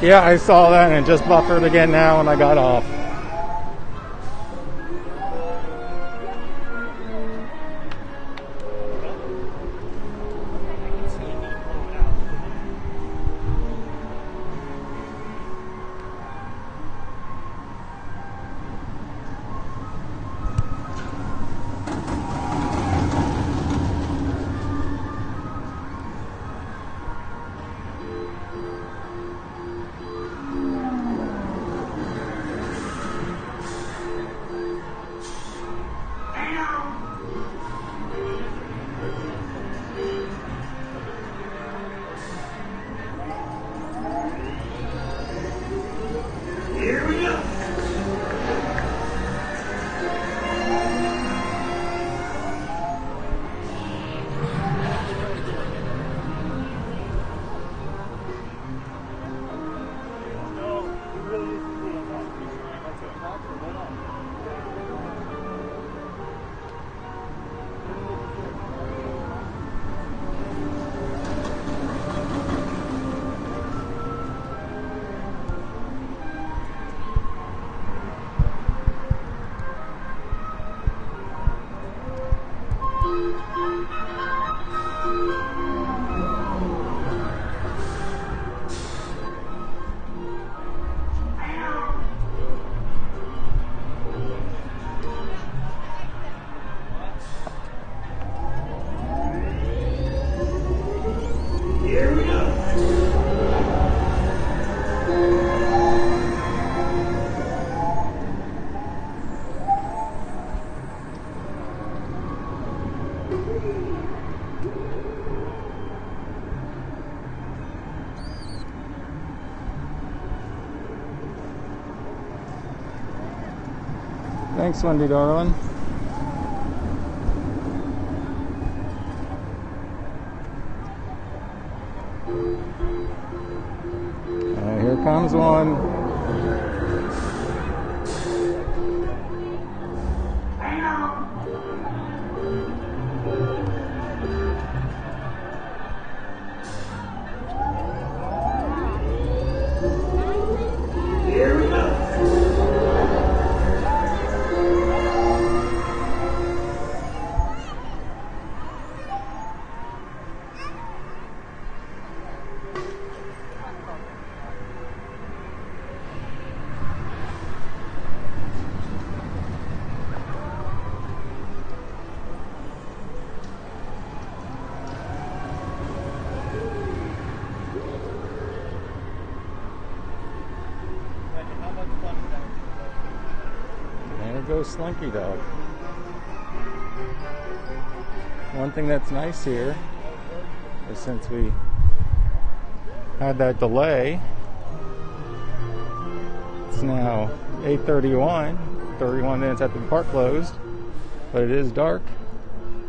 Yeah, I saw that and it just buffered again now when I got off. Here we go. Here we go. Thanks, Wendy, darling. Here comes one. Here we go. There goes Slinky Dog. One thing that's nice here is since we had that delay, it's now 8:31, 31 minutes after the park closed, but it is dark,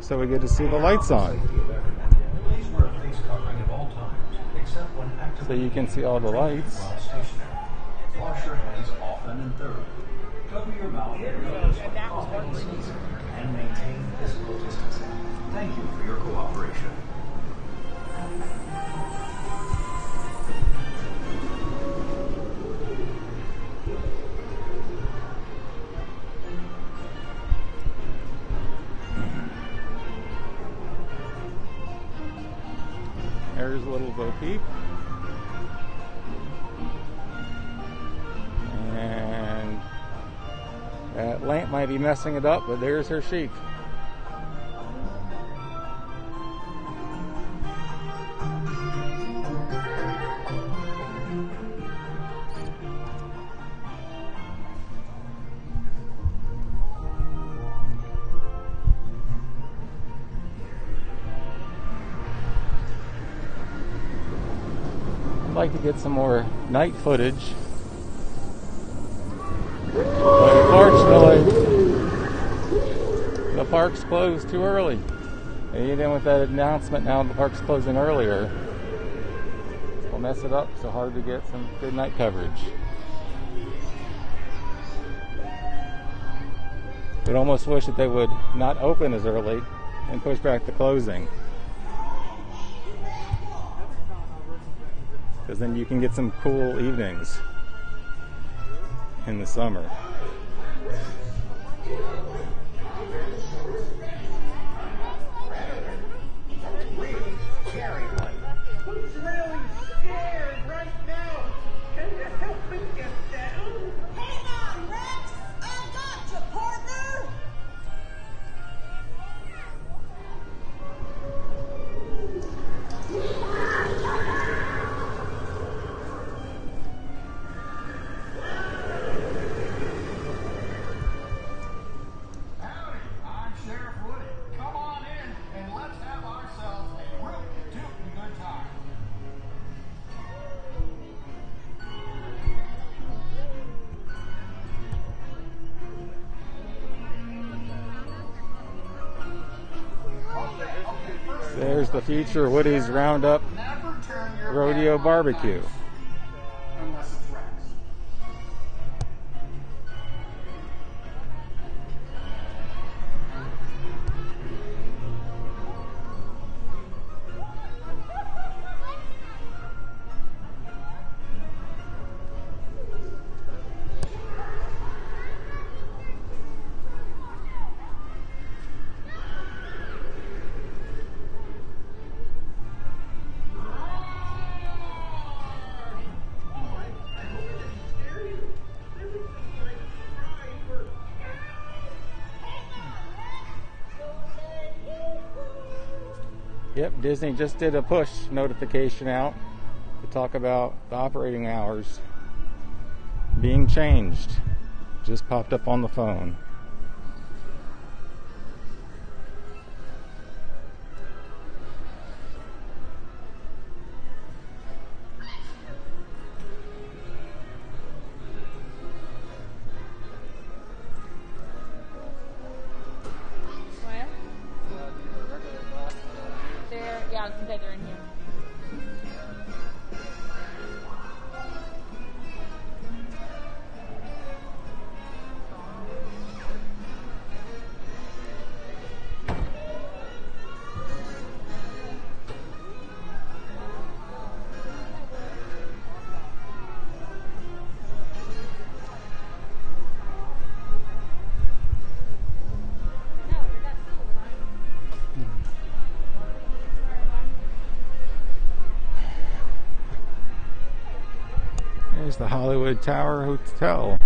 so we get to see the lights on. Please wear a face covering at all times, except when So you can see all the lights. while stationary. Wash your hands often and thoroughly. Cover your mouth and nose when coughing and sneezing, and maintain physical distancing. Thank you for your cooperation. There's little Bo Peep. And that lamp might be messing it up, but there's her chic. I'd like to get some more night footage, but unfortunately the park's closed too early. And even with that announcement now the park's closing earlier, will mess it up, so hard to get some good night coverage. We'd almost wish that they would not open as early and push back the closing. because then you can get some cool evenings in the summer. Who's really scared right now? Can you help me get down? Hang on, Rex! I got you, partner! Howdy, I'm Sheriff Woody. Come on in and let's have ourselves a real tootin' good time. There's the future Woody's Roundup Rodeo Barbecue. Unless it's Rex. Yep, Disney just did a push notification out to talk about the operating hours being changed. Just popped up on the phone. Where? Yeah, I can say they're in here. There's the Hollywood Tower Hotel.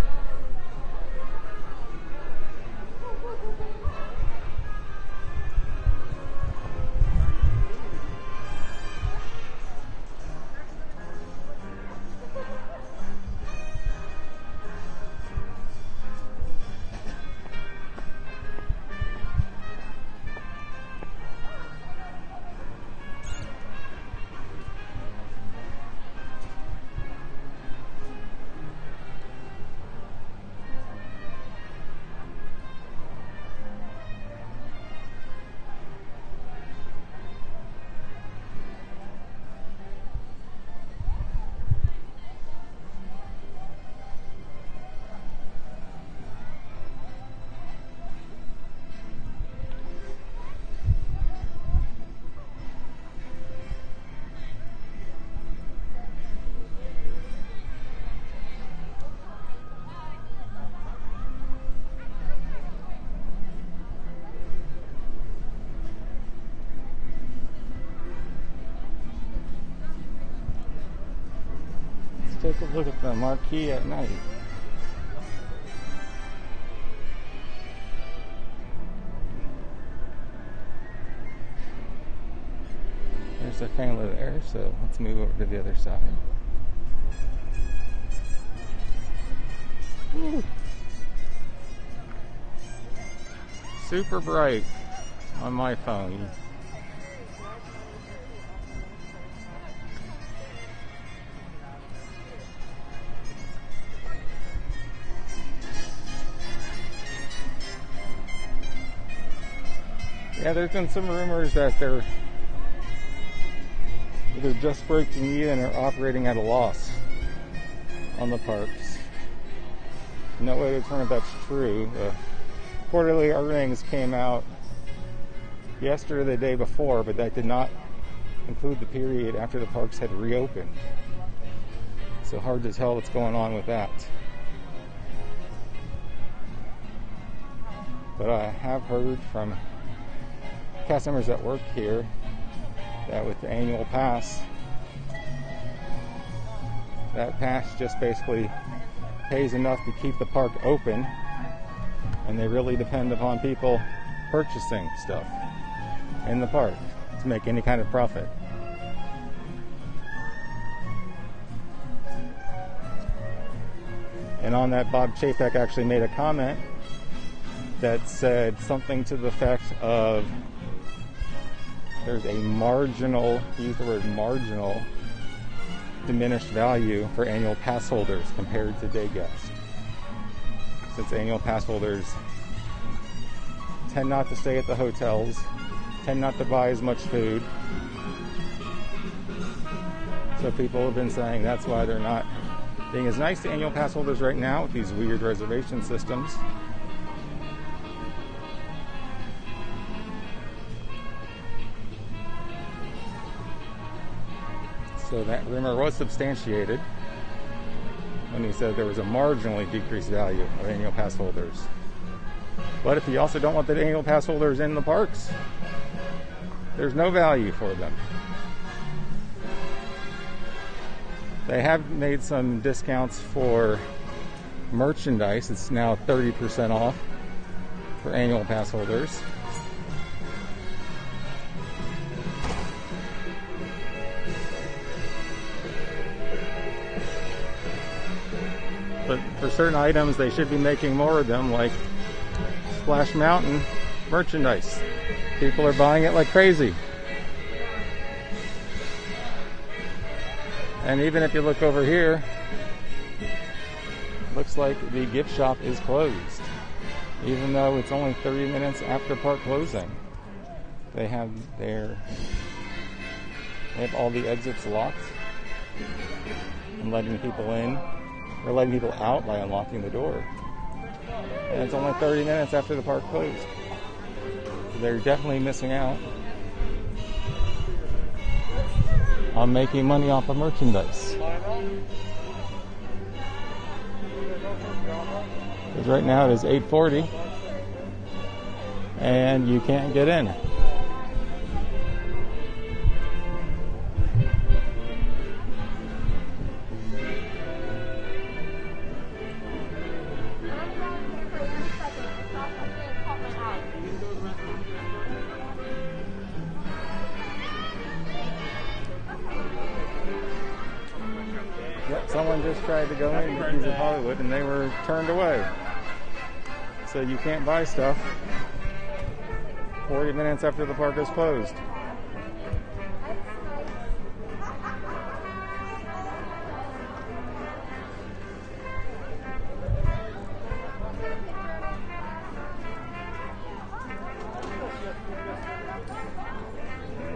Take a look at the marquee at night. There's a family there, so let's move over to the other side. Woo. Super bright on my phone. Yeah, there's been some rumors that they're either just breaking even or operating at a loss on the parks. No way to determine if that's true. Quarterly earnings came out yesterday, the day before, but that did not include the period after the parks had reopened. So hard to tell what's going on with that. But I have heard from cast members that work here that with the annual pass, that pass just basically pays enough to keep the park open, and they really depend upon people purchasing stuff in the park to make any kind of profit. And on that, Bob Chapek actually made a comment that said something to the effect of there's a marginal, he used the word marginal, diminished value for annual pass holders compared to day guests. Since annual pass holders tend not to stay at the hotels, tend not to buy as much food. So people have been saying that's why they're not being as nice to annual pass holders right now with these weird reservation systems. So that rumor was substantiated when he said there was a marginally decreased value of annual pass holders. But if you also don't want the annual pass holders in the parks, there's no value for them. They have made some discounts for merchandise. It's now 30% off for annual pass holders. But for certain items, they should be making more of them, like Splash Mountain merchandise. People are buying it like crazy. And even if you look over here, looks like the gift shop is closed. Even though it's only 30 minutes after park closing. They have all the exits locked and letting people in. They're letting people out by unlocking the door. And it's only 30 minutes after the park closed. So they're definitely missing out on making money off of merchandise. Because right now it is 8:40 and you can't get in. Someone just tried to go in to Keys of Hollywood and they were turned away. So you can't buy stuff 40 minutes after the park is closed.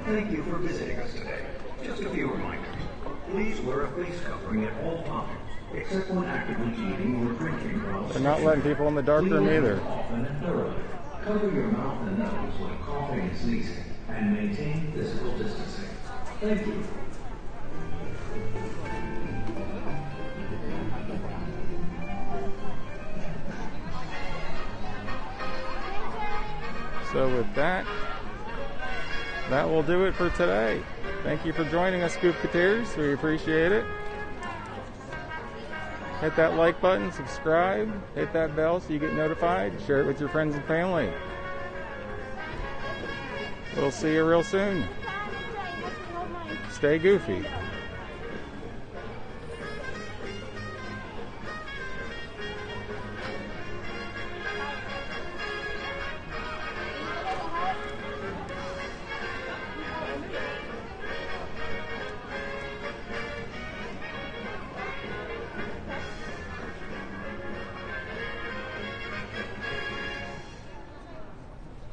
Thank you for visiting us today. Just a few reminders. Please wear a face covering at all times, except when actively eating or drinking while They're not letting people in the dark room either. Often and thoroughly. Cover your mouth and nose when coughing and sneezing, and maintain physical distancing. Thank you. So with that will do it for today. Thank you for joining us, Scoopketeers. We appreciate it. Hit that like button, subscribe, hit that bell so you get notified, share it with your friends and family. We'll see you real soon. Stay goofy.